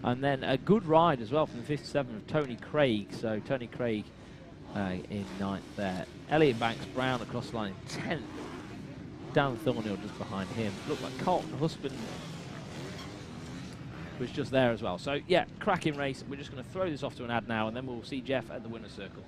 And then a good ride as well from the 57 of Tony Craig. So Tony Craig in 9th there. Elliot Banks Brown across the line in 10th. Dan Thornhill just behind him. Looked like Carlton Husband was just there as well. So yeah, cracking race. We're just going to throw this off to an ad now, and then we'll see Jeff at the winner's circle.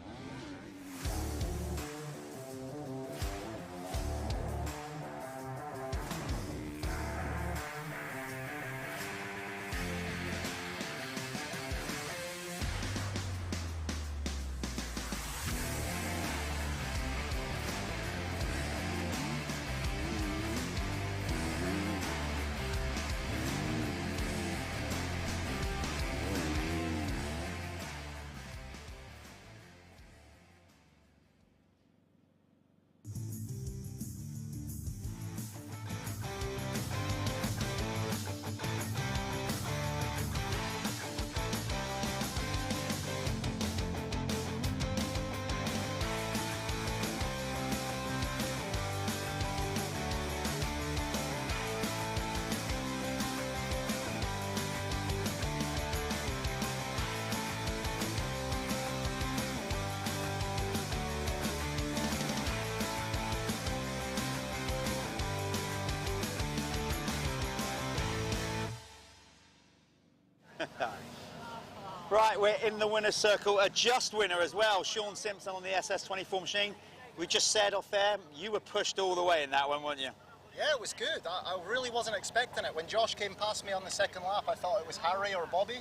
Right, we're in the winner's circle. A just winner as well, Sean Simpson on the SS24 machine. We just said off there, you were pushed all the way in that one, weren't you? Yeah, it was good. I really wasn't expecting it. When Josh came past me on the second lap, I thought it was Harry or Bobby.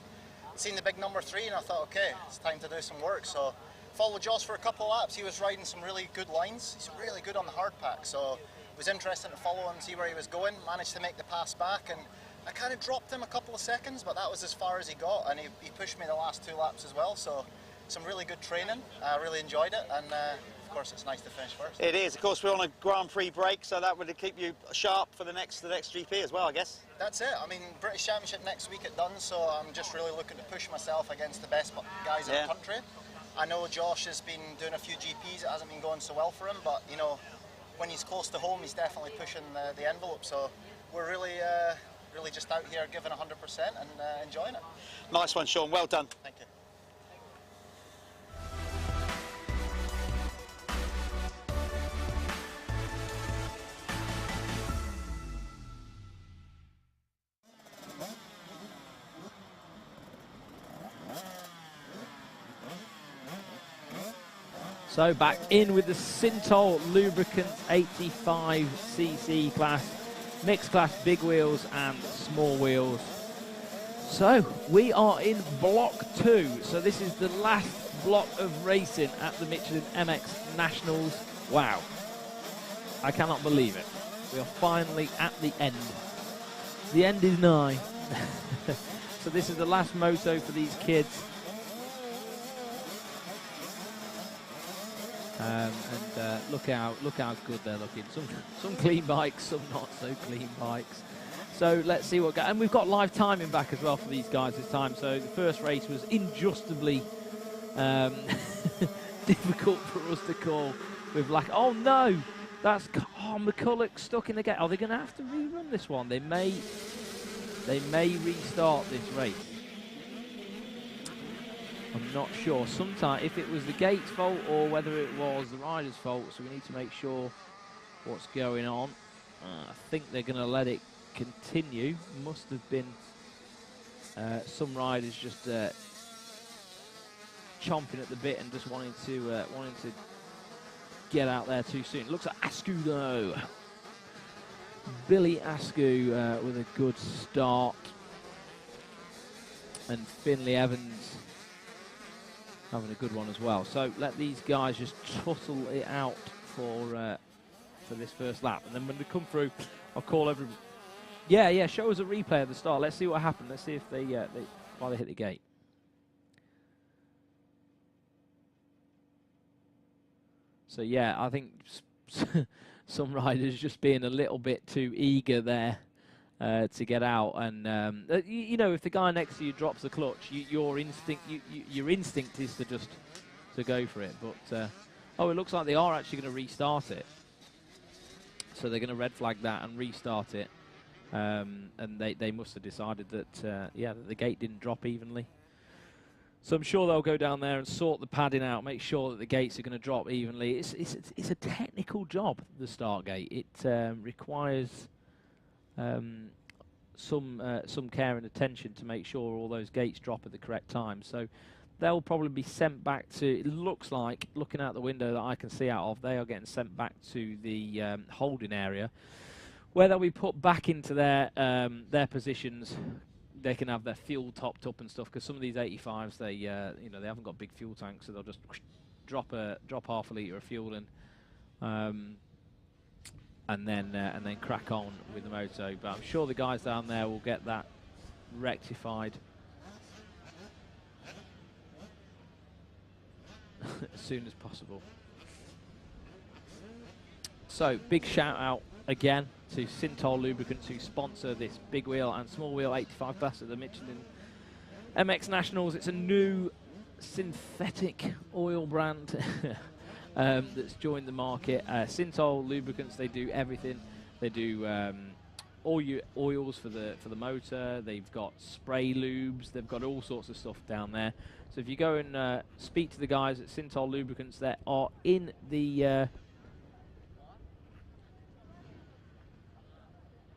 Seen the big number 3 and I thought, okay, it's time to do some work. So followed Josh for a couple of laps. He was riding some really good lines. He's really good on the hard pack. So it was interesting to follow him, see where he was going. Managed to make the pass back, and I kind of dropped him a couple of seconds, but that was as far as he got, and he pushed me the last 2 laps as well. So some really good training. I really enjoyed it, and of course it's nice to finish first. It is. Of course, we're on a Grand Prix break, so that would keep you sharp for the next GP as well, I guess. That's it. I mean, British Championship next week at Duns, so I'm just really looking to push myself against the best guys in the country. I know Josh has been doing a few GPs. It hasn't been going so well for him, but you know, when he's close to home, he's definitely pushing the envelope. So we're really just out here giving 100% and enjoying it. Nice one, Sean. Well done. Thank you. So back in with the Syntol Lubricant 85cc class, mixed class, big wheels and small wheels. So we are in block 2. So this is the last block of racing at the Michelin MX Nationals. Wow. I cannot believe it. We are finally at the end. The end is nigh. So this is the last moto for these kids. And look how good they're looking. Some clean bikes, some not so clean bikes. So let's see what. And we've got live timing back as well for these guys this time. So the first race was injustably difficult for us to call. With oh no, that's McCulloch stuck in the gate. Are they going to have to rerun this one? They may restart this race. I'm not sure. Sometimes if it was the gate's fault or whether it was the rider's fault, so we need to make sure what's going on. I think they're going to let it continue. Must have been some riders just chomping at the bit and just wanting to get out there too soon. It looks like Askew though. Billy Askew with a good start, and Finley Evans having a good one as well. So let these guys just tuttle it out for this first lap, and then when they come through, I'll call everybody. Yeah, show us a replay of the start. Let's see what happened. Let's see if why they hit the gate. So yeah, I think some riders just being a little bit too eager there to get out, and you know, if the guy next to you drops the clutch, your instinct is to just go for it. But oh, it looks like they are actually going to restart it. So they're going to red flag that and restart it, and they must have decided that yeah, that the gate didn't drop evenly. So I'm sure they'll go down there and sort the padding out, make sure that the gates are going to drop evenly. It's a technical job, the start gate. It requires some care and attention to make sure all those gates drop at the correct time. So they'll probably be sent back to, it looks like, looking out the window that I can see out of, they are getting sent back to the holding area, where they'll be put back into their positions. They can have their fuel topped up and stuff, because some of these 85s, they you know, they haven't got big fuel tanks, so they'll just drop half a litre of fuel in, and then crack on with the moto. But I'm sure the guys down there will get that rectified as soon as possible. So big shout out again to Synthol Lubricants, who sponsor this big wheel and small wheel 85 class at the Michelin MX Nationals. It's a new synthetic oil brand that's joined the market. Synthol Lubricants, they do everything. They do all your oils for the motor. They've got spray lubes. They've got all sorts of stuff down there. So if you go and speak to the guys at Synthol Lubricants, they are in the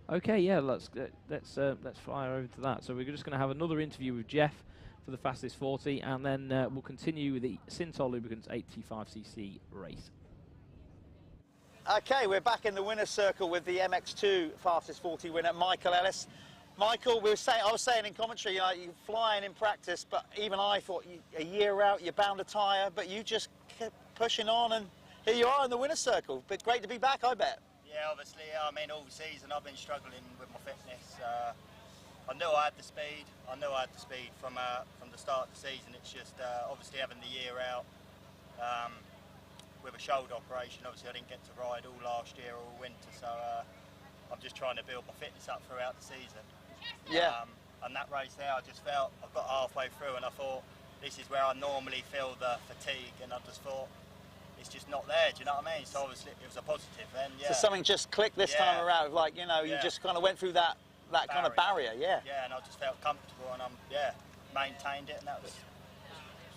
okay, yeah, let's fire over to that. So we're just going to have another interview with Jeff for the fastest 40, and then we'll continue with the Synthol Lubricants 85cc race. Okay, we're back in the winner's circle with the MX2 fastest 40 winner, Michael Ellis. Michael, I was saying in commentary, you know, you're flying in practice, but even I thought a year out, you're bound to tire, but you just kept pushing on, and here you are in the winner's circle. But great to be back, I bet. Yeah, obviously, I mean, all season I've been struggling with my fitness. I knew I had the speed. I knew I had the speed from the start of the season. It's just obviously having the year out with a shoulder operation. Obviously, I didn't get to ride all last year, all winter, so I'm just trying to build my fitness up throughout the season. Yeah. And that race there, I just felt, I got halfway through and I thought, this is where I normally feel the fatigue, and I just thought, it's just not there, do you know what I mean? So obviously it was a positive then, yeah. So something just clicked this time around, like, you know, you just kind of went through that kind of barrier, yeah. Yeah, and I just felt comfortable, and maintained it, and that was...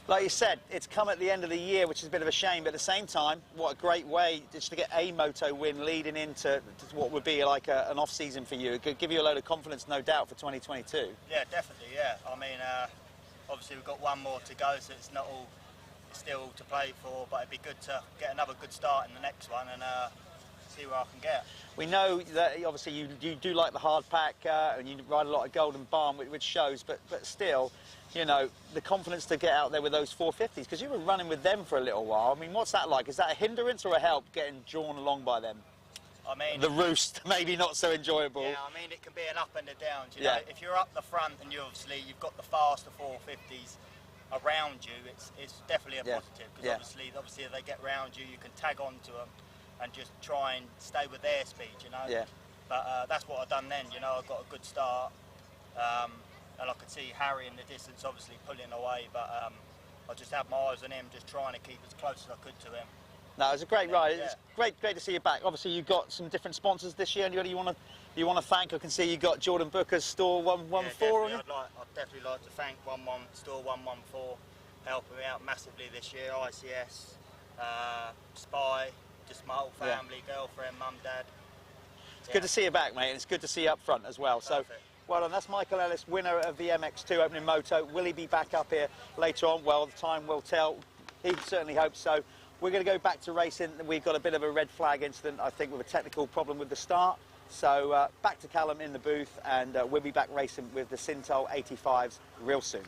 Like you said, it's come at the end of the year, which is a bit of a shame, but at the same time, what a great way just to get a moto win leading into what would be like an off-season for you. It could give you a load of confidence, no doubt, for 2022. Yeah, definitely, yeah. I mean, obviously we've got one more to go, so it's not all... still to play for, but it'd be good to get another good start in the next one and see where I can get. We know that obviously you do like the hard pack and you ride a lot of Golden Barn, which shows, but still, you know, the confidence to get out there with those 450s, because you were running with them for a little while. I mean, what's that like? Is that a hindrance or a help getting drawn along by them? I mean, the roost, maybe not so enjoyable. Yeah, I mean, it can be an up and a down. You know, if you're up the front and you've got the faster 450s around you, it's definitely a positive, because obviously if they get round you, you can tag on to them and just try and stay with their speed, you know. Yeah. But that's what I've done then, you know. I got a good start, and I could see Harry in the distance, obviously pulling away, but I just had my eyes on him, just trying to keep as close as I could to him. No, it was a great ride. It's great to see you back. Obviously, you've got some different sponsors this year. Anybody you want to thank? I can see you got Jordan Booker's Store 114 on you. I'd definitely like to thank Store 114. helping me out massively this year. ICS, Spy, just my whole family, girlfriend, mum, dad. It's good to see you back, mate, and it's good to see you up front as well. Perfect. So, well done. That's Michael Ellis, winner of the MX2 opening moto. Will he be back up here later on? Well, the time will tell. He certainly hopes so. We're going to go back to racing. We've got a bit of a red flag incident, I think, with a technical problem with the start. So back to Callum in the booth, and we'll be back racing with the Sintol 85s real soon.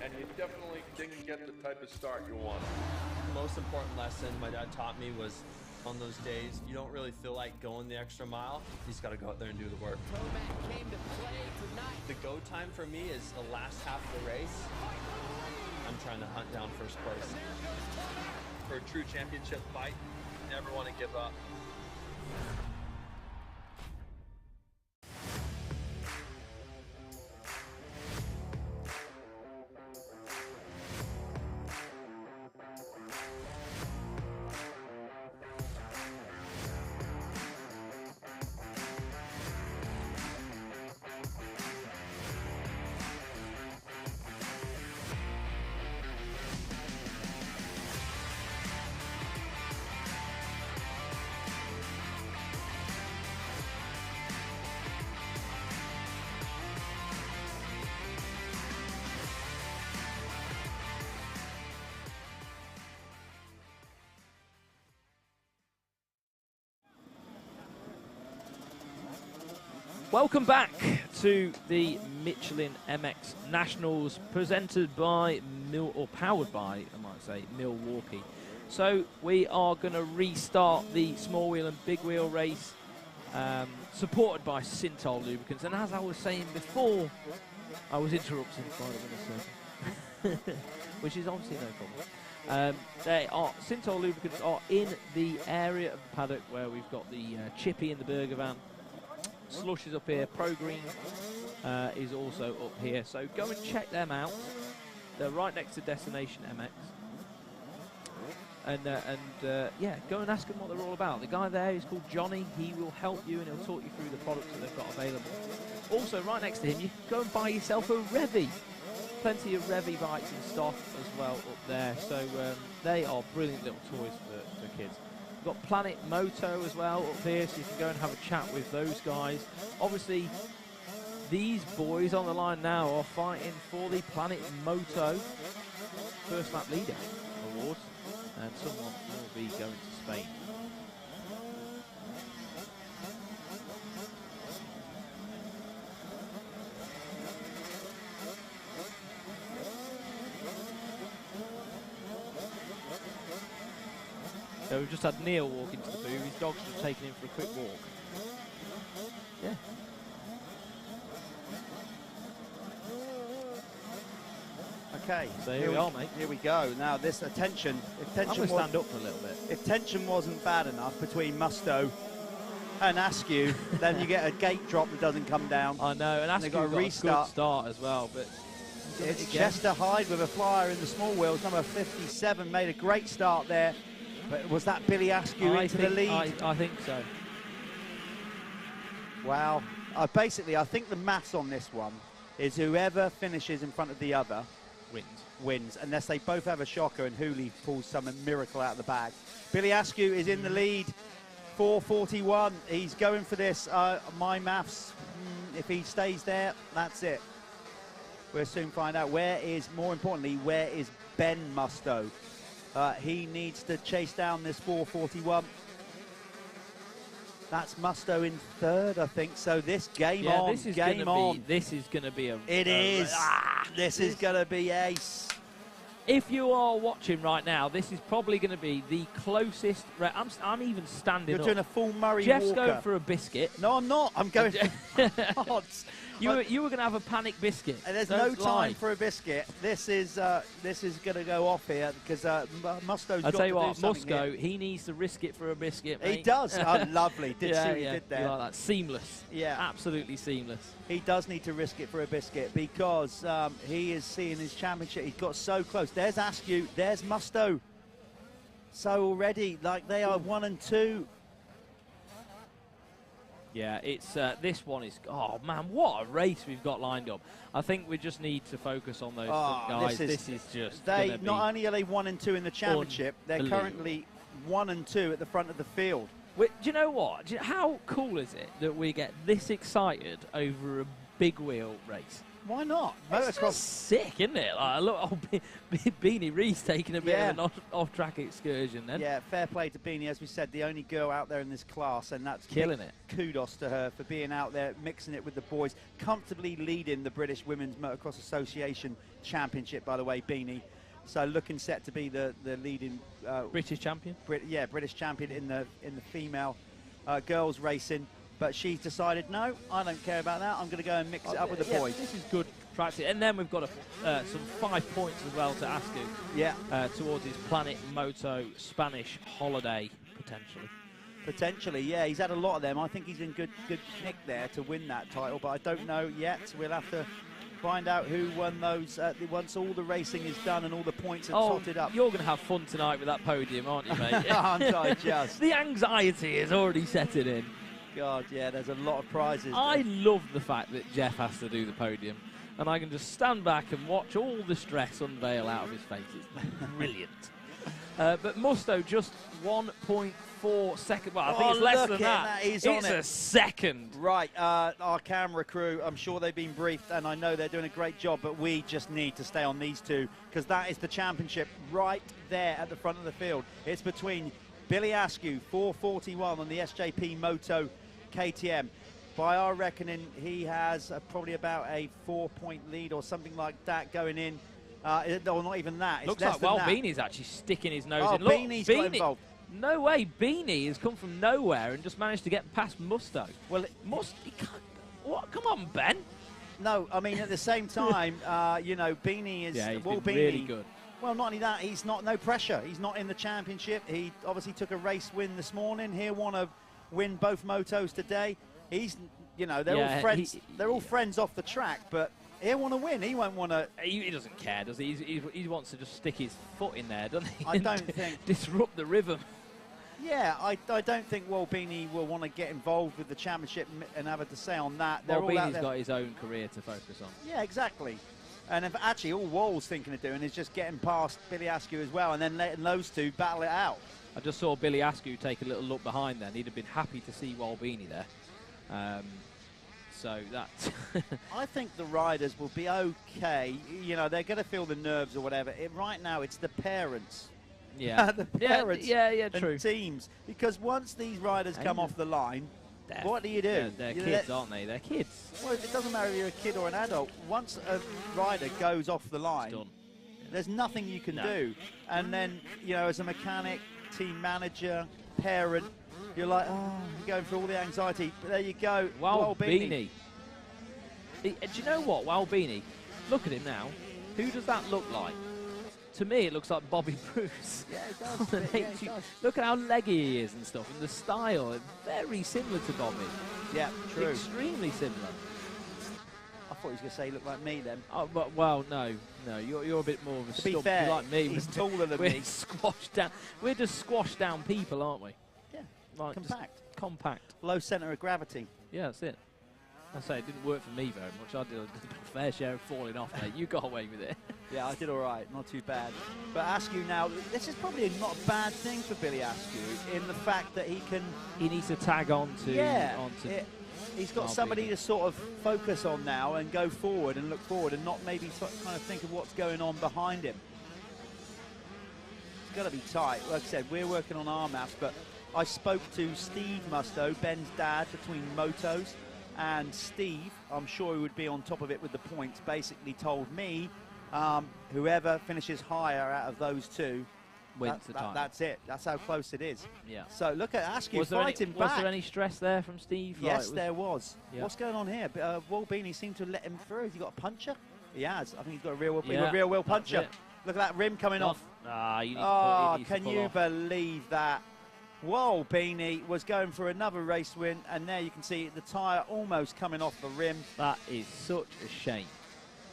And you definitely didn't get the type of start you wanted. The most important lesson my dad taught me was on those days, you don't really feel like going the extra mile. You just got to go out there and do the work. The go time for me is the last half of the race. I'm trying to hunt down first place. For a true championship fight, you never want to give up. Welcome back to the Michelin MX Nationals, presented by powered by, I might say, Milwaukee. So we are going to restart the small wheel and big wheel race, supported by Sintol lubricants. And as I was saying before, I was interrupted by the winner's circle, which is obviously no problem. Sintol lubricants are in the area of the paddock where we've got the Chippy in the burger van. Slush is up here. Pro Green is also up here. So go and check them out. They're right next to Destination MX. And yeah, go and ask them what they're all about. The guy there is called Johnny. He will help you and he'll talk you through the products that they've got available. Also, right next to him, you can go and buy yourself a Revy. Plenty of Revy bikes in stock as well up there. So they are brilliant little toys for kids. We've got Planet Moto as well up here, so you can go and have a chat with those guys. Obviously, these boys on the line now are fighting for the Planet Moto First Lap Leader Award, and someone will be going to Spain. So we've just had Neil walk into the booth. His dog's just taken him for a quick walk. Yeah. Okay, so here we are, mate. Here we go. Now this attention. If tension I'm going to stand up for a little bit. If tension wasn't bad enough between Musto and Askew, then you get a gate drop that doesn't come down. I know, and Askew got a good start as well, but it's Chester Hyde with a flyer in the small wheels. Number 57 made a great start there. But was that Billy Askew into the lead? I think so. Wow. Basically, I think the maths on this one is whoever finishes in front of the other wins, unless they both have a shocker and Hooley pulls some miracle out of the bag. Billy Askew is in the lead, 4:41. He's going for this. My maths, if he stays there, that's it. We'll soon find out. More importantly, where is Ben Mustoe? He needs to chase down this 4:41. That's Mustoe in third, I think. So this game on, this is going to be a... It is. This is going to be ace. If you are watching right now, this is probably going to be the closest... I'm even standing You're up. doing a full Murray Jeff's Walker. going for a biscuit. No, I'm not. I'm going for odds. You were going to have a panic biscuit. And there's no time for a biscuit. This is going to go off here because Mustoe's got to do something. I'll tell you what, here. Mustoe, he needs to risk it for a biscuit, mate. He does. Oh, lovely. Did see what he did there. You like that. Seamless. Yeah. Absolutely seamless. He does need to risk it for a biscuit because he is seeing his championship. He's got so close. There's Askew. There's Mustoe. So already, like, they are 1 and 2. Yeah, it's this one is... Oh, man, what a race we've got lined up. I think we just need to focus on those guys. This is just... They not only are they 1 and 2 in the championship, they're currently 1 and 2 at the front of the field. Do you know what? How cool is it that we get this excited over a big wheel race? Why not? It's just sick, isn't it? Like, look, Beanie Reese taking a bit of an off-track excursion then. Yeah, fair play to Beanie. As we said, the only girl out there in this class, and that's killing it. Kudos to her for being out there, mixing it with the boys, comfortably leading the British Women's Motocross Association Championship, by the way, Beanie. So looking set to be the leading British champion. British champion in the female girls racing. But she's decided, no, I don't care about that. I'm going to go and mix it up with the boys. This is good practice. And then we've got some 5 points as well to Askew. Yeah. Towards his Planet Moto Spanish holiday, potentially. Potentially, yeah. He's had a lot of them. I think he's in good nick there to win that title, but I don't know yet. We'll have to find out who won those once all the racing is done and all the points are totted up. You're going to have fun tonight with that podium, aren't you, mate? Aren't I just? The anxiety is already setting in. God, yeah, there's a lot of prizes. I love the fact that Jeff has to do the podium, and I can just stand back and watch all the stress unveil out of his face. It's brilliant. But Mustoe just 1.4 seconds. Well, I think it's less than that. It's a second. Right, our camera crew, I'm sure they've been briefed, and I know they're doing a great job, but we just need to stay on these two, because that is the championship right there at the front of the field. It's between Billy Askew, 4:41 on the SJP Moto KTM. By our reckoning, he has probably about a 4-point lead or something like that going in. Or not even that. It's looks less like than Beanie's actually sticking his nose in. Look, Beanie's got involved. No way. Beanie has come from nowhere and just managed to get past Mustoe. Well, he can't. What? Come on, Ben. No, I mean, at the same time, you know, Beanie is... Yeah, he's been been really good. Well, not only that, he's no pressure. He's not in the championship. He obviously took a race win this morning. He'll want to win both motos today. He's, you know, they're all friends. They're all friends off the track, but he'll want to win. He won't want to. He doesn't care, does he? He wants to just stick his foot in there, doesn't he? I don't think disrupt the rhythm. Yeah, I don't think Beanie will want to get involved with the championship and have a say on that. Beanie's got his own career to focus on. Yeah, exactly. And if actually all Wall's thinking of doing is just getting past Billy Askew as well and then letting those two battle it out. I just saw Billy Askew take a little look behind then. He'd have been happy to see Beanie there. So that... I think the riders will be okay. You know, they're going to feel the nerves or whatever. Right now, it's the parents. Yeah. The parents and true. Teams. Because once these riders come off the line, what do you do? They're kids, aren't they? They're kids. Well, it doesn't matter if you're a kid or an adult. Once a rider goes off the line, there's nothing you can do. And then, you know, as a mechanic, team manager, parent, you're like, oh, you're going through all the anxiety. But there you go. Beanie. Do you know what? Beanie, look at him now. Who does that look like? To me, it looks like Bobby Bruce. Yeah, it does. Look at how leggy he is and stuff, and the style. Very similar to Bobby. Yeah, true. Extremely similar. I thought he was going to say he looked like me then. Oh, well, no. You're a bit more of a stump. To be fair, like me. he's taller than me. Squashed down. We're just squashed down people, aren't we? Yeah, like compact. Compact. Low centre of gravity. Yeah, that's it. I say it didn't work for me very much. I did a fair share of falling off, mate. You got away with it. Yeah, I did all right, not too bad. But Askew now, this is probably not a bad thing for Billy Askew in the fact that he can... He needs to tag on to... He's got somebody to sort of focus on now and go forward and look forward and not maybe kind of think of what's going on behind him. It's got to be tight. Like I said, we're working on our maps, but I spoke to Steve Musto, Ben's dad, between motos, and Steve, I'm sure he would be on top of it with the points, basically told me whoever finishes higher out of those two wins the title. That's it. That's how close it is. Yeah. So look at Askew fighting back. Was there any stress there from Steve? Yes, there was. Yeah. What's going on here? Wall Beanie seemed to let him through. Has he got a puncher? He has. I think he's got a real will puncher. Look at that rim coming off. Can you believe that? Whoa, Beanie was going for another race win, and there you can see the tyre almost coming off the rim. That is such a shame.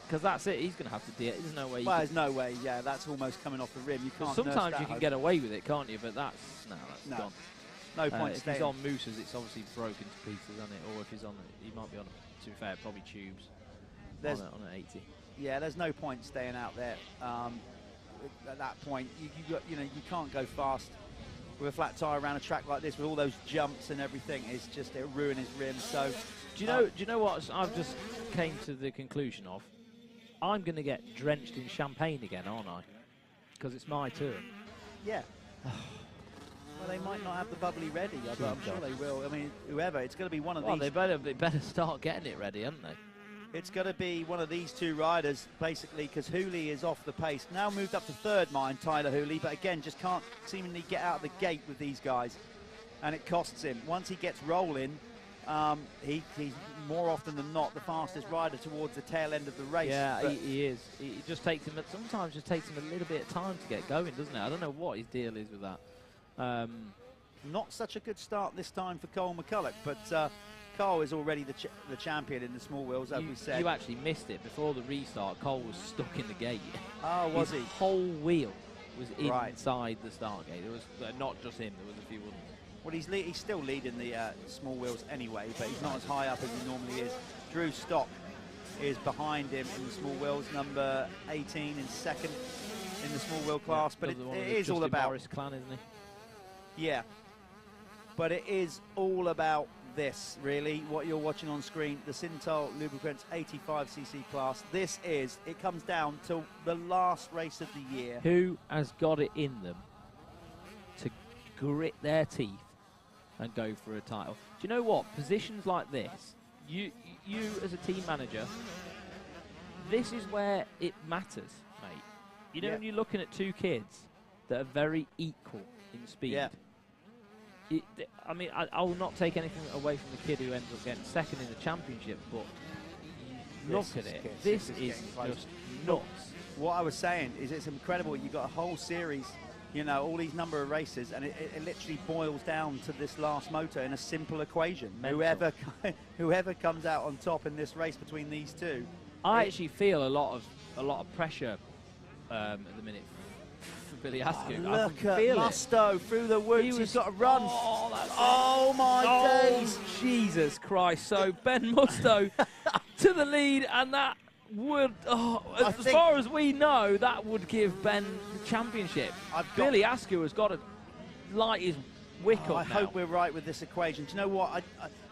Because that's it, he's going to have to do it. There's no way. Well, there's no way, yeah, that's almost coming off the rim. You can't. Sometimes you can get away with it, can't you? But that's gone. No point. If he's on mousses, it's obviously broken to pieces, isn't it? Or if he's on, he might be on, to be fair, probably tubes on an 80. Yeah, there's no point staying out there at that point. You can't go fast with a flat tyre around a track like this with all those jumps and everything. It's just, it'll ruin his rim. So, do you know what I've just came to the conclusion of? I'm going to get drenched in champagne again, aren't I? Because it's my turn. Yeah. Well, they might not have the bubbly ready, but I'm sure they will. I mean, whoever, it's going to be one of these. Well, they better start getting it ready, haven't they? It's going to be one of these two riders, basically, because Hooley is off the pace. Now moved up to third, Tyler Hooley, but again, just can't seemingly get out of the gate with these guys. And it costs him. Once he gets rolling, he's more often than not the fastest rider towards the tail end of the race. Yeah, he is. It just takes him, sometimes just takes him a little bit of time to get going, doesn't it? I don't know what his deal is with that. Not such a good start this time for Cole McCulloch, but Cole is already the champion in the small wheels, as we said. You actually missed it. Before the restart, Cole was stuck in the gate. Oh, was he? His whole wheel was inside the start gate. There was not just him, there was a few others. Well, he's still leading the small wheels anyway, but he's not as high up as he normally is. Drew Stock is behind him in the small wheels, number 18 in second in the small wheel class. But it is all about Morris clan, isn't he? Yeah, but it is all about this, really. What you're watching on screen, the Sintal Lubricants 85cc class. It comes down to the last race of the year. Who has got it in them to grit their teeth and go for a title? Do you know what? Positions like this, you as a team manager, this is where it matters, mate. You know, when you're looking at two kids that are very equal in speed. Yeah. I mean, I will not take anything away from the kid who ends up getting second in the championship, but look at it. This is just nuts. What I was saying is it's incredible. You've got a whole series, you know, all these number of races, and it literally boils down to this last motor in a simple equation. Whoever comes out on top in this race between these two. I actually feel a lot of pressure at the minute for Billy Askew. Look at Musto through the woods. He's got to run. Oh my days! Jesus Christ! So Ben Musto to the lead, and that would, as far as we know, that would give Ben the championship. Billy Askew has got to light his wick up I now. hope we're right with this equation. Do you know what?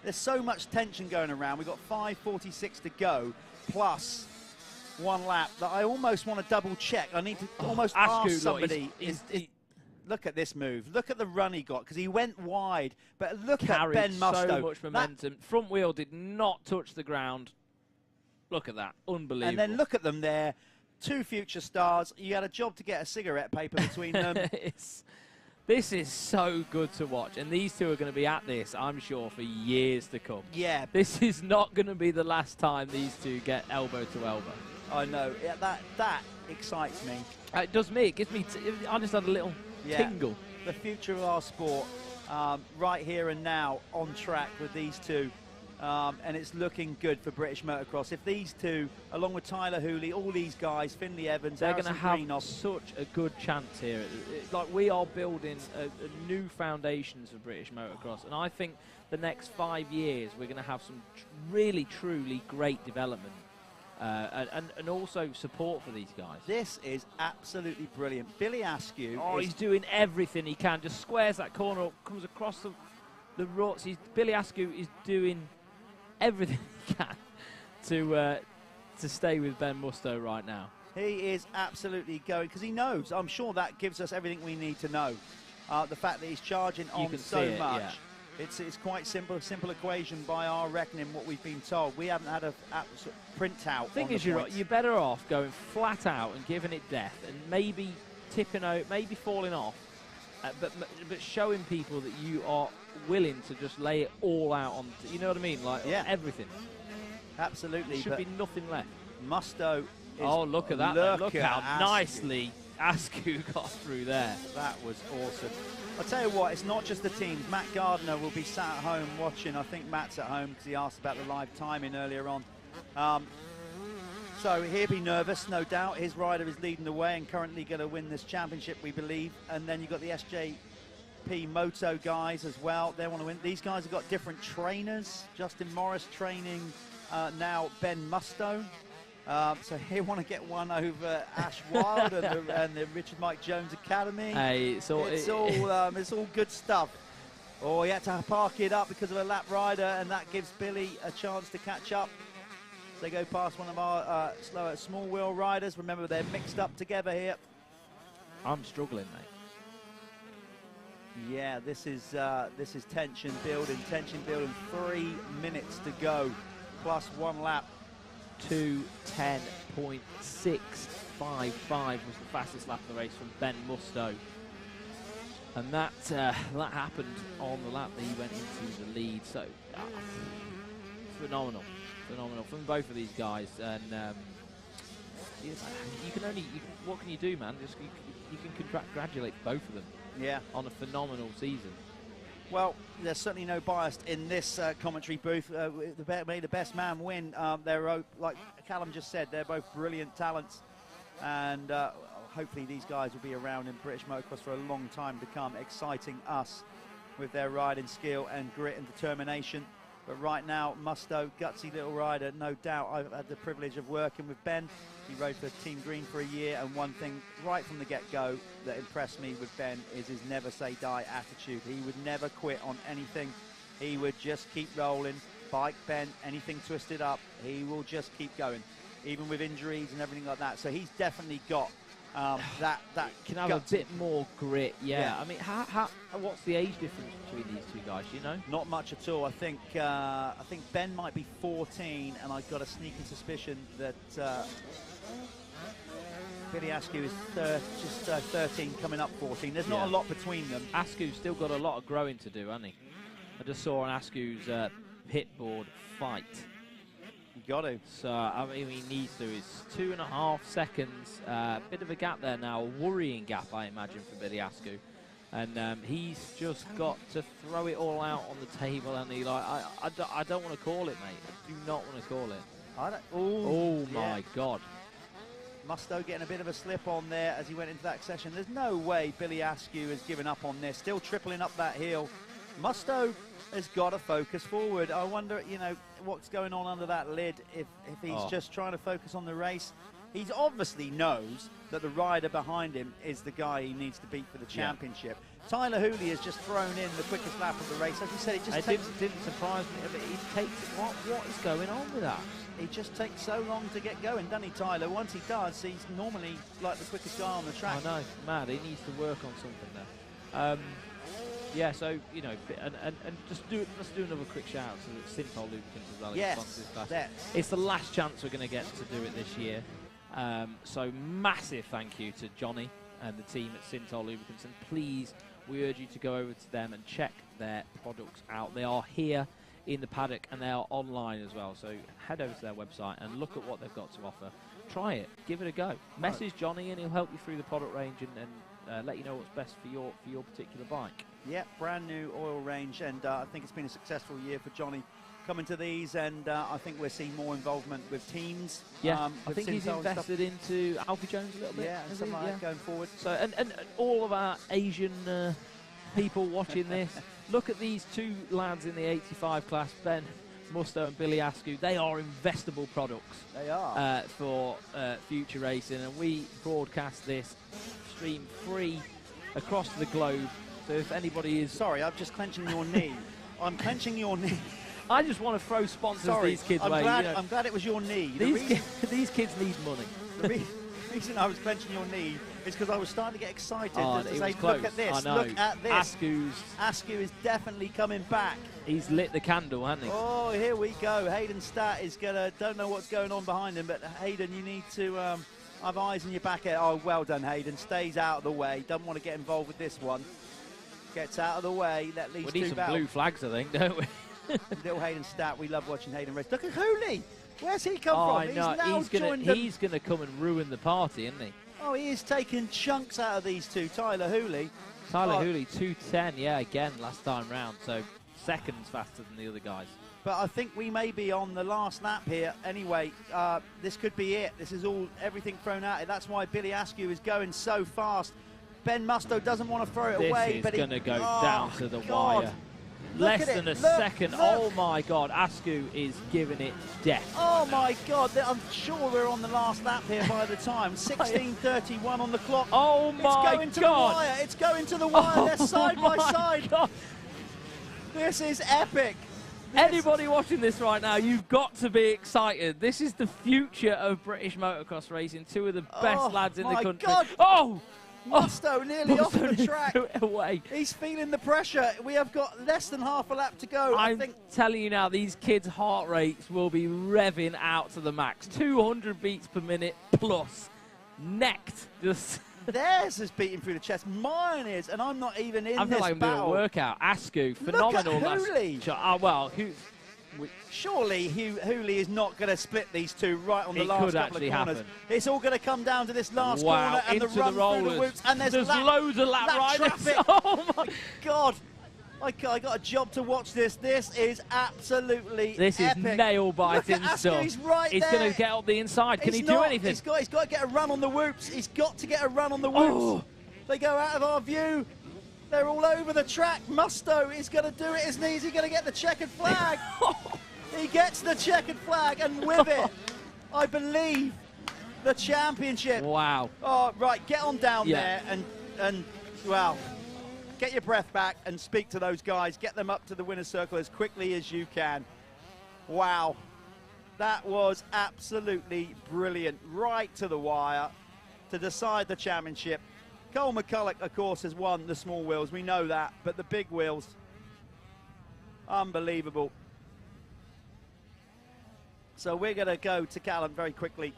There's so much tension going around. We've got 5:46 to go, plus one lap, that I almost want to double check. I need to almost ask somebody. Look at this move. Look at the run he got, because he went wide. But look at Ben Musto. So much momentum. Front wheel did not touch the ground. Look at that. Unbelievable. And then look at them there. Two future stars. You had a job to get a cigarette paper between them. This is so good to watch. And these two are going to be at this, I'm sure, for years to come. Yeah. This is not going to be the last time these two get elbow to elbow. I know. Yeah, that excites me. It does me. It gives me... I just had a little tingle. The future of our sport, right here and now, on track with these two. And it's looking good for British motocross. If these two, along with Tyler Hooley, all these guys, Finley Evans, they're going to have Greenoff, such a good chance here. It's like we are building a new foundations for British motocross, and I think the next 5 years we're going to have some really, truly great development. and also support for these guys. This is absolutely brilliant. Billy Askew. Oh, he's doing everything he can. Just squares that corner up, comes across the ruts. Billy Askew is doing everything he can to stay with Ben Musto right now. He is absolutely going, because he knows. I'm sure that gives us everything we need to know. The fact that he's charging on so much. Yeah. It's quite simple equation by our reckoning, what we've been told. We haven't had a printout. The thing is, you're better off going flat out and giving it death, and maybe tipping out, maybe falling off, but showing people that you are willing to just lay it all out on. You know what I mean? Like everything. Absolutely. There should be nothing left. Musto. Oh, look at that! Look how nicely Askew got through there. That was awesome. I'll tell you what, it's not just the teams. Matt Gardner will be sat at home watching. I think Matt's at home because he asked about the live timing earlier on. So he'll be nervous, no doubt. His rider is leading the way and currently going to win this championship, we believe. And then you've got the SJP Moto guys as well. They want to win. These guys have got different trainers. Justin Morris training now Ben Musto. So he want to get one over Ash Wild and the Richard Mike Jones Academy. Hey, it's all good stuff. Oh, he had to park it up because of a lap rider, and that gives Billy a chance to catch up. They go past one of our slower small wheel riders. Remember, they're mixed up together here. I'm struggling, mate. Yeah, this is tension building. 3 minutes to go, plus 1 lap. 2:10.655 was the fastest lap of the race from Ben Musto, and that happened on the lap that he went into the lead. So phenomenal from both of these guys. And what can you do, man? Just you can congratulate both of them. Yeah, on a phenomenal season. Well, there's certainly no bias in this commentary booth. May the best man win. They're, like Callum just said, they're both brilliant talents. And hopefully these guys will be around in British motocross for a long time to come, exciting us with their riding skill and grit and determination. But right now, Musto, gutsy little rider, no doubt. I've had the privilege of working with Ben. He rode for Team Green for a year, and one thing right from the get-go that impressed me with Ben is his never-say-die attitude. He would never quit on anything. He would just keep rolling, bike bent, anything twisted up. He will just keep going, even with injuries and everything like that. So he's definitely got that can have a bit more grit. Yeah. I mean, what's the age difference between these two guys? You know, not much at all. I think Ben might be 14, and I've got a sneaking suspicion that Billy Askew is just 13, coming up 14. There's not a lot between them. Askew's still got a lot of growing to do, hasn't he? I just saw on Askew's pit board fight. You got to. So, I mean, he needs to. It's 2.5 seconds. Bit of a gap there now. A worrying gap, I imagine, for Billy Askew. And he's just got to throw it all out on the table. And he, like, I don't want to call it, mate. I do not want to call it. Oh, my God. Musto getting a bit of a slip on there as he went into that session. There's no way Billy Askew has given up on this. Still tripling up that hill. Musto has got to focus forward. I wonder, you know, what's going on under that lid if he's just trying to focus on the race. He obviously knows that the rider behind him is the guy he needs to beat for the championship. Tyler Hooley has just thrown in the quickest lap of the race. As you said, it just didn't surprise me. I mean, it takes what is going on with that? He just takes so long to get going, doesn't he, Tyler? Once he does, he's normally like the quickest guy on the track. I know, mad. He needs to work on something there. Yeah, so, you know, and let's do another quick shout out to Synthol Lubricants as well. Yes, it's the last chance we're going to get to do it this year. So massive thank you to Johnny and the team at Synthol Lubricants, and please, we urge you to go over to them and check their products out. They are here in the paddock and they are online as well, so head over to their website and look at what they've got to offer. Try it, give it a go. Message Johnny and he'll help you through the product range and let you know what's best for your particular bike. Yeah, brand new oil range, and I think it's been a successful year for Johnny coming to these, and I think we're seeing more involvement with teams. Yeah, I think he's invested into Alfie Jones a little bit. Yeah, and something like that going forward. So, and all of our Asian people watching this, look at these two lads in the 85 class, Ben Musto and Billy Askew, they are investable products. They are. For future racing, and we broadcast this stream free across the globe. So if anybody is... Sorry, I'm just clenching your knee. I'm clenching your knee. I just want to throw sponsors these kids' I'm way. glad, You know. I'm glad it was your knee. These kids need money. The reason I was clenching your knee is because I was starting to get excited to say, close. look at this, I know. look at this. Askew is definitely coming back. He's lit the candle, hasn't he? Oh, here we go. Hayden Stat is going to, don't know what's going on behind him, but Hayden, you need to have eyes in your back. Oh, well done, Hayden. Stays out of the way. Doesn't want to get involved with this one. Gets out of the way. Let these we two need some battle. blue flags, I think, don't we? Little Hayden Stat. We love watching Hayden race. Look at Hooley. Where's he come Oh, from? I know. He's gonna come and ruin the party, isn't he? Oh, he is taking chunks out of these two. Tyler Hooley. Hooley, 2:10, yeah, again, last time round. So seconds faster than the other guys. But I think we may be on the last lap here. Anyway, this could be it. This is everything thrown at it. That's why Billy Askew is going so fast. Ben Musto doesn't want to throw it away. This but is going to go down to the God. wire. Look Less than a look, second. Look. Oh, my God. Askew is giving it death. Oh, my God. I'm sure we're on the last lap here by the time. 16:31 on the clock. Oh, my God. It's going to the wire. It's going to the wire. They're side by side. God. This is epic. Anybody watching this right now, you've got to be excited. This is the future of British motocross racing. Two of the best lads in the country. God. Oh! Musto nearly off the track. Threw it away. He's feeling the pressure. We have got less than half a lap to go. I think telling you now, these kids' heart rates will be revving out to the max. 200 beats per minute plus. Necked. Just... Theirs is beating through the chest. Mine is, and I'm not even in I feel this like I'm battle. doing a workout. Askew, phenomenal. Look at Hooley. Surely Hooley is not going to split these two right on the last couple of corners. Happen. It's all going to come down to this last Wow, corner and the into run through the whoops. And there's loads of lap riders. Traffic. Oh my God. I got a job to watch this. This is absolutely This epic. is nail-biting stuff. He's right He's there. going to get up the inside. Can he do anything? He's got to get a run on the whoops. He's got to get a run on the whoops. Oh. They go out of our view. They're all over the track. Musto is going to do it, isn't he? Is he going to get the checkered flag? He gets the checkered flag, and with it, I believe, the championship. Wow. Oh, right, get on down there and well, get your breath back and speak to those guys. Get them up to the winner's circle as quickly as you can. Wow. That was absolutely brilliant. Right to the wire to decide the championship. Cole McCulloch, of course, has won the small wheels. We know that. But the big wheels, unbelievable. So we're going to go to Callum very quickly.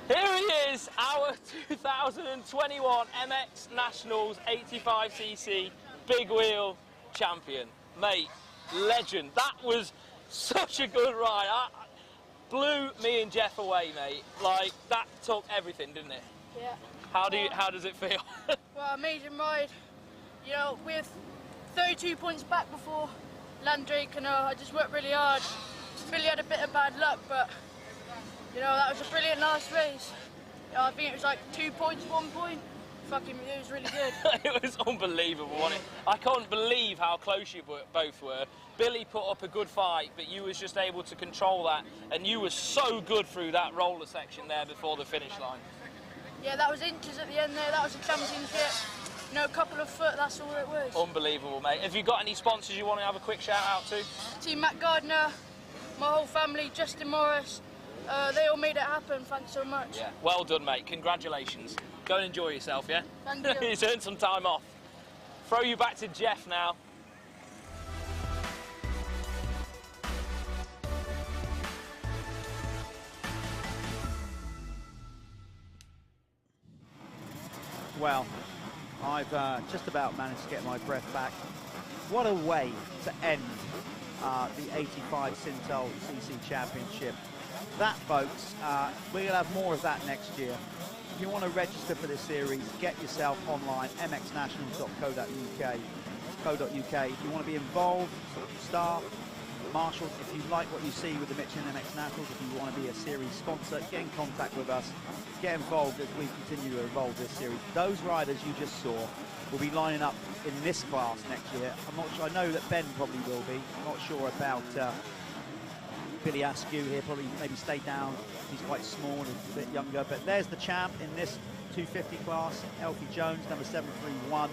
Here he is, our 2021 MX Nationals 85cc Big Wheel champion. Mate, legend. That was such a good ride. Blew me and Jeff away, mate. Like, that took everything, didn't it? Yeah. How does it feel? Well, amazing ride. You know, with 32 points back before Landrake, and I just worked really hard. Really had a bit of bad luck, but you know, that was a brilliant last race. I think it was like 2 points, 1 point. Fucking, it was really good. It was unbelievable, wasn't it? I can't believe how close you both were. Billy put up a good fight, but you was just able to control that, and you were so good through that roller section there before the finish line. Yeah, that was inches at the end there. That was a championship. you know, a couple of foot, that's all it was. Unbelievable, mate. Have you got any sponsors you want to have a quick shout out to? Team Matt Gardner, my whole family, Justin Morris, they all made it happen. Thanks so much. Yeah, well done, mate. Congratulations. Go and enjoy yourself, yeah? Thank you. He's earned some time off. Throw you back to Jeff now. Well, I've just about managed to get my breath back. What a way to end the 85 Sintel CC Championship. That, folks, we're going to have more of that next year. If you want to register for this series, get yourself online, mxnationals.co.uk. If you want to be involved, staff, marshals, if you like what you see with the Michelin MX Nationals, if you want to be a series sponsor, get in contact with us. Get involved as we continue to evolve this series. Those riders you just saw will be lining up in this class next year. I'm not sure. I know that Ben probably will be. I'm not sure about Billy Askew here. Probably maybe stay down. He's quite small and a bit younger. But there's the champ in this 250 class, Elfie Jones, number 731.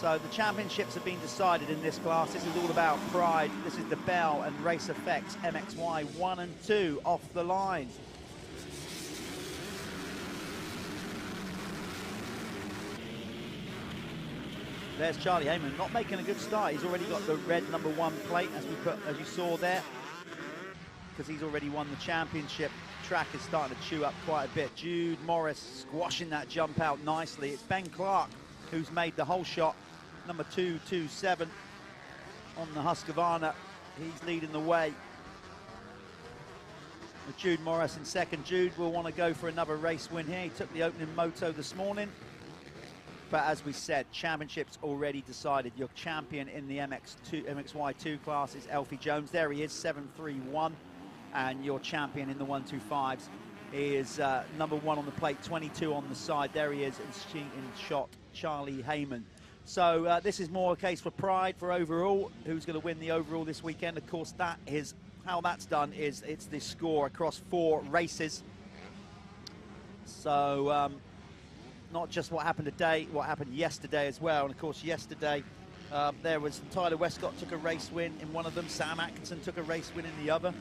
So the championships have been decided in this class. This is all about pride. This is the Bell and Race Effects MXY1 and 2 off the line. There's Charlie Heyman, not making a good start. He's already got the red #1 plate, as you saw there, because he's already won the championship. Track is starting to chew up quite a bit. Jude Morris squashing that jump out nicely. It's Ben Clark who's made the whole shot. Number 227 on the Husqvarna. He's leading the way. With Jude Morris in second. Jude will want to go for another race win here. He took the opening moto this morning. But as we said, championships already decided. Your champion in the MXY2 class is Elfie Jones. There he is, 731. And your champion in the 125s is #1 on the plate, 22 on the side. There he is in shot, Charlie Heyman. So this is more a case for pride, for overall. Who's going to win the overall this weekend? Of course, that is how that's done. It's the score across 4 races. So not just what happened today, what happened yesterday as well. And of course, yesterday there was Tyler Westcott took a race win in one of them. Sam Atkinson took a race win in the other.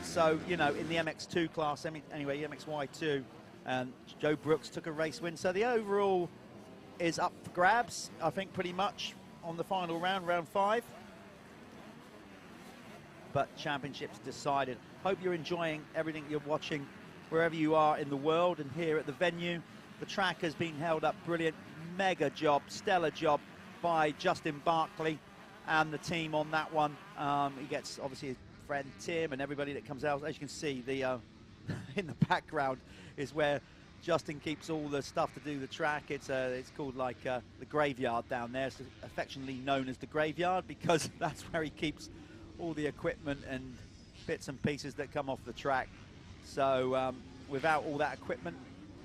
So, you know, in the MX2 class, anyway, MXY2, Joe Brooks took a race win. So the overall is up for grabs, I think, pretty much on the final round, round 5. But championships decided. Hope you're enjoying everything you're watching wherever you are in the world and here at the venue. The track has been held up brilliant. Mega job, stellar job by Justin Barkley and the team on that one. He gets, obviously, his friend Tim and everybody that comes out. As you can see, the in the background is where Justin keeps all the stuff to do the track. It's called like the graveyard down there. It's affectionately known as the graveyard because that's where he keeps all the equipment and bits and pieces that come off the track. So without all that equipment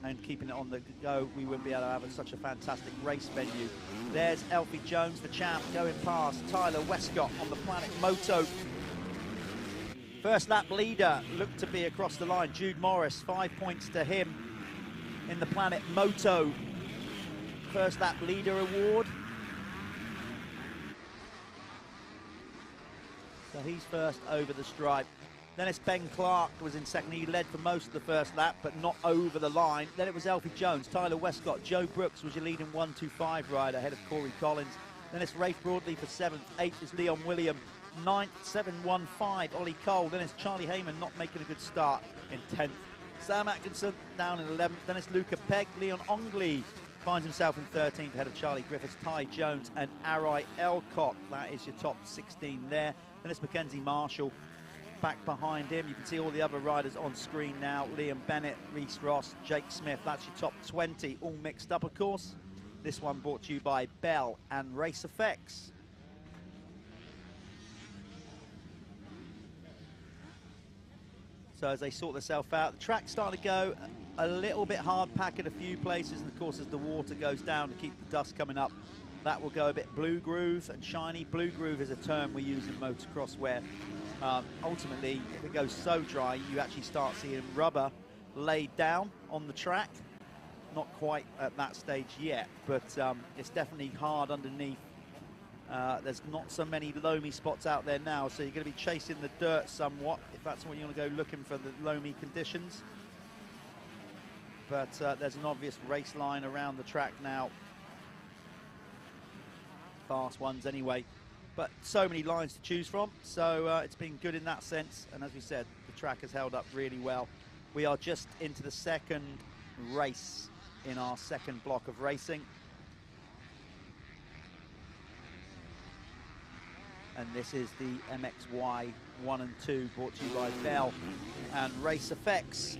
and keeping it on the go, we wouldn't be able to have such a fantastic race venue. There's Elfie Jones, the champ, going past Tyler Westcott on the Planet Moto. First lap leader looked to be across the line. Jude Morris, 5 points to him in the Planet Moto First Lap Leader Award. So he's first over the stripe. Then it's Ben Clark was in second. He led for most of the first lap, but not over the line. Then it was Elfie Jones, Tyler Westcott, Joe Brooks was your leading 125 rider ahead of Corey Collins. Then it's Rafe Broadley for 7th. 8th is Leon William. 9th, 715, Ollie Cole. Then it's Charlie Heyman not making a good start in 10th. Sam Atkinson down in 11th. Then it's Luca Pegg. Leon Ongley finds himself in 13th ahead of Charlie Griffiths, Ty Jones and Arai Elcock. That is your top 16 there. Then it's Mackenzie Marshall back behind him. You can see all the other riders on screen now. Liam Bennett, Reese Ross, Jake Smith. That's your top 20, all mixed up, of course. This one brought to you by Bell and Race Effects. So as they sort themselves out, the track's starting to go a little bit hard pack at a few places, and of course as the water goes down to keep the dust coming up, that will go a bit blue groove and shiny. Blue groove is a term we use in motocross where ultimately if it goes so dry you actually start seeing rubber laid down on the track. not quite at that stage yet, but it's definitely hard underneath. There's not so many loamy spots out there now, so you're going to be chasing the dirt somewhat if that's what you want to go looking for, the loamy conditions. But there's an obvious race line around the track now. Fast ones anyway, but so many lines to choose from, so it's been good in that sense. And as we said, the track has held up really well. We are just into the second race in our second block of racing. And this is the MXY1 and 2 brought to you by Bell and Race Effects.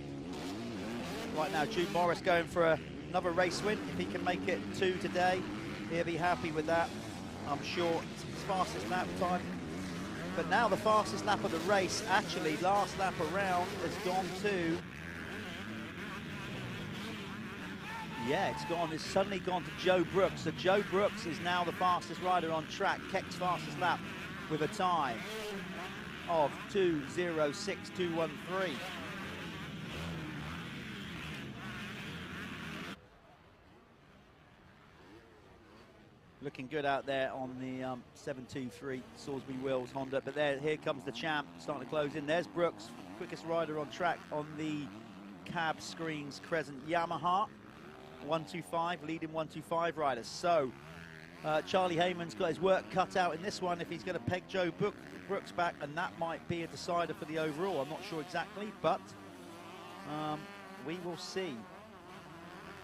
Right now, Jude Morris going for another race win. If he can make it 2 today, he'll be happy with that. I'm sure it's his fastest lap time. But now the fastest lap of the race, actually, last lap around, has gone to... Yeah, it's suddenly gone to Joe Brooks. So Joe Brooks is now the fastest rider on track, Keck's fastest lap, with a time of 2:06.213. Looking good out there on the 723 Salisbury Wheels Honda, but here comes the champ starting to close in. There's Brooks, quickest rider on track on the cab screens Crescent Yamaha. 125, leading 125 riders. So Charlie Heyman's got his work cut out in this one if he's going to peg Joe Brooks back, and that might be a decider for the overall. I'm not sure exactly, but we will see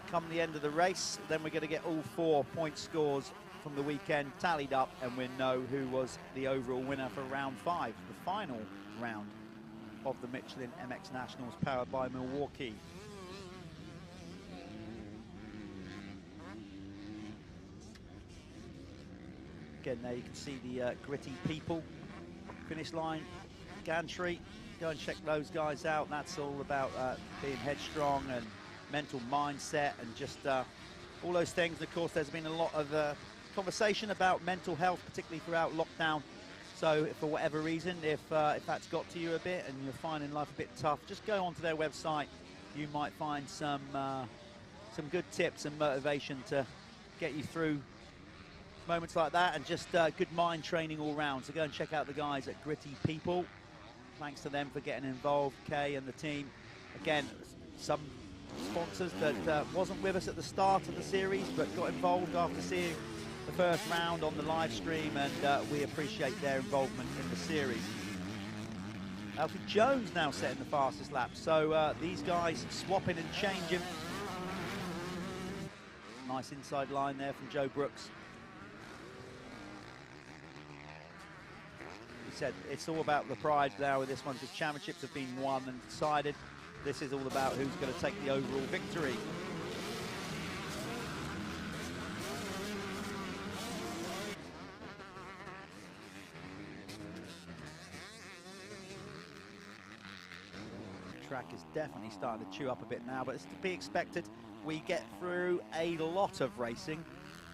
come the end of the race. Then we're going to get all 4 point scores from the weekend tallied up, and we'll know who was the overall winner for round 5, the final round of the Michelin MX Nationals powered by Milwaukee. Again, there you can see the gritty people. Finish line, gantry. Go and check those guys out. That's all about being headstrong and mental mindset and just all those things. And of course, there's been a lot of conversation about mental health, particularly throughout lockdown. So for whatever reason, if that's got to you a bit and you're finding life a bit tough, just go onto their website. You might find some good tips and motivation to get you through moments like that, and just good mind training all round. So go and check out the guys at Gritty People. Thanks to them for getting involved, Kay and the team. Again, some sponsors that wasn't with us at the start of the series but got involved after seeing the first round on the live stream, and we appreciate their involvement in the series. Alfie Jones now setting the fastest lap, so these guys swapping and changing. Nice inside line there from Joe Brooks. Said it's all about the pride now with this one, because championships have been won and decided. This is all about who's going to take the overall victory. The track is definitely starting to chew up a bit now, but it's to be expected. We get through a lot of racing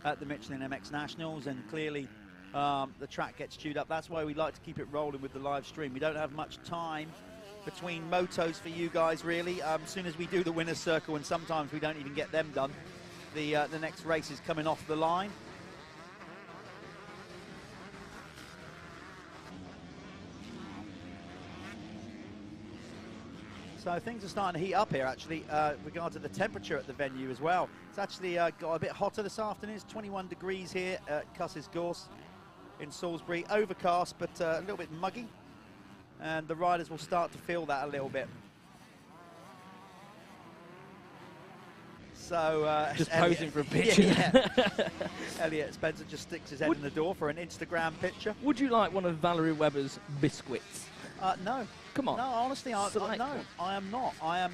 at the Michelin MX Nationals, and clearly the track gets chewed up. That's why we like to keep it rolling with the live stream. We don't have much time between motos for you guys, really. As soon as we do the winner's circle, and sometimes we don't even get them done, the next race is coming off the line. So things are starting to heat up here, actually, regard to the temperature at the venue as well. It's actually got a bit hotter this afternoon. It's 21 degrees here at Cusses Gorse in Salisbury. Overcast, but a little bit muggy. And the riders will start to feel that a little bit. So just Elliot, posing for a picture. Yeah. Elliot Spencer just sticks his head in the door for an Instagram picture. Would you like one of Valerie Webber's biscuits? No. Come on. No, honestly, no, I am not. I am.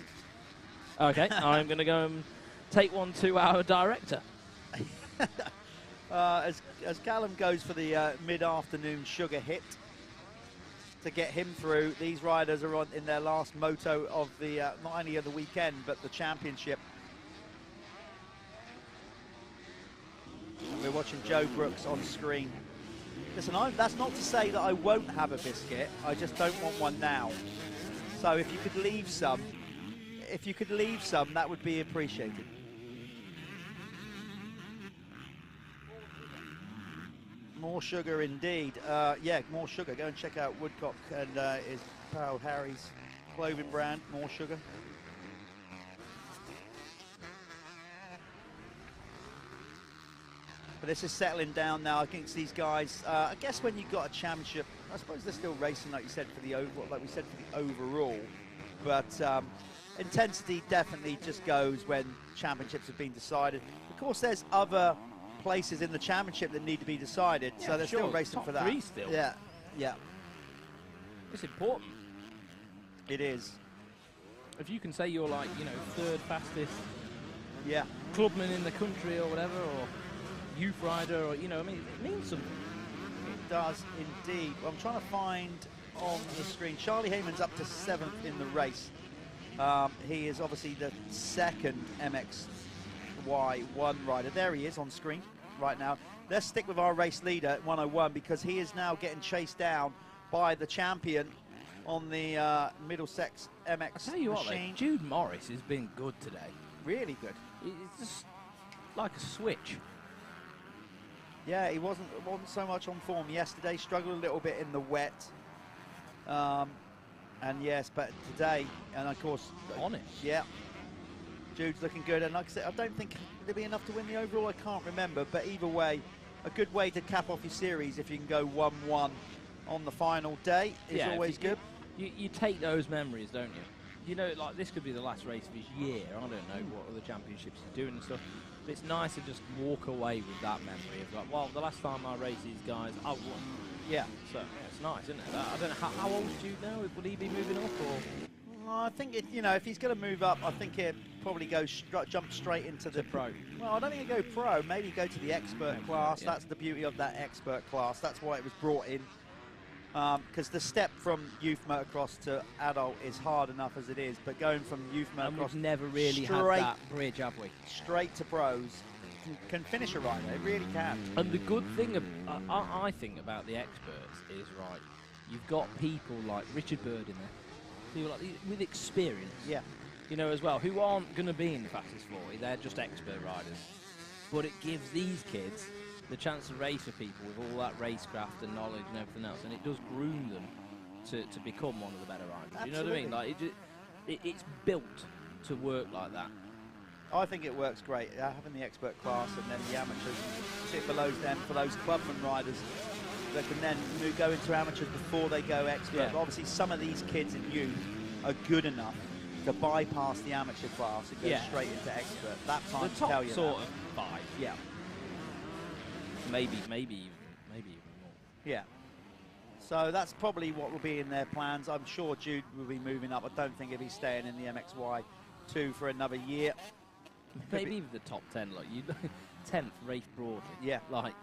Okay, I'm going to go and take one to our director. As Callum goes for the mid-afternoon sugar hit to get him through, these riders are in their last moto of the not only of the weekend but the championship. And we're watching Joe Brooks on screen. Listen, that's not to say that I won't have a biscuit. I just don't want one now. So if you could leave some, that would be appreciated. More sugar indeed. Yeah, more sugar. Go and check out Woodcock and his pal Harry's clothing brand, More Sugar. But this is settling down now against these guys. I guess when you've got a championship, I suppose they're still racing, like you said, for the like we said, for the overall. But intensity definitely just goes when championships have been decided. Of course, there's other places in the championship that need to be decided, Yeah, so they're sure. still racing Top for that. three still. Yeah, yeah. It's important. It is. If you can say you're like, you know, third fastest clubman in the country or whatever, or youth rider, or, you know, I mean, it means something. It does indeed. Well, I'm trying to find on the screen. Charlie Heyman's up to 7th in the race. He is obviously the second MXY1 rider. There he is on screen right now. Let's stick with our race leader at 101 because he is now getting chased down by the champion on the Middlesex MX I tell you what, machine. mate, Jude Morris has been good today. Really good. It's just like a switch. Yeah, he wasn't so much on form yesterday. Struggled a little bit in the wet. And yes, but today, and of course, honest. Yeah, Jude's looking good. And like I said, I don't think there'll be enough to win the overall. I can't remember, but either way, a good way to cap off your series if you can go 1-1 on the final day is always good. You take those memories, don't you? You know, like this could be the last race of his year. I don't know what other championships he's doing and stuff. But it's nice to just walk away with that memory of like, well, the last time I raced these guys, I won. Yeah. So yeah, it's nice, isn't it? I don't know how old is Jude now. Would he be moving up or? I think you know, if he's going to move up, I think he'd probably go jump straight into the pro. Well, I don't think he'd go pro. Maybe go to the expert class. Yeah. That's the beauty of that expert class. That's why it was brought in. Because the step from youth motocross to adult is hard enough as it is, but going from youth motocross, and we've never really had that bridge, have we? Straight to pros can finish a rider. It really can. And the good thing, I think, about the experts is right. You've got people like Richard Bird in there, people like with experience. Yeah. You know, as well, who aren't going to be in the fastest 40. They're just expert riders. But it gives these kids the chance to race with people with all that racecraft and knowledge and everything else, and it does groom them to become one of the better riders. Absolutely. You know what I mean? Like it's built to work like that. I think it works great, having the expert class and then the amateurs sit below them for those clubman riders that can then go into amateurs before they go expert. Yeah. But obviously, some of these kids in youth are good enough to bypass the amateur class and go straight into expert. That time the to top tell you sort that. of 5. Yeah. Maybe even more. Yeah. So that's probably what will be in their plans. I'm sure Jude will be moving up. I don't think he'll be staying in the MXY2 for another year. Maybe even the top 10. Like 10th, Rafe Broadley. Yeah. Like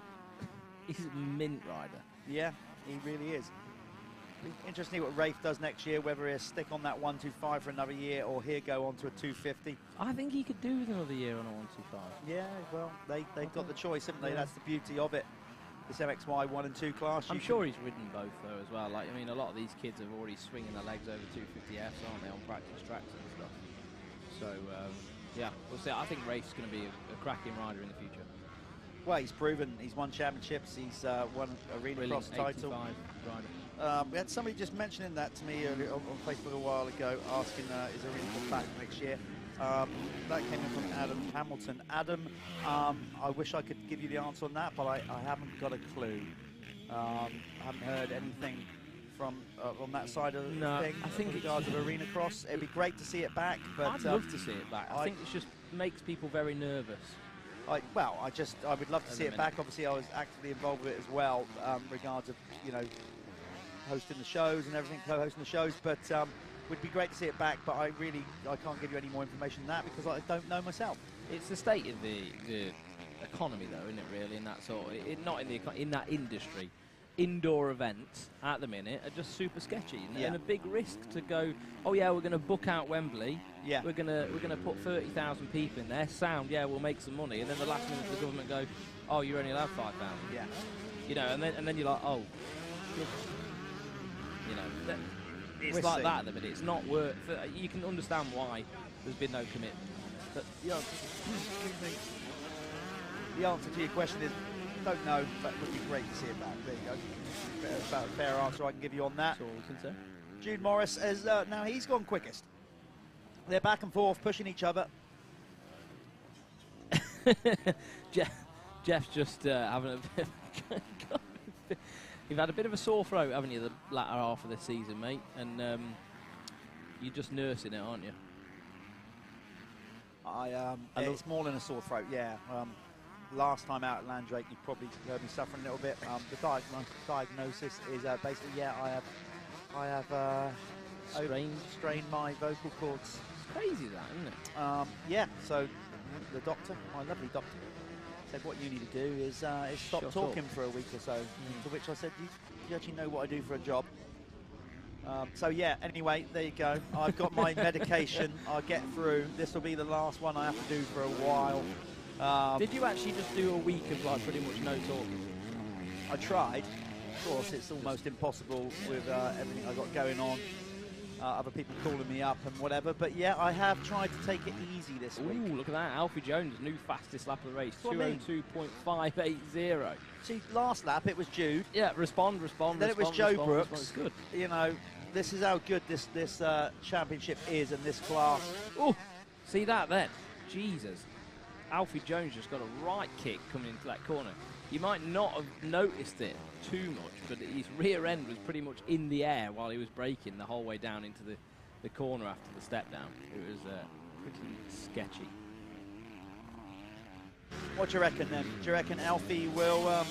he's a mint rider. Yeah, he really is. Interesting what Rafe does next year, whether he'll stick on that 125 for another year or he'll go on to a 250. I think he could do with another year on a 125. Yeah, well, they've got the choice, haven't they? Yeah. That's the beauty of it. This MXY1 and 2 class. I'm sure he's ridden both, though, as well. Like, I mean, a lot of these kids are already swinging their legs over 250Fs, aren't they, on practice tracks and stuff. So, yeah, we'll see. I think Rafe's going to be a cracking rider in the future. Well, he's proven. He's won championships. He's won Arena Cross title. Rider. We had somebody just mentioning that to me earlier on Facebook a while ago, asking is Arena Cross back next year. That came in from Adam Hamilton. Adam, I wish I could give you the answer on that, but I haven't got a clue. I haven't heard anything from on that side of the thing. I think with regards to Arena Cross, it'd be great to see it back. But I'd love to see it back. I think it just makes people very nervous. I would love to see it back. Obviously, I was actively involved with it as well, regards of hosting the shows and everything, co-hosting the shows. But would be great to see it back. But I can't give you any more information than that because I don't know myself. It's the state of the economy, though, isn't it? Really, in that sort of, not in the in that industry. Indoor events at the minute are just super sketchy and a big risk to go. Oh yeah, we're going to book out Wembley. Yeah, we're gonna put 30,000 people in there. Sound, yeah, we'll make some money. And then the last minute, the government go, oh, you're only allowed 5,000. Yeah, and then you're like, oh, it's risky. Like that at the minute. It's not worth. You can understand why there's been no commitment. But the answer to your question is Don't know, but it would be great to see it back. There you go. About a fair answer I can give you on that. That's all we can say. Jude Morris is now he's gone quickest. They're back and forth, pushing each other. Jeff's just having a bit. You've had a bit of a sore throat, haven't you, the latter half of this season, mate? And you're just nursing it, aren't you? It's more than a sore throat, yeah. Last time out at Landrake, you probably heard me suffering a little bit. The diagnosis is basically, yeah, I have strained my vocal cords. It's crazy, that, isn't it? Yeah. So the doctor, my lovely doctor, said what you need to do is stop talking for a week or so. To which I said, you actually know what I do for a job. So yeah, anyway, there you go. I've got my medication. I'll get through. This will be the last one I have to do for a while. Did you actually just do a week of like pretty much no talking? I tried. Of course, it's almost impossible with everything I've got going on. Other people calling me up and whatever. But yeah, I have tried to take it easy this week. Ooh, look at that. Alfie Jones, new fastest lap of the race. 2:02.580. See, last lap it was Jude. Yeah, respond. Then it was Joe Brooks. It's good. You know, this is how good this championship is in this class. Oh, see that then? Jesus. Alfie Jones just got a right kick coming into that corner. You might not have noticed it too much, but his rear end was pretty much in the air while he was braking the whole way down into the corner after the step down. It was pretty sketchy. What do you reckon then? Do you reckon Alfie will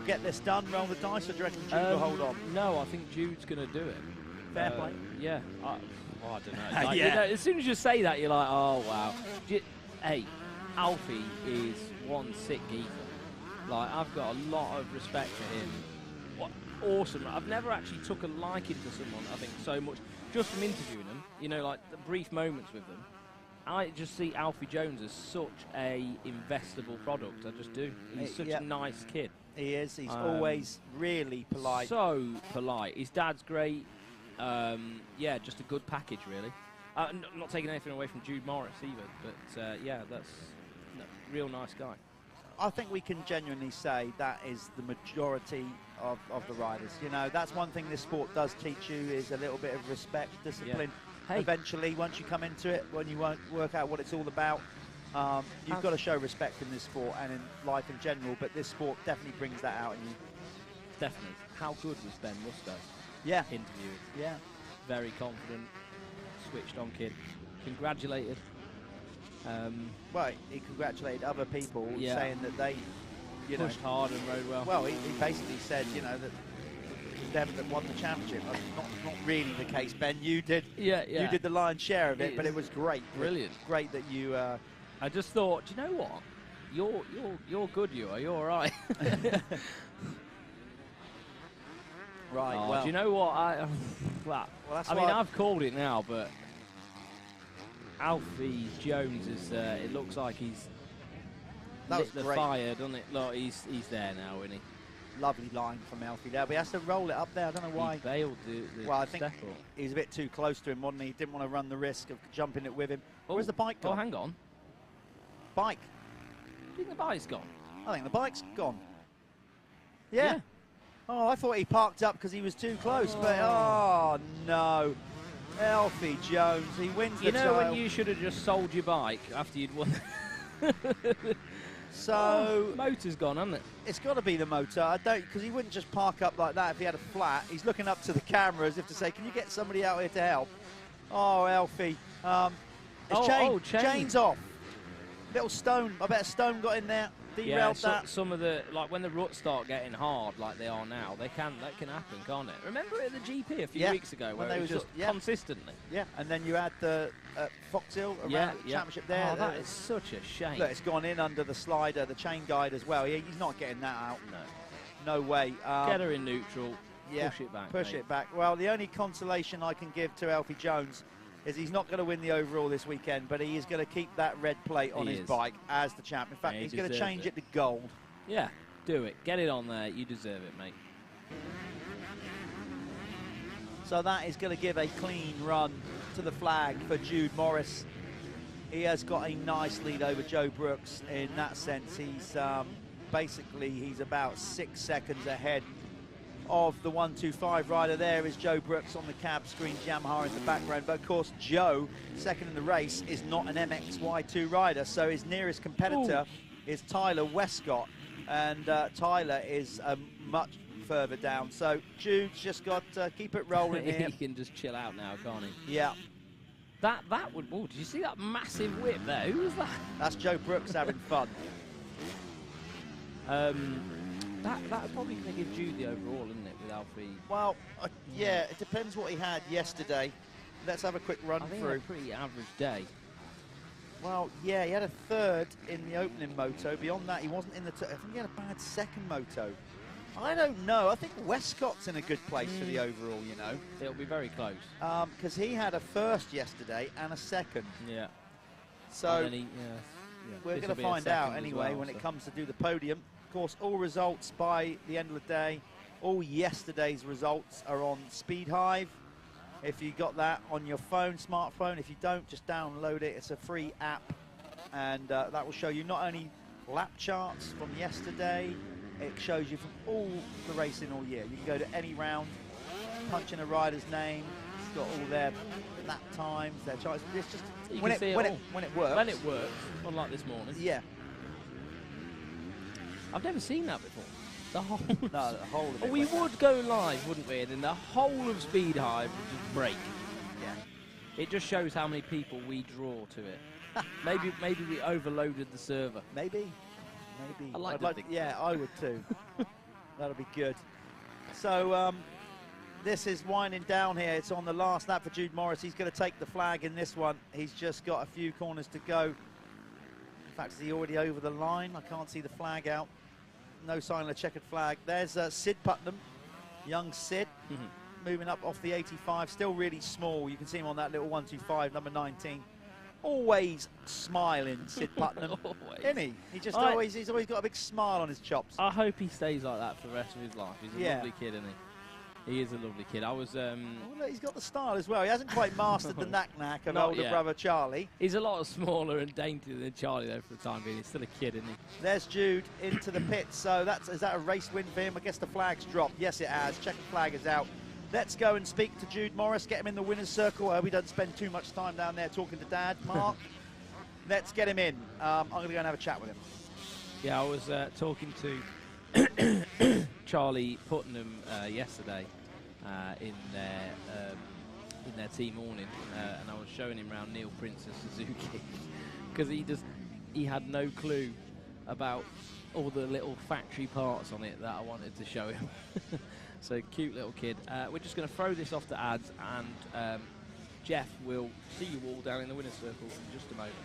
get this done, roll the dice, or do you reckon Jude will hold on? No, I think Jude's going to do it. Fair play. Yeah. I don't know. Like, yeah. You know, as soon as you say that, you're like, oh, wow. Hey, Alfie is one sick geezer. Like, I've got a lot of respect for him. What awesome. I've never actually took a liking to someone, I think, so much. Just from interviewing them, you know, like the brief moments with them. I just see Alfie Jones as such a investable product. I just do. He's such a nice kid. He is. He's always really polite. So polite. His dad's great. Yeah, just a good package, really. Not taking anything away from Jude Morris either, but yeah, that's a real nice guy. I think we can genuinely say that is the majority of the riders. You know, that's one thing this sport does teach you is a little bit of respect, discipline. Yeah. Hey. Eventually, once you come into it, when you won't work out what it's all about, you've got to show respect in this sport and in life in general, but this sport definitely brings that out in you. Definitely. How good was Ben Musto? Yeah. Interviewed. Yeah. Very confident, switched on kid. Congratulated. Well, he congratulated other people saying that they, pushed hard and rode well. Well, he basically said, you know, that it was them that won the championship. Not really the case, Ben. You did. Yeah. You did the lion's share of it, but it was great. Brilliant. Great that you. I just thought, do you know what? You're good. You're all right. Right. Oh, well, do you know what? that's I mean, I've called it now, but Alfie Jones is. It looks like he's lit the fire, doesn't it? Look, he's there now, isn't he? Lovely line from Alfie there, but he has to roll it up there. I don't know why. He bailed the well, I think step up. he was a bit too close to him, wasn't he? He didn't want to run the risk of jumping it with him. Where's the bike gone? Oh, hang on. Bike. Do you think the bike's gone? I think the bike's gone. Yeah. Oh, I thought he parked up because he was too close, but oh no. Alfie Jones, he wins the You know when you should have just sold your bike after you'd won? So motor's gone, hasn't it? It's got to be the motor. I don't, because he wouldn't just park up like that if he had a flat. He's looking up to the camera as if to say, "Can you get somebody out here to help?" Oh, Alfie, chain's off. Little stone. I bet a stone got in there. Derailed that. Some of the, like when the ruts start getting hard like they are now, that can happen, can't it? Remember at the GP a few weeks ago where it was just consistently. Yeah, and then you had the Fox Hill around the championship there. Oh, that is such a shame. Look, it's gone in under the slider, the chain guide as well. He's not getting that out. No way. Get her in neutral. Push it back. Push it back. Well, the only consolation I can give to Alfie Jones is he's not going to win the overall this weekend, but he is going to keep that red plate on his bike as the champ. In fact, he's going to change it to gold. Yeah, do it. Get it on there. You deserve it, mate. So that is going to give a clean run to the flag for Jude Morris. He has got a nice lead over Joe Brooks in that sense. He's basically he's about 6 seconds ahead of the 125 rider. There is Joe Brooks on the cab screen, Yamaha in the background. But of course, Joe, second in the race, is not an MXY2 rider, so his nearest competitor is Tyler Westcott, and Tyler is much further down. So Jude's just got to keep it rolling here. He can just chill out now, can't he? Yeah. That would. Oh, did you see that massive whip there? Who was that? That's Joe Brooks having fun. That's probably going to give Jude the overall, isn't it, with Alfie? Well, yeah, it depends what he had yesterday. Let's have a quick run I think through. He had a pretty average day. Well, yeah, he had a third in the opening moto. Beyond that, he wasn't in the... I think he had a bad second moto. I don't know. I think Westcott's in a good place for the overall, you know. It'll be very close. Because he had a first yesterday and a second. Yeah. So we're This'll going to be a find second out as anyway well, when it comes to do the podium. Of course, all results by the end of the day, all yesterday's results are on Speed Hive. If you got that on your phone, smartphone, if you don't, just download it. It's a free app, and that will show you not only lap charts from yesterday, it shows you from all the racing all year. You can go to any round, punch in a rider's name, it's got all their lap times, their charts. It's just when it works. When it works, unlike this morning. Yeah. I've never seen that before. The whole. No, the whole of it. We would go live, wouldn't we? And then the whole of Speed Hive would just break. Yeah. It just shows how many people we draw to it. maybe we overloaded the server. Maybe. I'd like to think yeah, I would too. That'll be good. So this is winding down here. It's on the last lap for Jude Morris. He's going to take the flag in this one. He's just got a few corners to go. In fact, is he already over the line? I can't see the flag out. No sign of a checkered flag. There's Sid Putnam, young Sid, moving up off the 85. Still really small. You can see him on that little 125, number 19. Always smiling, Sid Putnam, isn't he? He's always got a big smile on his chops. I hope he stays like that for the rest of his life. He's a lovely kid, isn't he? He is a lovely kid. I was. Well, he's got the style as well. He hasn't quite mastered the knack-knack of older brother Charlie. He's a lot smaller and daintier than Charlie, though, for the time being. He's still a kid, isn't he? There's Jude into the pits. So is that a race win for him? I guess the flag's dropped. Yes, it has. Checkered flag is out. Let's go and speak to Jude Morris, get him in the winner's circle. I hope he doesn't spend too much time down there talking to Dad, Mark. Let's get him in. I'm going to go and have a chat with him. Yeah, I was talking to Charlie Putnam yesterday in their team morning, and I was showing him around Neil Prince's Suzuki because he had no clue about all the little factory parts on it that I wanted to show him. So cute little kid. We're just going to throw this off to ads, and Jeff will see you all down in the winner's circle in just a moment.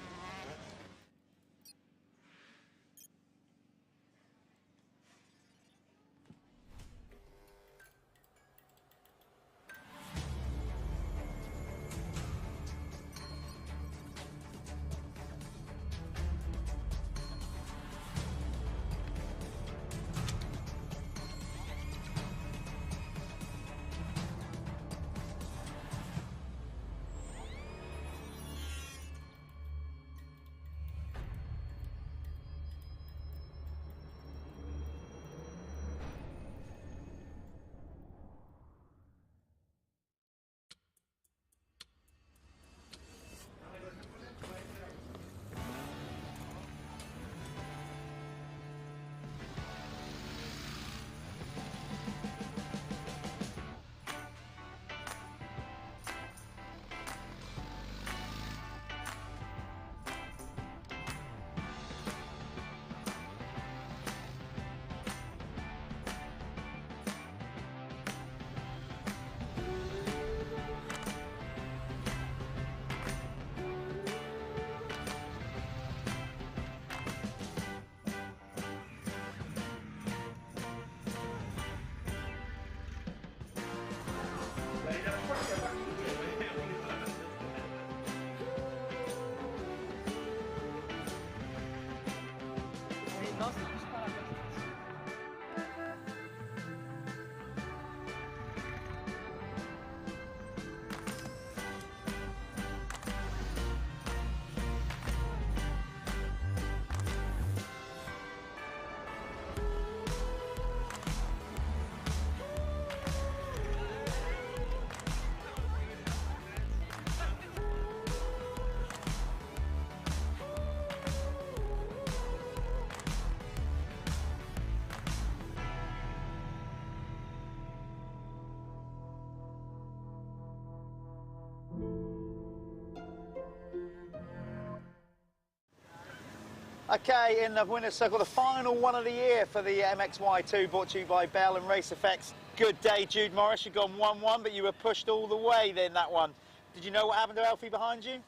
Okay, in the winner's circle, the final one of the year for the MXY2, brought to you by Bell and Race Effects. Good day, Jude Morris. You've gone 1-1, but you were pushed all the way then, that one. Did you know what happened to Alfie behind you?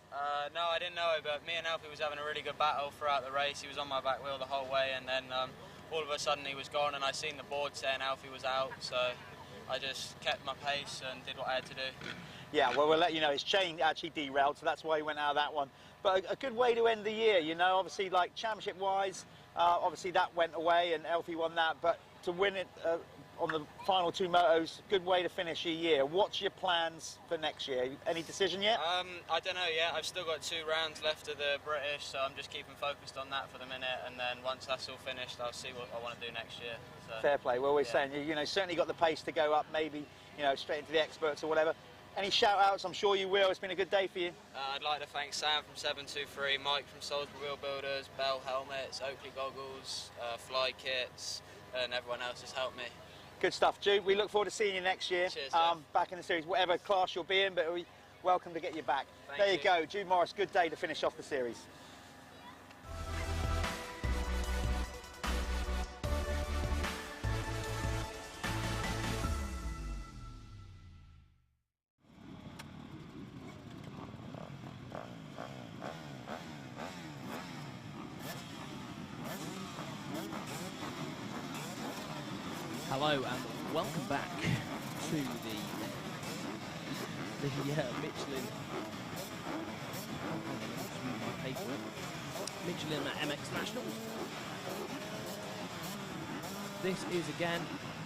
No, I didn't know it, but me and Alfie was having a really good battle throughout the race. He was on my back wheel the whole way, and then all of a sudden he was gone, and I seen the board saying Alfie was out, so I just kept my pace and did what I had to do. Yeah, well, we'll let you know his chain actually derailed, so that's why he went out of that one. But a good way to end the year, you know, obviously, like championship-wise, obviously that went away and Alfie won that, but to win it on the final 2 motos, good way to finish your year. What's your plans for next year? Any decision yet? I don't know yet. I've still got 2 rounds left of the British, so I'm just keeping focused on that for the minute, and then once that's all finished, I'll see what I want to do next year. So, fair play. We're always saying, you know, certainly got the pace to go up, maybe, you know, straight into the experts or whatever. Any shout-outs? I'm sure you will. It's been a good day for you. I'd like to thank Sam from 723, Mike from Salisbury Wheel Builders, Bell Helmets, Oakley Goggles, Fly Kits, and everyone else has helped me. Good stuff, Jude. We look forward to seeing you next year. Cheers, back in the series, whatever class you'll be in, but we're welcome to get you back. Thank there you go, Jude Morris. Good day to finish off the series. Hello and welcome back to the Michelin MX National. This is again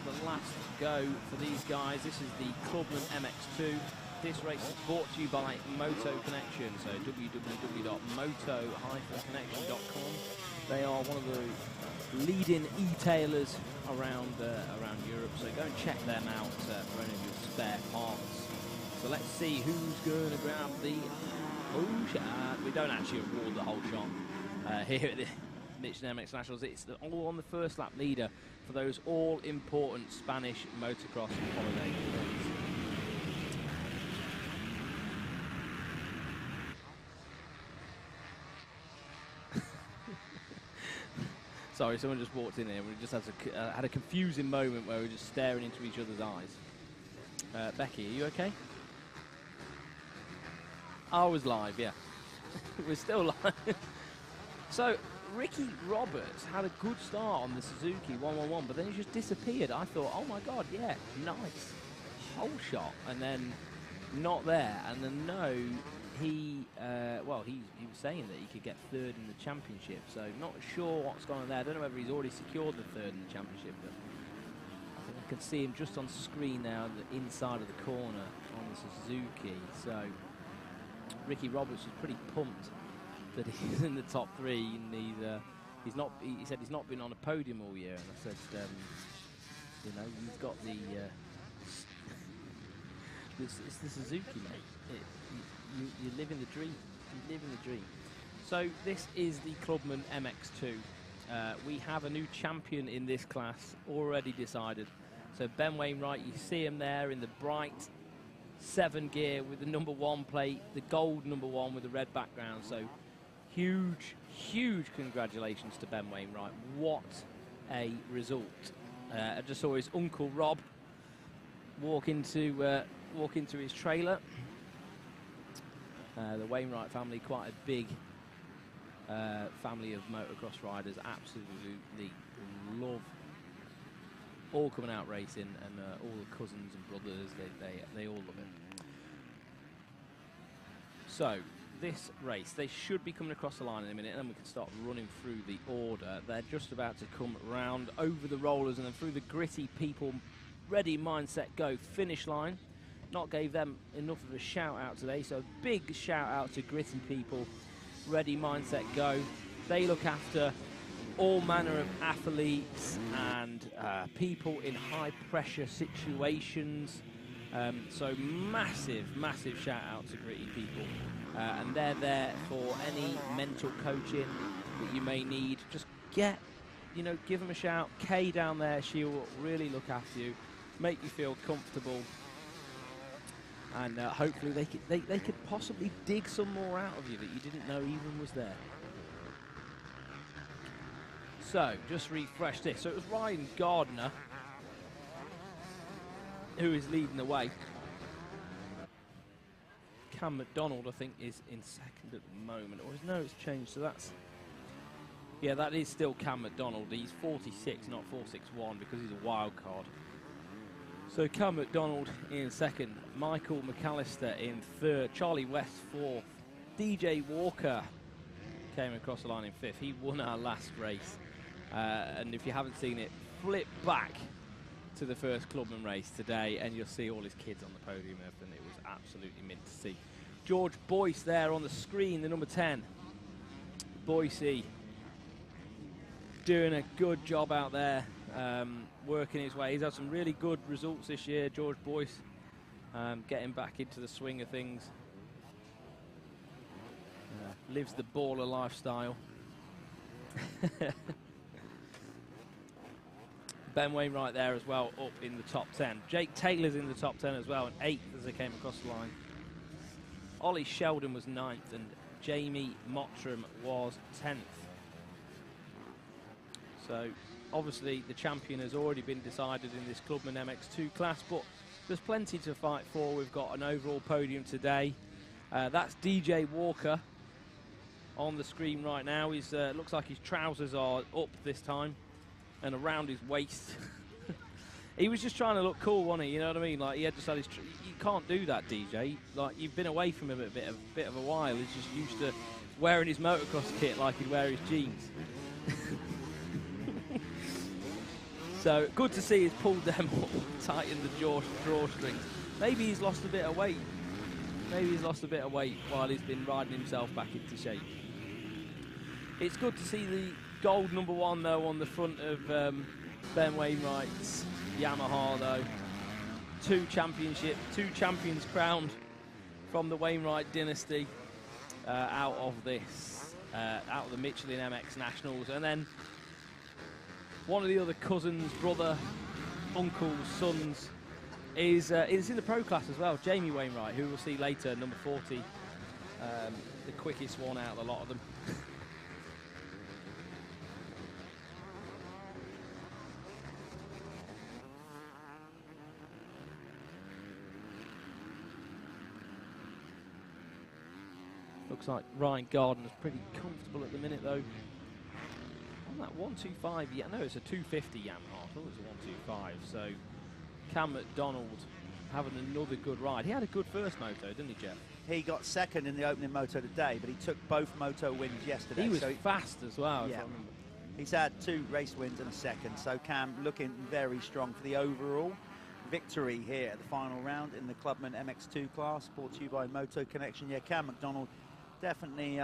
the last go for these guys. This is the Clubman MX2. This race is brought to you by Moto Connection, so www.moto-connection.com. They are one of the leading e-tailers around Europe, so go and check them out for any of your spare parts. So let's see who's going to grab the shot. We don't actually award the whole shot here at the Michelin MX Nationals. It's all on the first lap leader for those all-important Spanish motocross holiday points. Sorry, someone just walked in here. We just had a confusing moment where we were just staring into each other's eyes. Becky, are you okay? I was live, yeah. We're still live. So, Ricky Roberts had a good start on the Suzuki 111, but then he just disappeared. I thought, oh my God, yeah, nice. Whole shot, and then not there. And then no, he was saying that he could get 3rd in the championship, so not sure what's going on there. I don't know whether he's already secured the 3rd in the championship, but I think I can see him just on screen now, the inside of the corner on the Suzuki. So Ricky Roberts was pretty pumped that he's in the top 3, and he's not. He said he's not been on a podium all year, and I said, you know, he's got the it's the Suzuki, mate. You live in the dream. You live in the dream. So this is the Clubman MX2. We have a new champion in this class already decided. So Ben Wainwright, you see him there in the bright 7 gear with the #1 plate, the gold #1 with the red background. So huge, huge congratulations to Ben Wainwright. What a result. I just saw his uncle Rob walk into his trailer. The Wainwright family, quite a big family of motocross riders, absolutely love all coming out racing, and all the cousins and brothers, they all love it. So this race, they should be coming across the line in a minute, and then we can start running through the order. They're just about to come round over the rollers and then through the gritty people. Ready, mindset, go, finish line. Not gave them enough of a shout out today, so a big shout out to gritty people. Ready, mindset, go. They look after all manner of athletes and people in high pressure situations. So massive, massive shout out to gritty people. And they're there for any mental coaching that you may need. Just give them a shout. Kay down there, she will really look after you, make you feel comfortable. And hopefully they could possibly dig some more out of you that you didn't know even was there. So, just refresh this. So it was Ryan Gardner who is leading the way. Cam McDonald, I think, is in second at the moment. Or no, it's changed, so that's... Yeah, that is still Cam McDonald. He's 46, not 461, because he's a wild card. So Cam McDonald in second. Michael McAllister in third. Charlie West fourth. DJ Walker came across the line in fifth. He won our last race. And if you haven't seen it, flip back to the first Clubman race today and you'll see all his kids on the podium and everything. It was absolutely mint to see. George Boyce there on the screen, the number 10. Boycey doing a good job out there, working his way. He's had some really good results this year, George Boyce, getting back into the swing of things. Lives the baller lifestyle. Ben Wainwright there as well, up in the top 10. Jake Taylor's in the top 10 as well, and 8th as they came across the line. Ollie Sheldon was 9th, and Jamie Mottram was 10th. So, obviously, the champion has already been decided in this Clubman MX2 class, but there's plenty to fight for. We've got an overall podium today. That's DJ Walker on the screen right now. He's looks like his trousers are up this time and around his waist. He was just trying to look cool, wasn't he? You know what I mean? Like, he had just had his... You can't do that, DJ. Like, you've been away from him a bit of a while. He's just used to wearing his motocross kit like he'd wear his jeans. So, good to see he's pulled them up, tightened the drawstrings. Maybe he's lost a bit of weight. Maybe he's lost a bit of weight while he's been riding himself back into shape. It's good to see the gold number 1, though, on the front of Ben Wainwright's Yamaha, though. 2 champions crowned from the Wainwright dynasty out of this, out of the Michelin MX Nationals. And then one of the other cousins, brother, uncles, sons, is in the pro class as well. Jamie Wainwright, who we'll see later, number 40, the quickest one out of a lot of them. Looks like Ryan Gardner's pretty comfortable at the minute, though. On that 125, yeah, no, it's a 250 Yamaha. I thought it was a 125. So Cam McDonald having another good ride. He had a good first moto, didn't he, Jeff? He got second in the opening moto today, but he took both moto wins yesterday. He was fast as well, yeah. if I remember. He's had 2 race wins and a second, so Cam looking very strong for the overall victory here at the final round in the Clubman MX2 class, brought to you by Moto Connection. Yeah, Cam McDonald definitely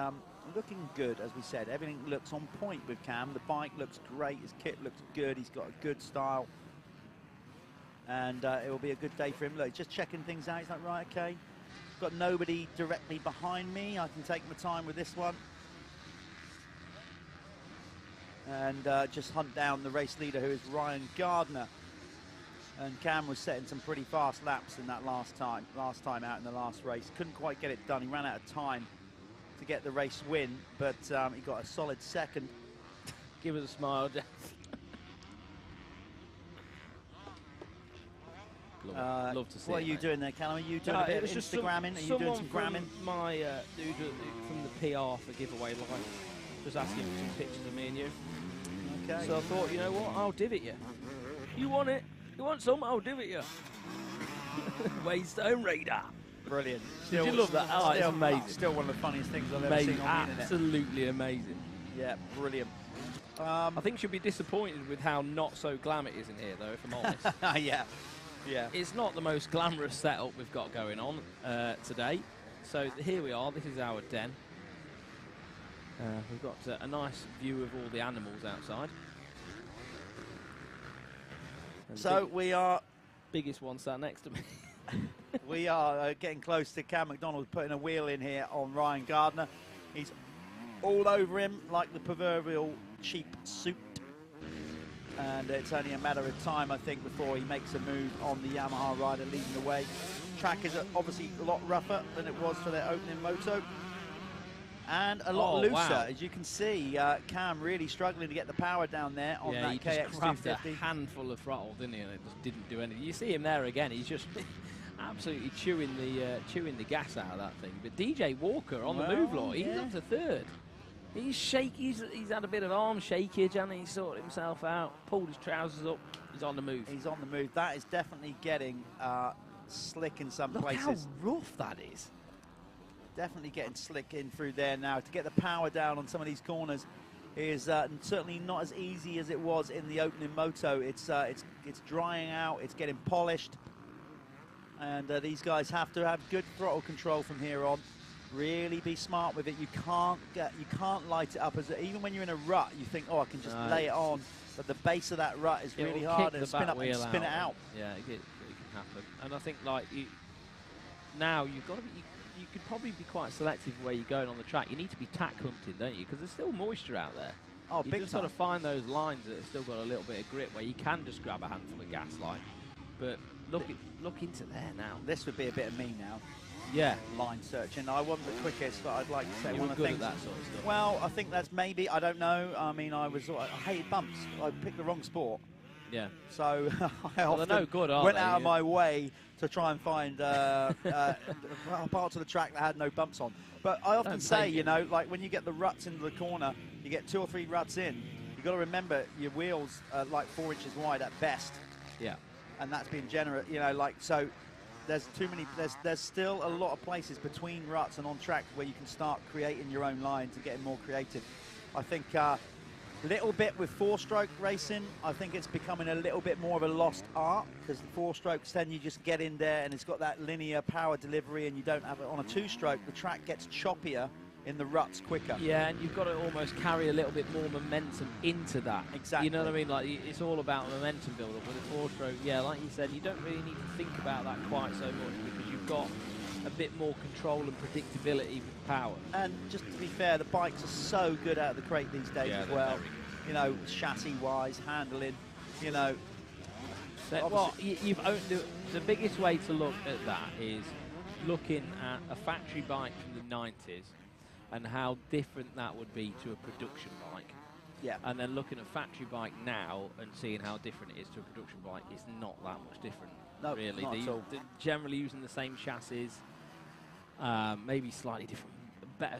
looking good, as we said. Everything looks on point with Cam. The bike looks great. His kit looks good. He's got a good style. And it will be a good day for him. Look, just checking things out. He's like, right, okay. Got nobody directly behind me. I can take my time with this one. And just hunt down the race leader, who is Ryan Gardner. And Cam was setting some pretty fast laps in that last time out in the last race. Couldn't quite get it done. He ran out of time to get the race win, but he got a solid second. Give us a smile, Jeff. Love to see what it, are you mate. doing there, Callum? Are you doing a bit of Instagramming? Are you doing some gramming? My dude from the PR for Giveaway Live was asking for some pictures of me and you. Okay. So I thought, you know what, I'll divot you. You want it? You want some? I'll divot you. Waystone Radar. Brilliant. Did you love that? Oh, it's amazing. Still one of the funniest things I've ever seen on the internet. Absolutely amazing. Yeah, brilliant. I think she'll be disappointed with how not so glam it is in here, though, if I'm honest. Yeah. Yeah. It's not the most glamorous setup we've got going on today. So here we are. This is our den. We've got a nice view of all the animals outside. And so we are... Biggest one sat next to me. We are getting close to Cam McDonald putting a wheel in here on Ryan Gardner. He's all over him like the proverbial cheap suit. And it's only a matter of time, I think, before he makes a move on the Yamaha rider leading the way. Track is obviously a lot rougher than it was for their opening moto. and a lot looser, wow. as you can see. Cam really struggling to get the power down there on that he just grabbed a KX250. handful of throttle, didn't he? And it just didn't do anything. You see him there again. He's just absolutely chewing the gas out of that thing. But DJ Walker on the move, Lloyd. He's up to third. He's shaky. He's had a bit of arm shakeage, and he's sorted himself out. Pulled his trousers up. He's on the move. He's on the move. That is definitely getting slick in some Look places. how rough that is. Definitely getting slick in through there now. To get the power down on some of these corners is certainly not as easy as it was in the opening moto. It's drying out. It's getting polished, and these guys have to have good throttle control from here on. Really be smart with it. You can't light it up even when you're in a rut. You think, oh, I can just lay it on, but the base of that rut is really hard and spin up and spin it out. Yeah, it can happen. And I think like now you've got to be. You could probably be quite selective where you're going on the track. You need to be tack hunting, don't you? Because there's still moisture out there. Oh, you big just time. got to find those lines that have still got a little bit of grip where you can just grab a handful of gas, like. But look into there now. This would be a bit of me now. Yeah. Line searching. I wasn't the quickest, but I'd like to say You one were of good the at things. that sort of stuff. Well, I think that's maybe. I don't know. I mean, I hated bumps. I picked the wrong sport. Yeah. So I often they're no good, are went they? out of my way to try and find parts of the track that had no bumps on. But I often say, you know, like when you get the ruts into the corner, you get 2 or 3 ruts in, you've got to remember your wheels are like 4 inches wide at best. Yeah. And that's being generous, you know, like, so there's too many, there's still a lot of places between ruts and on track where you can start creating your own lines and getting more creative. I think little bit with 4-stroke racing, I think it's becoming a little bit more of a lost art, because the 4-strokes, then you just get in there and it's got that linear power delivery, and you don't have it on a 2-stroke. The track gets choppier in the ruts quicker. Yeah, and you've got to almost carry a little bit more momentum into that. Exactly. You know what I mean? Like, it's all about momentum build-up. With a 4-stroke, yeah, like you said, you don't really need to think about that quite so much, because you've got a bit more control and predictability with power. And just to be fair, the bikes are so good out of the crate these days as well. You know, chassis-wise, handling, you know. Well, you've owned the biggest way to look at that is looking at a factory bike from the 90s and how different that would be to a production bike. Yeah. And then looking at factory bike now and seeing how different it is to a production bike, it's not that much different. No, really. not at all. They're generally using the same chassis, maybe slightly different, better,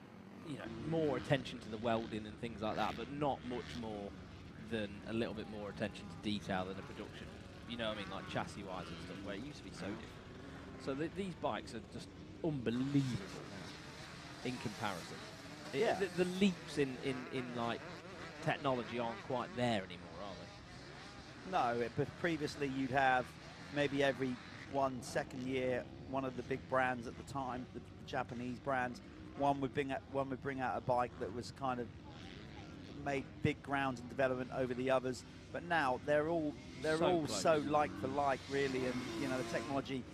you know, more attention to the welding and things like that, but not much more than a little bit more attention to detail than a production. You know what I mean? Like chassis-wise and stuff, where it used to be so different. So these bikes are just unbelievable now in comparison. Yeah. The leaps in like technology aren't quite there anymore, are they? No, but previously you'd have maybe every 1 second year, one of the big brands at the time, the Japanese brands, one would bring out a bike that was kind of made big grounds in development over the others. But now they're all so like for like, really, and you know the technology,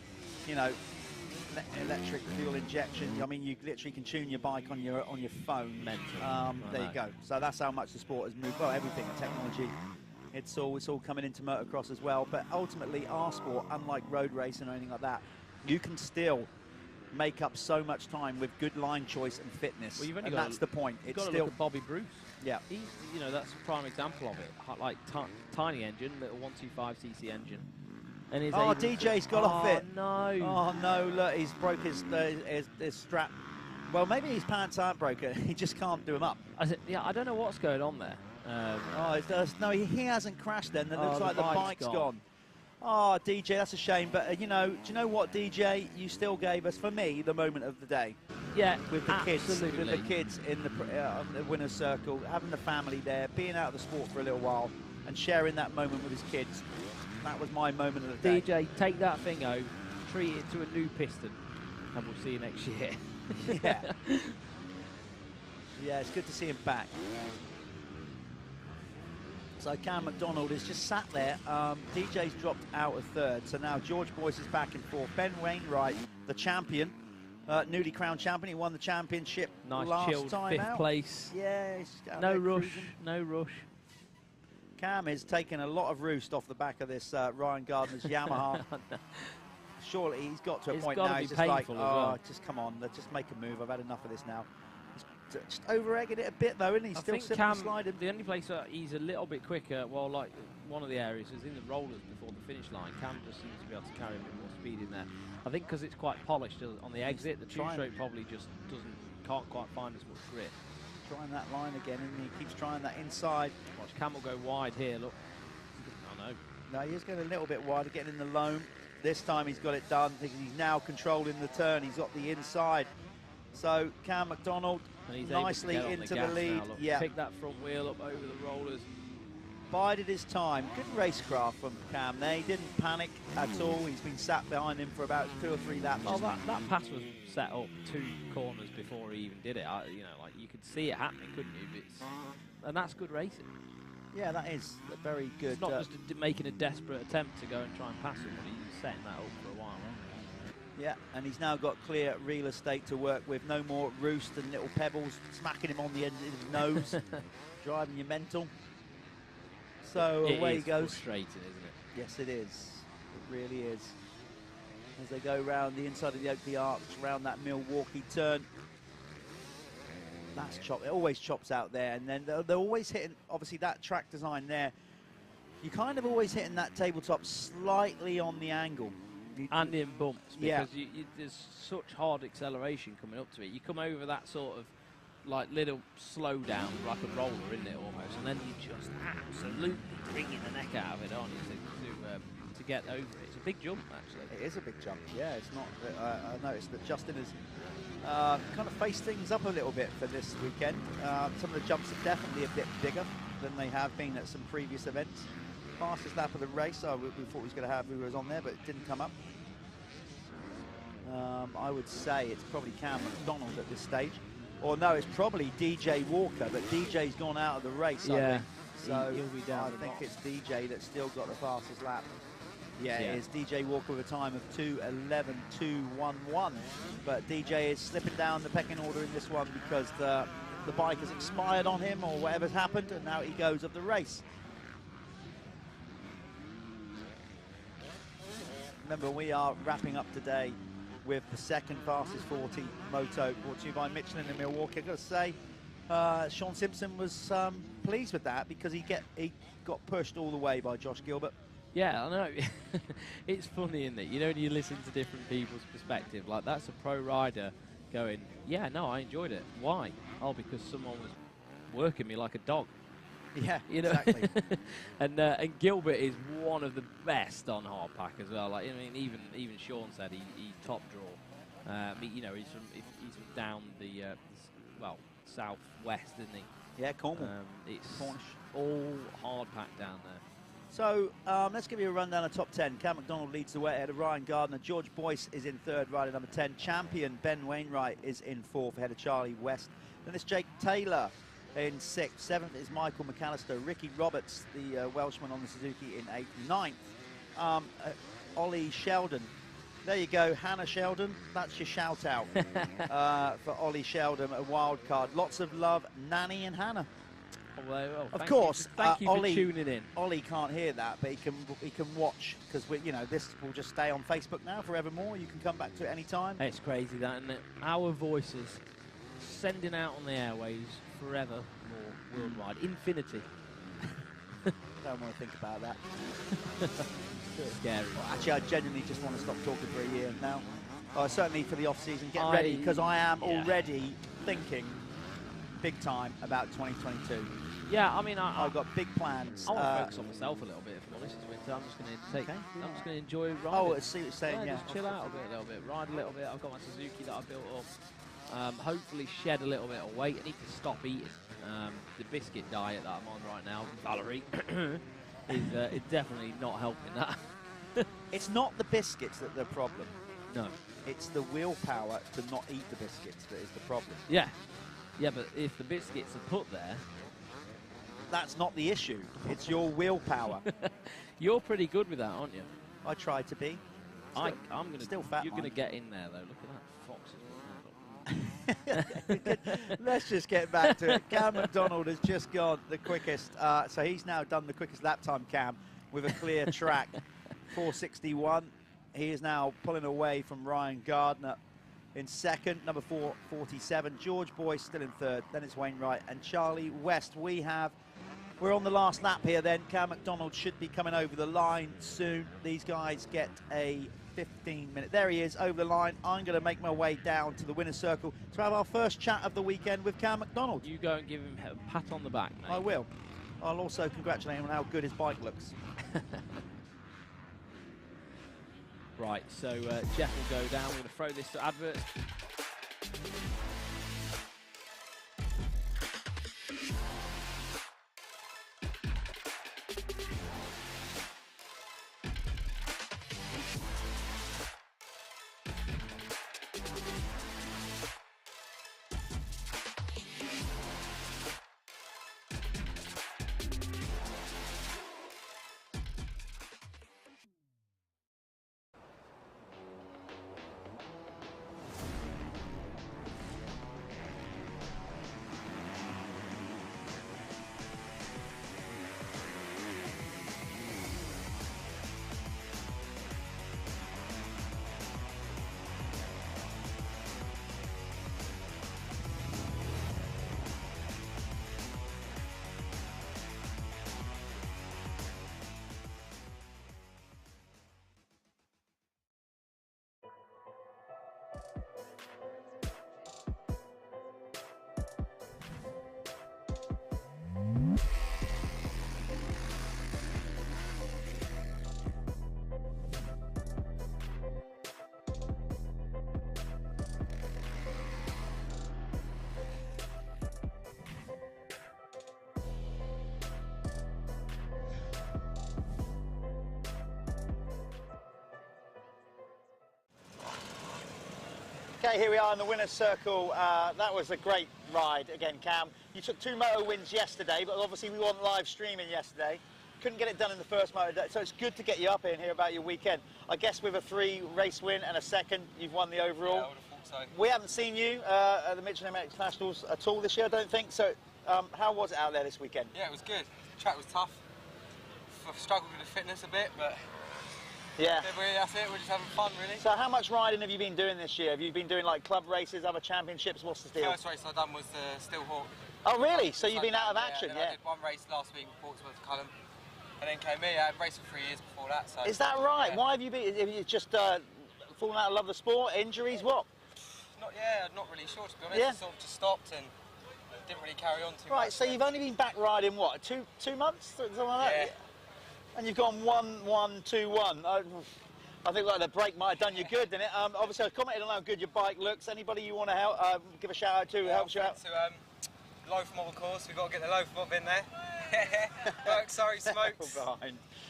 you know, electric fuel injection. I mean, you literally can tune your bike on your phone. There you go. So that's how much the sport has moved. Well, everything, technology. It's all coming into motocross as well. But ultimately, our sport, unlike road racing or anything like that, you can still make up so much time with good line choice and fitness. Well, you've only and got that's the point. You've It's got to still look at Bobby Bruce. Yeah. He's, you know, that's a prime example of it. Like tiny engine, little 125cc engine. And he's DJ's got off it. No. Oh no! Look, he's broke his strap. Well, maybe his pants aren't broken. He just can't do them up. I don't know what's going on there. No, he hasn't crashed then. It looks like the bike's gone. gone. Oh, DJ, that's a shame. But, you know, do you know what, DJ? You still gave us, for me, the moment of the day. Yeah, with the absolutely. kids in the winner's circle, having the family there, being out of the sport for a little while, and sharing that moment with his kids. That was my moment of the day. DJ, take that thing home, treat it to a new piston, and we'll see you next year. Yeah. Yeah, it's good to see him back. So Cam McDonald is just sat there. DJ's dropped out of third. So now George Boyce is back in fourth. Ben Wainwright, the champion, newly crowned champion. He won the championship last chilled time fifth out. place. Yeah. He's No rush. No rush. Cam is taking a lot of roost off the back of this Ryan Gardner's Yamaha. No. Surely he's got to a It's point gotta now. be He's just like, painful as well. just come on, let's just make a move. I've had enough of this now. He's just over-egging it a bit, though, isn't he? I Still think slipping and sliding. the only place he's a little bit quicker, well, like one of the areas is in the rollers before the finish line. Cam just seems to be able to carry a bit more speed in there. I think because it's quite polished on the exit, the two-stroke probably just can't quite find as much grip. Trying that line again, and he keeps trying that inside. Watch Cam will go wide here, look. I know. No, he is going a little bit wider, getting in the loam. This time he's got it done because he's now controlling the turn. He's got the inside. So Cam McDonald nicely into the lead. Yeah. Pick that front wheel up over the rollers. Bided his time. Good racecraft from Cam there. He didn't panic at all. He's been sat behind him for about 2 or 3 laps. Oh, that pass was set up 2 corners before he even did it. You know, like you could see it happening, couldn't you? And that's good racing. Yeah, that is very good. It's not just making a desperate attempt to go and try and pass him, but he's setting that up for a while. Yeah, and he's now got clear real estate to work with. No more roost and little pebbles smacking him on the end of his nose, driving you mental. So away he goes. Frustrating, isn't it? Yes, it is. It really is. As they go round the inside of the Oakley Arch, round that Milwaukee turn. That's chop. It always chops out there, and then they're always hitting. Obviously, that track design there. You're kind of always hitting that tabletop slightly on the angle. And in bumps, because there's such hard acceleration coming up to it. You come over that sort of like little slow down, like a roller, isn't it, almost? And then you just absolutely wringing the neck out of it, aren't you, to get over it. It's a big jump, actually. It is a big jump, yeah. It's not. I noticed that Justin has kind of faced things up a little bit for this weekend. Some of the jumps are definitely a bit bigger than they have been at some previous events. Fastest lap of the race, we thought he was going to have who was on there, but it didn't come up. I would say it's probably Cam McDonald at this stage. Or no, it's probably DJ Walker, but DJ's gone out of the race, I think. So he'll be down I think it's DJ that's still got the fastest lap. Yeah, it is DJ Walker with a time of 2:11.211. But DJ is slipping down the pecking order in this one because the bike has expired on him or whatever's happened, and now he goes of the race. Remember, we are wrapping up today with the second fastest 40 moto, brought to you by Michelin in Milwaukee. I've got to say, Sean Simpson was pleased with that because he got pushed all the way by Josh Gilbert. Yeah, I know. It's funny, isn't it? You know, when you listen to different people's perspective, like that's a pro rider going, yeah, no, I enjoyed it. Why? Oh, because someone was working me like a dog. Yeah, you know? Exactly. and Gilbert is one of the best on hardpack as well. Like, I mean, even Sean said he's top draw. You know, he's from down the southwest, isn't he? Yeah, Cornwall. It's all hardpack down there. So let's give you a rundown of top 10. Cam McDonald leads the way ahead of Ryan Gardner. George Boyce is in third, rider number 10. Champion Ben Wainwright is in fourth, ahead of Charlie West. Then it's Jake Taylor in sixth. Seventh is Michael McAllister. Ricky Roberts, the Welshman on the Suzuki, in eighth. Ninth, Ollie Sheldon. There you go, Hannah Sheldon. That's your shout out for Ollie Sheldon, a wild card. Lots of love, Nanny and Hannah. Well, of course, thank you Ollie, for tuning in. Ollie can't hear that, but he can watch because this will just stay on Facebook now forevermore. You can come back to it any time. It's crazy, that, isn't it? Our voices sending out on the airways forever more worldwide. Infinity. Don't want to think about that. It's scary. Well, actually, I genuinely just want to stop talking for a year now. Certainly for the off season. Get ready, because I am already thinking big time about 2022. Yeah, I mean, I've got big plans. I want to focus on myself a little bit, if I'm honest. I'm just going to I'm just going to enjoy riding. Oh, I see what you're saying. Yeah, just chill out a little bit, ride a little bit. I've got my Suzuki that I built up. Hopefully shed a little bit of weight. I need to stop eating. The biscuit diet that I'm on right now, Valerie, is definitely not helping that. It's not the biscuits that are the problem. No. It's the willpower to not eat the biscuits that is the problem. Yeah. Yeah, but if the biscuits are put there... That's not the issue. It's your willpower. You're pretty good with that, aren't you? I try to be. I'm going to... Still fat. You're going to get in there, though. Look at that. Foxes. Let's just get back to it. Cam McDonald has just gone the quickest. So he's now done the quickest lap time, Cam, with a clear track. 4:61. He is now pulling away from Ryan Gardner. in second, number 447. George Boyce still in third. Then it's Wainwright and Charlie West. We're on the last lap here then. Cam McDonald should be coming over the line soon. These guys get a 15-minute. There he is over the line. I'm going to make my way down to the winner's circle to have our first chat of the weekend with Cam McDonald. You go and give him a pat on the back, mate. I will. I'll also congratulate him on how good his bike looks. Right, so Jeff will go down. We're going to throw this to adverts. Okay, here we are in the winner's circle. That was a great ride again, Cam. You took 2 moto wins yesterday, but obviously we weren't live streaming yesterday. Couldn't get it done in the first moto day, so it's good to get you up here and hear about your weekend. I guess with a 3-race win and a second, you've won the overall. Yeah, I would have thought so. We haven't seen you at the Michelin MX Nationals at all this year, I don't think. So how was it out there this weekend? Yeah, it was good. The track was tough. I've struggled with the fitness a bit, but yeah, that's it. We're just having fun, really. So how much riding have you been doing this year? Have you been doing like club races, other championships? What's the deal? First race I done was the Steelhawk. Oh really? So you've been out of action, yeah? I did one race last week in Portsmouth, Callum, and then came here. I had raced for 3 years before that. So is that right? Yeah. Why have you been? Have you just fallen out of love of the sport? Injuries? What? Not really sure, to be honest. Yeah. Sort of just stopped and didn't really carry on too much. Right. So you've only been back riding what? Two months? Something like that? Yeah. And you've gone 1-1, 2-1. I think like the break might have done you good, didn't it? Obviously, I commented on how good your bike looks. Anybody you want to help, give a shout out to who helps you out? To Loaf Motocross, we've got to get the Loaf Mob in there. Sorry, Smokes.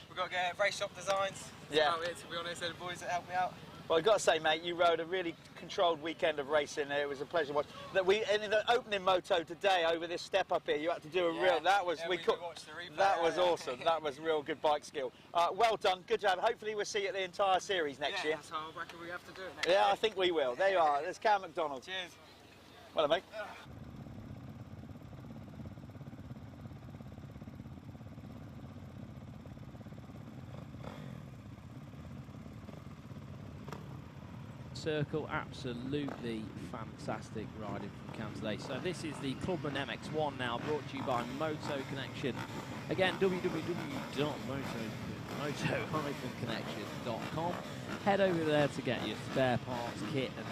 We've got to get Race Shop Designs. Yeah. Out here, to be honest, they're the boys that helped me out. Well, I've got to say, mate, you rode a really controlled weekend of racing. It was a pleasure to watch. In the opening moto today, over this step up here, you had to do a real. That was we watched the replay. That was awesome. That was real good bike skill. Well done. Good job. Hopefully, we'll see you at the entire series next year. So I reckon we have to do it next year. Yeah, I think we will. There you are. There's Cam McDonald. Cheers. Well done, mate. Circle, absolutely fantastic riding from Cam today. So this is the Clubman MX1 now, brought to you by Moto Connection. Again, www.moto-connection.com. Head over there to get your spare parts, kit, and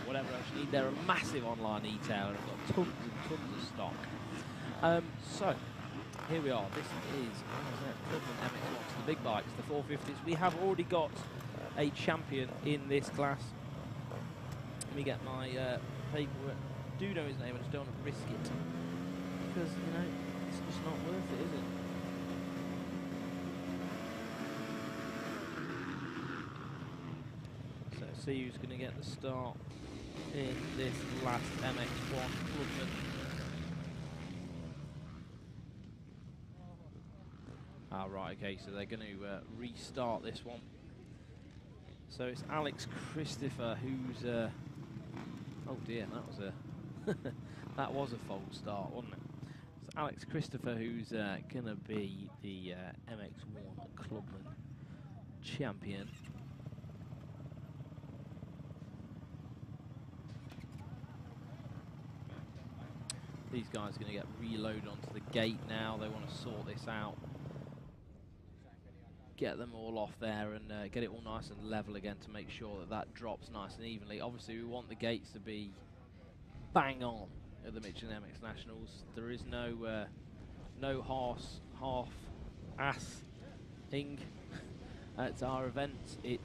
whatever else you need. They're a massive online e-tailer and got tons and tons of stock. So here we are. This is Clubman MX1, the big bikes, the 450s. We have already got a champion in this class. Let me get my paperwork. I do know his name, I just don't want to risk it. Because, you know, it's just not worth it, is it? So, see who's going to get the start in this last MX1 Clubman. Right, okay, so they're going to restart this one. So it's Alex Christopher who's oh dear, that was a that was a false start, wasn't it? So Alex Christopher who's gonna be the MX1 Clubman champion. These guys are going to get reloaded onto the gate now. They want to sort this out. Get them all off there and get it all nice and level again to make sure that that drops nice and evenly. Obviously, we want the gates to be bang on at the Michelin MX Nationals. There is no half-assing at our events. It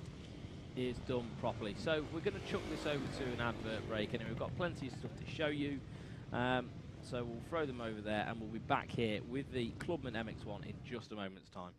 is done properly. So we're going to chuck this over to an advert break, and we've got plenty of stuff to show you. So we'll throw them over there, and we'll be back here with the Clubman MX1 in just a moment's time.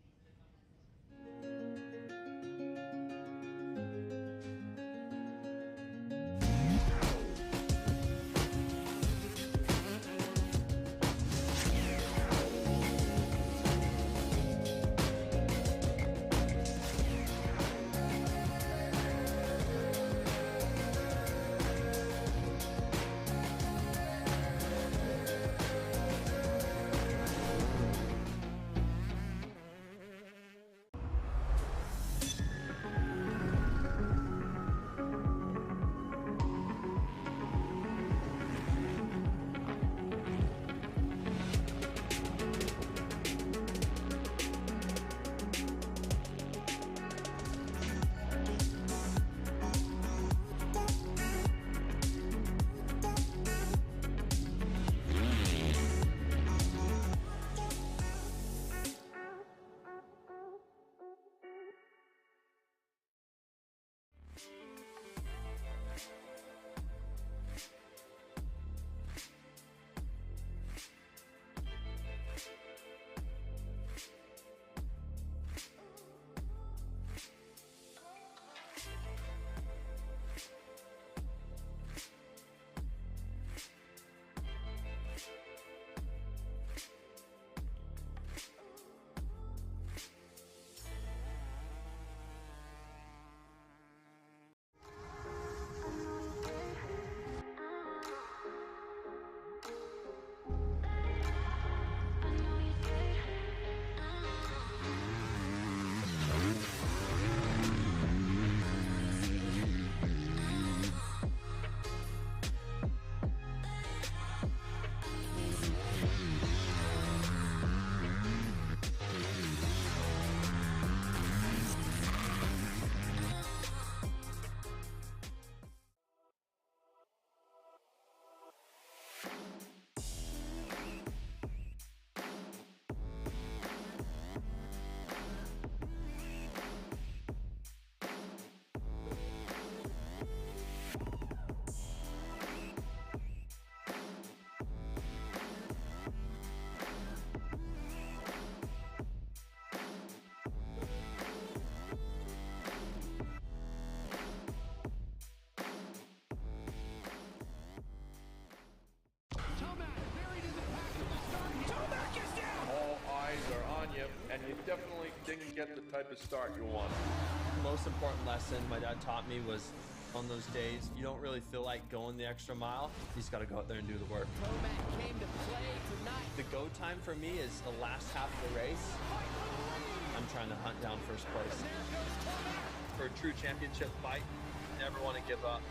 And you definitely didn't get the type of start you wanted. The most important lesson my dad taught me was on those days, you don't really feel like going the extra mile. You just got to go out there and do the work. Came to play tonight. The go time for me is the last half of the race. I'm trying to hunt down first place. For a true championship fight, never want to give up.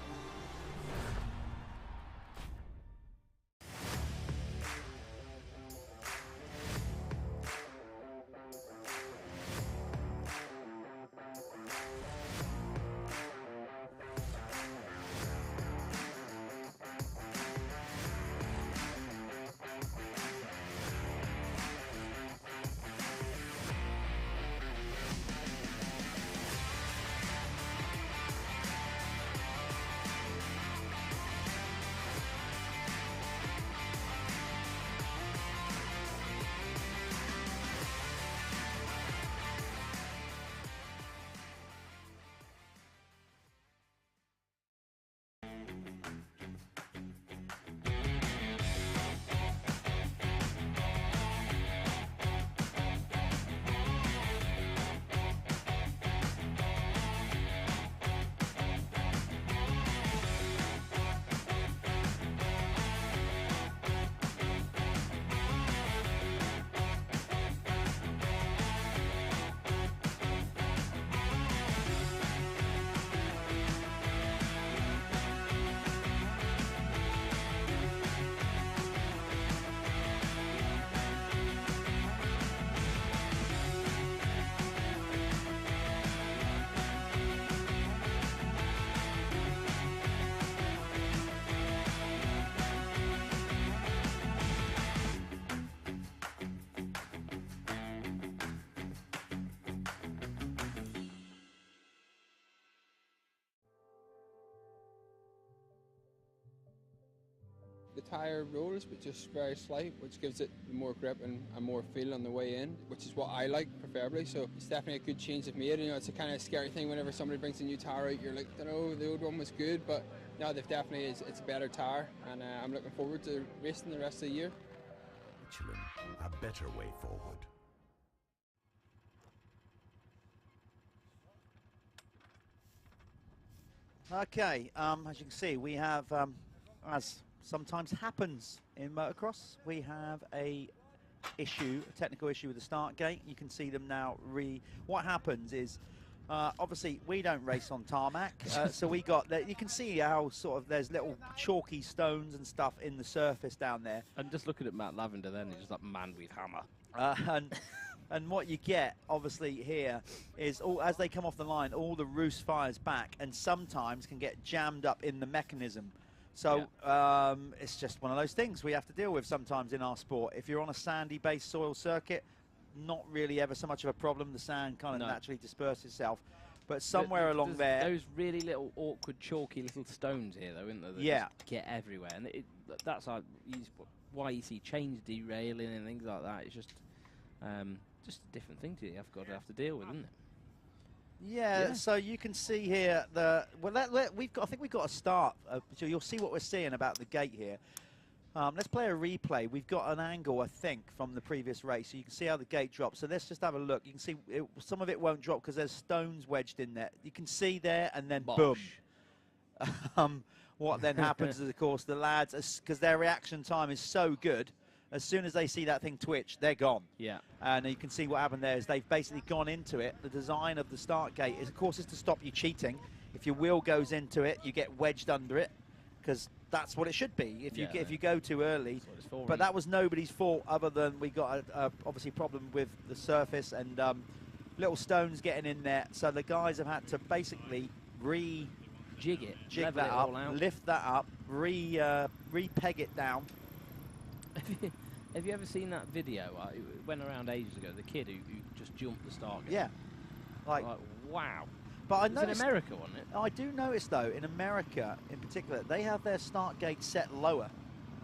The tyre rolls, but just very slight, which gives it more grip and more feel on the way in, which is what I like preferably. So it's definitely a good change of made. You know, it's a kind of scary thing whenever somebody brings a new tyre out. You're like, I know the old one was good, but no, they've definitely it's a better tyre, and I'm looking forward to racing the rest of the year. Michelin, a better way forward. Okay, as you can see, we have, as sometimes happens in motocross, we have a technical issue with the start gate. You can see them now. What happens is, obviously, we don't race on tarmac, so we got that. You can see how sort of there's little chalky stones and stuff in the surface down there. And just looking at Matt Lavender, then he's just like man with hammer. And what you get, obviously, here is, as they come off the line, all the roost fires back and sometimes can get jammed up in the mechanism. So it's just one of those things we have to deal with sometimes in our sport. If you're on a sandy-based soil circuit, not really ever so much of a problem. The sand kind of naturally disperses itself. But somewhere along there... Those really little awkward, chalky little stones here, though, isn't there? That just get everywhere. And that's why you see chains derailing and things like that. It's just a different thing you have to deal with, isn't it? Yeah, so you can see here I think we've got a start. So you'll see what we're seeing about the gate here. Let's play a replay. We've got an angle, I think, from the previous race, so you can see how the gate drops. So let's just have a look. You can see some of it won't drop because there's stones wedged in there. You can see there, and then boom. What then happens is, of course, the lads, because their reaction time is so good, as soon as they see that thing twitch, they're gone. Yeah. And you can see what happened there is they've basically gone into it. The design of the start gate is, of course, is to stop you cheating. If your wheel goes into it, you get wedged under it, because that's what it should be if you go too early. But that was nobody's fault other than we got a obviously problem with the surface and little stones getting in there. So the guys have had to basically jig that up, lift that up, re-peg it down. Have you ever seen that video? It went around ages ago. The kid who just jumped the start gate. Yeah. Like wow. But I noticed, in America, wasn't it? I do notice, though, in America in particular, they have their start gate set lower.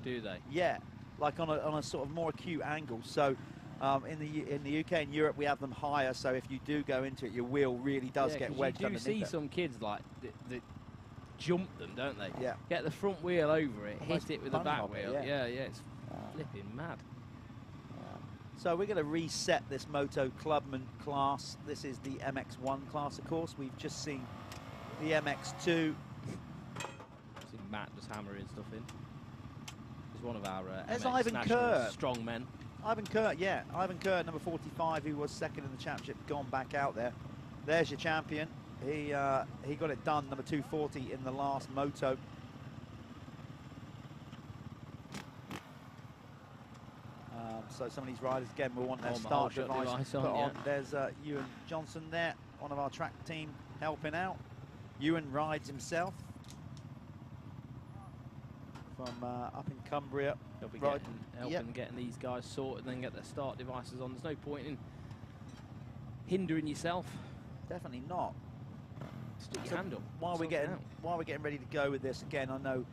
Do they? Yeah, like on a sort of more acute angle. So in the UK and Europe, we have them higher. So if you do go into it, your wheel really does get wedged underneath it. You do see some kids like that jump them, don't they? Yeah. Get the front wheel over it, hit it with the back wheel. Yeah, it's flipping mad. So we're going to reset this Moto Clubman class. This is the MX1 class, of course. We've just seen the MX2. See Matt just hammering stuff in. He's one of our MX strong men. Ivan Kerr, yeah. Ivan Kerr, number 45, who was second in the championship, gone back out there. There's your champion. He got it done, number 240 in the last Moto. So some of these riders, again, will want their start device put on. There's Ewan Johnson there, one of our track team, helping out. Ewan rides himself from up in Cumbria. He'll be helping getting these guys sorted and then get their start devices on. There's no point in hindering yourself. Definitely not. Stick your hand up. While we're getting ready to go with this, again, I know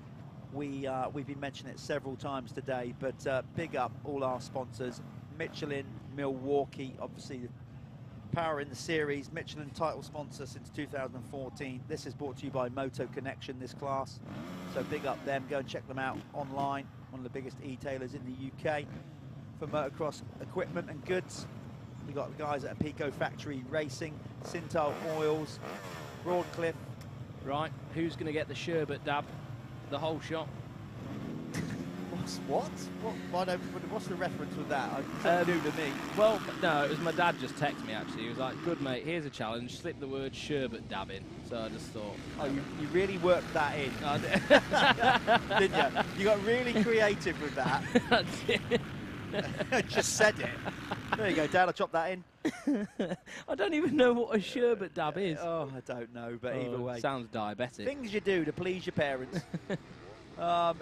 we've been mentioning it several times today, but big up all our sponsors. Michelin, Milwaukee, obviously the power in the series. Michelin title sponsor since 2014. This is brought to you by Moto Connection, this class. So big up them. Go and check them out online. One of the biggest e-tailers in the UK for motocross equipment and goods. We've got the guys at Pico Factory Racing, Sintal Oils, Broadcliffe. Right, who's going to get the sherbet dab? The whole shot. What's the reference with that? It's new to me. Well, no, it was my dad just texted me actually. He was like, "Good mate, here's a challenge. Slip the word sherbet dab in." So I just thought, oh, you really worked that in, didn't you? You got really creative with that. Just said it. There you go, Dad. I'll chop that in. I don't even know what a sherbet dab is. Oh, I don't know, but either way. Sounds diabetic. Things you do to please your parents.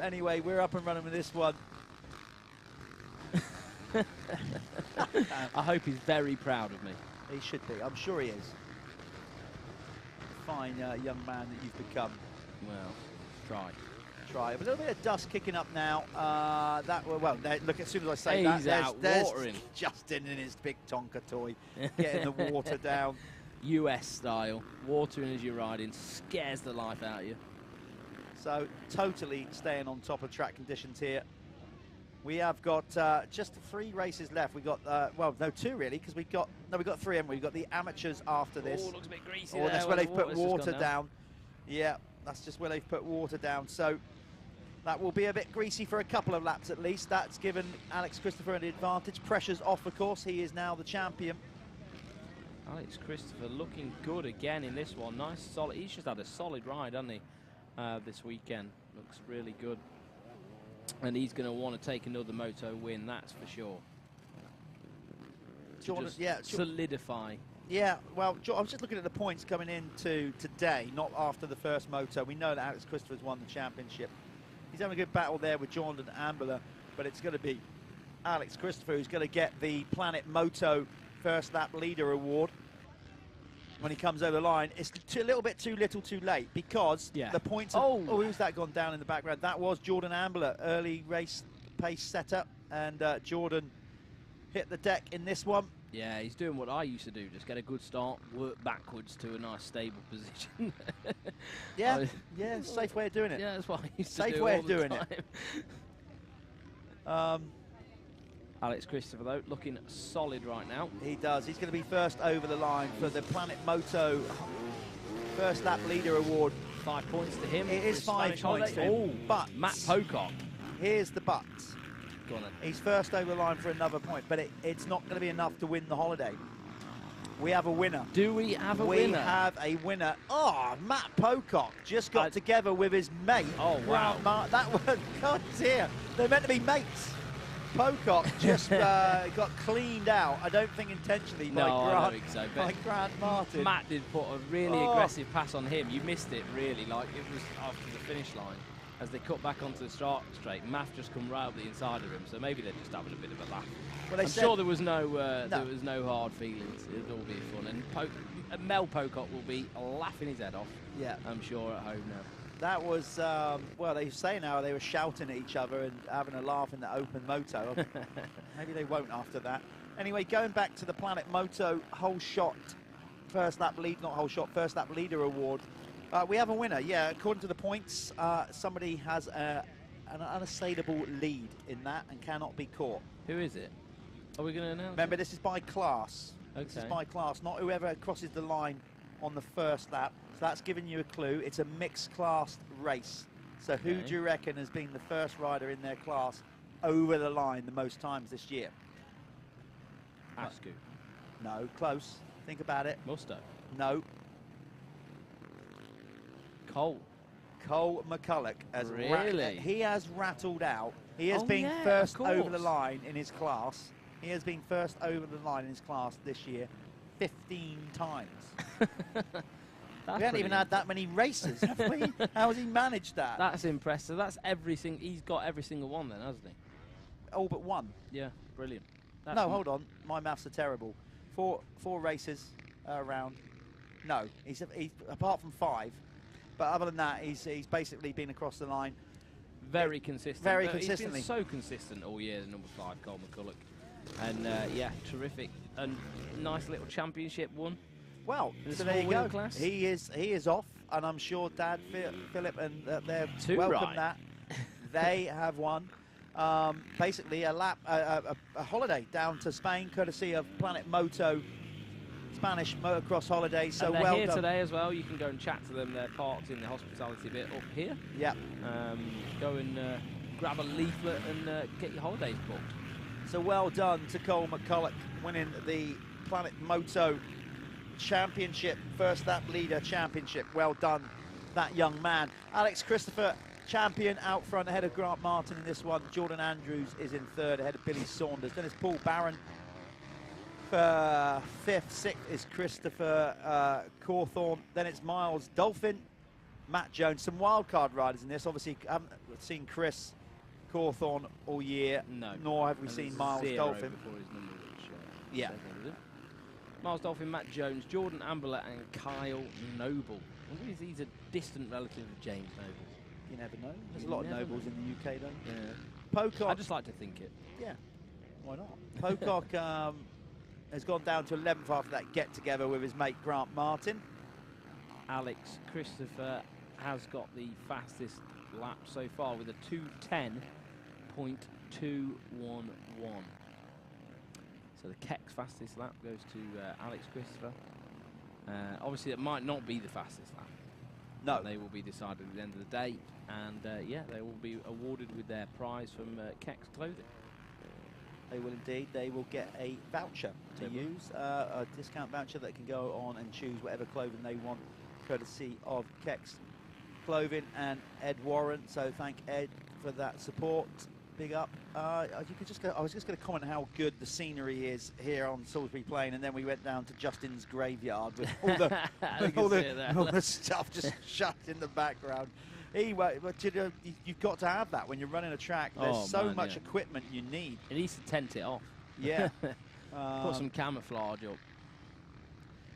Anyway, we're up and running with this one. I hope he's very proud of me. He should be. I'm sure he is. Fine young man that you've become. Well, try. A little bit of dust kicking up now. Look, as soon as I say He's that, out there's watering. Justin in his big Tonka toy, getting the water down. US style, watering as you're riding, scares the life out of you. So totally staying on top of track conditions here. We have got just 3 races left. We got well, no, 2 really, because we got 3, haven't we? We've got the amateurs after this. Oh, looks a bit greasy. Oh, that's where they've put water's water just gone down. Yeah, that's just where they've put water down. So that will be a bit greasy for a couple of laps at least. That's given Alex Christopher an advantage. Pressure's off, of course. He is now the champion. Alex Christopher looking good again in this one. Nice, solid. He's just had a solid ride, hasn't he, this weekend. Looks really good. And he's going to want to take another moto win, that's for sure. Solidify. Yeah, well, I was just looking at the points coming into today, not after the first moto. We know that Alex Christopher's won the championship. He's having a good battle there with Jordan Ambler, but it's going to be Alex Christopher who's going to get the Planet Moto First Lap Leader Award when he comes over the line. It's a little bit too little too late because the points of, who's that gone down in the background? That was Jordan Ambler, early race pace setup, and Jordan hit the deck in this one. Yeah, he's doing what I used to do, just get a good start, work backwards to a nice stable position. Yeah, safe way of doing it. Yeah, that's what I used to safe do way all of the doing time. it. Alex Christopher, though, looking solid right now. He does. He's going to be first over the line for the Planet Moto First Lap Leader Award. 5 points to him. It is 5 points to him. Oh, but Matt Pocock. Here's the but. Go on then. He's first over the line for another point, but it's not going to be enough to win the holiday. We have a winner. Do we have a winner? We have a winner. Oh, Matt Pocock just got together with his mate. Oh, wow. That was, God dear. They're meant to be mates. Pocock just got cleaned out. I don't think intentionally by Grant Martin. Matt did put a really aggressive pass on him. You missed it, really. Like, it was after the finish line. As they cut back onto the start straight, Math just come right up the inside of him, so maybe they're just having a bit of a laugh. Well, I'm sure there was no hard feelings. It'll all be fun, and Mel Pocock will be laughing his head off. Yeah, I'm sure at home now. That was well. They say now they were shouting at each other and having a laugh in the open moto. Maybe they won't after that. Anyway, going back to the Planet Moto whole shot first lap lead, not whole shot, first lap leader award. We have a winner, yeah. According to the points, somebody has an unassailable lead in that and cannot be caught. Who is it? Are we going to announce? Remember, this is by class. Okay. This is by class, not whoever crosses the line on the first lap. So that's giving you a clue. It's a mixed class race. So who do you reckon has been the first rider in their class over the line the most times this year? Askew. No, close. Think about it. Musto. No. Cole McCulloch has he has rattled out. He has been first over the line in his class. He has been first over the line in his class this year 15 times. We haven't even had that many races, have we? How has he managed that? That's impressive. That's everything. He's got every single one then, hasn't he? All but one. Yeah, brilliant. No, hold on. My maths are terrible. Four races around. No, he's apart from 5. But other than that, he's basically been across the line. Very consistent. Very consistently. He's been so consistent all year, the number 5, Cole McCulloch. And yeah, terrific. And nice little championship one. Well, so there you go. Class. He is off, and I'm sure Dad, Philip, and they're welcome that. They have won. Basically, a holiday down to Spain, courtesy of Planet Moto. Spanish motocross holiday, so and they're well here done. Today as well. You can go and chat to them. They're parked in the hospitality bit up here. Yeah. Go and grab a leaflet and get your holidays booked. So well done to Cole McCulloch, winning the Planet Moto Championship, first lap leader championship. Well done, that young man. Alex Christopher, champion out front ahead of Grant Martin in this one. Jordan Andrews is in third ahead of Billy Saunders. Then it's Paul Barron. 5th, 6th is Christopher Cawthorne. Then it's Miles Dolphin, Matt Jones. Some wildcard riders in this. Obviously, I haven't seen Chris Cawthorne all year. No. Nor have we seen Miles Dolphin. Before his number, which, yeah. Miles Dolphin, Matt Jones, Jordan Ambler, and Kyle Noble. He's a distant relative of James Noble. You never know. There's a lot of nobles in the UK, though. Yeah. Pocock. I just like to think it. Yeah. Why not? Pocock has gone down to 11th after that get-together with his mate Grant Martin. Alex Christopher has got the fastest lap so far with a 2:10.211. So the Keck's fastest lap goes to Alex Christopher. Obviously, it might not be the fastest lap. No. They will be decided at the end of the day. And, yeah, they will be awarded with their prize from Keck's Clothing. They will indeed. They will get a voucher to use, a discount voucher that can go on and choose whatever clothing they want, courtesy of Keck's Clothing and Ed Warren. So thank Ed for that support. Big up. I was just going to comment how good the scenery is here on Salisbury Plain, and then we went down to Justin's graveyard with all the all the stuff just shut in the background. Anyway, but you've got to have that when you're running a track. There's so much equipment you need. It needs to tent it off. Yeah. Put some camouflage up.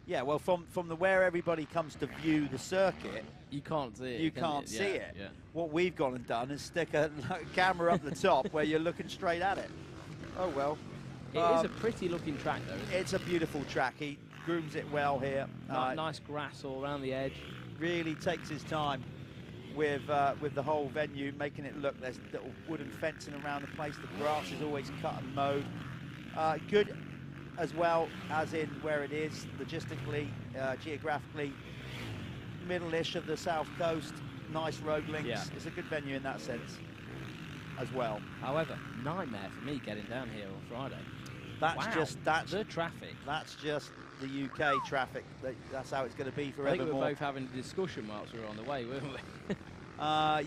Yeah, well, from where everybody comes to view the circuit, you can't see it. You can't see it. Yeah. What we've gone and done is stick a camera up the top where you're looking straight at it. Oh well. It is a pretty looking track, though. Isn't it? It's a beautiful track. He grooms it well here. Nice grass all around the edge. Really takes his time with the whole venue, making it look. There's little wooden fencing around the place. The grass is always cut and mowed. Good as well as in where it is, logistically, geographically, middle-ish of the south coast, nice road links. Yeah. It's a good venue in that sense as well. However, nightmare for me getting down here on Friday. That's the traffic. That's just the UK traffic. That's how it's going to be forevermore. I think we were both having a discussion whilst we were on the way, weren't we?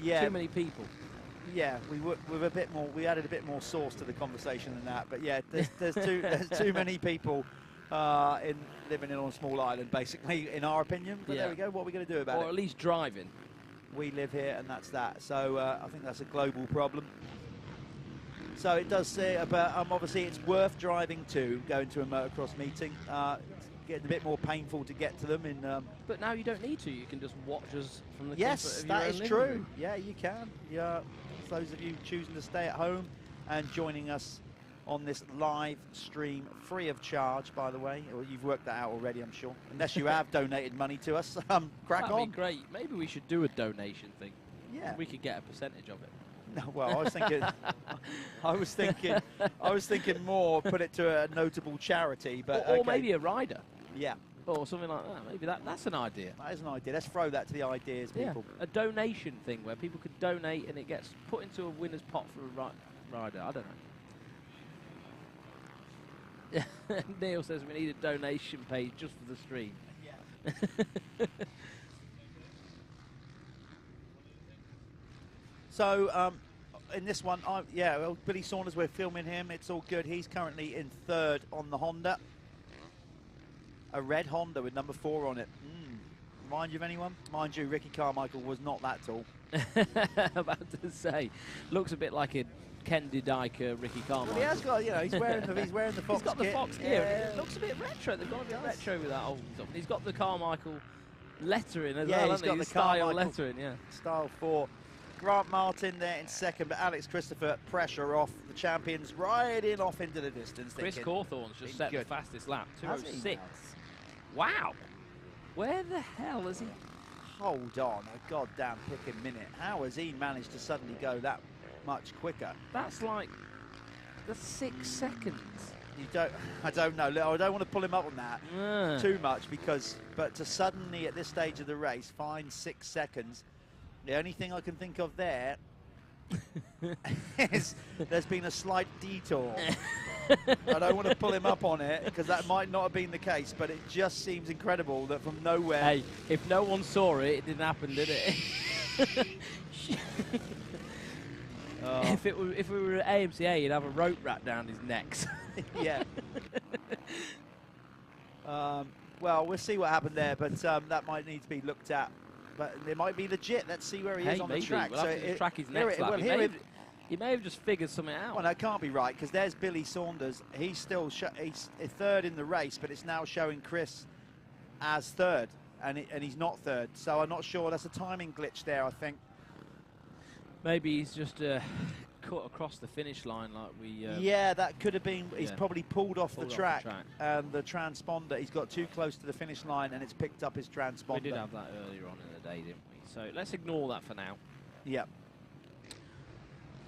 Yeah. Too many people. Yeah, we added a bit more sauce to the conversation than that. But yeah, there's too many people living in on a small island, basically, in our opinion. But there we go. What are we going to do about it? Or at least driving. We live here, and that's that. So I think that's a global problem. So it does say, but obviously it's worth driving to, going to a motocross meeting. It's getting a bit more painful to get to them. But now you don't need to. You can just watch us from the yes, comfort of your that own is living true. room. Yeah, you can. Yeah, those of you choosing to stay at home and joining us on this live stream, free of charge, by the way. Or you've worked that out already, I'm sure. Unless you have donated money to us, crack on. That'd be great. Maybe we should do a donation thing. Yeah. We could get a percentage of it. No, well, I was thinking more put it to a notable charity, but or maybe a rider. Yeah. Or something like that. Maybe that's an idea. That is an idea. Let's throw that to the ideas, people. Yeah. A donation thing where people could donate and it gets put into a winner's pot for a rider. I don't know. Neil says we need a donation page just for the stream. Yeah. So, in this one, well, Billy Saunders, we're filming him. It's all good. He's currently in third on the Honda. A red Honda with number 4 on it. Remind you of anyone? Mind you, Ricky Carmichael was not that tall. About to say, looks a bit like a Ken Dyker, Ricky Carmichael. Well, he has got, he's wearing the Fox. He's got kit. the Fox gear. It looks a bit retro. They've gone a bit retro with that old stuff. He's got the Carmichael lettering as well. He's got the style Carmichael lettering. Yeah, style 4. Grant Martin there in second, but Alex Christopher, pressure off. The champions riding off into the distance. Chris Cawthorne's just set the fastest lap, 2:06. Wow. Where the hell is he? Hold on a goddamn picking minute. How has he managed to suddenly go that much quicker? That's like the 6 seconds. I don't know. I don't want to pull him up on that too much but to suddenly at this stage of the race find 6 seconds. The only thing I can think of there is there's been a slight detour. I don't want to pull him up on it because that might not have been the case, but it just seems incredible that from nowhere. Hey, if no one saw it, it didn't happen, did it? If we were at AMCA, you'd have a rope wrapped down his neck. Yeah. Well, we'll see what happened there, but that might need to be looked at. But it might be legit. Let's see where he is on the track. We'll have to track his next lap. He may have just figured something out. Well, that can't be right, because there's Billy Saunders. He's still he's third in the race, but it's now showing Chris as third, and he's not third. So I'm not sure. That's a timing glitch there, I think. Maybe he's just cut across the finish line like we... yeah, that could have been... He's yeah. probably pulled off the track, and the transponder, he's got too close to the finish line and it's picked up his transponder. We did have that earlier on in the day, didn't we? So let's ignore that for now. Yep.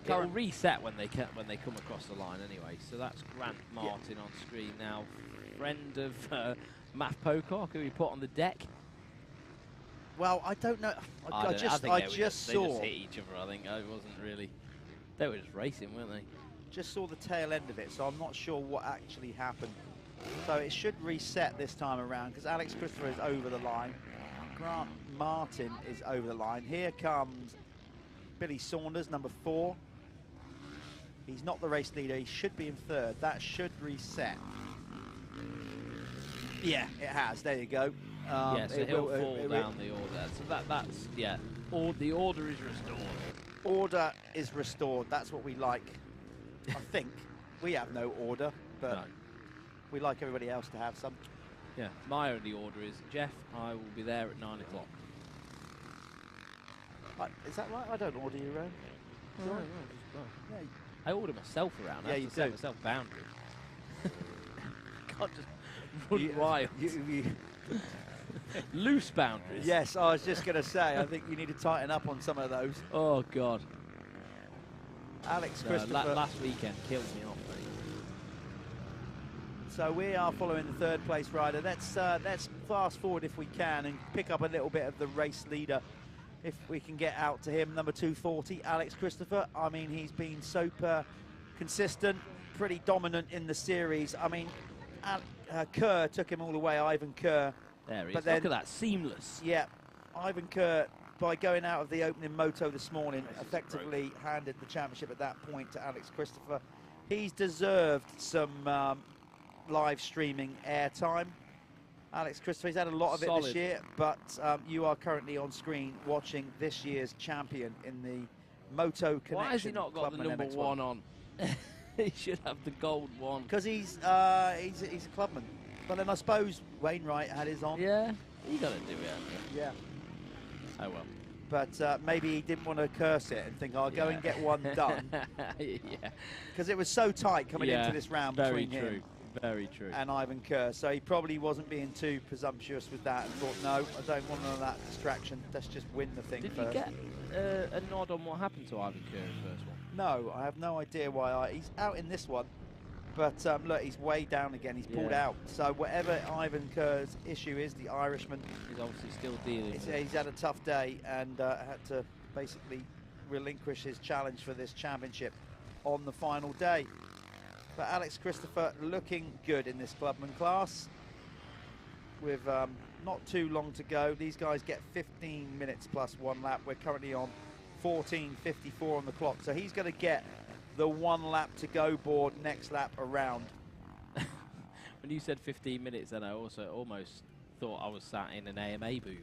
It'll reset when they come across the line anyway. So that's Grant Martin on screen now. Friend of Matt Pocock, who he put on the deck. Well, I don't know. I just they saw. just hit each other. I think it wasn't really. They were just racing, weren't they? Just saw the tail end of it, so I'm not sure what actually happened. So it should reset this time around because Alex Christopher is over the line. Grant Martin is over the line. Here comes Billy Saunders, number 4. He's not the race leader. He should be in 3rd. That should reset. Yeah, it has. There you go. Yeah, so he'll fall down the order. So that's yeah. The order is restored. Order is restored. That's what we like. I think we have no order, but we like everybody else to have some. Yeah. My only order is Jeff. I will be there at 9 o'clock. Is that right? I don't order you around. Yeah. I order myself around. Yeah, I have to set myself boundaries. Can't just run wild. Loose boundaries. Yes, I was just going to say, I think you need to tighten up on some of those. Oh, God. Alex Christopher. Last weekend killed me off, mate. So we are following the 3rd place rider. Let's fast forward if we can and pick up a little bit of the race leader if we can get out to him. Number 240, Alex Christopher. I mean, he's been super consistent, pretty dominant in the series. I mean, Kerr took him all the way, Ivan Kerr. There he but is. then, look at that, seamless. Yeah, Ivan Kerr, by going out of the opening moto this morning, effectively handed the championship at that point to Alex Christopher. He's deserved some live streaming airtime. Alex Christopher, he's had a lot of it this year, but you are currently on screen watching this year's champion in the Moto Connection. Why has he not got Clubman the number MX1. 1 on? He should have the gold one. Because he's a clubman. But then I suppose Wainwright had his on. Yeah, you got to do it. Yeah. Oh well. But maybe he didn't want to curse it and think, I'll go and get one done. Yeah. Because it was so tight coming into this round between him. Very true. And Ivan Kerr. So he probably wasn't being too presumptuous with that and thought, no, I don't want none of that distraction. Let's just win the thing first. Did you get a nod on what happened to Ivan Kerr's first one? No, I have no idea why. He's out in this one. But look, he's way down again. He's pulled out. So whatever Ivan Kerr's issue is, the Irishman... He's obviously still dealing with it. He's had a tough day and had to basically relinquish his challenge for this championship on the final day. But Alex Christopher looking good in this Clubman class. With not too long to go. These guys get 15 minutes plus 1 lap. We're currently on 14:54 on the clock. So he's going to get the 1 lap to go board next lap around. When you said 15 minutes, then I also almost thought I was sat in an AMA booth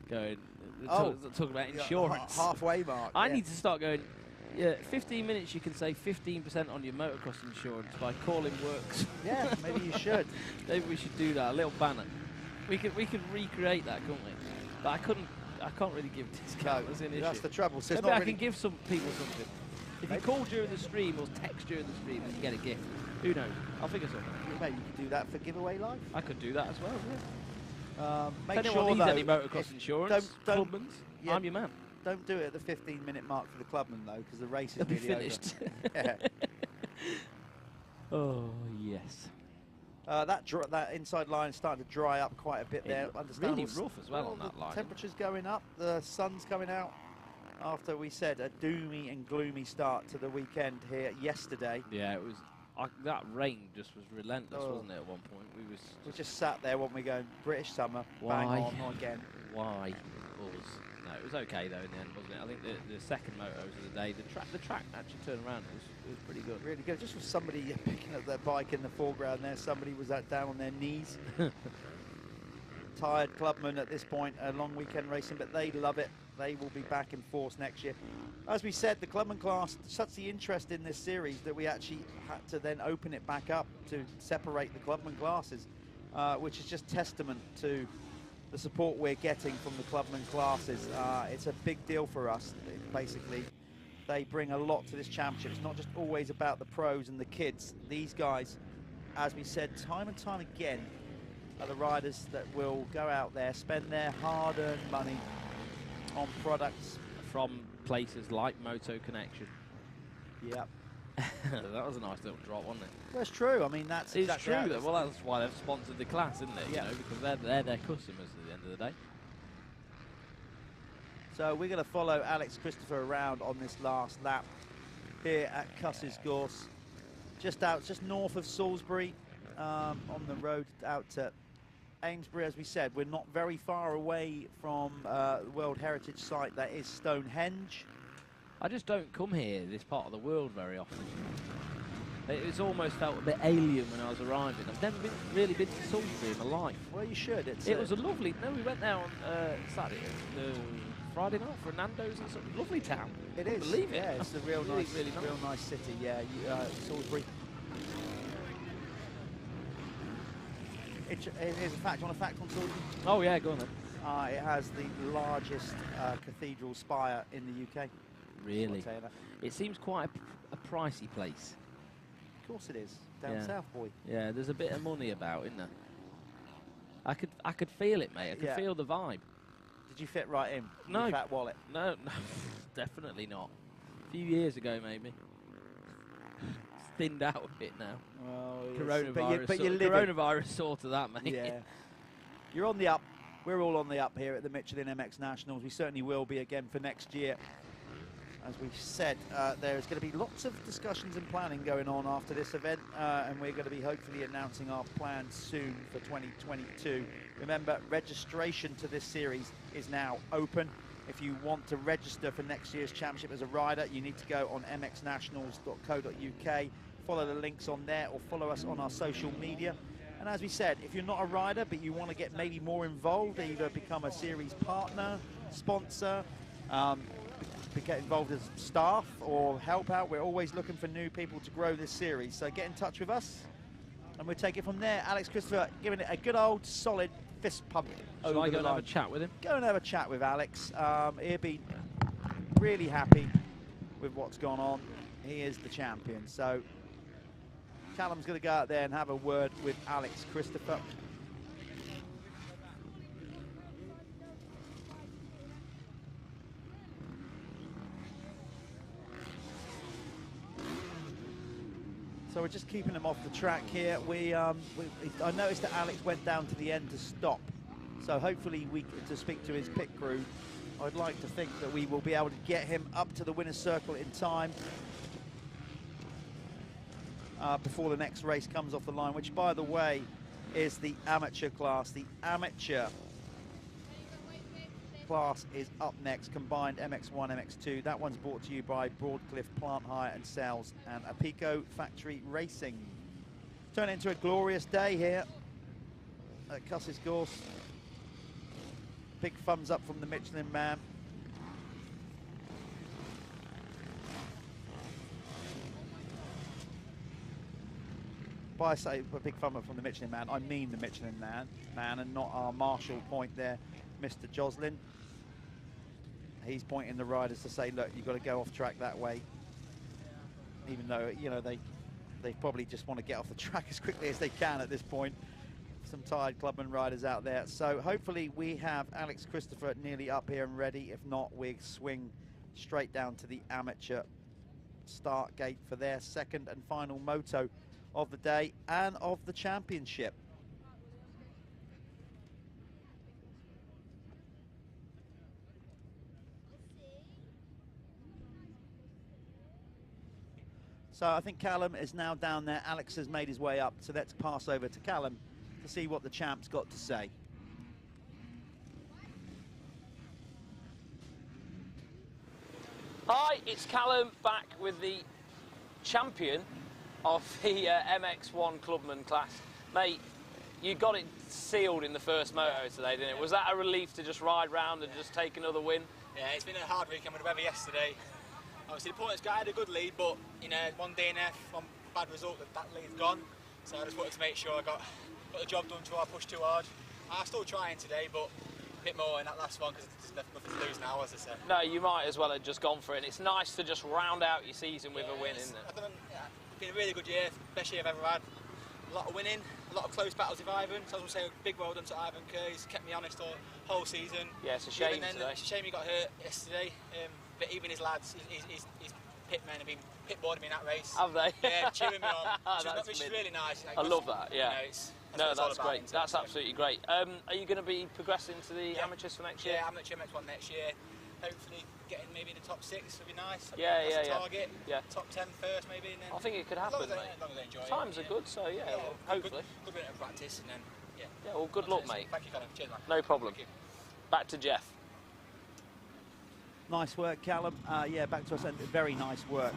going, talking about insurance. Halfway mark. I need to start going, 15 minutes you can save 15% on your motocross insurance by calling works. Yeah, maybe you should. Maybe we should do that, a little banner. We could recreate that, couldn't we? But I can't really give discount as an issue. That's the trouble. So maybe I can give some people something. If you call during the stream or text during the stream, you get a gift. Who knows? I'll figure something. Maybe you could do that for Giveaway Live. I could do that as well, yeah. Make if sure anyone needs though, any motocross insurance, Clubman's, I'm your man. Don't do it at the 15-minute mark for the Clubman though, because the race is It'll be nearly finished. over. Oh yes. That inside line is starting to dry up quite a bit there. Really rough as well on that the line. Temperature's going up, the sun's coming out. After we said a doomy and gloomy start to the weekend here yesterday. Yeah, it was. That rain just was relentless, wasn't it? At one point, we just sat there, weren't we, going British summer, bang on again. Why? No, it was okay though in the end, wasn't it? I think the second motos of the day, the track actually turned around. It was pretty good. Really good. Just with somebody picking up their bike in the foreground there, somebody was down on their knees. Tired clubmen at this point, a long weekend racing, but they love it. They will be back in force next year. As we said, the Clubman class, such the interest in this series that we actually had to then open it back up to separate the Clubman classes, which is just testament to the support we're getting from the Clubman classes. It's a big deal for us, basically. They bring a lot to this championship. It's not just always about the pros and the kids. These guys, as we said time and time again, are the riders that will go out there, spend their hard-earned money on products from places like Moto Connection. Yep. That was a nice little drop, wasn't it? Well, it's true. I mean, that's it's exactly true. Well, that's why they've sponsored the class, isn't it? Yeah. You know, because they're their customers at the end of the day. So we're going to follow Alex Christopher around on this last lap here at Cusses Gorse, just north of Salisbury, on the road out to Amesbury. As we said, we're not very far away from the World Heritage Site that is Stonehenge. I just don't come here, this part of the world, very often. It's almost felt a bit alien when I was arriving. I've never really been to Salisbury in my life. Well, you should. It was a lovely... No, we went there on Saturday, Friday night for Nando's and something. Lovely town. It is. Believe it. Yeah, it's a real really, nice, really nice. real nice city. Yeah, Salisbury. Here's a fact. You want a fact on Salisbury? Oh yeah, go on then. It has the largest cathedral spire in the UK. Really? I'll tell you that. It seems quite a pricey place. Of course it is. Down south, boy. Yeah, there's a bit of money about, isn't there? I could feel it, mate. I could feel the vibe. Did you fit right in? No. Your fat wallet? No, definitely not. A few years ago, maybe. Thinned out a bit now. Oh, yes. Coronavirus, but you're coronavirus sort of that, mate. Yeah. You're on the up. We're all on the up here at the Michelin MX Nationals. We certainly will be again for next year. As we said, there's going to be lots of discussions and planning going on after this event, and we're going to be hopefully announcing our plans soon for 2022. Remember, registration to this series is now open. If you want to register for next year's championship as a rider, you need to go on mxnationals.co.uk, follow the links on there, or follow us on our social media. And as we said, if you're not a rider but you want to get maybe more involved, either become a series partner, sponsor, get involved as staff or help out, we're always looking for new people to grow this series. So get in touch with us and we'll take it from there. Alex Christopher giving it a good old solid fist pump. Shall I go and have a chat with him? Go and have a chat with Alex. He'll be really happy with what's gone on. He is the champion. So Callum's going to go out there and have a word with Alex Christopher. So we're just keeping him off the track here. I noticed that Alex went down to the end to stop. So hopefully to speak to his pit crew, I'd like to think that we will be able to get him up to the winner's circle in time before the next race comes off the line, which, by the way, is the amateur class. The amateur class is up next, combined MX1, MX2. That one's brought to you by Broadcliff Plant Hire and Sales and Apico Factory Racing. Turn it into a glorious day here at Cusses Gorse. Big thumbs up from the Michelin man. By I say a big thumb up from the Michelin man, I mean the Michelin man and not our Marshall point there, Mr. Joslin. He's pointing the riders to say, look, you've got to go off track that way. Even though, you know, they probably just want to get off the track as quickly as they can at this point. Some tired Clubman riders out there. So hopefully we have Alex Christopher nearly up here and ready. If not, we swing straight down to the amateur start gate for their second and final moto of the day and of the championship. So I think Callum is now down there. Alex has made his way up. So let's pass over to Callum to see what the champ's got to say. Hi, it's Callum back with the champion of the MX1 Clubman class. Mate, you got it sealed in the first moto today, didn't it? Was that a relief to just ride round and just take another win? Yeah, it's been a hard weekend with the weather yesterday. Obviously the points guy had a good lead, but you know, one DNF, one bad result, that lead's gone. So I just wanted to make sure I got the job done before I pushed too hard. I'm still trying today, but bit more in that last one because there's nothing to lose now, as I said. No, you might as well have just gone for it. It's nice to just round out your season with a win, isn't it? It's been a really good year, best year I've ever had. A lot of winning, a lot of close battles with Ivan. So I was going to say a big well done to Ivan Kerr. He's kept me honest all whole season. Yeah, it's a shame today. It's a shame he got hurt yesterday. But even his lads, his pit men have been pit boarding me in that race. Have they? Yeah, cheering me on. Which is really nice. I love that. Yeah. You know, that's great. That's absolutely great. Are you going to be progressing to the amateurs for next year? Yeah, Amateur MX1 next year. Hopefully getting maybe in the top 6 would be nice. That's a target. Yeah. Top 10 first maybe. And then I think it could happen, as long as they enjoy Times are good, so hopefully. Good bit of practice and then, Yeah, well, good luck, mate. Thank you, Callum. Cheers, man. No problem. Back to Jeff. Nice work, Callum. Yeah, back to us, and very nice work.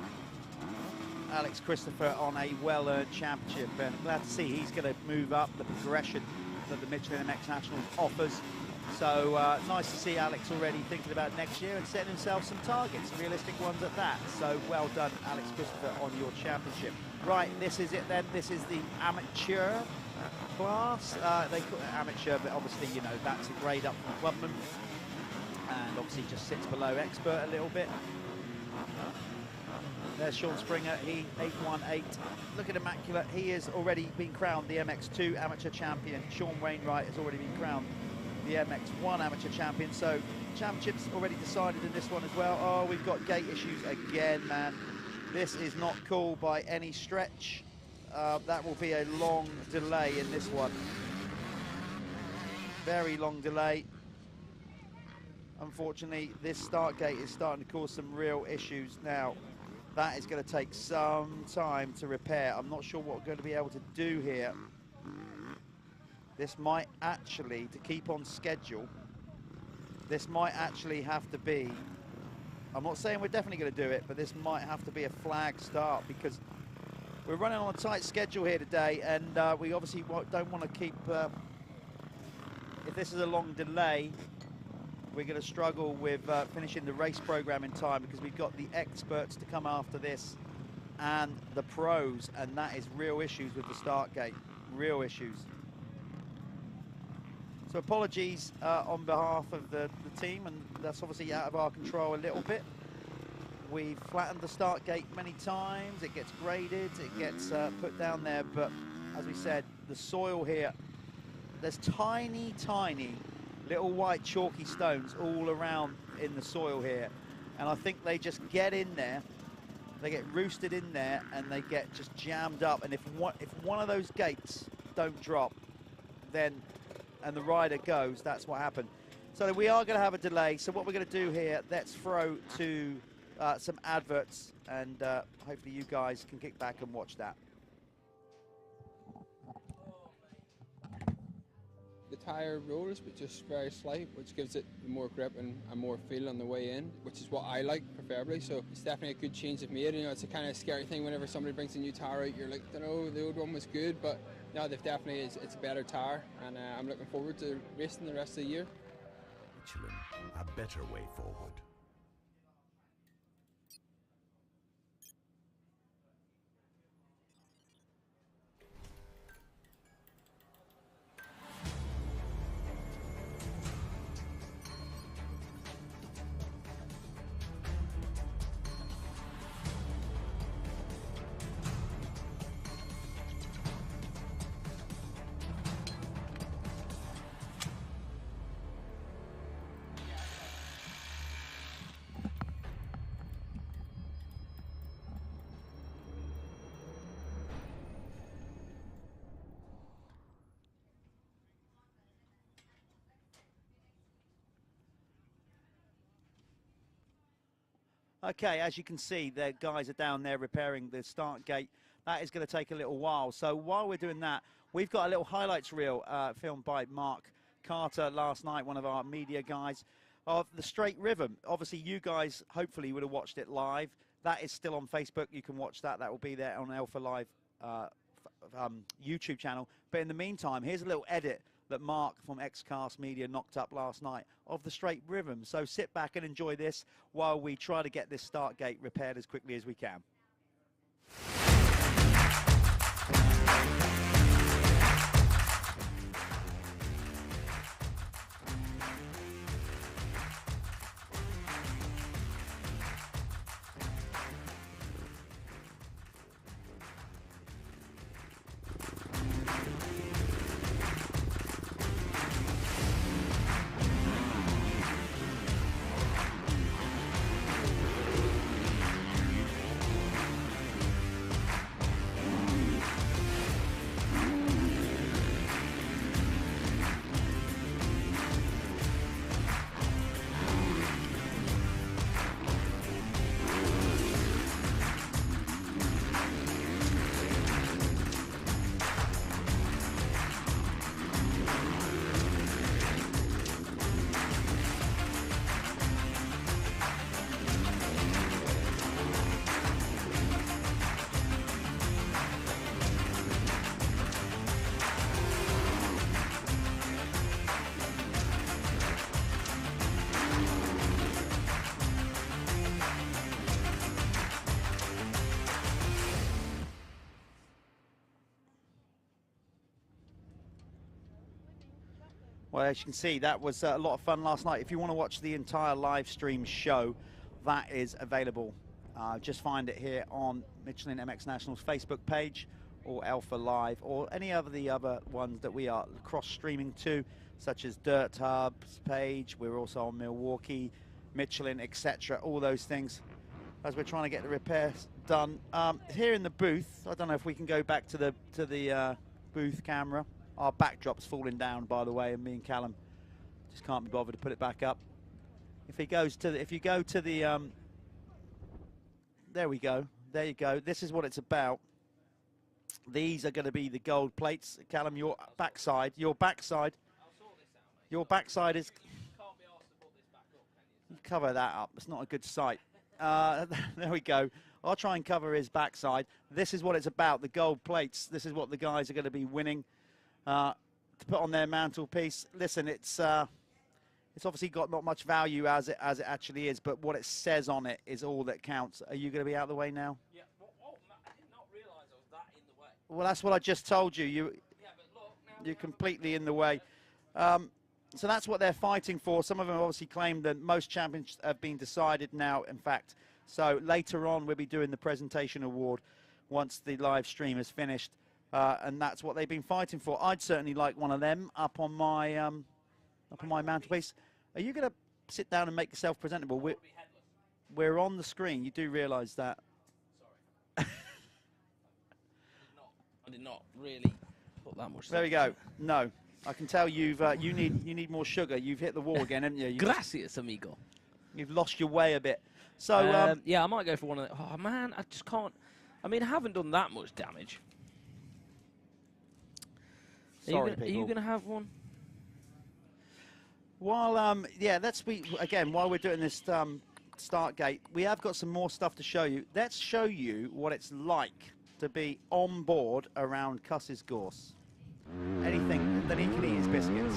Alex Christopher on a well-earned championship, and glad to see he's going to move up the progression that the Michelin MX Nationals offers. So nice to see Alex already thinking about next year and setting himself some targets, realistic ones at that. So well done, Alex Christopher, on your championship. Right, this is it then. This is the amateur class. They call it amateur, but obviously, you know, that's a grade up from Clubman, and obviously just sits below expert a little bit. There's Sean Springer, he 818, looking immaculate. He has already been crowned the MX2 amateur champion. Sean Wainwright has already been crowned the MX1 amateur champion. So championships already decided in this one as well. Oh, we've got gate issues again, man. This is not cool by any stretch. That will be a long delay in this one. Very long delay. Unfortunately, this start gate is starting to cause some real issues now. That is going to take some time to repair. I'm not sure what we're going to be able to do here. This might actually, to keep on schedule, this might actually have to be, I'm not saying we're definitely going to do it, but this might have to be a flag start because we're running on a tight schedule here today, and we obviously don't want to keep, if this is a long delay, we're going to struggle with finishing the race program in time because we've got the experts to come after this and the pros, and that is real issues with the start gate, real issues. So apologies on behalf of the team, and that's obviously out of our control a little bit. We've flattened the start gate many times, it gets graded, it gets put down there, but as we said, the soil here, there's tiny, tiny little white chalky stones all around in the soil here, and I think they just get in there, they get roosted in there, and they get just jammed up, and if one of those gates don't drop, then, and the rider goes, that's what happened. So we are going to have a delay, so what we're going to do here, let's throw to some adverts, and hopefully you guys can kick back and watch that. The tyre rolls, but just very slight, which gives it more grip and more feel on the way in, which is what I like preferably. So it's definitely a good change of made. You know, it's a kind of scary thing whenever somebody brings a new tyre out. You're like, I don't know, the old one was good, but no, they've definitely it's a better tyre, and I'm looking forward to racing the rest of the year. Michelin, a better way forward. Okay, as you can see, the guys are down there repairing the start gate. That is going to take a little while. So while we're doing that, we've got a little highlights reel filmed by Mark Carter last night, one of our media guys, of the straight rhythm. Obviously, you guys hopefully would have watched it live. That is still on Facebook. You can watch that. That will be there on Alpha Live YouTube channel. But in the meantime, here's a little edit that Mark from Xcast Media knocked up last night of the straight rhythm. So sit back and enjoy this while we try to get this start gate repaired as quickly as we can. Well, as you can see, that was a lot of fun last night. If you want to watch the entire live stream show, that is available. Just find it here on Michelin MX Nationals Facebook page, or Alpha Live, or any of the other ones that we are cross-streaming to, such as Dirthub's page. We're also on Milwaukee, Michelin, etc. All those things, as we're trying to get the repairs done. Here in the booth, I don't know if we can go back to the booth camera. Our backdrop's falling down, by the way, and me and Callum just can't be bothered to put it back up. If you go to the, there we go. There you go. This is what it's about. These are going to be the gold plates. Callum, your backside is. Cover that up. It's not a good sight. There we go. I'll try and cover his backside. This is what it's about, the gold plates. This is what the guys are going to be winning to put on their mantelpiece. Listen, it's obviously got not much value as it actually is, but what it says on it is all that counts. Are you going to be out of the way now? Yeah. I did not realise I was that in the way. Well, that's what I just told you. You're completely in the way. So that's what they're fighting for. Some of them obviously claim that most champions have been decided now, in fact. So later on, we'll be doing the presentation award once the live stream is finished. And that's what they've been fighting for. I'd certainly like one of them up on my mantelpiece. Are you going to sit down and make yourself presentable? We're on the screen. You do realise that. Sorry. I did not really put that much. There we go. No. I can tell you need more sugar. You've hit the wall again, haven't you? Gracias, amigo. You've lost your way a bit. So yeah, I might go for one of the. Oh man, I just can't. I mean, I haven't done that much damage. Sorry, are you gonna have one? While yeah, while we're doing this start gate, we have got some more stuff to show you. Let's show you what it's like to be on board around Cusses Gorse. Anything that he can eat is biscuits.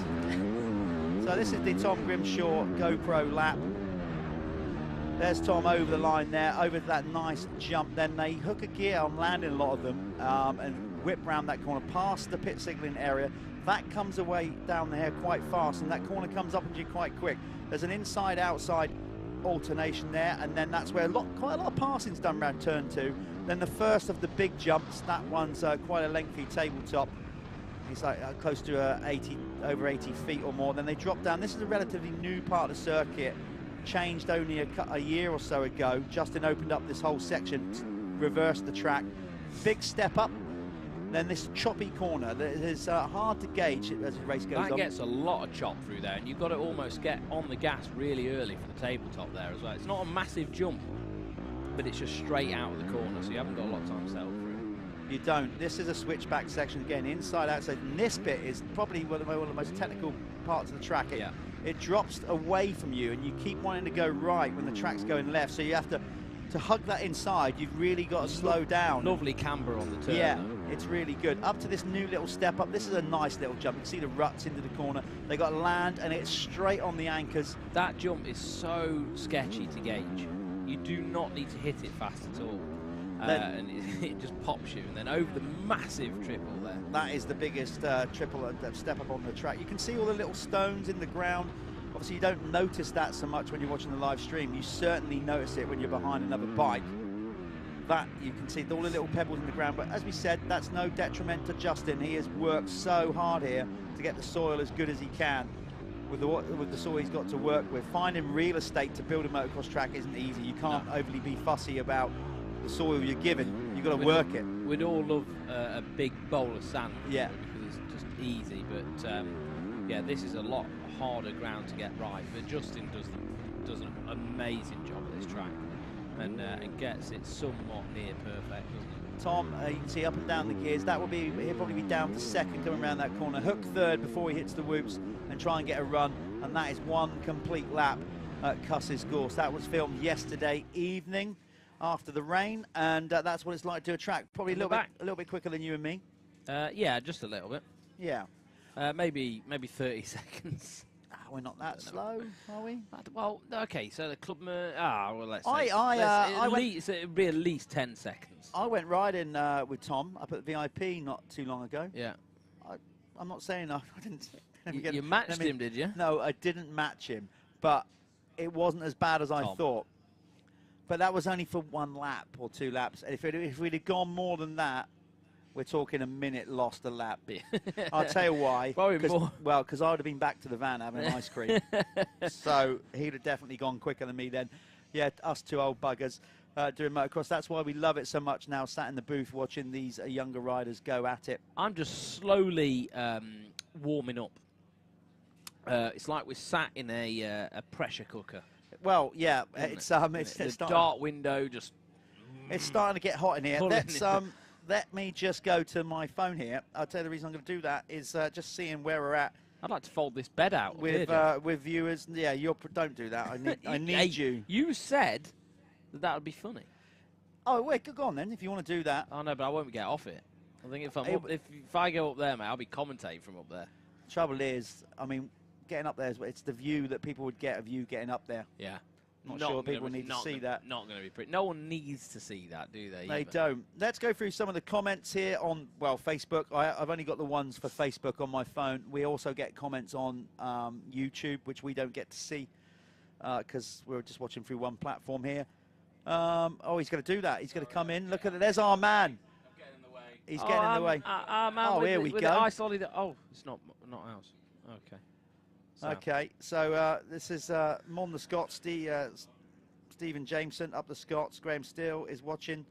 So this is the Tom Grimshaw GoPro lap. There's Tom over the line there, over that nice jump. Then they hook a gear on landing, a lot of them, and whip round that corner past the pit signaling area. That comes away down the hill quite fast, and that corner comes up on you quite quick. There's an inside-outside alternation there, and then that's where quite a lot of passing's done around turn 2. Then the first of the big jumps, that one's quite a lengthy tabletop. It's like close to over 80 feet or more. Then they drop down. This is a relatively new part of the circuit, changed only a year or so ago. Justin opened up this whole section, reversed the track. Big step up. Then this choppy corner that is hard to gauge as the race goes on. That gets a lot of chop through there, and you've got to almost get on the gas really early for the tabletop there as well. It's not a massive jump, but it's just straight out of the corner, so you haven't got a lot of time to settle through. You don't. This is a switchback section again, inside, outside. And this bit is probably one of the most technical parts of the track. It drops away from you, and you keep wanting to go right when the track's going left, so you have to hug that inside. You've really got to slow down. Lovely camber on the turn. Yeah, it's really good. Up to this new little step up. This is a nice little jump. You can see the ruts into the corner. They got land, and it's straight on the anchors. That jump is so sketchy to gauge. You do not need to hit it fast at all. And it just pops you, and then over the massive triple there. That is the biggest triple step up on the track. You can see all the little stones in the ground. Obviously, you don't notice that so much when you're watching the live stream. You certainly notice it when you're behind another bike. That you can see all the little pebbles in the ground. But as we said, that's no detriment to Justin. He has worked so hard here to get the soil as good as he can. With the soil he's got to work with. Finding real estate to build a motocross track isn't easy. You can't overly be fussy about the soil you're given. You've got to work it. We'd all love a big bowl of sand. Yeah. Because it's just easy, but yeah, this is a lot harder ground to get right. But Justin does an amazing job at this track, and gets it somewhat near perfect, doesn't it? Tom, you can see up and down the gears. He'll probably be down to second coming around that corner. Hook third before he hits the whoops and try and get a run. And that is one complete lap at Cusses Gorse. That was filmed yesterday evening after the rain, and that's what it's like to do a track. Probably a little bit quicker than you and me. Yeah, just a little bit. Yeah. Maybe 30 seconds. We're not that slow, are we? Well, okay. So the Clubman. Well, let's say it'd be at least 10 seconds. I went riding with Tom up at the VIP not too long ago. Yeah. I'm not saying I didn't. You matched him, did you? No, I didn't match him, but it wasn't as bad as I thought. But that was only for 1 lap or 2 laps. If we'd have gone more than that, we're talking a minute lost a lap. I'll tell you why. Well, because I would have been back to the van having ice cream. So he'd have definitely gone quicker than me then. Yeah, us 2 old buggers doing motocross. That's why we love it so much now, sat in the booth watching these younger riders go at it. I'm just slowly warming up. It's like we're sat in a pressure cooker. Well, yeah, it's the dark window just. It's starting to get hot in here. Let me just go to my phone here. I'll tell you the reason I'm going to do that is just seeing where we're at. I'd like to fold this bed out with viewers. Yeah, don't do that. I need you. You said that would be funny. Oh wait, go on then. If you want to do that. Oh no, but I won't get off it. I think if I go up there, mate, I'll be commentating from up there. Trouble is, I mean, getting up there it's the view that people would get of you getting up there. Yeah. Not sure people need to see that. Not going to be pretty. No one needs to see that, do they? They don't. Let's go through some of the comments here on, well, Facebook. I've only got the ones for Facebook on my phone. We also get comments on YouTube, which we don't get to see because we're just watching through one platform here. Oh, he's going to do that. He's going to come in. Look at it. There's our man. I'm getting in the way. He's getting in the way. Man, here we go. Oh, it's not ours. Okay. Okay, so this is Mon the Scots, Stephen Jameson, up the Scots. Graham Steele is watching.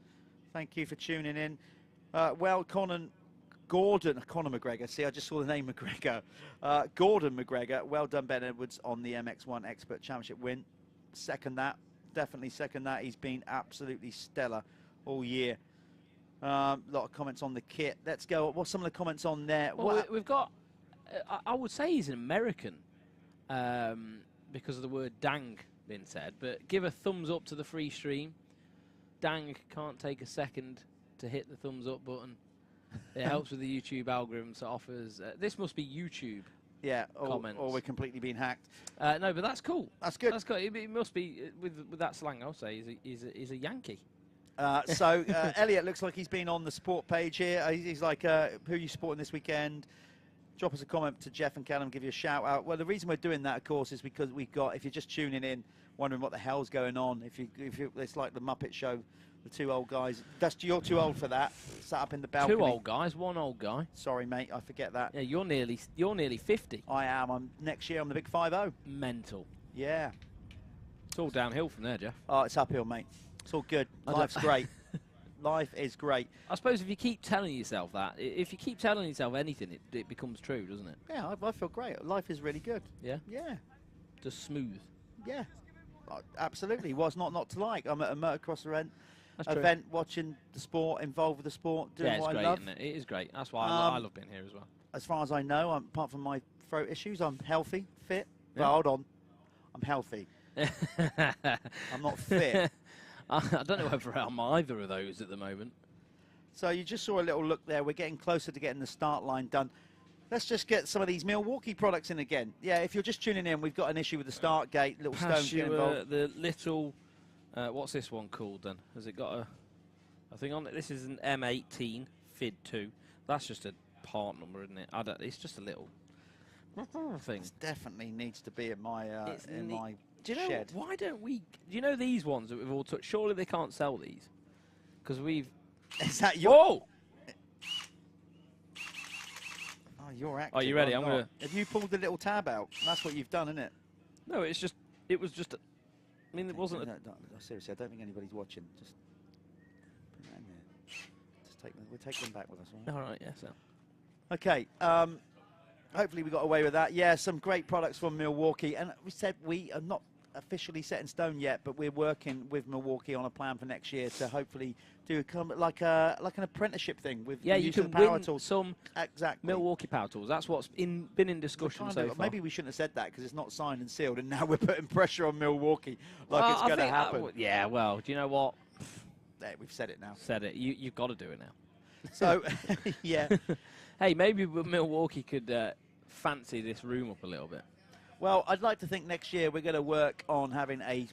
Thank you for tuning in. Gordon McGregor. See, I just saw the name McGregor. Gordon McGregor. Well done, Ben Edwards, on the MX1 Expert Championship win. Second that. Definitely second that. He's been absolutely stellar all year. A lot of comments on the kit. Let's go. What's some of the comments on there? Well, we've got, I would say he's an American. Because of the word dang being said, but give a thumbs up to the free stream. Dang can't take a second to hit the thumbs up button. It helps with the YouTube algorithm, so offers. This must be YouTube. Yeah, comments. Or we're completely being hacked. No, but that's cool. That's good. That's cool. It must be with that slang. I'll say he's a Yankee. So Elliot looks like he's been on the sport page here. He's like, who are you supporting this weekend? Drop us a comment to Jeff and Callum, give you a shout out. Well, the reason we're doing that, of course, is because we've got, if you're just tuning in, wondering what the hell's going on, if you it's like the Muppet Show, the 2 old guys. You're too old for that. Sat up in the balcony. 2 old guys, 1 old guy. Sorry, mate, I forget that. Yeah, you're nearly 50. I am. Next year I'm the big 50. Mental. Yeah. It's all downhill from there, Jeff. Oh, it's uphill, mate. It's all good. Life's great. Life is great. I suppose if you keep telling yourself that, if you keep telling yourself anything, it becomes true, doesn't it? Yeah, I feel great. Life is really good. Yeah? Yeah. Just smooth. Yeah. Absolutely. What's not to like? I'm at a motocross That's event watching the sport, involved with the sport, doing what I love. Isn't it? It is great. That's why I love being here as well. As far as I know, apart from my throat issues, I'm healthy, fit. Yeah. But hold on. I'm healthy. I'm not fit. I don't know whether I'm either of those at the moment. So you just saw a little look there. We're getting closer to getting the start line done. Let's just get some of these Milwaukee products in again. Yeah, if you're just tuning in, we've got an issue with the start gate. Little stones get involved. The little, what's this one called then? Has it got a thing on it? This is an M18 FID 2. That's just a part number, isn't it? It's just a little thing. This definitely needs to be in my my Do you know, shed. why don't we... Do you know these ones that we've all touched? Surely they can't sell these. Because we've... Is that your... Whoa! Oh, you're active. Are you ready? I'm going to... Have you pulled the little tab out? That's what you've done, isn't it? No, it's just... It was just... I mean, it wasn't... No, seriously, I don't think anybody's watching. Just put that in there. Just take them. We'll take them back with us, all right? All right, yeah, so... Okay, hopefully we got away with that. Yeah, some great products from Milwaukee. And we said we are not officially set in stone yet, but we're working with Milwaukee on a plan for next year to hopefully do like an apprenticeship thing with you use can of the power win tools. Some Milwaukee power tools. That's what's been in discussion so far. Maybe we shouldn't have said that because it's not signed and sealed, and now we're putting pressure on Milwaukee like it's going to happen. Yeah, well, do you know what? There, we've said it now. Said it. You've got to do it now. So, yeah. Hey, maybe Milwaukee could fancy this room up a little bit. Well, I'd like to think next year we're going to work on having a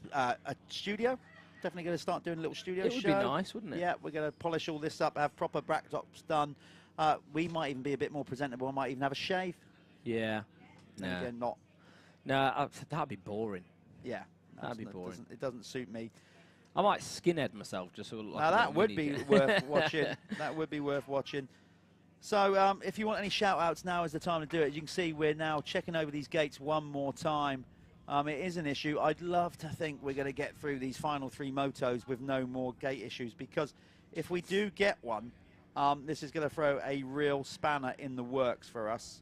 studio. Definitely going to start doing a little studio show. It would be nice, wouldn't it? Yeah, we're going to polish all this up, have proper backdrops done. We might even be a bit more presentable. I might even have a shave. Yeah. Then Nah. again, not. No, that'd be boring. Yeah, That'd be boring. It doesn't suit me. I might skinhead myself just so it look like Now a that little would mini be jet. worth watching. That would be worth watching. So if you want any shout-outs, now is the time to do it. As you can see, we're now checking over these gates one more time. It is an issue. I'd love to think we're going to get through these final 3 motos with no more gate issues, because if we do get one, this is going to throw a real spanner in the works for us.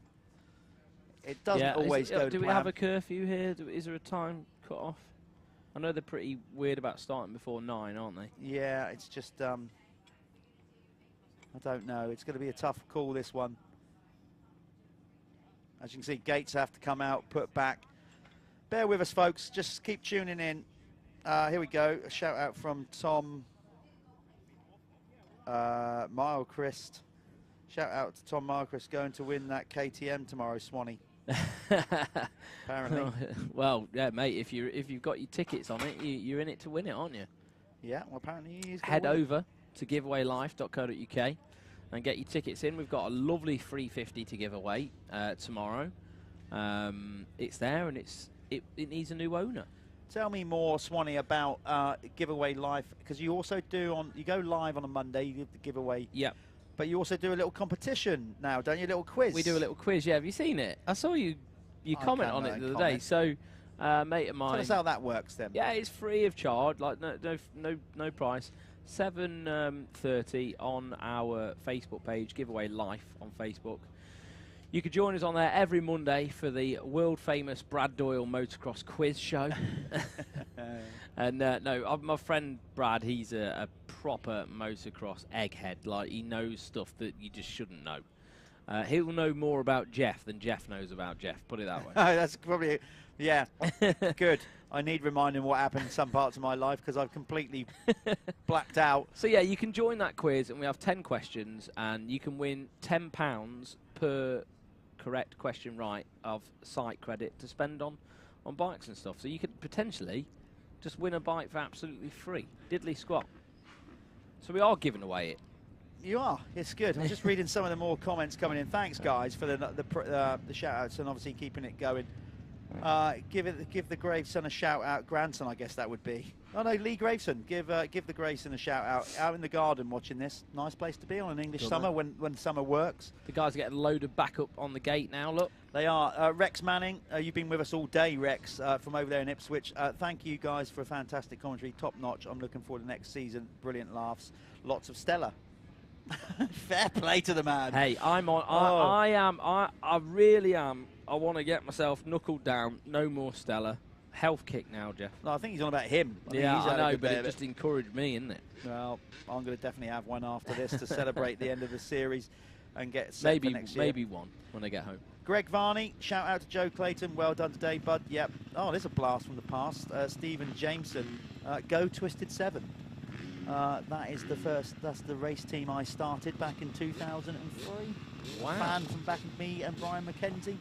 It doesn't always go to Do we plan. have a curfew here? Is there a time cut off? I know they're pretty weird about starting before 9, aren't they? Yeah, it's just, I don't know. It's going to be a tough call, this one. As you can see, gates have to come out, put back. Bear with us, folks. Just keep tuning in. Here we go. A shout out from Tom Milechrist. Shout out to Tom Milechrist, going to win that KTM tomorrow, Swanee. Apparently. Well, yeah, mate. If you've got your tickets on it, you're in it to win it, aren't you? Yeah. Well, apparently he is. Head over to giveawaylife.co.uk and get your tickets in. We've got a lovely 350 to give away tomorrow. It's there, and it needs a new owner. Tell me more, Swanee, about Giveaway Live, because you also do you go live on a Monday, you give the giveaway. Yep. But you also do a little competition now, don't you? A little quiz. We do a little quiz. Yeah, have you seen it? I saw you comment on it the other day. So, mate of mine. Tell us how that works then. Yeah, it's free of charge. Like no price. 7:30 on our Facebook page, Giveaway Life on Facebook. You can join us on there every Monday for the world-famous Brad Doyle Motocross quiz show. And my friend Brad, he's a proper motocross egghead. Like, he knows stuff that you just shouldn't know. He'll know more about Jeff than Jeff knows about Jeff, put it that way. That's probably, yeah, good. I need reminding what happened in some parts of my life, because I've completely blacked out. So, yeah, you can join that quiz, and we have 10 questions, and you can win £10 per correct question right of site credit to spend on bikes and stuff. So you could potentially just win a bike for absolutely free. Diddly squat. So we are giving away it. You are. It's good. I'm just reading some of the more comments coming in. Thanks, guys, for the shout-outs and obviously keeping it going. Give the Graveson a shout-out. Grandson, I guess that would be. Oh, no, Lee Graveson. Give the Graveson a shout-out. Out in the garden watching this. Nice place to be on an English summer when summer works. The guys are getting loaded back up on the gate now, look. They are. Rex Manning, you've been with us all day, Rex, from over there in Ipswich. Thank you, guys, for a fantastic commentary. Top-notch. I'm looking forward to next season. Brilliant laughs. Lots of Stella. Fair play to the man. Hey, I'm on. I really am. I want to get myself knuckled down. No more Stella. Health kick now, Jeff. No, I think he's on about him. Yeah, I know, but it just encouraged me, isn't it? Well, I'm going to definitely have one after this to celebrate the end of the series and get set for next year. Maybe one when I get home. Greg Varney, shout out to Joe Clayton. Well done today, bud. Yep. Oh, there's a blast from the past. Stephen Jameson, go Twisted 7. That is the first. That's the race team I started back in 2003. Wow. Fan from back with me and Brian McKenzie.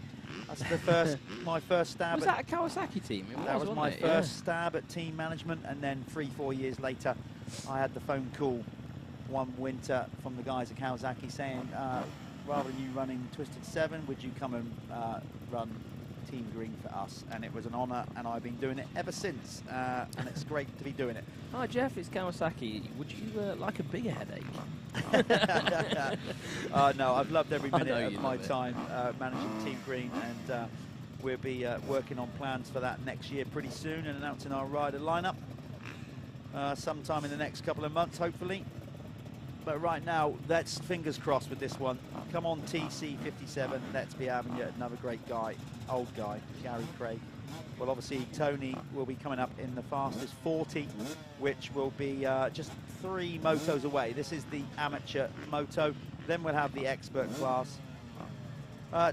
That's the first. My first stab. Was that a Kawasaki team? That was my first stab at team management, and then 3-4 years later, I had the phone call one winter from the guys at Kawasaki saying, rather than you running Twisted 7, would you come and run Team Green for us? And it was an honour, and I've been doing it ever since, and it's great to be doing it. Hi Jeff, it's Kawasaki. Would you like a bigger headache? No, I've loved every minute of you my love it. time managing Team Green, and we'll be working on plans for that next year pretty soon and announcing our rider lineup sometime in the next couple of months, hopefully. But right now, let's fingers crossed with this one. Come on, TC57. Let's be having you. Another great guy, old guy, Gary Craig. Well, obviously, Tony will be coming up in the fastest 40, which will be just 3 motos away. This is the amateur moto. Then we'll have the expert class.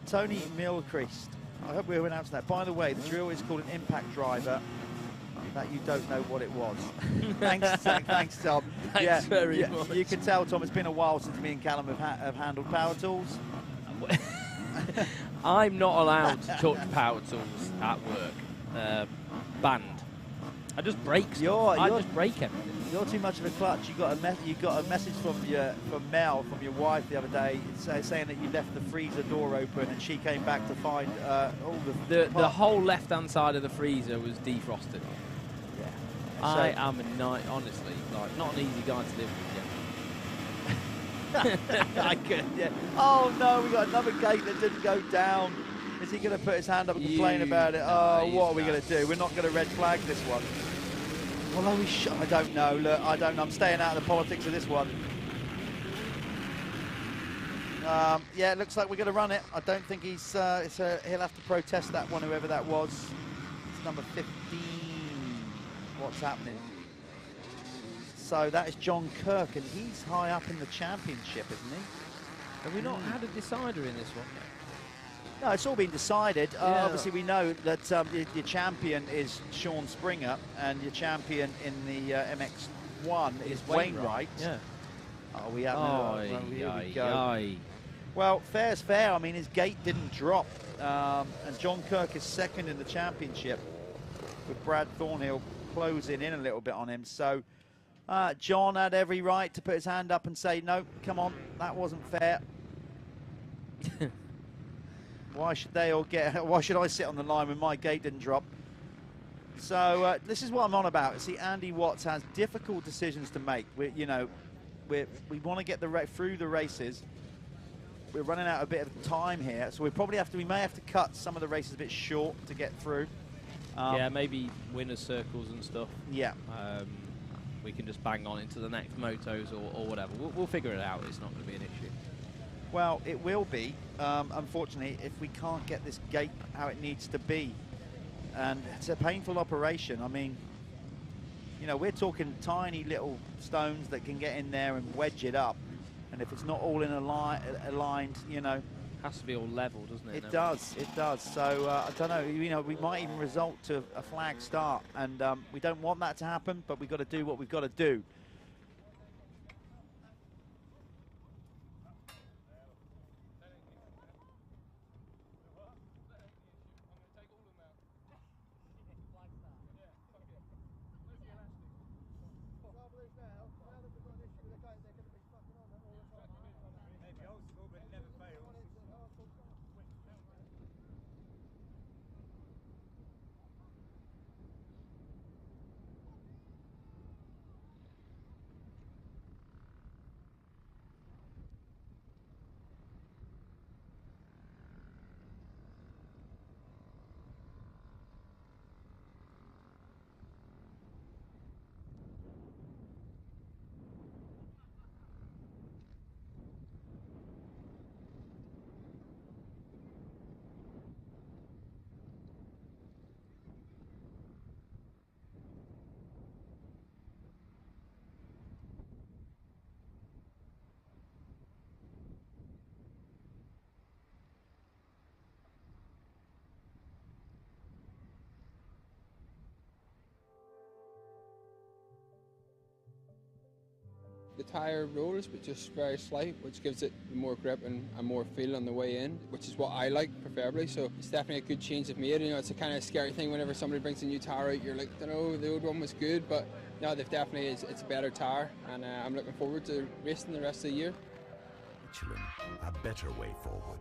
Tony Milchrist. I hope we're announcing that. By the way, the drill is called an impact driver. That you don't know what it was. Thanks, Tom. Thanks very much. You can tell, Tom, it's been a while since me and Callum have handled power tools. I'm not allowed to touch power tools at work. Banned. I just break stuff. I just break everything. You're too much of a clutch. You got a message from Mel, from your wife the other day, saying that you left the freezer door open, and she came back to find all the whole left-hand side of the freezer was defrosted. Yeah. I am honestly, like, not an easy guy to live with. Yeah. I could. Yeah. Oh no, we got another gate that didn't go down. Is he going to put his hand up and complain about it? Oh, what are we going to do? We're not going to red flag this one. Well, I don't know. Look, I don't know. I'm staying out of the politics of this one. Yeah, it looks like we're going to run it. I don't think he'll have to protest that one, whoever that was. It's number 15. What's happening? So that is John Kirk, and he's high up in the championship, isn't he? Have we not had a decider in this one yet? No, it's all been decided. Obviously, we know that your champion is Sean Springer, and your champion in the MX1 is Wainwright. Yeah. Oh, we have. Here we go. Aye. Well, fair's fair. I mean, his gate didn't drop, and John Kirk is second in the championship, with Brad Thornhill closing in a little bit on him. So John had every right to put his hand up and say, "No, come on, that wasn't fair." Why should they all get? Why should I sit on the line when my gate didn't drop? So this is what I'm on about. See, Andy Watts has difficult decisions to make. We want to get through the races. We're running out a bit of time here, so we may have to cut some of the races a bit short to get through. Yeah, maybe winners circles and stuff. Yeah. We can just bang on into the next motos or whatever. We'll figure it out. It's not going to be an issue. Well, it will be, unfortunately, if we can't get this gate how it needs to be. And it's a painful operation. I mean, you know, we're talking tiny little stones that can get in there and wedge it up. And if it's not all in aligned, you know. Has to be all level, doesn't it? It does. So, I don't know, you know, we might even result to a flag start. And we don't want that to happen, but we've got to do what we've got to do. The tyre rolls, but just very slight, which gives it more grip and more feel on the way in, which is what I like preferably. So it's definitely a good change of made. You know, it's a kind of scary thing whenever somebody brings a new tyre out. You're like, I don't know, the old one was good, but no, they've definitely it's a better tyre, and I'm looking forward to racing the rest of the year. Michelin, a better way forward.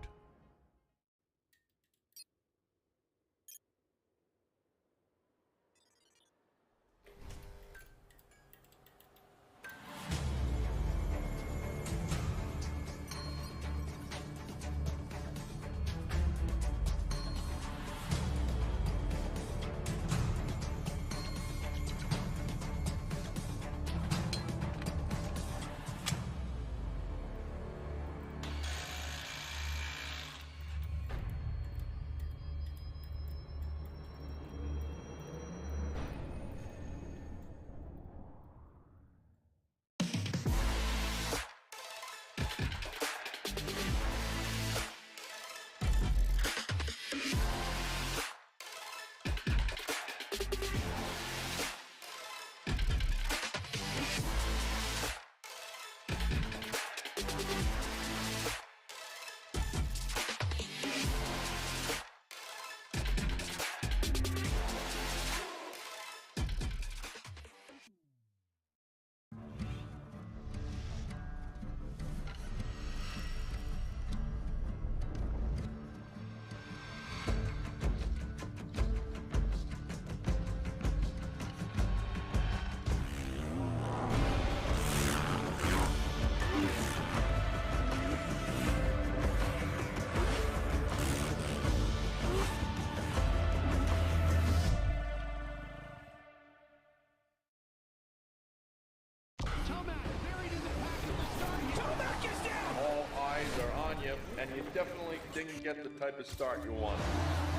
you, and you definitely didn't get the type of start you wanted.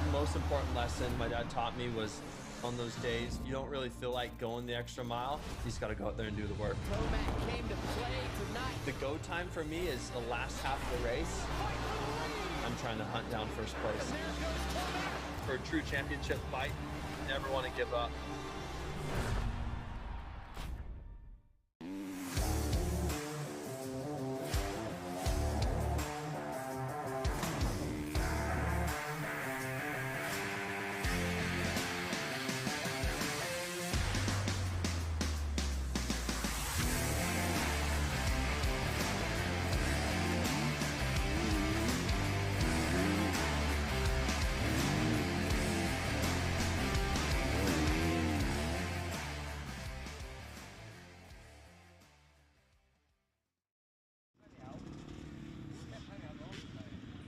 The most important lesson my dad taught me was on those days, you don't really feel like going the extra mile. You just got to go out there and do the work. The go time for me is the last half of the race. I'm trying to hunt down first place. For a true championship fight, never want to give up.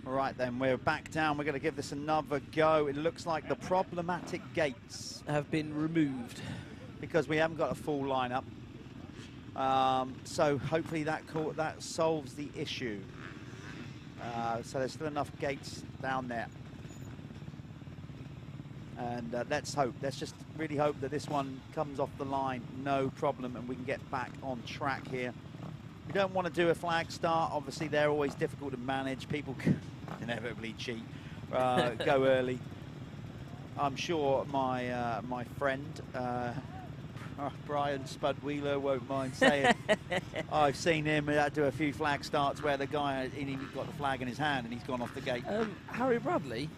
All right, then, we're back down. We're going to give this another go. It looks like the problematic gates have been removed because we haven't got a full lineup. So hopefully that solves the issue. So there's still enough gates down there. And let's hope. Let's just really hope that this one comes off the line, no problem, and we can get back on track here. We don't want to do a flag start. Obviously, they're always difficult to manage. People inevitably cheat, go early. I'm sure my my friend Brian Spud Wheeler won't mind saying I've seen him do a few flag starts where the guy he's got the flag in his hand and he's gone off the gate. Harry Bradley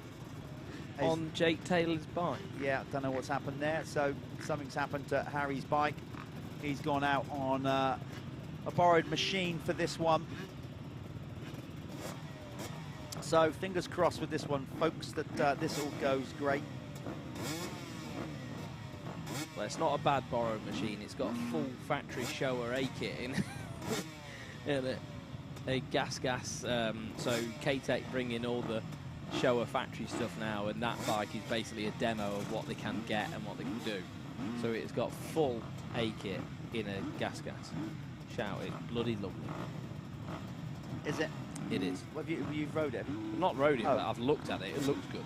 on Jake Taylor's bike. Yeah, don't know what's happened there. So something's happened to Harry's bike. He's gone out on a borrowed machine for this one. So fingers crossed with this one, folks, that this all goes great. Well, it's not a bad borrowed machine. It's got a full factory Showa A kit in. A gas. So K-Tech bring in all the Showa factory stuff now, and that bike is basically a demo of what they can get and what they can do. So it's got full A kit in a gas. Shout it, bloody lovely. Is it? It is. Well, you've rode it? I've not rode it, but I've looked at it. It looks good.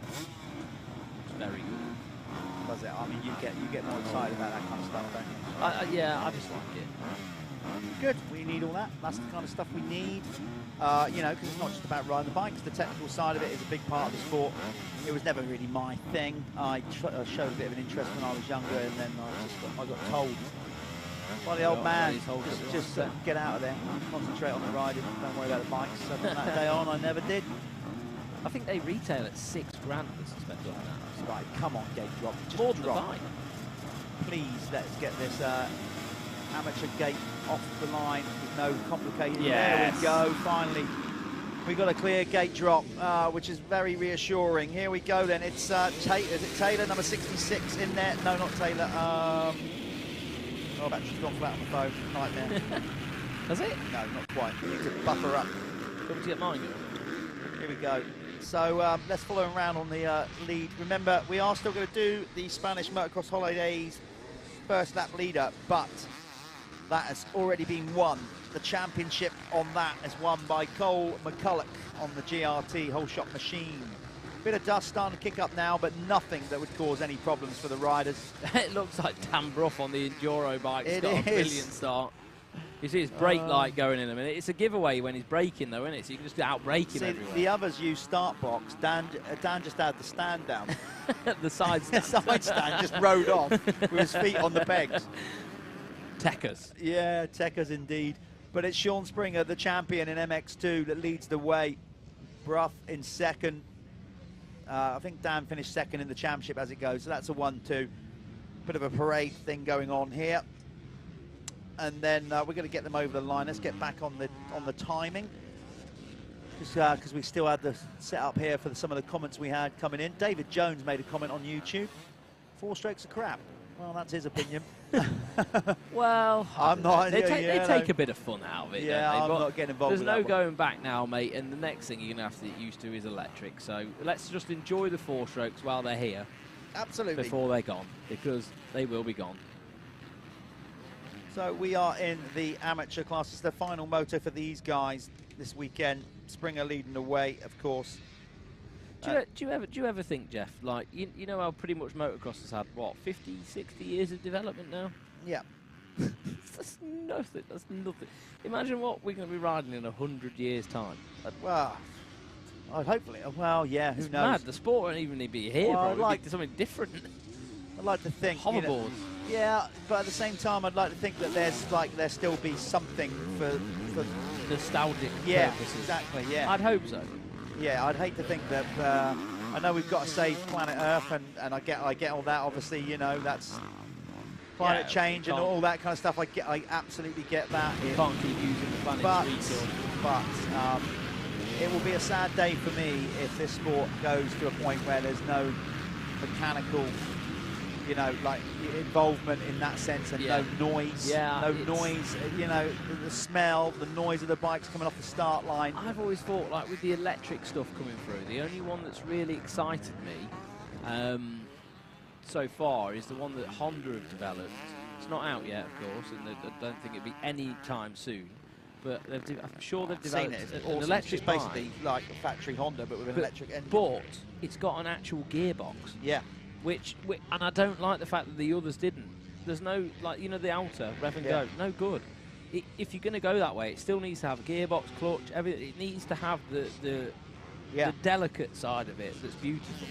It's very good. Does it? I mean, you get more excited about that kind of stuff, don't you? Yeah, I just like it. Good. We need all that. That's the kind of stuff we need. You know, because it's not just about riding the bikes. The technical side of it is a big part of the sport. It was never really my thing. I showed a bit of an interest when I was younger, and then I got told by the old man, just get out of there, concentrate on the riding, don't worry about the bikes. So from that day on, I never did. I think they retail at $6 grand, I suspect, like that. Right, come on, gate drop. Just more than drop. the bike. Please, let's get this amateur gate off the line with no complicated. Yes. There we go, finally. We got a clear gate drop, which is very reassuring. Here we go then. It's Taylor, is it Taylor, number 66 in there? No, not Taylor. Oh, battery's gone flat on the phone. Nightmare. Has it? No, not quite. You need to buffer up. Do you want to get mine going? Here we go. So let's follow him around on the lead. Remember, we are still going to do the Spanish Motocross Holidays first lap leader, but that has already been won. The championship on that is won by Cole McCulloch on the GRT whole shot machine. Bit of dust starting to kick up now, but nothing that would cause any problems for the riders. It looks like Dan Brough on the Enduro bike. It's got a is. brilliant start. You see his brake light going in a minute. It's a giveaway when he's braking, though, isn't it? So you can just out-brake him everywhere. The others use start box. Dan just had the stand down. The side stand. The side stand just rode off with his feet on the pegs. Techers. Yeah, Techers indeed. But it's Sean Springer, the champion in MX2, that leads the way. Brough in second. I think Dan finished second in the championship as it goes, so that's a 1-2. Bit of a parade thing going on here. And then we're going to get them over the line. Let's get back on the timing, because we still had the setup here for some of the comments we had coming in. David Jones made a comment on YouTube. 4 strokes of crap. Well, that's his opinion. Well, I'm not. They take a bit of fun out of it. Yeah, don't they? I'm not getting involved. There's with no that one. going back now, mate. And the next thing you're going to have to get used to is electric. So let's just enjoy the 4 strokes while they're here. Absolutely. Before they're gone, because they will be gone. So we are in the amateur class. It's the final moto for these guys this weekend. Springer leading the way, of course. Do you ever think, Jeff, like, you know how pretty much motocross has had, what, 50, 60 years of development now? Yeah. That's nothing. That's nothing. Imagine what we're going to be riding in 100 years' time. Well, hopefully. Well, yeah, who it's knows? Mad. The sport won't even be here, Well, bro. I'd like something different. I'd like to think. Hoverboards. Yeah, but at the same time, I'd like to think that there still be something for nostalgic yeah, purposes. Exactly. Yeah. I'd hope so. Yeah, I'd hate to think that. I know we've got to save planet Earth, and I get all that. Obviously, you know, that's climate change and all that kind of stuff. I absolutely get that. You can't keep using the planet's resources. But it will be a sad day for me if this sport goes to a point where there's no mechanical, you know, like involvement in that sense, and no noise, you know, the smell, the noise of the bikes coming off the start line. I've always thought, like, with the electric stuff coming through, the only one that's really excited me so far is the one that Honda have developed. It's not out yet, of course, and I don't think it'll be any time soon. But I'm sure they've developed an electric bike. It's basically like a factory Honda, but with an electric engine. But it's got an actual gearbox. Yeah. Which and I don't like the fact that the others didn't. There's no, like, you know, the outer rev and go, no good. If you're going to go that way, it still needs to have a gearbox, clutch, everything. It needs to have the delicate side of it that's beautiful.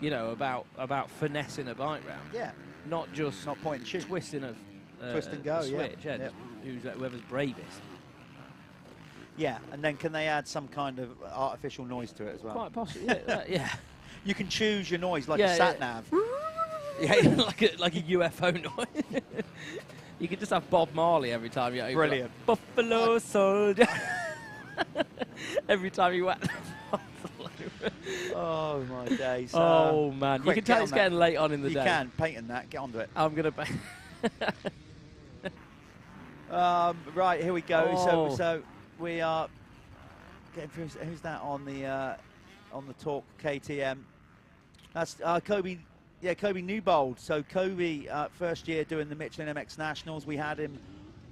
You know, about finessing a bike round. Yeah. Not just point and shoot. Twisting of twist and go. Switch. Yeah. Whoever's bravest. Yeah, and then can they add some kind of artificial noise to it as well? Quite possibly. Yeah. You can choose your noise like a sat nav. Yeah, like a UFO noise. You could just have Bob Marley every time you open Brilliant. Up. Buffalo Soldier. Every time you whack. Oh my days. Oh man, you can tell it's getting late on in the day. You can patent that. Get onto it. I'm gonna. Right, here we go. Oh. So we are getting through. Who's that on the talk KTM? That's Kobe. Yeah, Kobe Newbold. So Kobe, first year doing the Michelin MX Nationals. We had him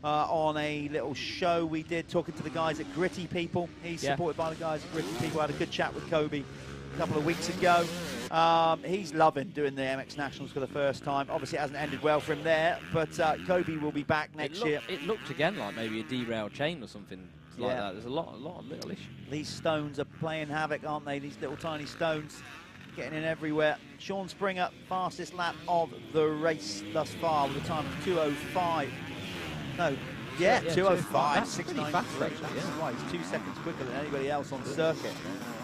on a little show we did, talking to the guys at Gritty People. He's supported by the guys at Gritty People. I had a good chat with Kobe a couple of weeks ago. He's loving doing the MX Nationals for the first time. Obviously, it hasn't ended well for him there, but Kobe will be back next year. It looked again like maybe a derailed chain or something like that. There's a lot of little issues. These stones are playing havoc, aren't they? These little tiny stones getting in everywhere. Sean Springer, fastest lap of the race thus far with a time of 2:05. No, 2:05. That's pretty fast, actually. That's right, he's 2 seconds quicker than anybody else on the circuit.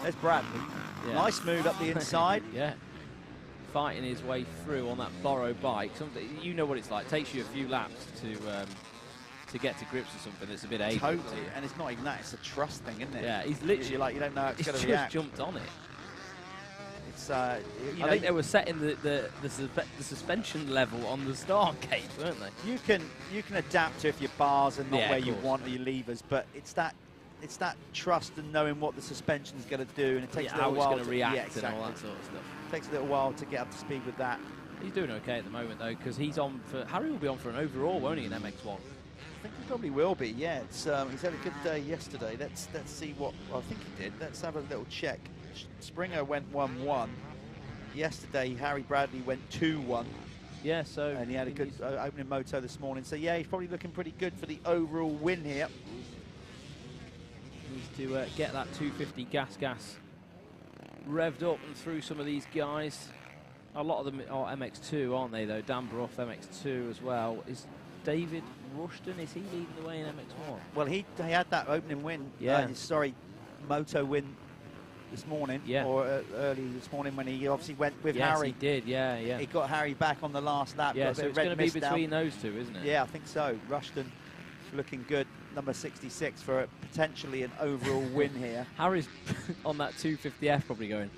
There's Bradley. Yeah. Nice move up the inside. Yeah. Fighting his way through on that borrow bike. You know what it's like. It takes you a few laps to get to grips with something that's a bit able. Totally. And it's not even that. It's a trust thing, isn't it? Yeah, he's literally like, you don't know how it's going to just react. Jumped on it. It's, I think they were setting the suspension level on the start gate, weren't they? You can adapt to if your bars are not where you want, or your levers, but it's that trust and knowing what the suspension is going to do, and it takes a little while to react and all that sort of stuff. It takes a little while to get up to speed with that. He's doing okay at the moment though, because he's on for Harry will be on for an overall, won't he, in MX1? I think he probably will be. Yeah, it's he's had a good day yesterday. Let's see what I think he did. Let's have a little check. Springer went 1-1. Yesterday, Harry Bradley went 2-1. Yeah, so... And he had a good opening moto this morning. So, yeah, he's probably looking pretty good for the overall win here. Needs to get that 250 gas revved up and through some of these guys. A lot of them are MX2, aren't they, though? Dan Brough, MX2 as well. Is David Rushton, is he leading the way in MX1? Well, he had that opening win. Yeah. Moto win this morning, or early this morning, when he obviously went with Harry. Yes, he did, yeah. He got Harry back on the last lap. Yeah, so it's going to be between those two, isn't it? Yeah, I think so. Rushton looking good, number 66, for potentially an overall win here. Harry's on that 250F probably going,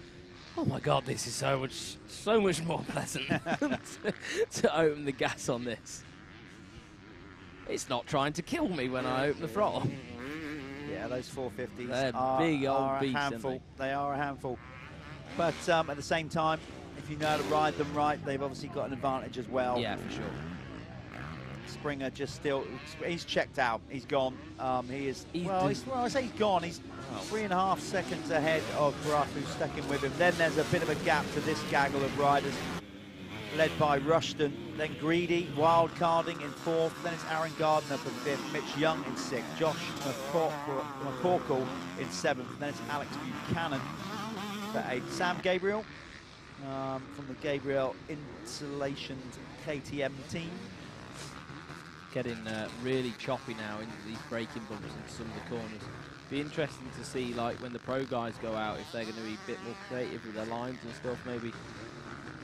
oh my God, this is so much more pleasant to open the gas on this. It's not trying to kill me when I open the throttle. Yeah, those 450s They're are big old beasts, a handful. aren't They are a handful. But at the same time, if you know how to ride them right, they've obviously got an advantage as well. Yeah, for sure. Springer just still, he's checked out. He's gone. He is, I say he's gone. He's 3.5 seconds ahead of Bruff, who's stuck in with him. Then there's a bit of a gap to this gaggle of riders, led by Rushton, then Greedy, wild carding in 4th, then it's Aaron Gardner for 5th, Mitch Young in 6th, Josh McCorkle in 7th, then it's Alex Buchanan for 8th. Sam Gabriel from the Gabriel Insulation KTM team. Getting really choppy now into these braking bumps in some of the corners. Be interesting to see, like, when the pro guys go out, if they're going to be a bit more creative with their lines and stuff, maybe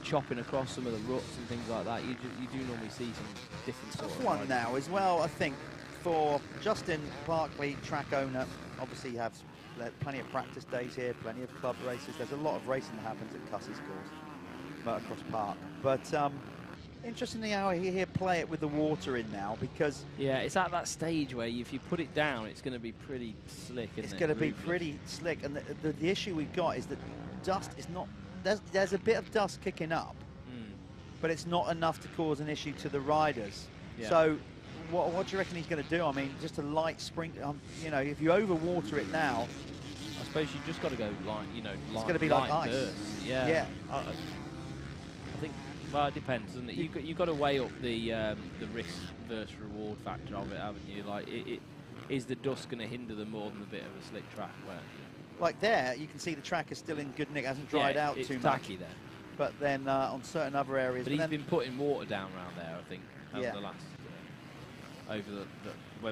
chopping across some of the ruts and things like that. You do normally see some different sort of one now as well, I think, for Justin Barkley, track owner. Obviously you have plenty of practice days here, plenty of club races. There's a lot of racing that happens at Cusses Gorse, Motocross Park. But interestingly how he here play it with the water in now, because yeah, it's at that stage where if you put it down, it's going to be pretty slick. It's going to be pretty slick, and the issue we've got is that dust is not. There's a bit of dust kicking up, but it's not enough to cause an issue to the riders. Yeah. So, what do you reckon he's going to do? I mean, just a light sprinkle. You know, if you overwater it now, I suppose you just got to go light. You know, it's going to be like ice. Burst. Yeah. Yeah. I think. Well, it depends, doesn't it? You've got to weigh up the risk versus reward factor of it, haven't you? Like, is the dust going to hinder them more than a bit of a slick track where? Like there, you can see the track is still in good nick, hasn't dried out too much. It's tacky there. But then on certain other areas. But he's been putting water down around there, I think, over the last,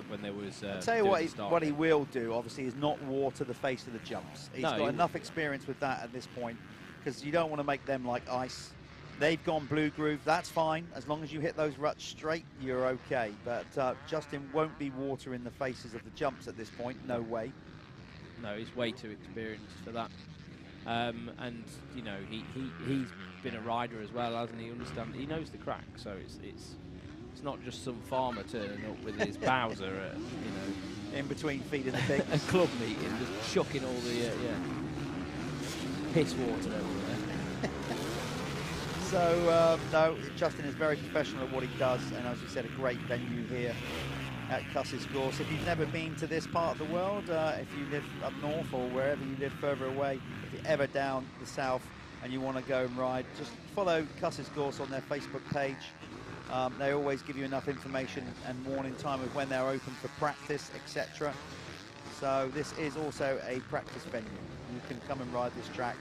when there was. I'll tell you what he will do, obviously, is not water the face of the jumps. He's got enough experience with that at this point, because you don't want to make them like ice. They've gone blue groove, that's fine. As long as you hit those ruts straight, you're okay. But Justin won't be watering the faces of the jumps at this point, no way. No, he's way too experienced for that. And, you know, he's been a rider as well, hasn't he? He knows the crack, so it's not just some farmer turning up with his Bowser, you know. In between feeding the pigs. A club meeting, just chucking all the, piss water everywhere. So, no, Justin is very professional at what he does, and as we said, a great venue here at Cusses Gorse. If you've never been to this part of the world, if you live up north or wherever you live further away, if you're ever down the south and you want to go and ride, just follow Cusses Gorse on their Facebook page. They always give you enough information and warning time of when they're open for practice, etc. So this is also a practice venue. You can come and ride this track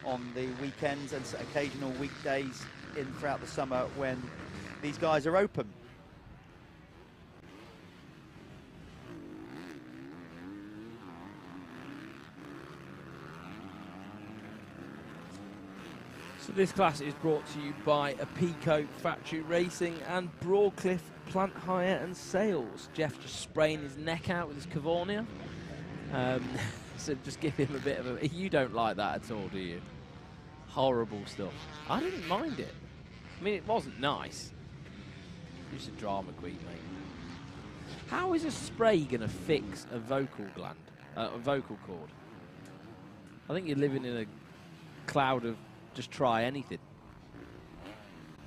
on the weekends and occasional weekdays throughout the summer when these guys are open. So this class is brought to you by Apico Factory Racing and Broadcliffe Plant Hire and Sales. Jeff just spraying his neck out with his Cavonia. So just give him a bit of a... You don't like that at all, do you? Horrible stuff. I didn't mind it. I mean, it wasn't nice. Just a drama queen, mate. How is a spray going to fix a vocal gland, a vocal cord? I think you're living in a cloud of just try anything.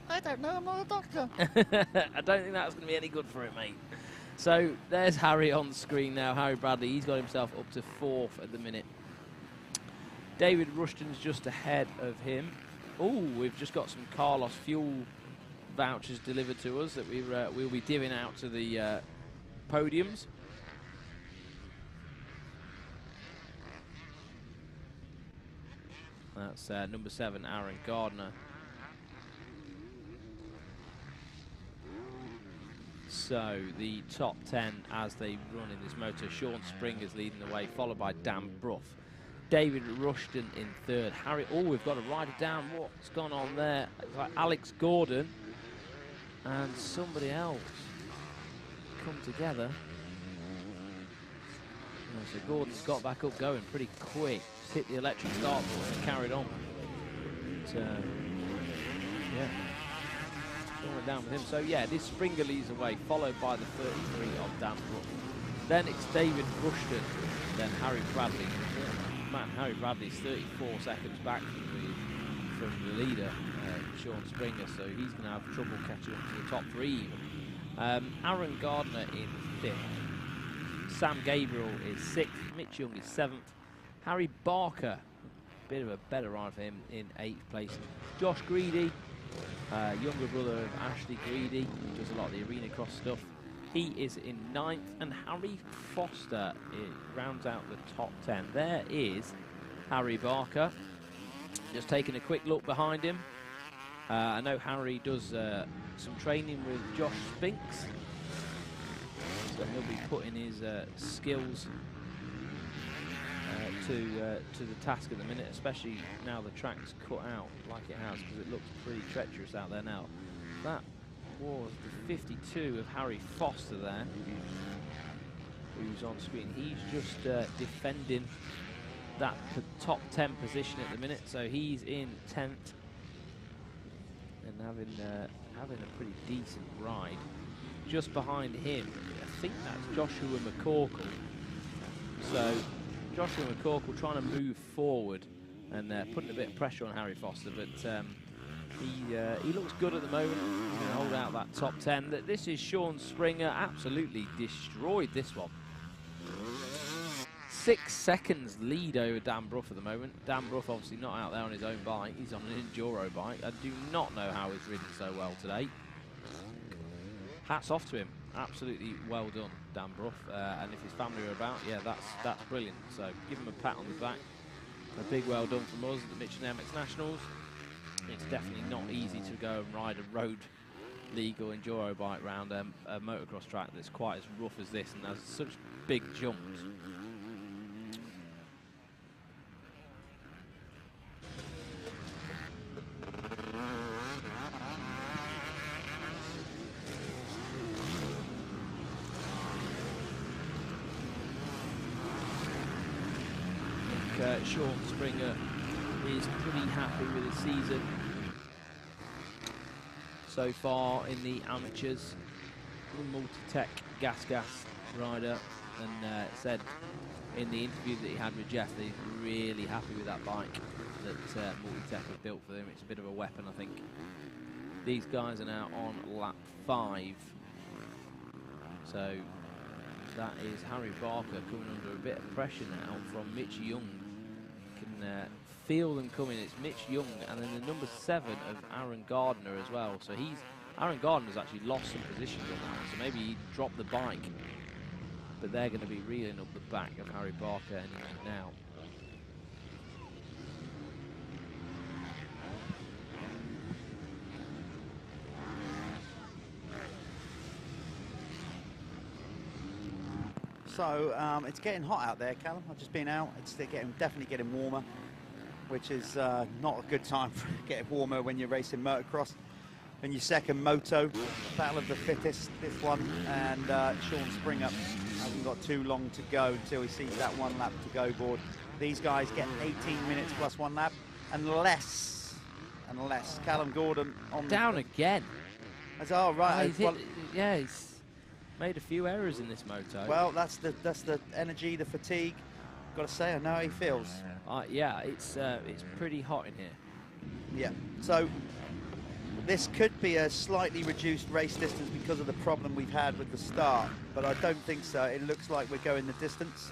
I don't know, I'm not a doctor. I don't think that's going to be any good for it, mate. So there's Harry on screen now. Harry Bradley, he's got himself up to 4th at the minute. David Rushton's just ahead of him. Oh, we've just got some Carlos fuel vouchers delivered to us that we'll be divvying out to the podiums. That's number 7, Aaron Gardner. So the top 10 as they run in this moto, Sean Springer's leading the way, followed by Dan Bruff. David Rushton in 3rd. Harry, oh, we've got a rider down. What's gone on there? It's like Alex Gordon and somebody else come together. So Gordon's got back up going pretty quick. Just hit the electric start button and carried on. But, yeah. Going down with him. So yeah, this Springer leads away, followed by the 33 of Dan Brook. Then it's David Rushton, then Harry Bradley. Man, Harry Bradley's 34 seconds back from the leader, Sean Springer, so he's going to have trouble catching up to the top 3 even. Aaron Gardner in 5th. Sam Gabriel is 6th. Mitch Young is 7th. Harry Barker, bit of a better ride for him, in 8th place. Josh Greedy, younger brother of Ashley Greedy, who does a lot of the arena cross stuff. He is in 9th, and Harry Foster rounds out the top 10. There is Harry Barker. Just taking a quick look behind him. I know Harry does some training with Josh Spinks, so he'll be putting his skills to the task at the minute, especially now the track's cut out like it has, because it looks pretty treacherous out there now. That was the 52 of Harry Foster there, who's on screen. He's just defending that top 10 position at the minute, so he's in 10th and having a pretty decent ride. Just behind him, I think that's Joshua McCorkle. So Joshua McCorkle trying to move forward and putting a bit of pressure on Harry Foster, but he looks good at the moment. He can hold out that top 10. This is Sean Springer, absolutely destroyed this one. 6 seconds lead over Dan Brough at the moment. Dan Brough obviously not out there on his own bike. He's on an enduro bike. I do not know how he's ridden so well today. Hats off to him. Absolutely well done, Dan Brough. And if his family are about, yeah, that's brilliant. So give him a pat on the back. A big well done from us at the Michelin MX Nationals. It's definitely not easy to go and ride a road legal enduro bike round a motocross track that's quite as rough as this and has such big jumps. Sean Springer is pretty happy with his season so far in the amateurs. Multi-tech gas rider, and said in the interview that he had with Jeff that he's really happy with that bike that Multi-Tech have built for him. It's a bit of a weapon, I think. These guys are now on lap 5, so that is Harry Barker coming under a bit of pressure now from Mitch Young. Can feel them coming. It's Mitch Young and then the number 7 of Aaron Gardner as well. So Aaron Gardner's actually lost some positions on that one, so maybe he dropped the bike. But they're going to be reeling up the back of Harry Barker anyway now. So it's getting hot out there, Callum. I've just been out. It's definitely getting warmer, which is not a good time for getting warmer when you're racing motocross. And your second moto, battle of the fittest, this one, and Sean Springer hasn't got too long to go until he sees that 1 lap to go board. These guys get 18 minutes plus 1 lap, unless Callum Gordon on down again. That's all right. Yeah, he's made a few errors in this moto. Well, that's the energy, the fatigue. Got to say, I know how he feels. Yeah, it's pretty hot in here. Yeah. So this could be a slightly reduced race distance because of the problem we've had with the start, but I don't think so. It looks like we're going the distance.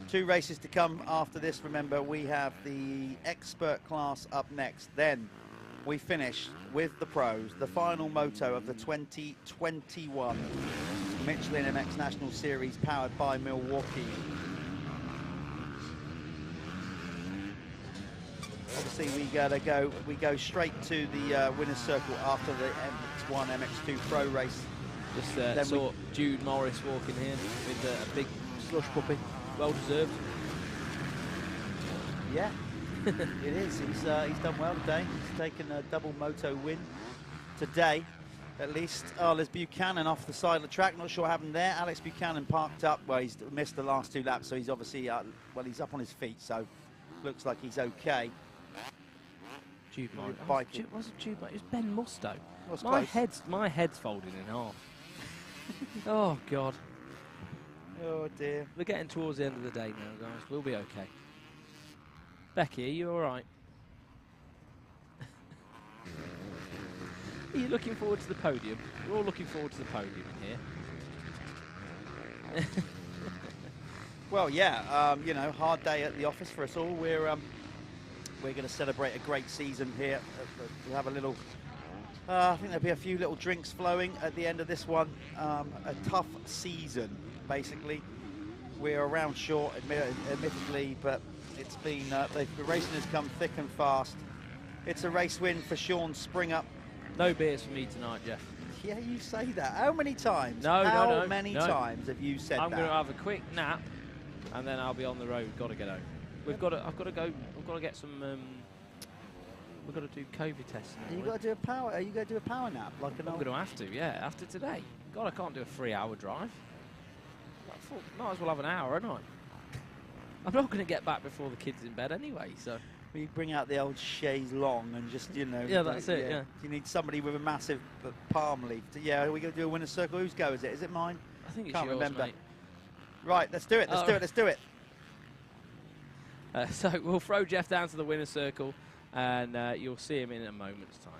2 races to come after this. Remember, we have the expert class up next. Then we finish with the pros, the final moto of the 2021 Michelin MX National Series powered by Milwaukee. Obviously, we go straight to the winner's circle after the MX1 MX2 pro race. Just saw Jude Morris walking here with a big slush puppy, well deserved. Yeah, it is. He's done well today. He's taken a double moto win today, at least. Alex Buchanan off the side of the track. Not sure what happened there. Alex Buchanan parked up. Well, he's missed the last 2 laps, so he's obviously he's up on his feet. So looks like he's okay. Jude Morris. Wasn't Jude Morris? It was Ben Musto. My head's folded in half. Oh God. Oh dear. We're getting towards the end of the day now, guys. We'll be okay. Becky, are you all right? Are you looking forward to the podium? We're all looking forward to the podium here. Well, yeah, you know, hard day at the office for us all. We're going to celebrate a great season here. We'll have a little, I think there'll be a few little drinks flowing at the end of this one. A tough season, basically. We're around short, admittedly, but it's been, the racing has come thick and fast. It's a race win for Sean Springer. No beers for me tonight, Jeff. Yeah, you say that. How many times? No, How many times have you said that? I'm going to have a quick nap, and then I'll be on the road. Got to get home. I've got to go. I've got to get some. We've got to do COVID tests. Are you got to do a power? Are you going to do a power nap like an? I'm going to have to. Yeah, after today. God, I can't do a 3-hour drive. Might as well have an hour, haven't I? I'm not going to get back before the kids in bed anyway. So. You bring out the old chaise longue and just, you know. Yeah, that's it, yeah. You need somebody with a massive palm leaf. Are we going to do a winner's circle? Whose go is it? Is it mine? I think it's Can't yours, remember. mate. Right, let's do it. Let's do it. Let's do it. So we'll throw Jeff down to the winner's circle, and you'll see him in a moment's time.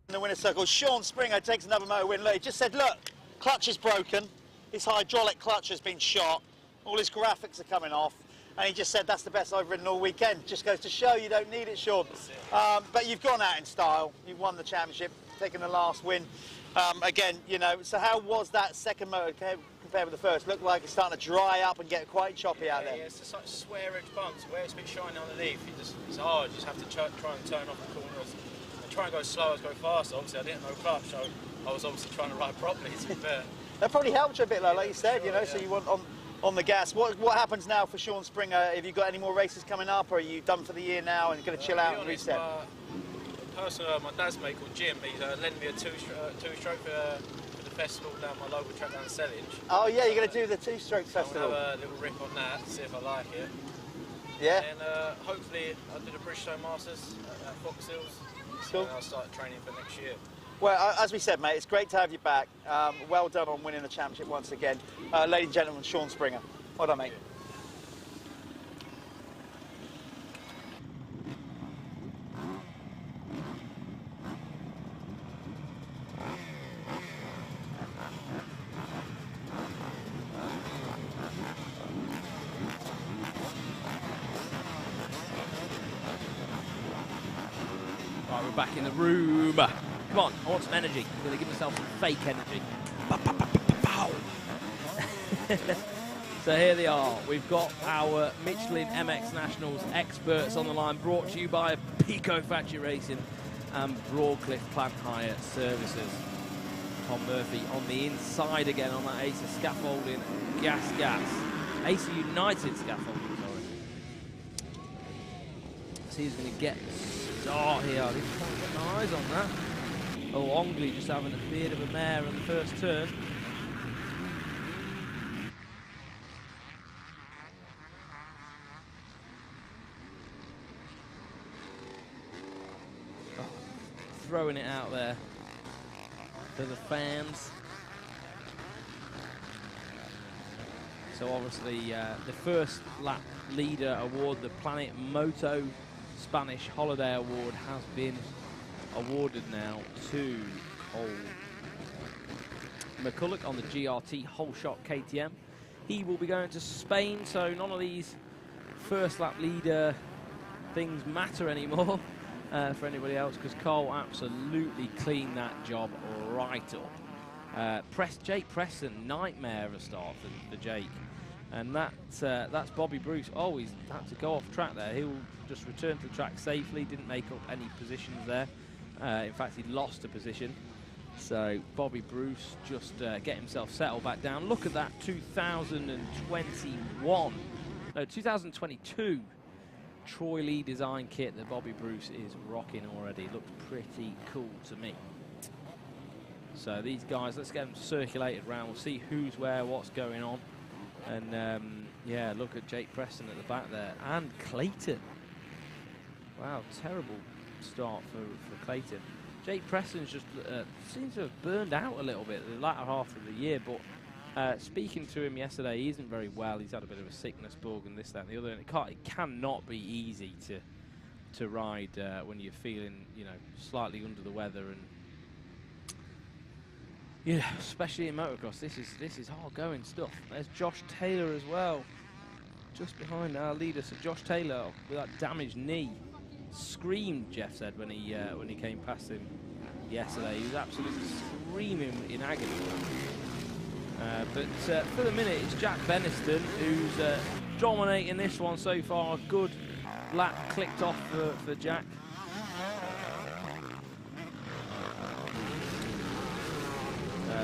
In the winner's circle, Sean Springer takes another moto win. Look, he just said, look, clutch is broken. His hydraulic clutch has been shot. All his graphics are coming off. And he just said, that's the best I've ridden all weekend. Just goes to show you don't need it, Sean. But you've gone out in style. You've won the championship, taken the last win. Again, you know, so how was that second moto compared with the first? Looked like it's starting to dry up and get quite choppy out there. Yeah, it's just like square edge bumps where it's a bit shiny underneath. It's hard. You just have to try and turn off the corners. Try and go slow as go faster. Obviously, I didn't know clutch, so I was obviously trying to ride properly, to be fair. That probably helped you a bit, like you said, you know, so you went on the gas. What happens now for Sean Springer? Have you got any more races coming up, or are you done for the year now and going to chill out and reset? My dad's mate called Jim, he's lending me a two-stroke for the festival down my local track down in Salisbury. Oh yeah, you're going to do the two-stroke festival. I'll have a little rip on that, see if I like it. Yeah. And hopefully I'll do the Bridgestone Masters at Fox Hills. Cool. So I'll start training for next year. Well, as we said, mate, it's great to have you back. Well done on winning the championship once again. Ladies and gentlemen, Sean Springer. Well done, mate. Right, we're back in the room. Come on, I want some energy. I'm going to give myself some fake energy. So here they are. We've got our Michelin MX Nationals experts on the line, brought to you by Pico Factory Racing and Broadcliffe Plant Hire Services. Tom Murphy on the inside again on that Acer scaffolding, gas. Acer United scaffolding, sorry. So he's going to get the start here. I didn't quite get my eyes on that. Oh, Ongley just having a bit of a mare on the first turn. Oh, throwing it out there for the fans. So obviously the first lap leader award, the Planet Moto Spanish Holiday Award, has been awarded now to McCulloch on the GRT whole shot KTM. He will be going to Spain, so none of these first lap leader things matter anymore for anybody else, because Cole absolutely cleaned that job right up. Jake Preston, nightmare of a start for Jake. And that's Bobby Bruce. Oh, he's had to go off track there. He'll just return to the track safely, didn't make up any positions there. In fact, he lost a position. So Bobby Bruce just get himself settled back down. Look at that 2022 Troy Lee design kit that Bobby Bruce is rocking already. Looks pretty cool to me. So these guys, let's get them circulated around. We'll see who's where, what's going on. And yeah, look at Jake Preston at the back there. And Clayton. Wow, terrible start for Clayton. Jake Preston's just seems to have burned out a little bit the latter half of the year, but speaking to him yesterday, he isn't very well. He's had a bit of a sickness bug and this, that, and the other. And it cannot be easy to ride when you're feeling, you know, slightly under the weather, and yeah, especially in motocross. This is hard going stuff. There's Josh Taylor as well, just behind our leader. So Josh Taylor with that damaged knee. Screamed, Jeff said when he came past him yesterday. He was absolutely screaming in agony. But for the minute, it's Jack Beniston who's dominating this one so far. A good lap clicked off for Jack.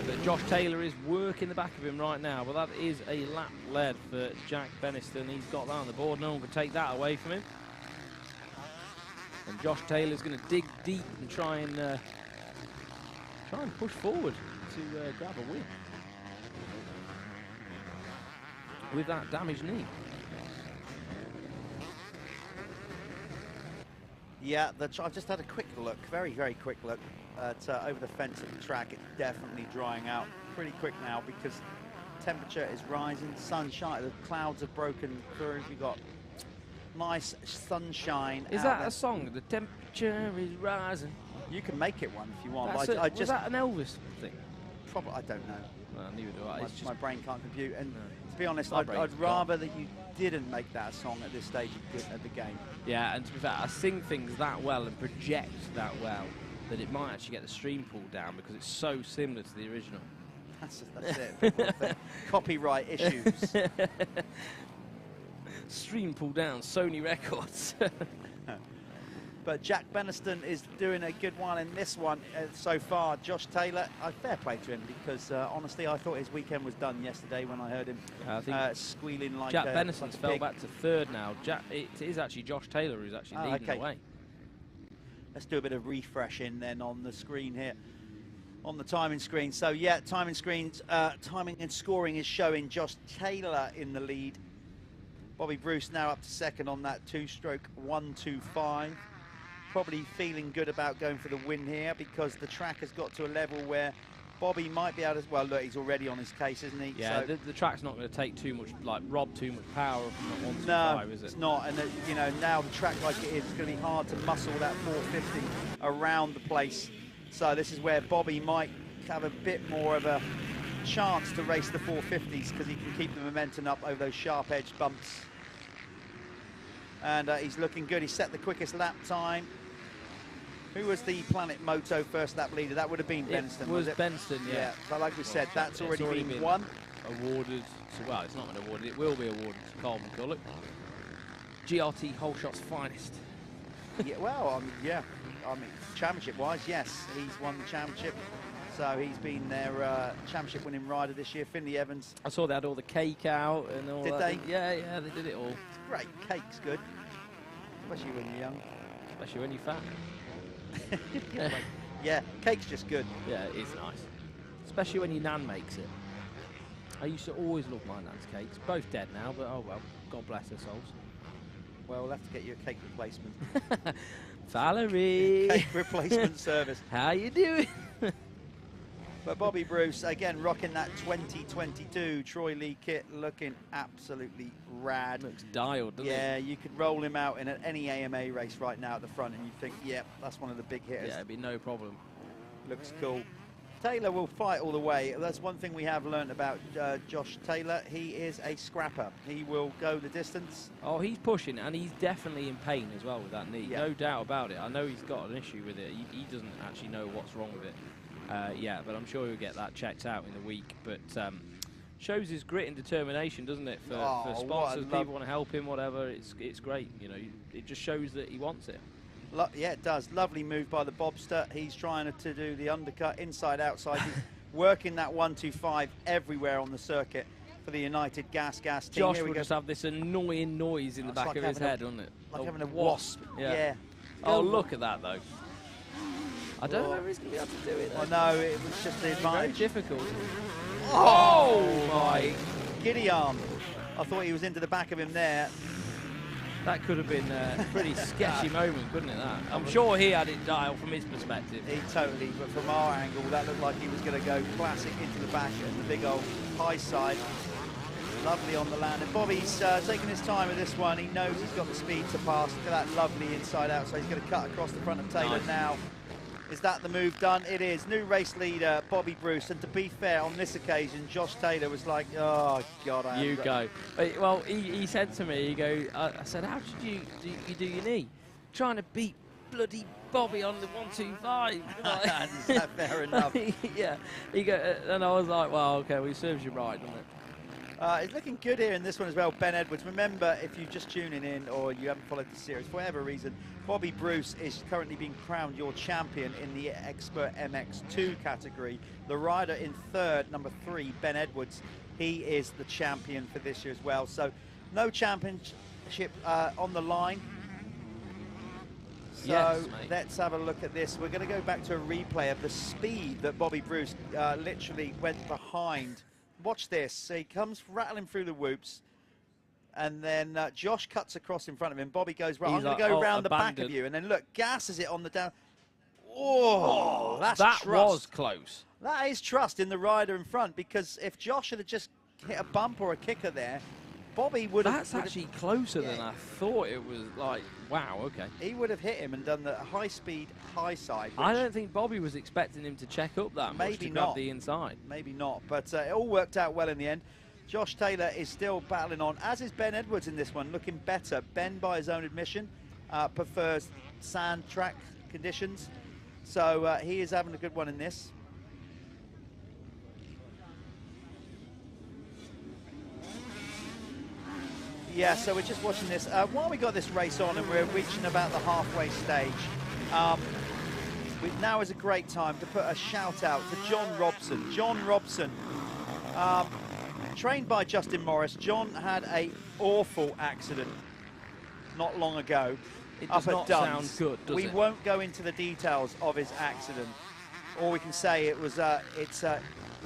But Josh Taylor is working the back of him right now. But that is a lap led for Jack Beniston. He's got that on the board. No one can take that away from him. And Josh Taylor's going to dig deep and try and push forward to grab a win with that damaged knee. Yeah, I've just had a quick look, very, very quick look at over the fence at the track. It's definitely drying out pretty quick now because temperature is rising, sunshine, the clouds have broken through. We've got nice sunshine. Is that a song? The temperature is rising. You can make it one if you want. Was that an Elvis thing? Probably, I don't know. Well, neither do I. My brain can't compute. And to be honest, I'd rather that you didn't make that a song at this stage of the game. Yeah, and to be fair, I sing things that well and project that well that it might actually get the stream pulled down because it's so similar to the original. That's it. People think copyright issues. Stream pull down, Sony Records. But Jack Beniston is doing a good one in this one so far. Josh Taylor, fair play to him because honestly I thought his weekend was done yesterday when I heard him squealing like Jack Beniston's fell back to third now. It is actually Josh Taylor who's actually leading the way. Let's do a bit of refreshing then on the screen here, on the timing screen. So yeah, timing screens, timing and scoring is showing Josh Taylor in the lead. Bobby Bruce now up to second on that 2-stroke 1.25. Probably feeling good about going for the win here because the track has got to a level where Bobby might be able to, well look, he's already on his case, isn't he? Yeah, so the track's not going to take too much, rob too much power from that 1.25, no, is it? It's not, and you know, now the track like it is, it's going to be hard to muscle that 450 around the place. So this is where Bobby might have a bit more of a chance to race the 450s because he can keep the momentum up over those sharp-edged bumps. And he's looking good. He set the quickest lap time. Who was the Planet Moto first lap leader? That would have been Beniston, was it? Beniston, yeah. So like we said, that's already been won. Awarded, well, it's not been awarded, it will be awarded to Callum McCulloch. GRT whole shot's finest. Yeah, well, I mean, championship-wise, yes, he's won the championship. So he's been their championship winning rider this year. Finley Evans. I saw they had all the cake out and all that. Did they? Yeah, they did it all. Great, cake's good. Especially when you're young. Especially when you're fat. Yeah, cake's just good. Yeah, it is nice. Especially when your nan makes it. I used to always love my nan's cakes. Both dead now, but oh well. God bless their souls. Well, we'll have to get you a cake replacement. Valerie! Cake replacement service. How you doing? But Bobby Bruce, again, rocking that 2022 Troy Lee kit, looking absolutely rad. Looks dialed, doesn't it? Yeah, you could roll him out in any AMA race right now at the front and you think, yeah, that's one of the big hitters. Yeah, it'd be no problem. Looks cool. Taylor will fight all the way. That's one thing we have learned about Josh Taylor. He is a scrapper. He will go the distance. Oh, he's pushing, and he's definitely in pain as well with that knee. Yeah. No doubt about it. I know he's got an issue with it. He doesn't actually know what's wrong with it. Yeah, but I'm sure he'll get that checked out in the week. But shows his grit and determination, doesn't it? For sponsors, people want to help him, whatever. It's great. You know, it just shows that he wants it. Yeah, it does. Lovely move by the bobster. He's trying to do the undercut inside, outside. He's working that 1-2-5 everywhere on the circuit for the United Gas team. Josh will just have this annoying noise in the back of his head, doesn't it? Like having a wasp. Yeah. Oh, look at that, though. I don't know if he's going to be able to do it. Well, no, it was just the advantage. Very difficult. Oh, my giddy arm. I thought he was into the back of him there. That could have been a pretty sketchy moment, couldn't it, that? I'm sure he had it dialed from his perspective. He totally, but from our angle, that looked like he was going to go classic into the back and the big old high side. Lovely on the land. And Bobby's taking his time with this one. He knows he's got the speed to pass. Look at that lovely inside out. So he's going to cut across the front of Taylor now. Is that the move done? It is. New race leader, Bobby Bruce. And to be fair, on this occasion, Josh Taylor was like, oh, God, I You go. Well, he said to me, I said, how should you do your knee? Trying to beat bloody Bobby on the 1-2-5. Is that fair enough? Yeah. And I was like, well, okay, well, he serves you right, doesn't it? It's looking good here in this one as well, Ben Edwards. Remember, if you're just tuning in or you haven't followed the series, for whatever reason, Bobby Bruce is currently being crowned your champion in the Expert MX2 category. The rider in third, number 3, Ben Edwards, he is the champion for this year as well. So no championship on the line. So yes, let's have a look at this. We're going to go back to a replay of the speed that Bobby Bruce literally went behind. Watch this. So he comes rattling through the whoops, and then Josh cuts across in front of him. Bobby goes, right, I'm going to go round the back of you. And then, look, gasses it on the down. Oh, that's that trust. Was close. That is trust in the rider in front, because if Josh had just hit a bump or a kicker there, Bobby would have... That's actually closer than I thought it was. Like, wow, okay. He would have hit him and done the high-speed, high side. I don't think Bobby was expecting him to check up that much to grab the inside. Maybe not, but it all worked out well in the end. Josh Taylor is still battling on, as is Ben Edwards in this one, looking better. Ben, by his own admission, prefers sand track conditions, so he is having a good one in this. Yeah, so we're just watching this. While we got this race on and we're reaching about the halfway stage, now is a great time to put a shout out to John Robson. John Robson, trained by Justin Morris. John had an awful accident not long ago up at Duns. Sound good, does we it? won't go into the details of his accident. All we can say it was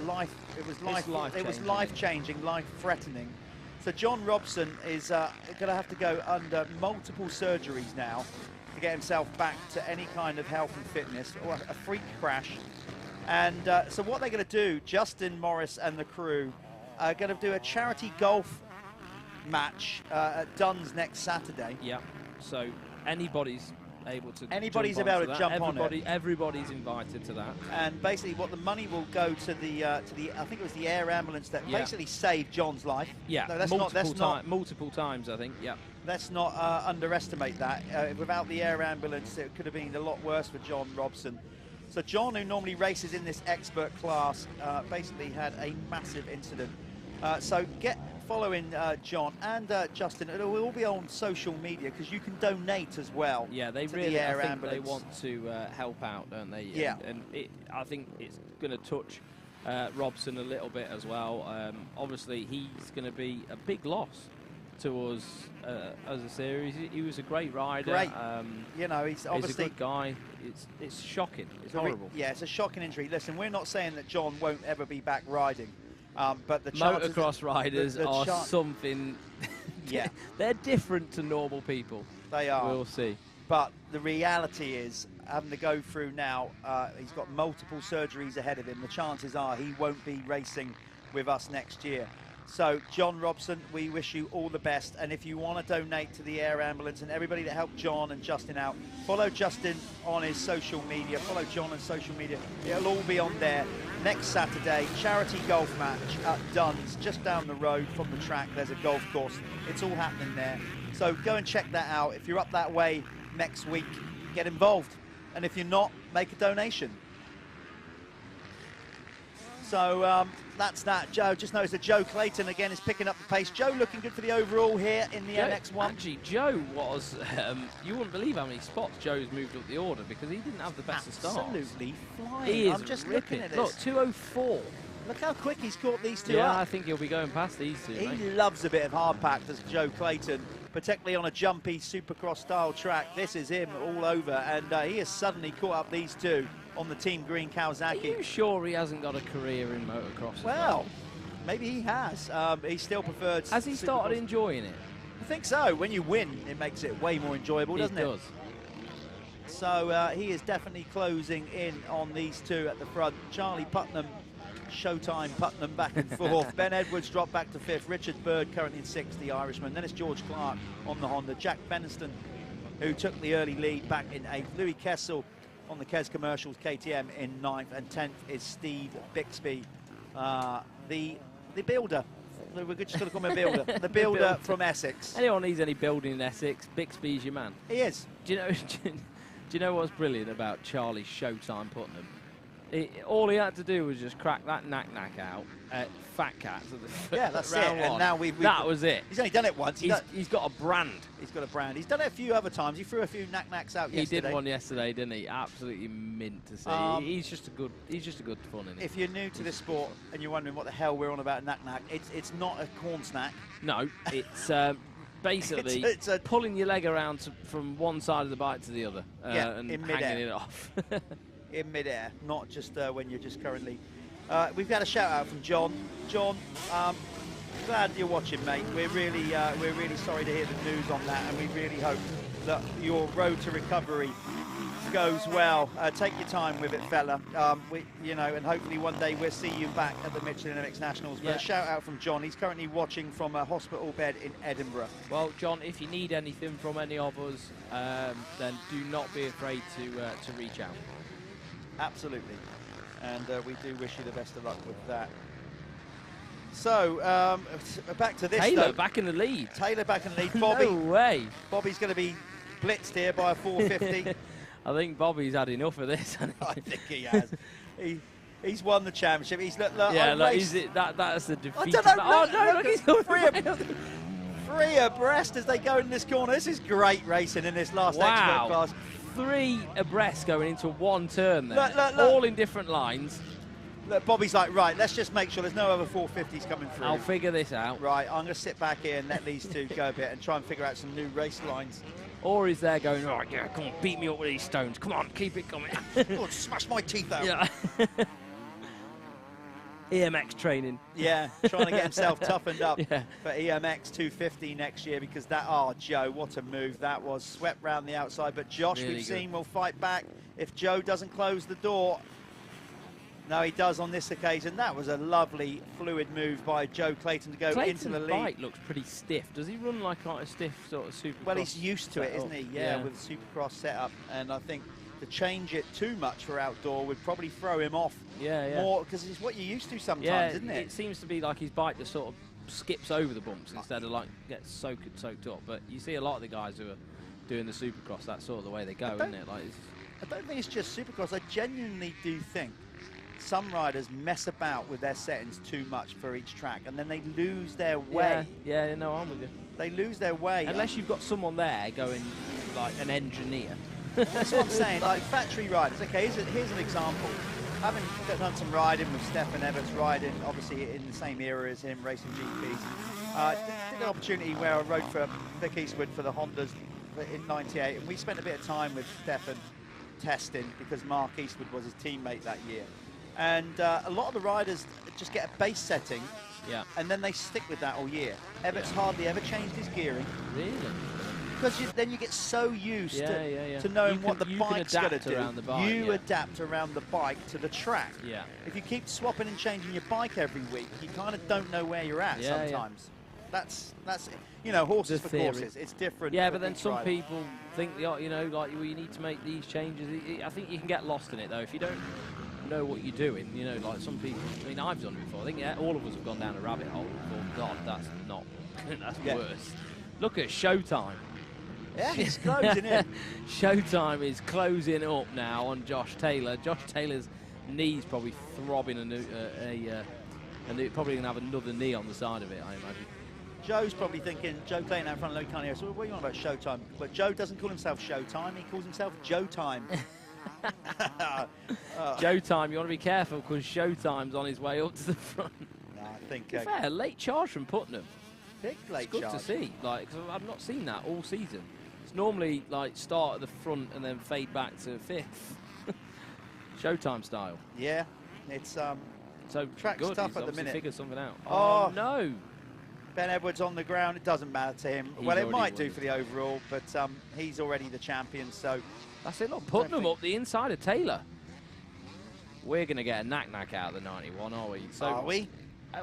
life-changing, life-threatening. So John Robson is going to have to go under multiple surgeries now to get himself back to any kind of health and fitness, or a freak crash. And so what they're going to do, Justin Morris and the crew are going to do a charity golf match at Duns next Saturday. Yeah, so anybody's able to jump on it. Everybody's invited to that. And basically what the money will go to the I think it was the air ambulance that basically saved John's life. Yeah, no, multiple times, I think. Yeah. Let's not underestimate that. Without the air ambulance, it could have been a lot worse for John Robson. So John, who normally races in this expert class, basically had a massive incident. So get following John and Justin. It will all be on social media, because you can donate as well. Yeah, they really they want to help out, don't they? Yeah. And I think it's going to touch Robson a little bit as well. Obviously, he's going to be a big loss to us as a series. He was a great rider. Great. You know, he's obviously a good guy. It's shocking. It's horrible. Yeah, it's a shocking injury. Listen, we're not saying that John won't ever be back riding. But the motocross riders are something. Yeah, they're different to normal people. They are. We'll see. But the reality is, having to go through now, he's got multiple surgeries ahead of him. The chances are he won't be racing with us next year. So, John Robson, we wish you all the best. And if you want to donate to the air ambulance and everybody that helped John and Justin out, follow Justin on his social media, follow John on social media. It'll all be on there. Next Saturday, charity golf match at Duns, just down the road from the track. There's a golf course. It's all happening there. So go and check that out. If you're up that way next week, get involved. And if you're not, make a donation. So that's that. Joe, just noticed that Joe Clayton again is picking up the pace. Joe looking good for the overall here in the MX1. Actually, Joe was, you wouldn't believe how many spots Joe's moved up the order because he didn't have the best of starts. Absolutely flying. He is I'm just ripping. looking at this. Look, 2:04. Look how quick he's caught these two Yeah, up. I think he'll be going past these two. He mate. loves a bit of hard pack, does Joe Clayton, particularly on a jumpy Supercross style track. This is him all over, and he has suddenly caught up these two on the Team Green Kawasaki. Are you sure he hasn't got a career in motocross as Well, maybe he has. He still prefers. Has he started Supercross. enjoying it? I think so. When you win, it makes it way more enjoyable, doesn't it? It does. So he is definitely closing in on these two at the front. Charlie Putnam, Showtime Putnam back and forth. Ben Edwards dropped back to 5th. Richard Bird currently in 6th, the Irishman. Then it's George Clark on the Honda. Jack Beniston, who took the early lead, back in 8th. Louis Kessel on the Kes Commercials KTM in 9th. And 10th is Steve Bixby, the builder. We're just going to call him a builder. The builder from Essex. Anyone needs any building in Essex, Bixby's your man. He is. Do you know what's brilliant about Charlie Showtime Putnam? All he had to do was just crack that knack out at Fat Cats at the Yeah, that's it. round And one. now we've that was it. He's only done it once. He's got a brand. He's got a brand. He's done it a few other times. He threw a few knack-knacks out yesterday. He did one yesterday, didn't he? Absolutely mint to see. He's just a good fun in it. If you're new to this sport and you're wondering what the hell we're on about knack-knack, it's not a corn snack. No, it's basically It's a pulling your leg around from one side of the bike to the other and in hanging mid-air. it off. In mid-air, not just when you're just currently. We've got a shout out from John. John, glad you're watching, mate. We're really sorry to hear the news on that, and we really hope that your road to recovery goes well. Take your time with it, fella. And hopefully one day we'll see you back at the Michelin MX Nationals. But Yeah. a shout out from John. He's currently watching from a hospital bed in Edinburgh. Well, John, if you need anything from any of us, then do not be afraid to reach out. Absolutely. And we do wish you the best of luck with that. So, back to this, Taylor though. back in the lead. Taylor back in the lead. Bobby. No way. Bobby's going to be blitzed here by a 450. I think Bobby's had enough of this. Hasn't he? I think he has. He's won the championship. He's look. Yeah, look, that's the defeat. I don't know. Oh no! Look, he's three abreast as they go in this corner. This is great racing in this last expert class. 3 abreast going into one turn there, Look. all in different lines. Look, Bobby's like, right, let's just make sure there's no other 450s coming through. I'll figure this out. Right, I'm going to sit back here and let these two go a bit and try and figure out some new race lines. Or is there going, oh yeah, come on, beat me up with these stones. Come on, keep it coming. Go on, smash my teeth out. Yeah. EMX training. Yeah, trying to get himself toughened up Yeah. for EMX 250 next year because that, oh, Joe, what a move that was. Swept round the outside, but Josh, Really we've good. seen, will fight back if Joe doesn't close the door. No, he does on this occasion. That was a lovely, fluid move by Joe Clayton to go Clayton's into the lead. bike looks pretty stiff. Does he run like quite a stiff sort of Supercross? Well, he's used to it, setup? isn't he? Yeah, with the Supercross setup. And I think to change it too much for outdoor would probably throw him off more because it's what you're used to sometimes, isn't it? It seems to be like his bike just sort of skips over the bumps instead of like gets soaked up. But you see a lot of the guys who are doing the Supercross, that's sort of the way they go, isn't it? Like, I don't think it's just Supercross. I genuinely do think some riders mess about with their settings too much for each track, and then they lose their way. Yeah, no, I'm with you. They lose their way. Unless you've got someone there going like an engineer. That's what I'm saying, like factory riders. Okay, here's an example. Having done some riding with Stefan Everts, riding obviously in the same era as him, racing GPs. Did an opportunity where I rode for Vic Eastwood for the Hondas in '98, and we spent a bit of time with Stefan testing because Mark Eastwood was his teammate that year. And a lot of the riders just get a base setting, and then they stick with that all year. Everts hardly ever changed his gearing. Really? Because then you get so used to to knowing what the bike's going to do. Around the bike, you adapt around the bike to the track. Yeah. If you keep swapping and changing your bike every week, you kind of don't know where you're at sometimes. That's you know, horses The for theory. courses. It's different. Yeah, for but then each some rider. people think, you know, like, well, you need to make these changes. I think you can get lost in it, though. If you don't know what you're doing, you know, like some people, I mean, I've done it before. I think all of us have gone down a rabbit hole and thought, God, that's not, that's worse. Look at Showtime. Yeah, he's closing in. Showtime is closing up now on Josh Taylor. Josh Taylor's knees probably throbbing And they're probably going to have another knee on the side of it, I imagine. Joe's probably thinking, Joe Clayton out in front of Louis Carnier, so what are you on about Showtime? But Joe doesn't call himself Showtime, he calls himself Joe Time. Joe Time, you want to be careful because Showtime's on his way up to the front. No, I think... To be fair, late charge from Putnam. Big late it's good charge. to see, like, cause I've not seen that all season. It's normally like start at the front and then fade back to fifth. Showtime style. Yeah, it's so track's good. tough He's at the minute. Figure something out. Oh no! Ben Edwards on the ground. It doesn't matter to him. He's well, it might already do for the overall, but he's already the champion. So that's it. Look, Putnam up the inside of Taylor. We're gonna get a knack out of the 91, aren't we? So are we?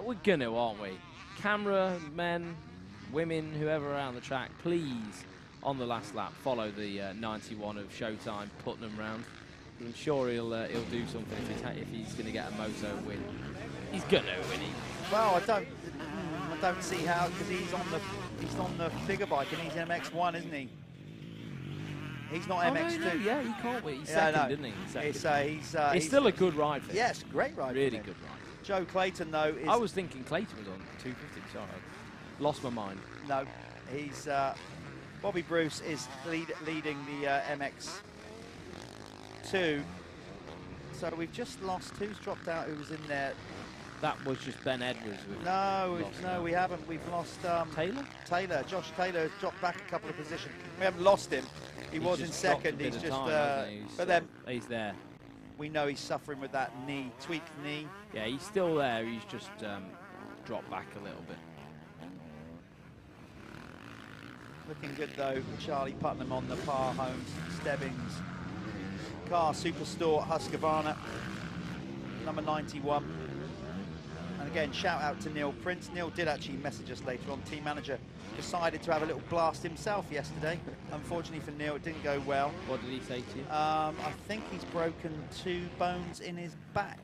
We're gonna, aren't we? Camera men, women, whoever around the track, please, on the last lap, follow the 91 of Showtime Putnam round. I'm sure he'll do something if he's going to get a moto win. He's going to win it. Well, I don't see how, because he's on the bigger bike and he's MX1, isn't he? He's not MX2. No, yeah, he can't win. He's second, didn't he? It's still a good ride for him. Yes, great ride. Really good ride. Joe Clayton, though, is... I was thinking Clayton was on 250. Sorry, I lost my mind. No, he's... Bobby Bruce is leading the MX2. So we've just lost... Who's dropped out? Who was in there? That was just Ben Edwards. No, we haven't. We've lost... Taylor? Josh Taylor has dropped back a couple of positions. We haven't lost him. He was in second. He's just... but then... He's there. We know he's suffering with that knee, tweaked knee. Yeah, he's still there. He's just dropped back a little bit. Looking good, though. Charlie Putnam on the par home. Stebbings. Car Superstore, Husqvarna. Number 91. And again, shout out to Neil Prince. Neil did actually message us later on. Team manager decided to have a little blast himself yesterday. Unfortunately for Neil, it didn't go well. What did he say to you? I think he's broken 2 bones in his back.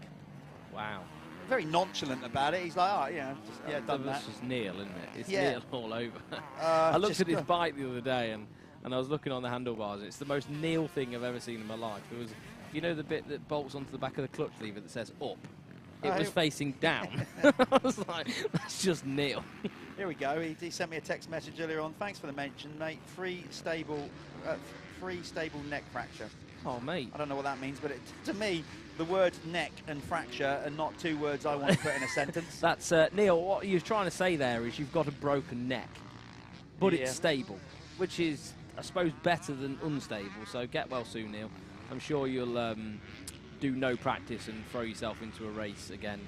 Wow. Very nonchalant about it. He's like, oh, yeah, just, done that. This is Neil, isn't it? It's Yeah. Neil all over. I looked at his bike the other day and I was looking on the handlebars. It's the most Neil thing I've ever seen in my life. It was, you know, the bit that bolts onto the back of the clutch lever that says up? It was facing down. I was like, that's just Neil. Here we go. He sent me a text message earlier on. Thanks for the mention, mate. Free stable neck fracture. Oh, mate. I don't know what that means, but to me, the words neck and fracture are not 2 words I want to put in a sentence. That's, Neil, what you're trying to say there is you've got a broken neck, but it's stable, which is, I suppose, better than unstable. So get well soon, Neil. I'm sure you'll do no practice and throw yourself into a race again.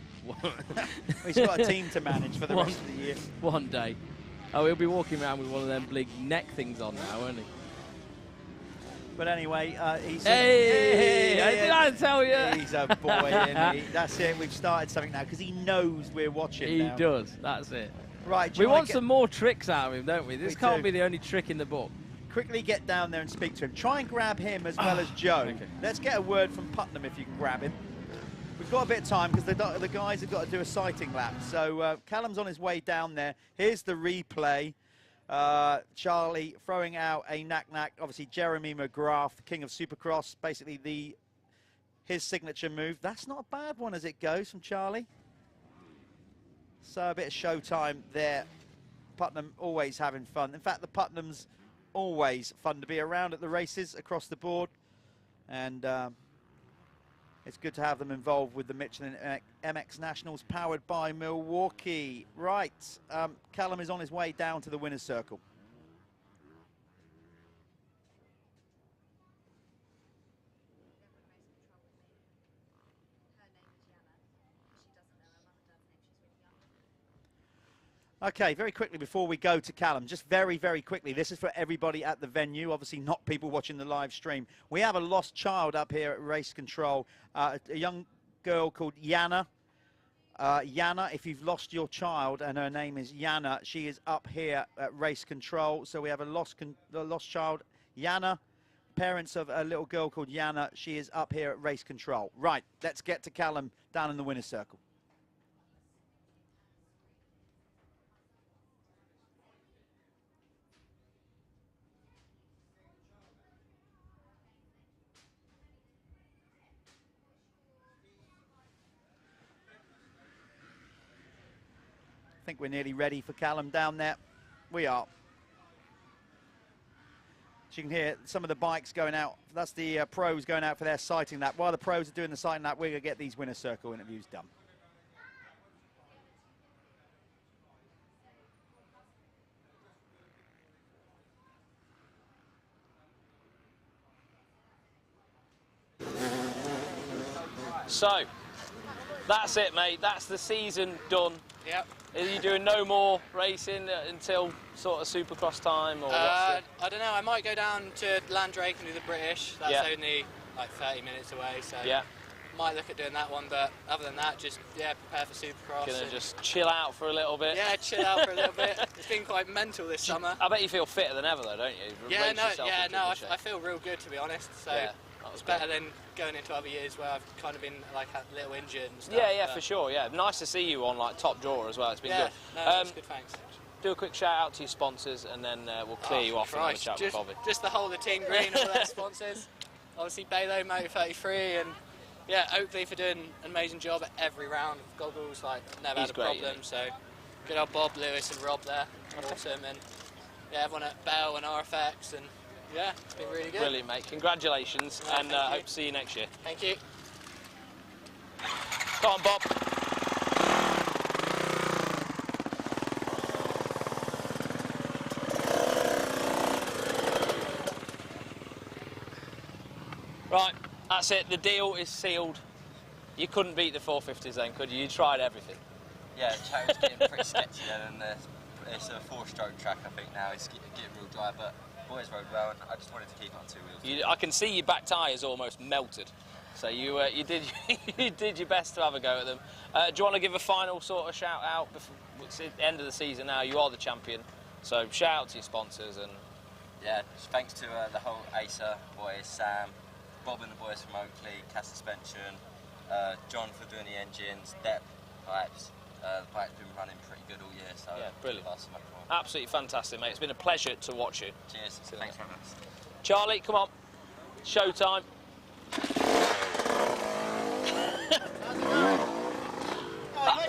He's got a team to manage for the rest of the year. One day. Oh, he'll be walking around with one of them big neck things on now, won't he? But anyway, he's... Hey! Did I tell you? He's a boy, isn't he? That's it. We've started something now because he knows we're watching now. He does. That's it. Right. We want some more tricks out of him, don't we? This can't be the only trick in the book. Quickly get down there and speak to him. Try and grab him as well as Joe. Okay. Let's get a word from Putnam if you can grab him. We've got a bit of time because the guys have got to do a sighting lap. So Callum's on his way down there. Here's the replay. Charlie throwing out a knack-knack. Obviously, Jeremy McGrath, the king of Supercross, basically his signature move. That's not a bad one as it goes from Charlie. So a bit of showtime there. Putnam always having fun. In fact, the Putnam's always fun to be around at the races across the board. And it's good to have them involved with the Michelin MX Nationals powered by Milwaukee. Right, Callum is on his way down to the winner's circle. Okay, very quickly before we go to Callum, just very, very quickly, this is for everybody at the venue, obviously not people watching the live stream. We have a lost child up here at Race Control, a young girl called Yana. Yana, if you've lost your child, and her name is Yana, she is up here at Race Control. So we have a lost child, Yana, parents of a little girl called Yana. She is up here at Race Control. Right, let's get to Callum down in the winner's circle. think we're nearly ready for Callum down there. We are. As you can hear, some of the bikes going out. That's the pros going out for their sighting lap. While the pros are doing the sighting lap, we're going to get these winner circle interviews done. So, that's it, mate. That's the season done. Yep. Are you doing no more racing until sort of Supercross time, or what's I don't know. I might go down to Landrake and do the British. That's only like 30 minutes away, so might look at doing that one. But other than that, just prepare for Supercross. Gonna just chill out for a little bit. Yeah, chill out for a little bit. It's been quite mental this summer. I bet you feel fitter than ever, though, don't you? Yeah, I feel real good, to be honest. So it's better than going into other years where I've kind of been like a little injured and stuff. Yeah, for sure. Yeah, nice to see you on like top drawer as well. It's been good. No, it's good. Thanks. Do a quick shout out to your sponsors, and then we'll clear you off and have a chat with Bobby. Just the whole of Team Green, all their sponsors. Obviously, Balo, Moto 33, and Oakley for doing an amazing job at every round of goggles. Like, never had a problem. So, good old Bob, Lewis, and Rob there. Awesome, and everyone at Bell and RFX, and it's been really good. Brilliant, mate. Congratulations, and hope to see you next year. Thank you. Come on, Bob. Right, that's it. The deal is sealed. You couldn't beat the 450s then, could you? You tried everything. Yeah, the track was getting pretty sketchy then, and it's a 4-stroke track, I think, now. It's getting real dry, but boys rode well, and I just wanted to keep it on 2 wheels. I can see your back tyres almost melted. So you did you did your best to have a go at them. Do you want to give a final sort of shout out? Before, it's the end of the season now. You are the champion. So shout out to your sponsors and thanks to the whole Acer boys, Sam, Bob and the boys from Oakley, Cast Suspension, John for doing the engines, Depp pipes. The bike's been running pretty good all year, so brilliant. Absolutely fantastic, mate. It's been a pleasure to watch you. Cheers. Thanks very much. Charlie, come on. Showtime.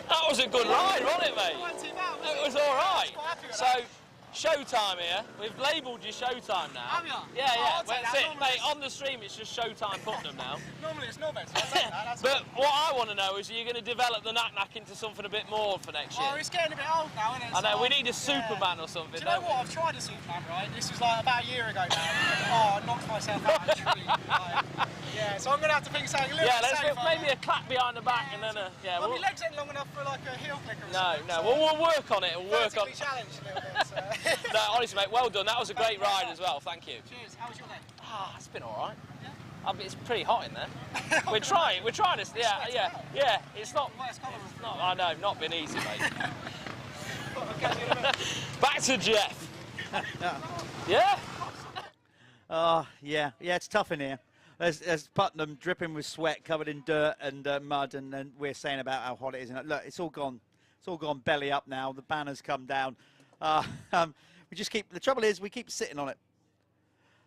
That was a good ride, wasn't it, mate? It was all right. So, showtime here. We've labelled you Showtime now. Have you? Yeah. Oh, Well, mate, on the stream it's just Showtime Putnam now. Normally it's no better. That's but what I want to know is, are you going to develop the knack into something a bit more for next year? Oh, it's getting a bit old now, isn't it? I know, we need a Superman or something, Do you know what? I've tried a Superman, right? This was like about a year ago now. I knocked myself out of a tree. So I'm going to have to think something a little bit let's safer. do maybe a clap behind the back and then a... Well, my legs ain't long enough for like a heel clicker or something. No, we'll work on it. We'll work on it. challenged a little bit, so. No, honestly, mate, well done. That was a great ride as well. Thank you. Cheers. How was your day? It's been all right. It's pretty hot in there. We're trying to... Yeah. It's not... I know, not been easy, mate. Back to Jeff. Yeah? Yeah, it's tough in here. There's Putnam dripping with sweat, covered in dirt and mud, and then we're saying about how hot it is. And look, it's all gone belly up now. The banner's come down. We just keep. The trouble is, we keep sitting on it.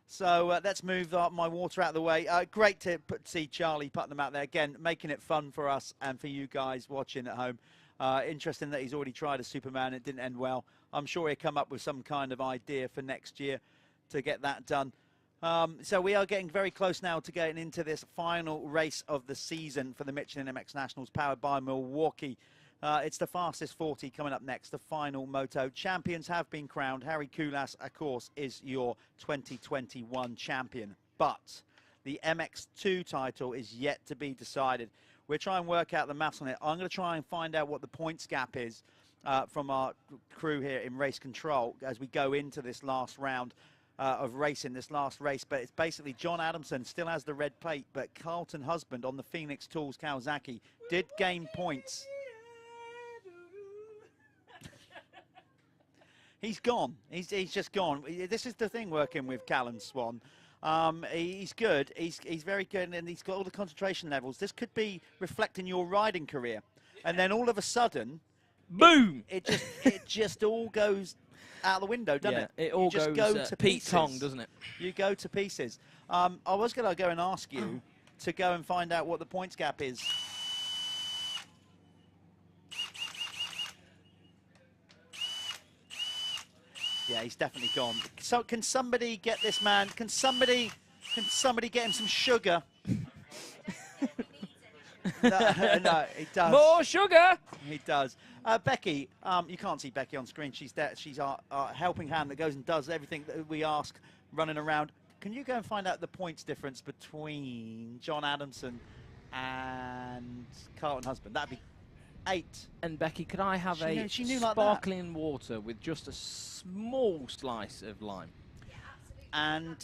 So let's move my water out of the way. Great to see Charlie Putnam out there again, making it fun for us and for you guys watching at home. Interesting that he's already tried a Superman. It didn't end well. I'm sure he'll come up with some kind of idea for next year to get that done. So we are getting very close now to getting into this final race of the season for the Michelin MX Nationals, powered by Milwaukee. It's the fastest 40 coming up next. The final moto champions have been crowned. Harry Koulas, of course, is your 2021 champion. But the MX2 title is yet to be decided. We're trying to work out the maths on it. I'm going to try and find out what the points gap is from our crew here in race control as we go into this last round of racing, this last race. But it's basically John Adamson still has the red plate, but Carlton Husband on the Phoenix Tools Kawasaki did gain points. He's gone. He's just gone. This is the thing working with Callum Swan. He's good. He's very good, and he's got all the concentration levels. This could be reflecting your riding career, and then all of a sudden, boom! It just all goes out the window, doesn't it? It all just goes go to Pete pieces. Tong, doesn't it? You go to pieces. I was going to go and ask you to go and find out what the points gap is. Yeah, he's definitely gone. So can somebody get this man? Can somebody get him some sugar? No, he does. More sugar. He does. Becky, you can't see Becky on screen. She's there. She's our helping hand that goes and does everything that we ask, running around. Can you go and find out the points difference between John Adamson and Carlton Husband? That'd be 8. And Becky, could I have she knew like sparkling water with just a small slice of lime? And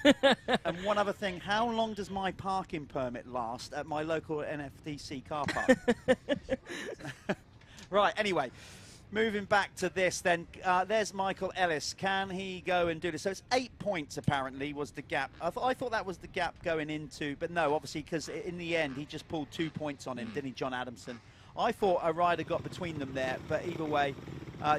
and one other thing, how long does my parking permit last at my local NFTC car park? Right, anyway, moving back to this then, there's Michael Ellis. Can he go and do this? So it's 8 points apparently was the gap. I thought that was the gap going into, but no, obviously, because in the end he just pulled 2 points on him, didn't he, John Adamson? I thought a rider got between them there, but either way,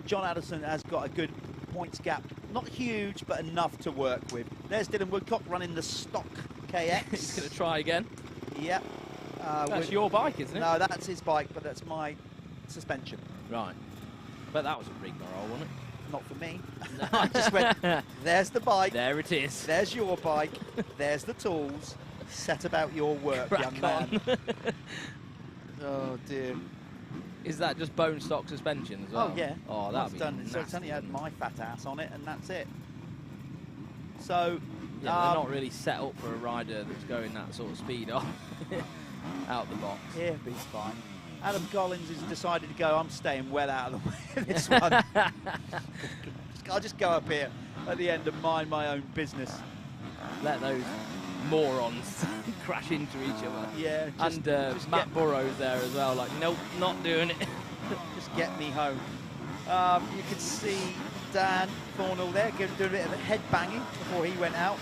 John Adamson has got a good points gap. Not huge, but enough to work with. There's Dylan Woodcock running the stock KX. He's going to try again. Yep. That's your bike, isn't it? No, that's his bike, but that's my suspension. Right. But that was a rigmarole, wasn't it? Not for me. I just went, there's the bike. There it is. There's your bike. There's the tools. Set about your work, Crack young man. Oh, dear. Is that just bone stock suspension as well? Oh, yeah. Oh, that'd be done. So it's only had my fat ass on it, and that's it. So, yeah, they're not really set up for a rider that's going that sort of speed off out the box. Yeah, he's fine. Adam Collins has decided to go, I'm staying well out of the way of this one. I'll just go up here at the end and mind my own business. Let those morons crash into each other. Yeah. And Matt Burrows there as well, like, nope, not doing it. Just get me home. You can see Dan Thornell there doing a bit of head banging before he went out.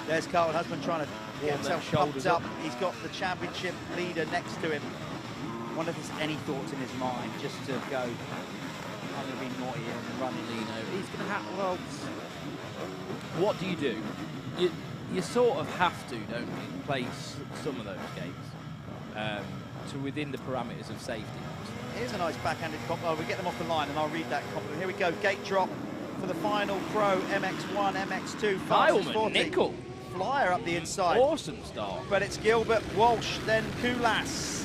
There's Carlton Husband trying to get himself pumped up. He's got the championship leader next to him. I wonder if there's any thoughts in his mind just to go, I'm going to be naughty and run Lino. He's going to have, well, what do? You sort of have to, don't you, play some of those games to within the parameters of safety. Here's a nice backhanded compliment. We get them off the line and I'll read that compliment. Here we go, gate drop for the final Pro MX1, MX2, fastest 40. Nickel. Flyer up the inside. Awesome start. But it's Gilbert, Walsh, then Kulas.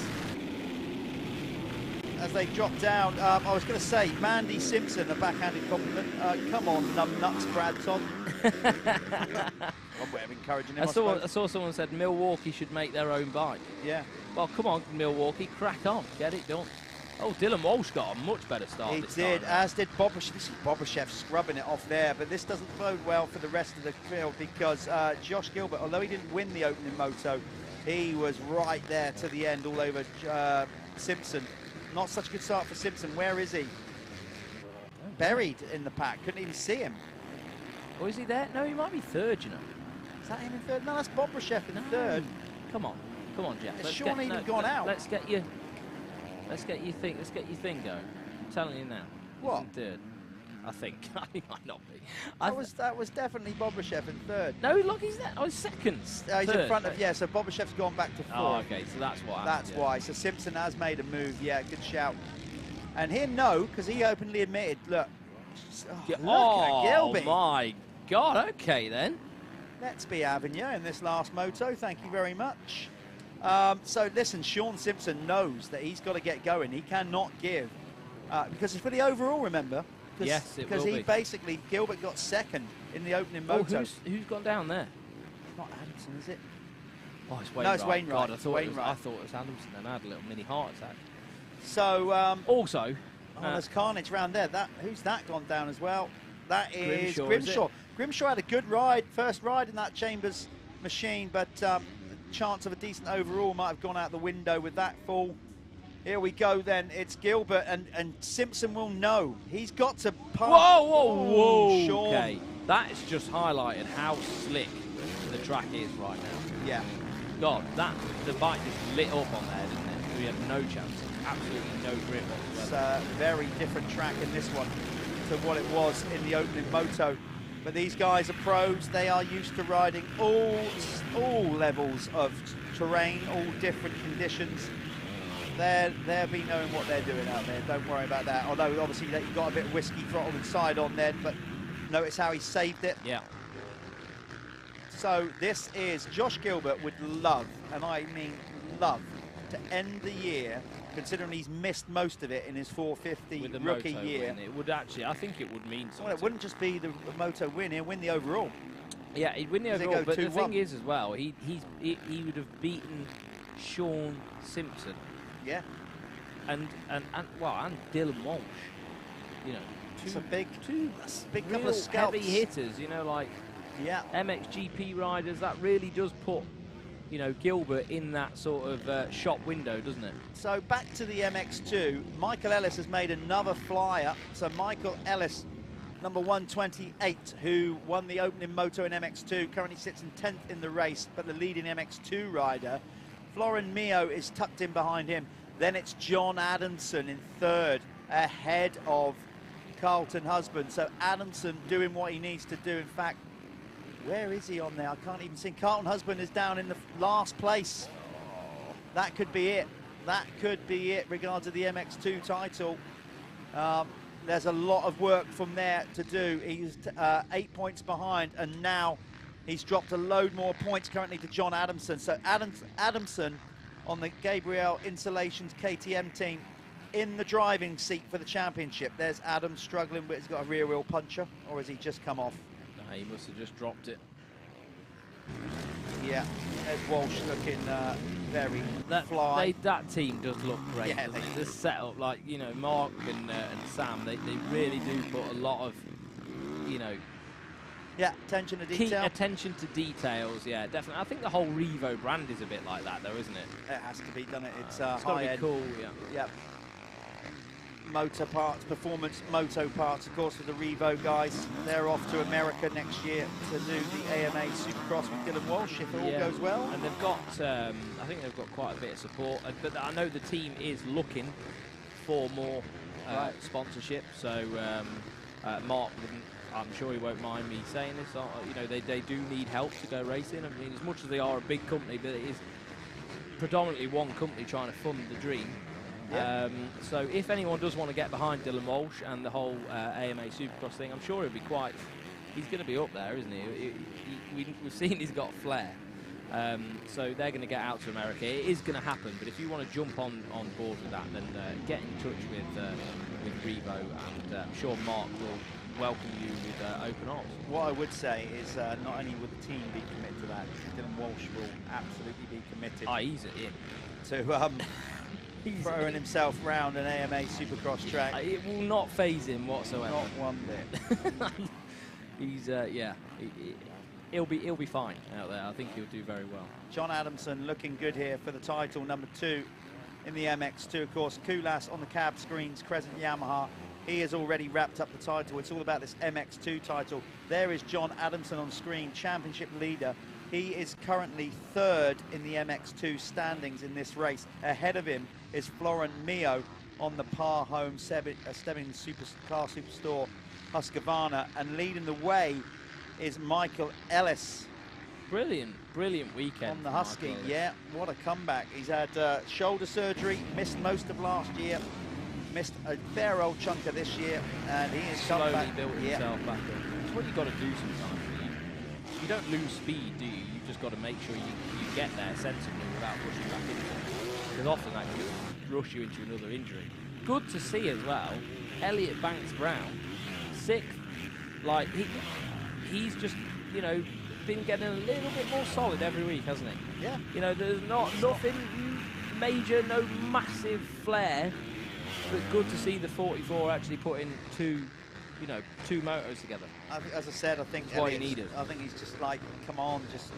As they drop down, I was going to say, Mandy Simpson, a backhanded compliment. Come on, numbnuts, Brad Todd. One way of encouraging him, I saw someone said Milwaukee should make their own bike. Yeah. Well, come on, Milwaukee, crack on, get it done. Oh, Dylan Walsh got a much better start. He this did, time. as did Bobryshev. Bobryshev scrubbing it off there, but this doesn't bode well for the rest of the field because Josh Gilbert, although he didn't win the opening moto, he was right there to the end all over Simpson. Not such a good start for Simpson. Where is he? Buried in the pack. Couldn't even see him. Or is he there? No, he might be third, you know. Is that him in third? No, that's Bobryshev in third. Come on, Jeff. Has Sean even gone out? Let's get your thing going. I'm telling you now. What? He's in third. I think. He might not be. That was definitely Bobryshev in third. No, look, he's there. Oh, he's second. He's in front of, yeah, so Bobrishev's gone back to fourth. Oh, okay, so that's why. That's why. So Simpson has made a move. Yeah, good shout. And here, no, because he openly admitted, look. Look at Gilby. Oh, my God. Okay, then. Let's be having you in this last moto. Thank you very much. So, listen, Sean Simpson knows that he's got to get going. He cannot give. Because it's for the overall, remember? Yes, it because will he basically, Gilbert got second in the opening moto. Who's gone down there? Not Adamson, is it? Oh, it's Wainwright. No, it's Wainwright. God, I thought it was Adamson, and I had a little mini heart attack. So, also, there's carnage round there. Who's that gone down as well? That is Grimshaw. Grimshaw had a good ride, first ride in that Chambers machine, but chance of a decent overall might have gone out the window with that fall. Here we go then, it's Gilbert, and Simpson will know. He's got to pass. Whoa, Sean. Okay, that is just highlighted how slick the track is right now. Yeah. God, the bike just lit up on there, didn't it? We had no chance, absolutely no grip whatsoever. It's a very different track in this one to what it was in the opening moto. But these guys are pros, they are used to riding all levels of terrain, all different conditions. They'll be knowing what they're doing out there. Don't worry about that. Although obviously you've got a bit of whiskey throttle inside on there, but Notice how he saved it. Yeah. So this is Josh Gilbert would love, and I mean love, to end the year, considering he's missed most of it in his 450 With the rookie moto year. win, it would actually, I think it would mean something. Well, it wouldn't just be the moto win, he'll win the overall. Yeah, he'd win the Does it overall, go but the 2-1? thing is as well, he would have beaten Sean Simpson. Yeah. And Dylan Walsh. You know, It's a big real couple of scalps. heavy hitters, you know, like MXGP riders. That really does put, you know, Gilbert in that sort of shop window, doesn't it? So back to the MX2, Michael Ellis has made another flyer. So Michael Ellis, number 128, who won the opening moto in MX2, currently sits in 10th in the race, but the leading MX2 rider, Florin Mio, is tucked in behind him. Then it's John Adamson in third, ahead of Carlton Husband. So Adamson doing what he needs to do. In fact, where is he on there? I can't even see. Carlton Husband is down in the last place. That could be it. That could be it regards to the MX2 title. There's a lot of work from there to do. He's 8 points behind, and now he's dropped a load more points currently to John Adamson. So Adamson on the Gabriel Insulations KTM team in the driving seat for the championship. There's Adam struggling, but he's got a rear wheel puncher, or has he just come off? No, he must have just dropped it. Yeah, Ed Walsh looking very fly. That team does look great. Yeah, doesn't it? This setup, like, you know, Mark and Sam, they really do put a lot of, you know, attention to key detail. attention to details. Yeah, definitely. I think the whole Revo brand is a bit like that, though, isn't it? It has to be, doesn't it? It's gotta high be end. cool. Yeah. Motor parts, performance moto parts, of course, for the Revo guys. They're off to America next year to do the AMA Supercross with Dylan Walsh, if it all goes well. And they've got, I think they've got quite a bit of support. But I know the team is looking for more sponsorship. So Mark wouldn't, I'm sure he won't mind me saying this. You know, they do need help to go racing. I mean, as much as they are a big company, but it is predominantly one company trying to fund the dream. So if anyone does want to get behind Dylan Walsh and the whole AMA Supercross thing, I'm sure he'll be quite, he's going to be up there, isn't he? We've seen he's got flair. So they're going to get out to America. It is going to happen, but if you want to jump on board with that, then get in touch with Revo, and I'm sure Mark will welcome you with open arms. What I would say is not only will the team be committed to that, Dylan Walsh will absolutely be committed. He's in. To throwing himself round an AMA Supercross track. It will not phase him whatsoever. Not one bit. He's he'll be fine out there. I think he'll do very well. John Adamson looking good here for the title, number 2 in the MX2. Of course, Kulas on the cab screens, Crescent Yamaha. He has already wrapped up the title. It's all about this MX2 title. There is John Adamson on screen, championship leader. He is currently 3rd in the MX2 standings in this race. Ahead of him is Florin Mio on the Par Home Stebbins Car Superstore Husqvarna, and leading the way is Michael Ellis. Brilliant weekend on the Husky. Yeah, what a comeback. He's had shoulder surgery, missed most of last year, missed a fair old chunk of this year, and he has come back. Slowly built himself back up. It's what you've got to do sometimes. You don't lose speed, do you? You've just got to make sure you get there sensibly without pushing back into it. Because often that can rush you into another injury. Good to see as well, Elliot Banks-Brown, 6th. Like, he's just, you know, been getting a little bit more solid every week, hasn't he? Yeah. You know, there's nothing major, no massive flair, but good to see the 44 actually putting two motos together. As I said, I think what he needed. I think he's just like, come on, just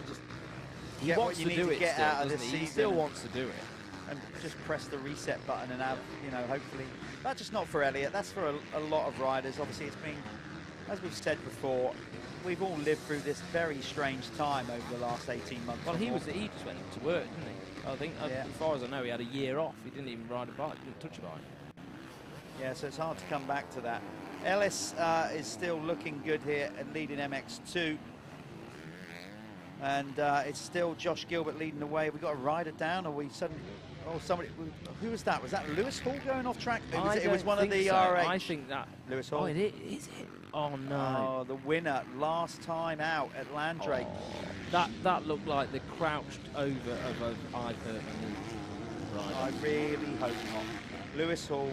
he get wants what you to need do to it get still, out of this doesn't season. He still wants to do it. And just press the reset button and have, you know, hopefully, that's just not for Elliot, that's for a lot of riders. Obviously, it's been, as we've said before, we've all lived through this very strange time over the last 18 months. Well, he just went to work, didn't he? I think, as far as I know, he had a year off. He didn't even ride a bike, didn't touch a bike. Yeah, so it's hard to come back to that. Ellis is still looking good here and leading MX2. And it's still Josh Gilbert leading the way. We got a rider down, or we suddenly... Oh, somebody... Who was that? Was that Lewis Hall going off track? It was one of the RH. I think that... Lewis Hall. Oh, it is it? Oh, no. Oh, the winner last time out at Landrake. Oh, that looked like the crouched over of I've hurt my knee. Right. I really hope not. Lewis Hall,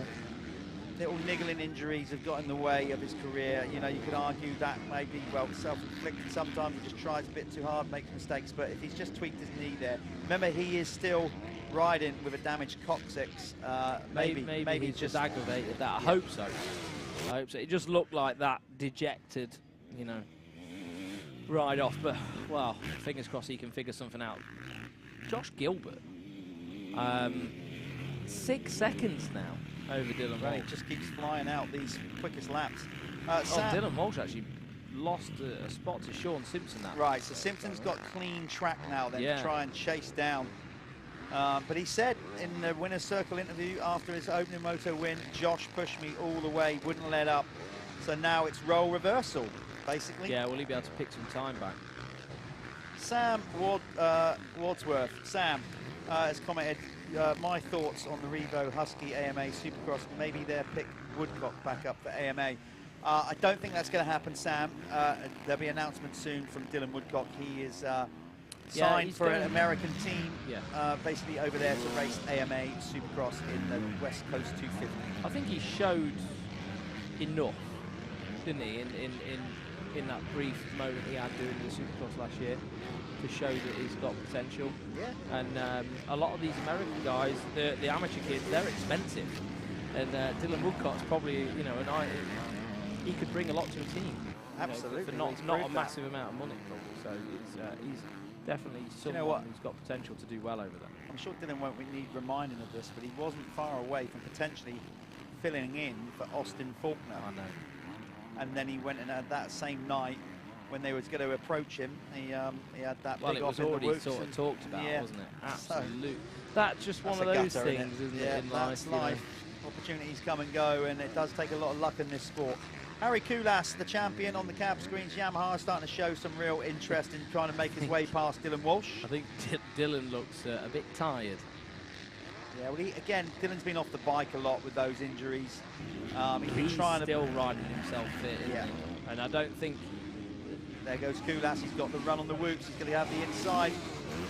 little niggling injuries have got in the way of his career. You know, you could argue that maybe, well, self-inflicted sometimes. He just tries a bit too hard, makes mistakes. But if he's just tweaked his knee there, remember, he is still riding with a damaged coccyx. Maybe he's just aggravated that. I hope so. I hope so. It just looked like that dejected, you know, ride off. But, well, fingers crossed he can figure something out. Josh Gilbert, 6 seconds now over Dylan Walsh. He just keeps flying out these quickest laps. Dylan Walsh actually lost a spot to Sean Simpson. Right, so Simpson's got clean track now then to try and chase down. But he said in the winner's circle interview after his opening moto win, Josh pushed me all the way, wouldn't let up. So now it's role reversal, basically. Yeah, will he be able to pick some time back? Sam Wadsworth, Sam has commented, my thoughts on the Revo Husky AMA Supercross, maybe their pick Woodcock back up for AMA. I don't think that's going to happen, Sam. There'll be an announcement soon from Dylan Woodcock. He is signed for an American team, basically over there to race AMA Supercross in the West Coast 250. I think he showed enough, didn't he, in that brief moment he had doing the Supercross last year, to show that he's got potential. Yeah. And a lot of these American guys, the amateur kids, they're expensive. And Dylan Woodcock's probably, you know, he could bring a lot to a team. Absolutely. For not a massive amount of money. So he's definitely someone who's got potential to do well over there. I'm sure Dylan won't need reminding of this, but he wasn't far away from potentially filling in for Austin Faulkner. I know. And then he went and had that same night when they was going to approach him. He had that big off in the woods. Well, it was already sort of talked about, wasn't it? Absolutely. That's just one of those things, isn't it, in that's life? life. Opportunities come and go, and it does take a lot of luck in this sport. Harry Koulas, the champion on the cab screens. Yamaha are starting to show some real interest in trying to make his way past Dylan Walsh. I think Dylan looks a bit tired. Yeah, well, Dylan's been off the bike a lot with those injuries. He's still riding himself fit, isn't he? And I don't think... There goes Koulas. He's got the run on the whoops. He's going to have the inside.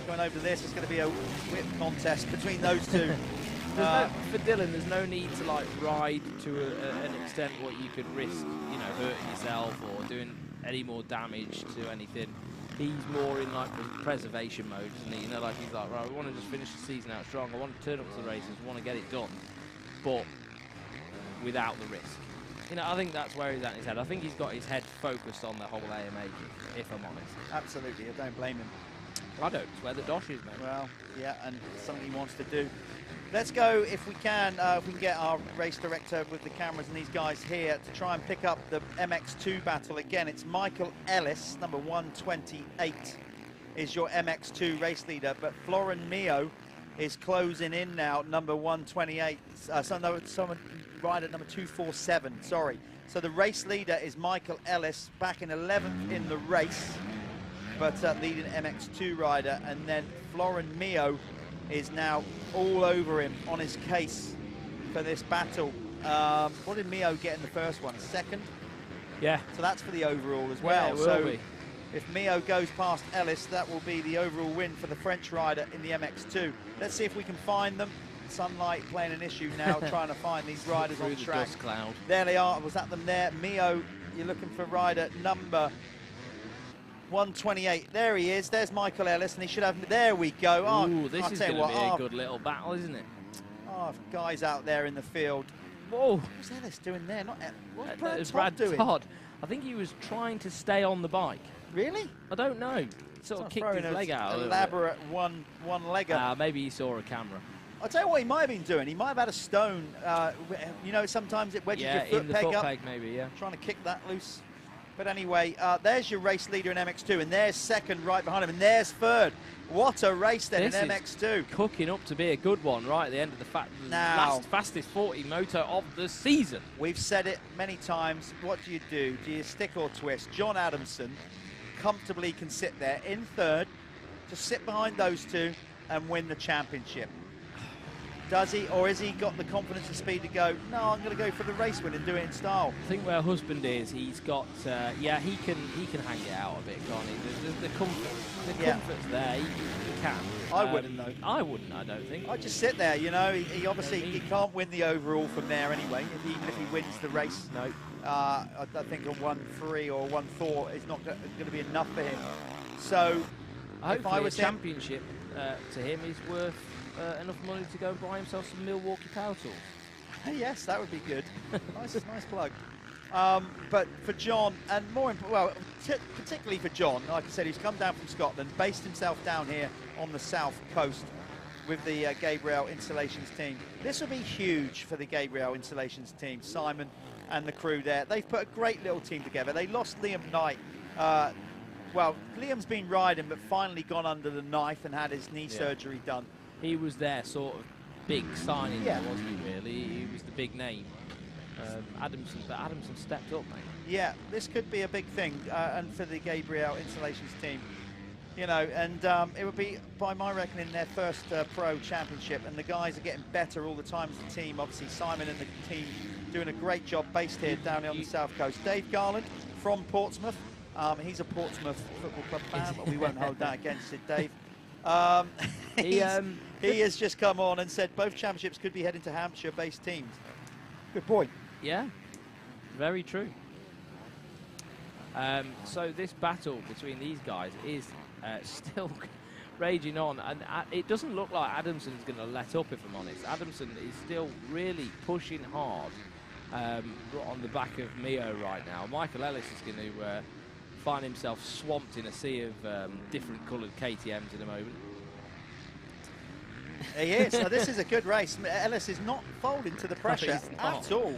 Going over this, it's going to be a whip contest between those two. For Dylan, there's no need to like ride to an extent what you could risk, you know, hurting yourself or doing any more damage to anything. He's more in like preservation mode, isn't he? You know, like he's like, right, we want to just finish the season out strong. I want to turn up to the races, we want to get it done, but without the risk. You know, I think that's where he's at in his head. I think he's got his head focused on the whole AMA, if I'm honest. Absolutely, I don't blame him. I don't. It's where the dosh is, mate. Well, yeah, and something he wants to do. Let's go, if we can get our race director with the cameras and these guys here to try and pick up the MX2 battle. Again, it's Michael Ellis, number 128, is your MX2 race leader, but Florin Mio is closing in now, number 128. Someone rider number 247, sorry. So the race leader is Michael Ellis, back in 11th in the race, but leading MX2 rider, and then Florin Mio is now all over him, on his case for this battle. What did Mio get in the first one? Second? Yeah. So that's for the overall as well. Yeah, it will so be. If Mio goes past Ellis, that will be the overall win for the French rider in the MX2. Let's see if we can find them. Sunlight playing an issue now, trying to find these riders on track. Dust cloud. There they are. Was that them there? Mio, you're looking for rider number 128. There he is. There's Michael Ellis, and he should have... There we go. Ooh, this is going to be a good little battle, isn't it? Oh, guys out there in the field. Whoa. What's Ellis doing there? What's Brad Todd? I think he was trying to stay on the bike. Really? I don't know. Sort of kicked his leg out. Elaborate one-legger. Maybe he saw a camera. I'll tell you what he might have been doing. He might have had a stone. You know, sometimes it wedges your foot peg up. Maybe, yeah. Trying to kick that loose. But anyway, there's your race leader in MX2, and there's second right behind him, and there's third. What a race then in MX2. Cooking up to be a good one right at the end of the last fastest 40 moto of the season. We've said it many times. What do? Do you stick or twist? John Adamson comfortably can sit there in third, just sit behind those two and win the championship. Does he, or has he got the confidence and speed to go, no, I'm going to go for the race win and do it in style? I think where Husband is, he's got, yeah, he can hang it out a bit, can't he? The comfort's there, he can. I wouldn't, though. I wouldn't, I don't think. I'd just sit there, you know. He obviously he can't win the overall from there anyway, even if he wins the race. No. I think a 1-3 or 1-4 is not going to be enough for him. So, if I was championship to him is worth enough money to go and buy himself some Milwaukee power tools. Yes, that would be good. nice plug. But for John, and particularly for John, like I said, he's come down from Scotland, based himself down here on the south coast with the Gabriel Installations team. This will be huge for the Gabriel Installations team, Simon and the crew there. They've put a great little team together. They lost Liam Knight. Well, Liam's been riding, but finally gone under the knife and had his knee surgery done. He was their sort of big signing, wasn't he, really? He was the big name. Adamson stepped up, mate. Yeah, this could be a big thing, and for the Gabriel Installations team, you know, and it would be, by my reckoning, their first pro championship, and the guys are getting better all the time as a team. Obviously, Simon and the team doing a great job based here down here on the south coast. Dave Garland from Portsmouth. He's a Portsmouth Football Club fan, but we won't hold that against it, Dave. He has just come on and said both championships could be heading to Hampshire-based teams. Good point. Yeah, very true. So this battle between these guys is still raging on, and it doesn't look like Adamson's going to let up, if I'm honest. Adamson is still really pushing hard on the back of Mio right now. Michael Ellis is going to find himself swamped in a sea of different coloured KTMs in a moment. He is. So this is a good race. Ellis is not folding to the pressure at all.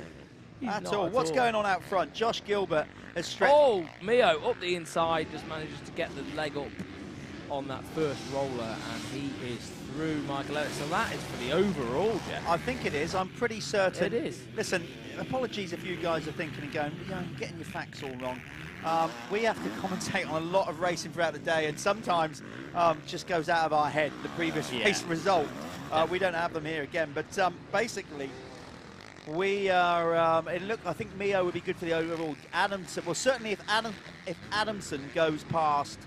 What's going on out front? Josh Gilbert has stretched. Oh, Mio up the inside, just manages to get the leg up on that first roller, and he is through Michael Ellis. So that is for the overall, Jeff. I think it is. I'm pretty certain. It is. Listen, apologies if you guys are thinking and going, you're getting your facts all wrong. We have to commentate on a lot of racing throughout the day, and sometimes just goes out of our head, the previous race result. We don't have them here again, but basically we are, I think Mio would be good for the overall. Adamson, well, certainly if Adamson goes past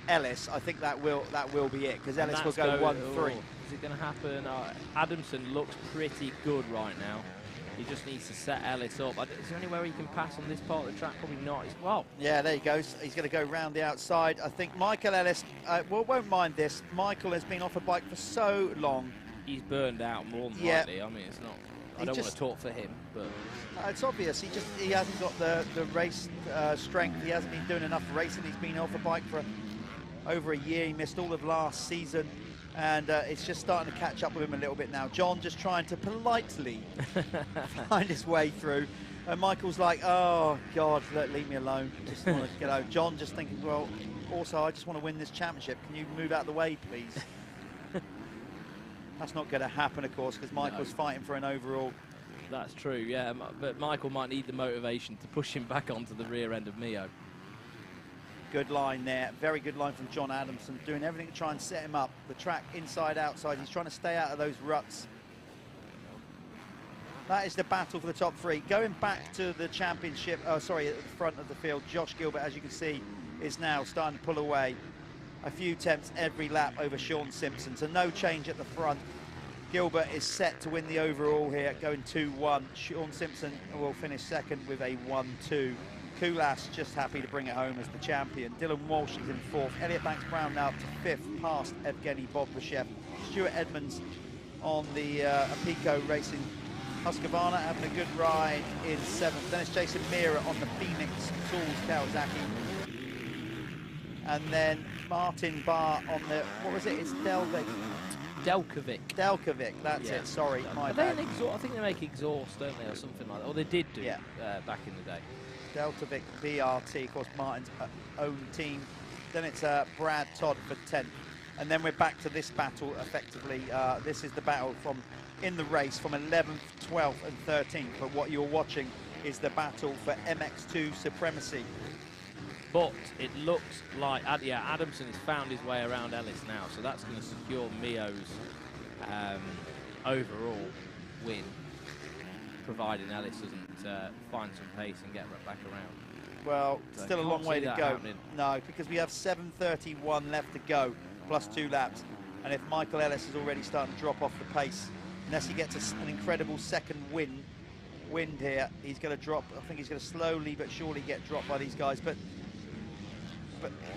Ellis, I think that will be it, because Ellis will go 1-3. Is it going to happen? Adamson looks pretty good right now. He just needs to set Ellis up. Is there anywhere he can pass on this part of the track? Probably not. Well, yeah, there he goes. He's going to go round the outside. I think Michael Ellis won't mind this. Michael has been off a bike for so long. He's burned out more than likely. I mean, it's not. I don't want to talk for him, but it's obvious. He hasn't got the race strength. He hasn't been doing enough racing. He's been off a bike for over a year. He missed all of last season. And it's just starting to catch up with him a little bit now. John just trying to politely find his way through. And Michael's like, oh, God, leave me alone. Just want to get out. John just thinking, well, also, I just want to win this championship. Can you move out of the way, please? That's not going to happen, of course, because Michael's fighting for an overall. That's true, yeah. But Michael might need the motivation to push him back onto the rear end of Mio. Good line there. Very good line from John Adamson, doing everything to try and set him up. The track inside, outside. He's trying to stay out of those ruts. That is the battle for the top three. Going back to the championship, at the front of the field, Josh Gilbert, as you can see, is now starting to pull away. A few tenths every lap over Sean Simpson. So no change at the front. Gilbert is set to win the overall here, going 2-1. Sean Simpson will finish second with a 1-2. Kulas just happy to bring it home as the champion. Dylan Walsh is in fourth. Elliot Banks-Brown now up to fifth, past Evgeny Bobrishev. Stuart Edmonds on the Apico Racing Husqvarna having a good ride in seventh. Then it's Jason Mira on the Phoenix Tools Kawasaki. And then Martin Barr on the, what was it? It's Delkovic. Delkovic, that's it, sorry, my bad. I think they make exhaust, don't they, or something like that. Or they did do back in the day. Delkovic VRT, of course, Martin's own team. Then it's Brad Todd for 10th. And then we're back to this battle, effectively. This is the battle from in the race from 11th, 12th and 13th. But what you're watching is the battle for MX2 supremacy. But it looks like, yeah, Adamson has found his way around Ellis now, so that's going to secure Mio's overall win, providing Ellis doesn't find some pace and get back around. Well, So still a can't long way see to that go. happening. No, because we have 7:31 left to go, plus 2 laps. And if Michael Ellis is already starting to drop off the pace, unless he gets an incredible second wind here, he's going to drop. I think he's going to slowly but surely get dropped by these guys. But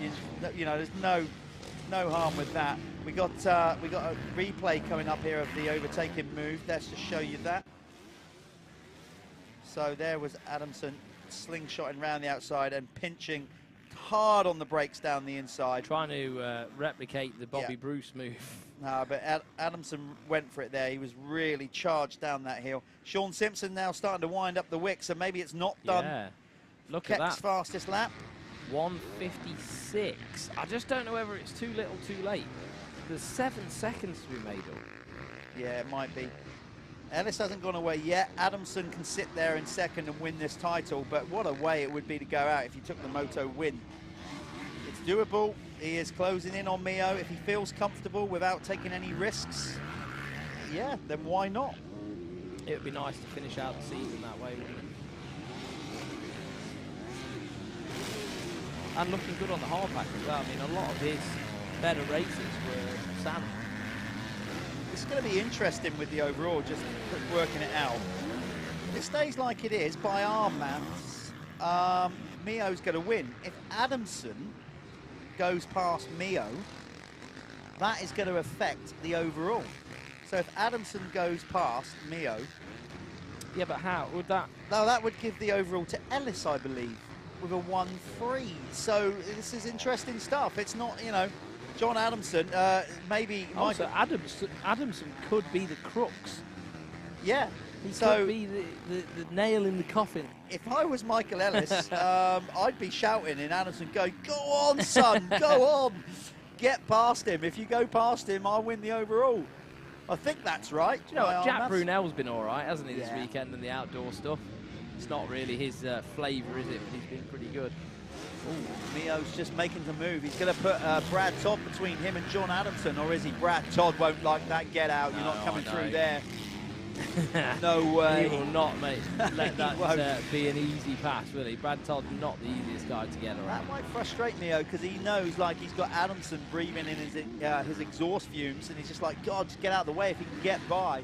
you know, there's no harm with that. We got a replay coming up here of the overtaking move. Let's just show you that. So there was Adamson slingshotting around the outside and pinching hard on the brakes down the inside. Trying to replicate the Bobby Bruce move. No, but Adamson went for it there. He was really charged down that hill. Sean Simpson now starting to wind up the wick, so maybe it's not done. Yeah, look Keck's at that. fastest lap. 1:56. I just don't know whether it's too little, too late. There's 7 seconds to be made up. Yeah, it might be. Ellis hasn't gone away yet. Adamson can sit there in second and win this title, but what a way it would be to go out if you took the moto win. It's doable. He is closing in on Mio. If he feels comfortable without taking any risks, yeah, then why not? It would be nice to finish out the season that way, wouldn't it? And looking good on the hard pack as well. I mean, a lot of his better races were Sam. It's going to be interesting with the overall, just working it out. If it stays like it is, by our maths, Mio's going to win. If Adamson goes past Mio, that is going to affect the overall. So if Adamson goes past Mio... Yeah, but how would that... No, that would give the overall to Ellis, I believe, with a 1-3. So this is interesting stuff. It's not, you know, John Adamson, maybe... Also, Adamson could be the crux. Yeah. He could be the nail in the coffin. If I was Michael Ellis, I'd be shouting in Adamson, going, go on, son, go on. Get past him. If you go past him, I'll win the overall. I think that's right. Do you know what? Jack Brunel's been all right, hasn't he, this weekend and the outdoor stuff? It's not really his flavour, is it? But he's been pretty good. Ooh, Mio's just making the move. He's going to put Brad Todd between him and John Adamson, or is he? Brad Todd won't like that. Get out. You're not coming through there. No way. He will not, mate. Let that be an easy pass, will he? Brad Todd's not the easiest guy to get around. That might frustrate Mio because he knows, like, he's got Adamson breathing in his exhaust fumes, and he's just like, God, just get out of the way if he can get by.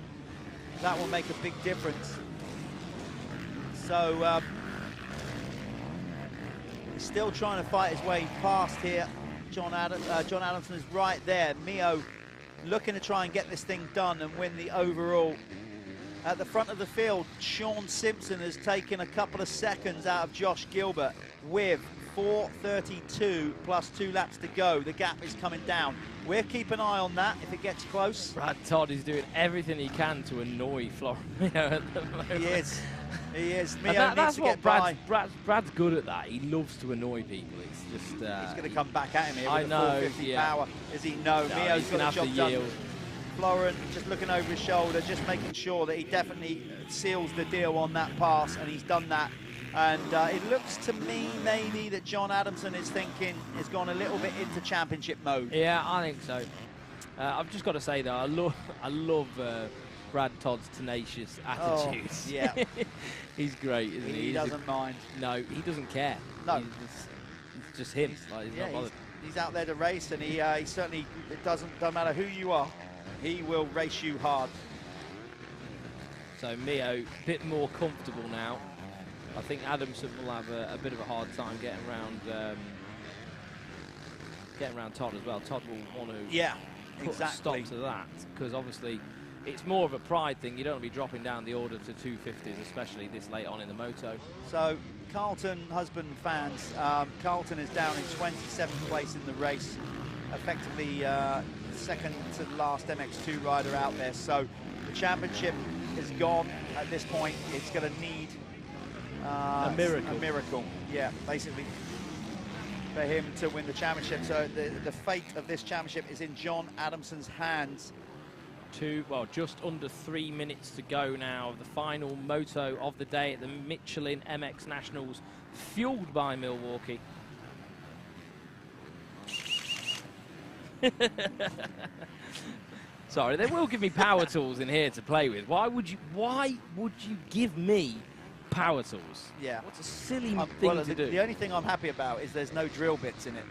That will make a big difference. So he's still trying to fight his way past here. John Adamson is right there. Mio looking to try and get this thing done and win the overall. At the front of the field, Sean Simpson has taken a couple of seconds out of Josh Gilbert with 4:32 plus 2 laps to go. The gap is coming down. We'll keep an eye on that if it gets close. Brad Todd is doing everything he can to annoy Florimio at the moment. He is. He is. Mio that's needs to what get by. Brad's good at that. He loves to annoy people. It's just... he's going to come back at him here with I know, 450 power. Is he? No, Mio's got the job done. Florent just looking over his shoulder, just making sure that he definitely seals the deal on that pass, and he's done that. And it looks to me maybe that John Adamson is thinking has gone a little bit into championship mode. Yeah, I think so. I've just got to say though, I love Brad Todd's tenacious attitudes. Oh, yeah. He's great, isn't he? He doesn't mind. No, he doesn't care. No. He's just him. He's not bothered. He's out there to race, and he certainly, it doesn't matter who you are. He will race you hard. So Mio, a bit more comfortable now. I think Adamson will have a bit of a hard time getting around Todd as well. Todd will want to put a stop to that, because obviously it's more of a pride thing. You don't want to be dropping down the order to 250s, especially this late on in the moto. So Carlton husband fans, Carlton is down in 27th place in the race, effectively second to the last MX2 rider out there. So the championship is gone at this point. It's going to need a miracle. A miracle, yeah, basically, for him to win the championship. So the fate of this championship is in John Adamson's hands. Just under 3 minutes to go now. The final moto of the day at the Michelin MX Nationals, fueled by Milwaukee. Sorry, they will give me power tools in here to play with. Why would you give me power tools? Yeah. What's a silly thing to do? The only thing I'm happy about is there's no drill bits in it.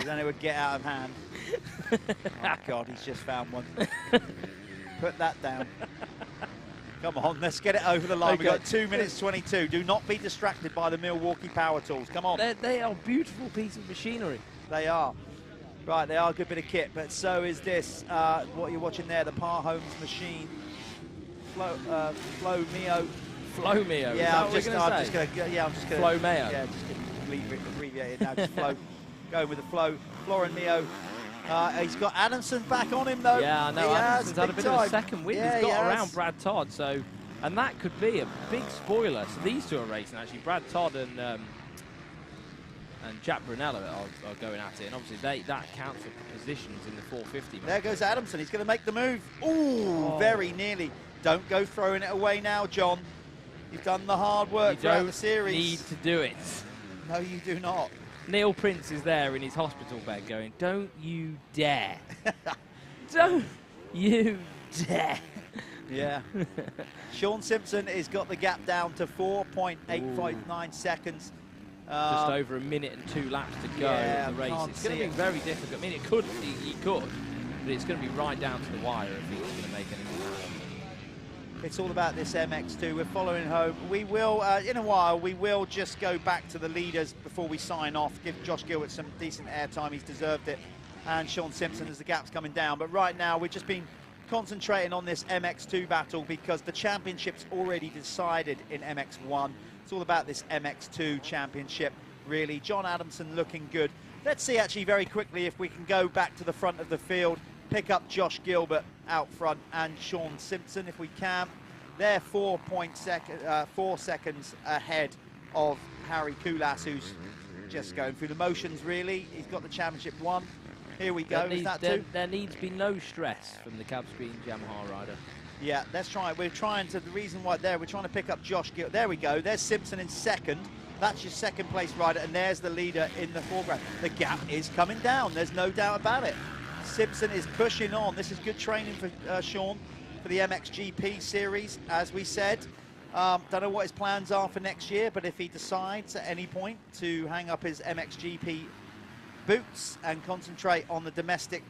Then it would get out of hand. Oh, God, he's just found one. Put that down. Come on, let's get it over the line. Okay. We've got 2 minutes 22. Do not be distracted by the Milwaukee power tools. Come on. They are beautiful piece of machinery. They are. Right, they are a good bit of kit, but so is this. What you're watching there, the Par Homes machine. Flow Mio. Flow Mio. Yeah, I'm just gonna. Flow Mayo. Yeah, just gonna abbreviate it now. Just Flow. Going with the Flow. Florin Mio. He's got Adamson back on him though. Yeah, I know. Adamson's had a bit of a second win. Yeah, he's got around Brad Todd, and that could be a big spoiler. So these two are racing actually. Brad Todd and Jack Brunello are going at it, and obviously that counts for positions in the 450. There goes Adamson. He's going to make the move. Ooh, very nearly. Don't go throwing it away now, John. You've done the hard work throughout the series. You need to do it. No, you do not. Neil Prince is there in his hospital bed going, don't you dare. Don't you dare. Yeah. Sean Simpson has got the gap down to 4.859 seconds. Just over a minute and 2 laps to go in the race. It's going to be very difficult. I mean, he could, but it's going to be right down to the wire if he's going to make anything happen. It's all about this MX2. We're following home. We will, in a while, we will just go back to the leaders before we sign off, give Josh Gilbert some decent airtime. He's deserved it. And Sean Simpson as the gap's coming down. But right now, we've just been concentrating on this MX2 battle because the championship's already decided in MX1. It's all about this MX2 championship, really. John Adamson looking good. Let's see, actually, very quickly, if we can go back to the front of the field, pick up Josh Gilbert out front and Sean Simpson, if we can. They're 4 seconds ahead of Harry Koulas, who's just going through the motions, really. He's got the championship won. Here we go. There needs to be no stress from the Cab Speed Yamaha rider. Yeah, let's try it. We're trying to, the reason why we're trying to pick up Josh Gilbert. There we go. There's Simpson in second. That's your second place rider, and there's the leader in the foreground. The gap is coming down. There's no doubt about it. Simpson is pushing on. This is good training for Sean for the MXGP series, as we said. Don't know what his plans are for next year, but if he decides at any point to hang up his MXGP boots and concentrate on the domestic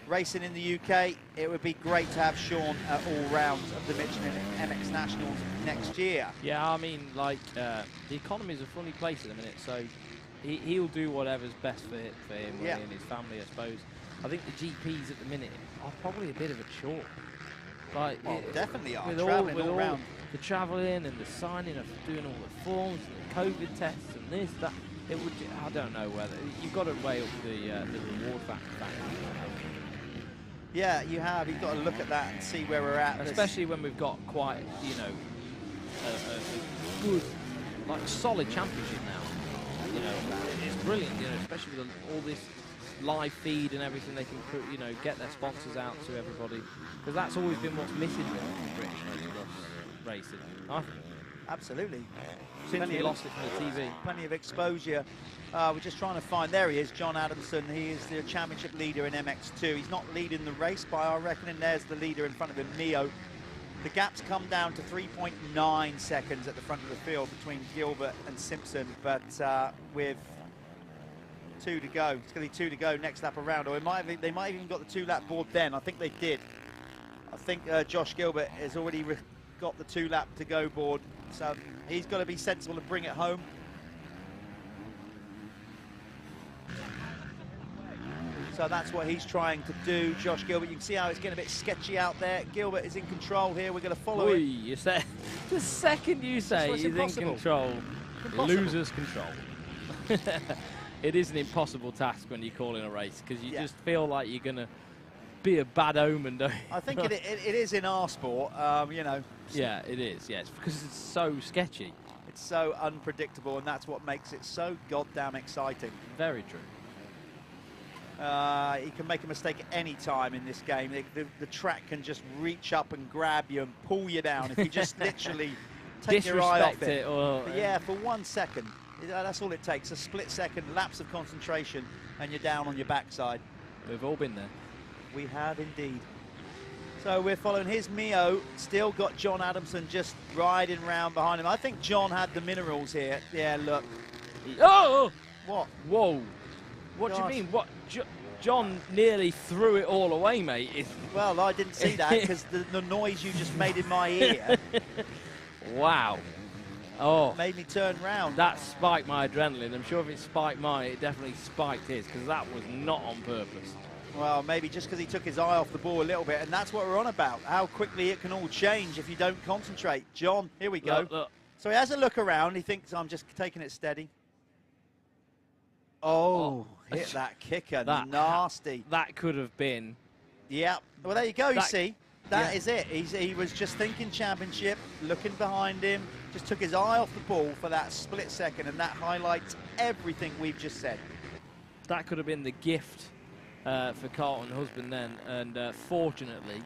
racing in the UK, it would be great to have Sean at all rounds of the Michelin MX Nationals next year. Yeah, I mean, like, the economy is a funny place at the minute, so he'll do whatever's best for him and his family, I suppose. I think the GPs at the minute are probably a bit of a chore. Like, definitely are, with travelling all around. The travelling and the signing of doing all the forms and the COVID tests and this, that, it would, I don't know whether, you've got to weigh up the reward factor. Yeah, you have. You've got to look at that and see where we're at. Especially when we've got quite, you know, a good, like, solid championship now. You know, it's brilliant, you know, especially with all this live feed and everything. They can, you know, get their sponsors out to everybody. Because that's always been what's missing with British motocross racing, I think. Absolutely. Since we lost it from the TV. Plenty of exposure. We're just trying to find, there he is, John Adamson. He is the championship leader in MX2. He's not leading the race by our reckoning. There's the leader in front of him, Mio. The gap's come down to 3.9 seconds at the front of the field between Gilbert and Simpson, but with 2 to go. It's going to be 2 to go next lap around, or they might have even got the 2-lap board then. I think they did. I think Josh Gilbert has already got the 2-lap to go board, so he's got to be sensible and bring it home. So that's what he's trying to do, Josh Gilbert. You can see how it's getting a bit sketchy out there. Gilbert is in control here. We're going to follow it. You say, the second you say he's in control, loses control. It is an impossible task when you're calling a race, because you just feel like you're going to be a bad omen, don't you? I think it is in our sport, you know. Yeah, it is, yes, because it's so sketchy. It's so unpredictable, and that's what makes it so goddamn exciting. Very true. He can make a mistake at any time in this game. The track can just reach up and grab you and pull you down if you just literally take your eye off it. Or, yeah, for 1 second. That's all it takes, a split second, lapse of concentration, and you're down on your backside. We've all been there. We have indeed. So we're following his Mio. Still got John Adamson just riding round behind him. I think John had the minerals here. Yeah, look. Oh! What? Whoa. What do you mean? What? John nearly threw it all away, mate. Well, I didn't see that because the noise you just made in my ear. Wow. Oh. Made me turn round. That spiked my adrenaline. I'm sure if it spiked mine, it definitely spiked his, because that was not on purpose. Well, maybe just because he took his eye off the ball a little bit, and that's what we're on about, how quickly it can all change if you don't concentrate. John, here we go. Look. So he has a look around. He thinks, I'm just taking it steady. Oh, hit that kicker. Nasty. That could have been. Yeah. Well, there you go, you see. That is it. He was just thinking championship, looking behind him, just took his eye off the ball for that split second, and that highlights everything we've just said. That could have been the gift for Carlton Husband then, and fortunately,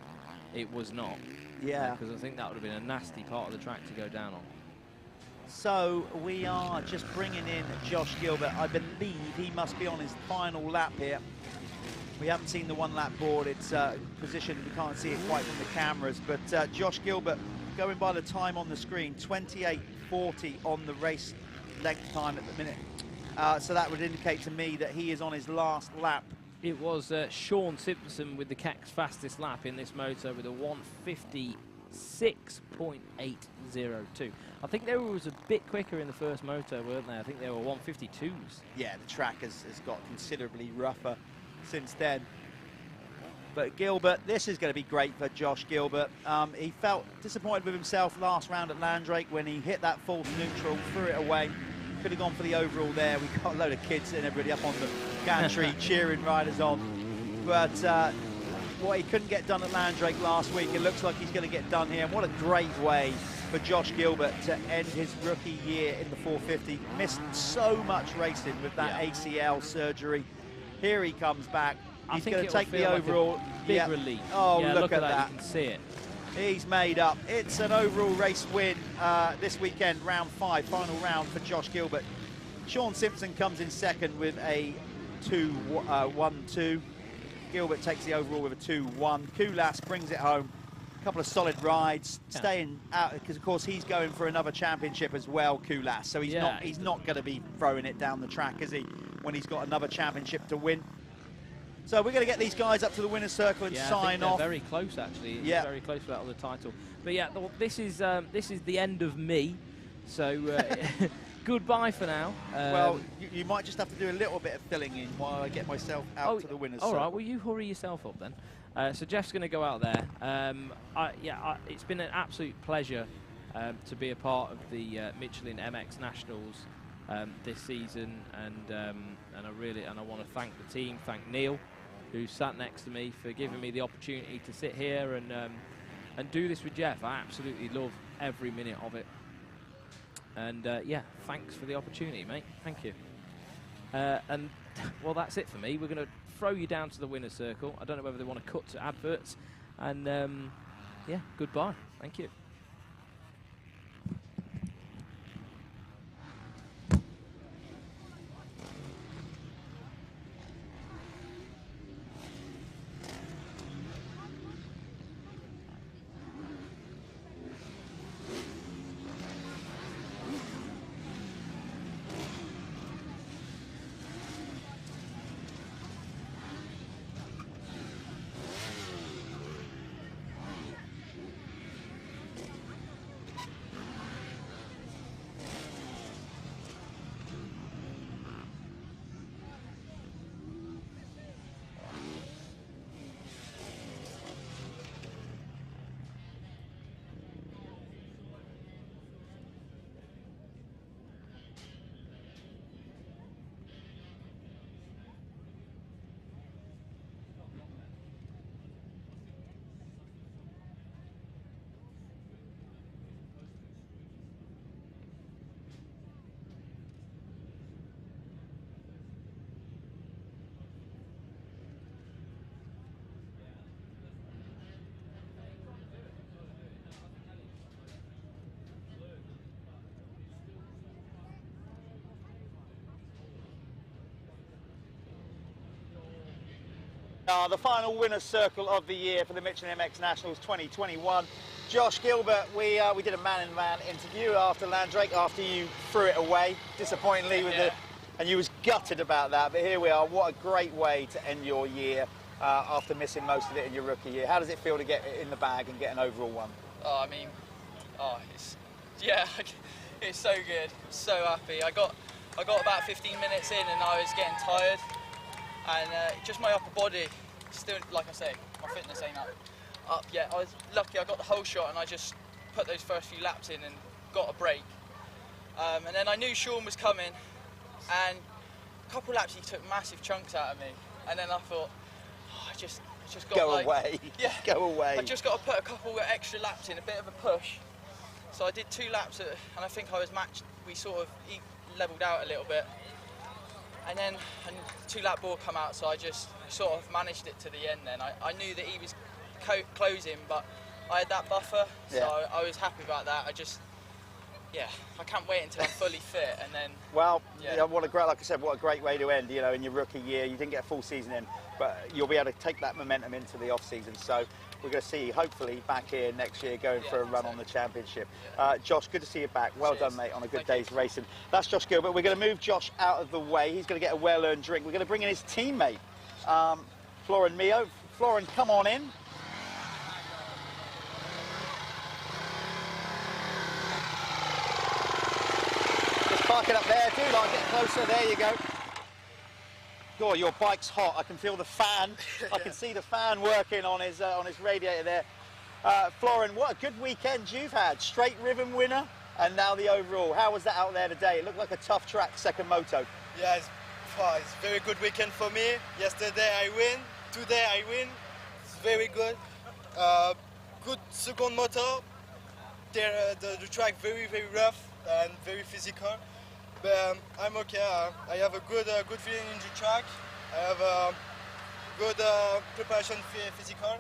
it was not. Yeah. Because I think that would have been a nasty part of the track to go down on. So we are just bringing in Josh Gilbert. I believe he must be on his final lap here. We haven't seen the one-lap board. It's positioned. We can't see it quite from the cameras. But Josh Gilbert, going by the time on the screen, 28:40 on the race length time at the minute. So that would indicate to me that he is on his last lap. It was Sean Simpson with the Keck's fastest lap in this motor with a 1:56.802. I think they was a bit quicker in the first moto, weren't they? I think they were 1:52s. Yeah, the track has got considerably rougher since then. But Gilbert, this is going to be great for Josh Gilbert. He felt disappointed with himself last round at Landrake when he hit that false neutral, threw it away. Could have gone for the overall there. We got a load of kids and everybody up on the gantry cheering riders on. But what he couldn't get done at Landrake last week, it looks like he's going to get done here. And what a great way for Josh Gilbert to end his rookie year in the 450. Missed so much racing with that ACL surgery. Here he comes back. He's going to take the overall. Like big relief. Oh, yeah, look at that. You can see it. He's made up. It's an overall race win this weekend, round 5, final round for Josh Gilbert. Sean Simpson comes in second with a 2-1-2. Gilbert takes the overall with a 2-1. Kulas brings it home. A couple of solid rides, staying out because of course he's going for another championship as well, Kulas. So he's not going to be throwing it down the track, is he? When he's got another championship to win. So we're going to get these guys up to the winner's circle and sign off. Very close actually. Yeah, very close for that other title. But yeah, this is the end of me. So goodbye for now. Well, you might just have to do a little bit of filling in while I get myself out to the winner's circle. All right, well you hurry yourself up then. So Jeff's going to go out there. It's been an absolute pleasure to be a part of the Michelin MX Nationals this season, and I want to thank the team, thank Neil, who sat next to me, for giving me the opportunity to sit here and do this with Jeff. I absolutely love every minute of it. And yeah, thanks for the opportunity, mate. Thank you. And well, that's it for me. We're going to throw you down to the winner's circle. I don't know whether they want to cut to adverts. And yeah, goodbye. Thank you. The final winner's circle of the year for the Michelin MX Nationals 2021. Josh Gilbert, we did a man-in-man interview after Landrake, after you threw it away disappointingly with and you was gutted about that, but here we are. What a great way to end your year after missing most of it in your rookie year. How does it feel to get it in the bag and get an overall one? Oh, I mean, it's so good. So happy. I got about 15 minutes in and I was getting tired, and just my upper body still, like I say, my fitness ain't up yet. I was lucky I got the whole shot and I just put those first few laps in and got a break. And then I knew Sean was coming, and a couple of laps he took massive chunks out of me, and then I thought, oh, I just got go like, away. Yeah, go away. I just got to put a couple of extra laps in, a bit of a push. So I did 2 laps, and I think I was matched. We sort of levelled out a little bit, and then a 2-lap ball come out, so I just sort of managed it to the end. Then I knew that he was closing, but I had that buffer, so I was happy about that. I can't wait until I'm fully fit, and then. Well, what a great, like I said, what a great way to end. You know, in your rookie year, you didn't get a full season in, but you'll be able to take that momentum into the off season. So we're going to see you hopefully back here next year, going for a run on the championship. Josh, good to see you back. Well done, mate, on a good day's racing. That's Josh Gilbert. We're going to move Josh out of the way. He's going to get a well-earned drink. We're going to bring in his teammate, Florin Mio. Florin, come on in. Park it up there, dude. I'll get closer. There you go. God, your bike's hot. I can feel the fan. I can see the fan working on his radiator there. Florin, what a good weekend you've had. Straight ribbon winner, and now the overall. How was that out there today? It looked like a tough track, second moto. Yeah, it's a very good weekend for me. Yesterday I win. Today I win. It's very good. Good second moto. The track very rough and very physical. But I'm okay. I have a good feeling in the track. I have a good preparation physical.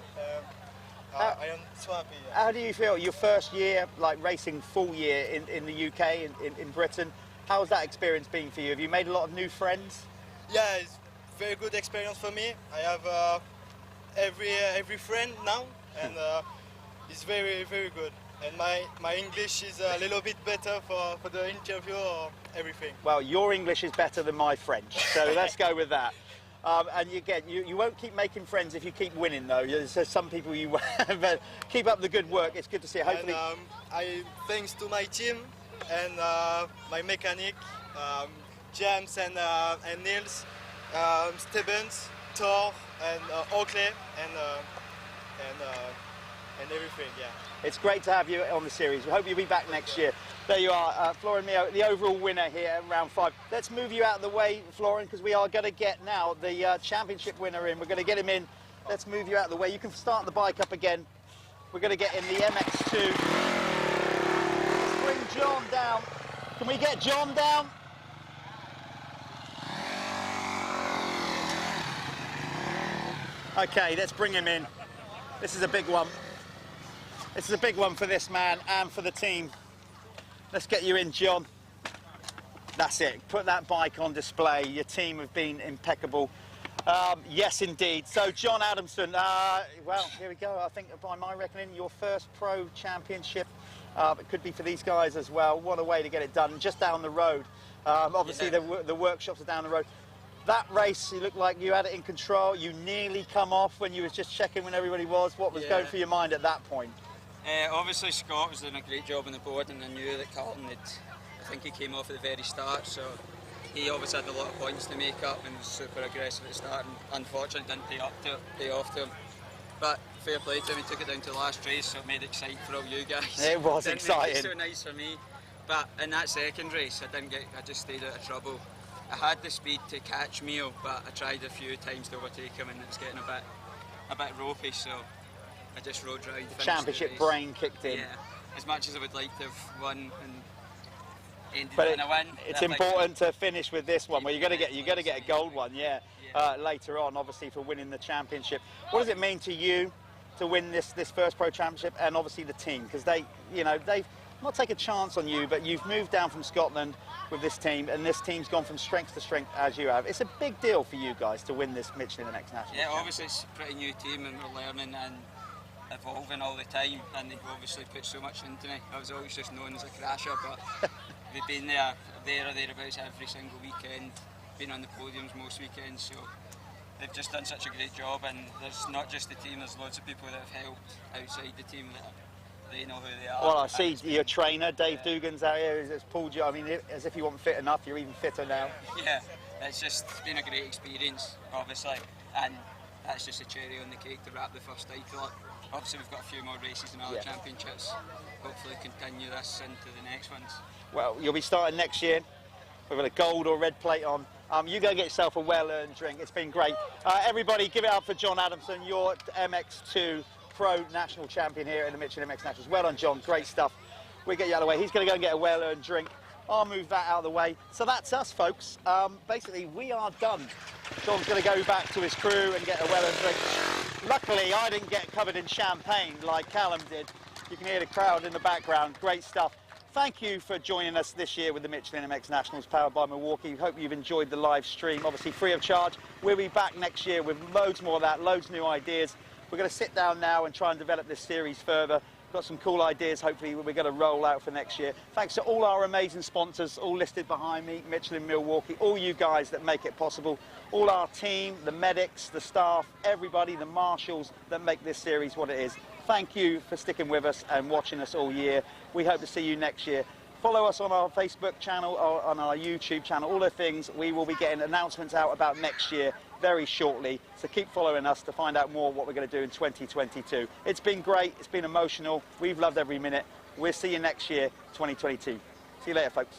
I am so happy. Yeah. How do you feel? Your first year, like racing full year in the UK, in Britain. How's that experience been for you? Have you made a lot of new friends? Yeah, it's very good experience for me. I have every friend now, and it's very good. And my English is a little bit better for the interview or everything. Well, your English is better than my French, so let's go with that. And you won't keep making friends if you keep winning, though. There's some people you won't, but keep up the good work. It's good to see. Hopefully, and, thanks to my team and my mechanic, James and Niels, Stevens, Thor, and Oakley, and everything. Yeah. It's great to have you on the series. We hope you'll be back next year. There you are, Florin Mio, the overall winner here at round 5. Let's move you out of the way, Florin, because we are going to get now the championship winner in. We're going to get him in. Let's move you out of the way. You can start the bike up again. We're going to get in the MX2. Let's bring John down. Can we get John down? Okay, let's bring him in. This is a big one. This is a big one for this man and for the team. Let's get you in, John. That's it. Put that bike on display. Your team have been impeccable. Yes, indeed. So, John Adamson, well, here we go. I think, by my reckoning, your first pro championship. It could be for these guys as well. What a way to get it done, just down the road. Obviously, the workshops are down the road. That race, you looked like you had it in control. You nearly come off when you was just checking when everybody was. What was going through your mind at that point? Obviously Scott was doing a great job on the board, and I knew that Callum I think he came off at the very start, so he obviously had a lot of points to make up and was super aggressive at the start, and unfortunately didn't pay off to him. But fair play to him, he took it down to the last race, so it made it exciting for all you guys. It was didn't exciting. Make it so nice for me. But in that second race, I just stayed out of trouble. I had the speed to catch Mio, but I tried a few times to overtake him, and it was getting a bit ropey, so I just rode round. The championship brain kicked in. Yeah, as much as I would like to have won and ended but in a win. It's important to finish with this one. Well, you got to get a gold one, later on, obviously, for winning the championship. What does it mean to you to win this first pro championship, and obviously the team, because they've not take a chance on you, but you've moved down from Scotland with this team, and this team's gone from strength to strength as you have. It's a big deal for you guys to win this Michelin MX Nationals. Yeah, obviously it's a pretty new team and we're learning and evolving all the time, and they've obviously put so much into me. I was always just known as a crasher, but we've been there or thereabouts every single weekend, been on the podiums most weekends, so they've just done such a great job, and there's not just the team, there's loads of people that have helped outside the team that they know who they are. Well, I see your trainer, Dave Dugan's out here, has pulled you, I mean, as if you weren't fit enough, you're even fitter now. Yeah, it's just been a great experience, obviously, and that's just a cherry on the cake to wrap the first title up. Obviously, we've got a few more races and other championships. Hopefully continue this into the next ones. Well, you'll be starting next year with a gold or red plate on. You go get yourself a well-earned drink. It's been great. Everybody, give it up for John Adamson, your MX2 Pro National Champion here in the Michelin MX Nationals. Well done, John. Great stuff. We'll get you out of the way. He's going to go and get a well-earned drink. I'll move that out of the way. So that's us, folks. Basically, we are done. John's going to go back to his crew and get a well-earned drink. Luckily, I didn't get covered in champagne like Callum did. You can hear the crowd in the background. Great stuff. Thank you for joining us this year with the Michelin MX Nationals powered by Milwaukee. Hope you've enjoyed the live stream, obviously free of charge. We'll be back next year with loads more of that, loads of new ideas. We're going to sit down now and try and develop this series further. Got some cool ideas, hopefully, we're going to roll out for next year. Thanks to all our amazing sponsors, all listed behind me, Michelin Milwaukee, all you guys that make it possible, all our team, the medics, the staff, everybody, the marshals that make this series what it is. Thank you for sticking with us and watching us all year. We hope to see you next year. Follow us on our Facebook channel, or on our YouTube channel, all the things. We will be getting announcements out about next year very shortly, so keep following us to find out more what we're going to do in 2022. It's been great, it's been emotional, we've loved every minute. We'll see you next year, 2022. See you later, folks.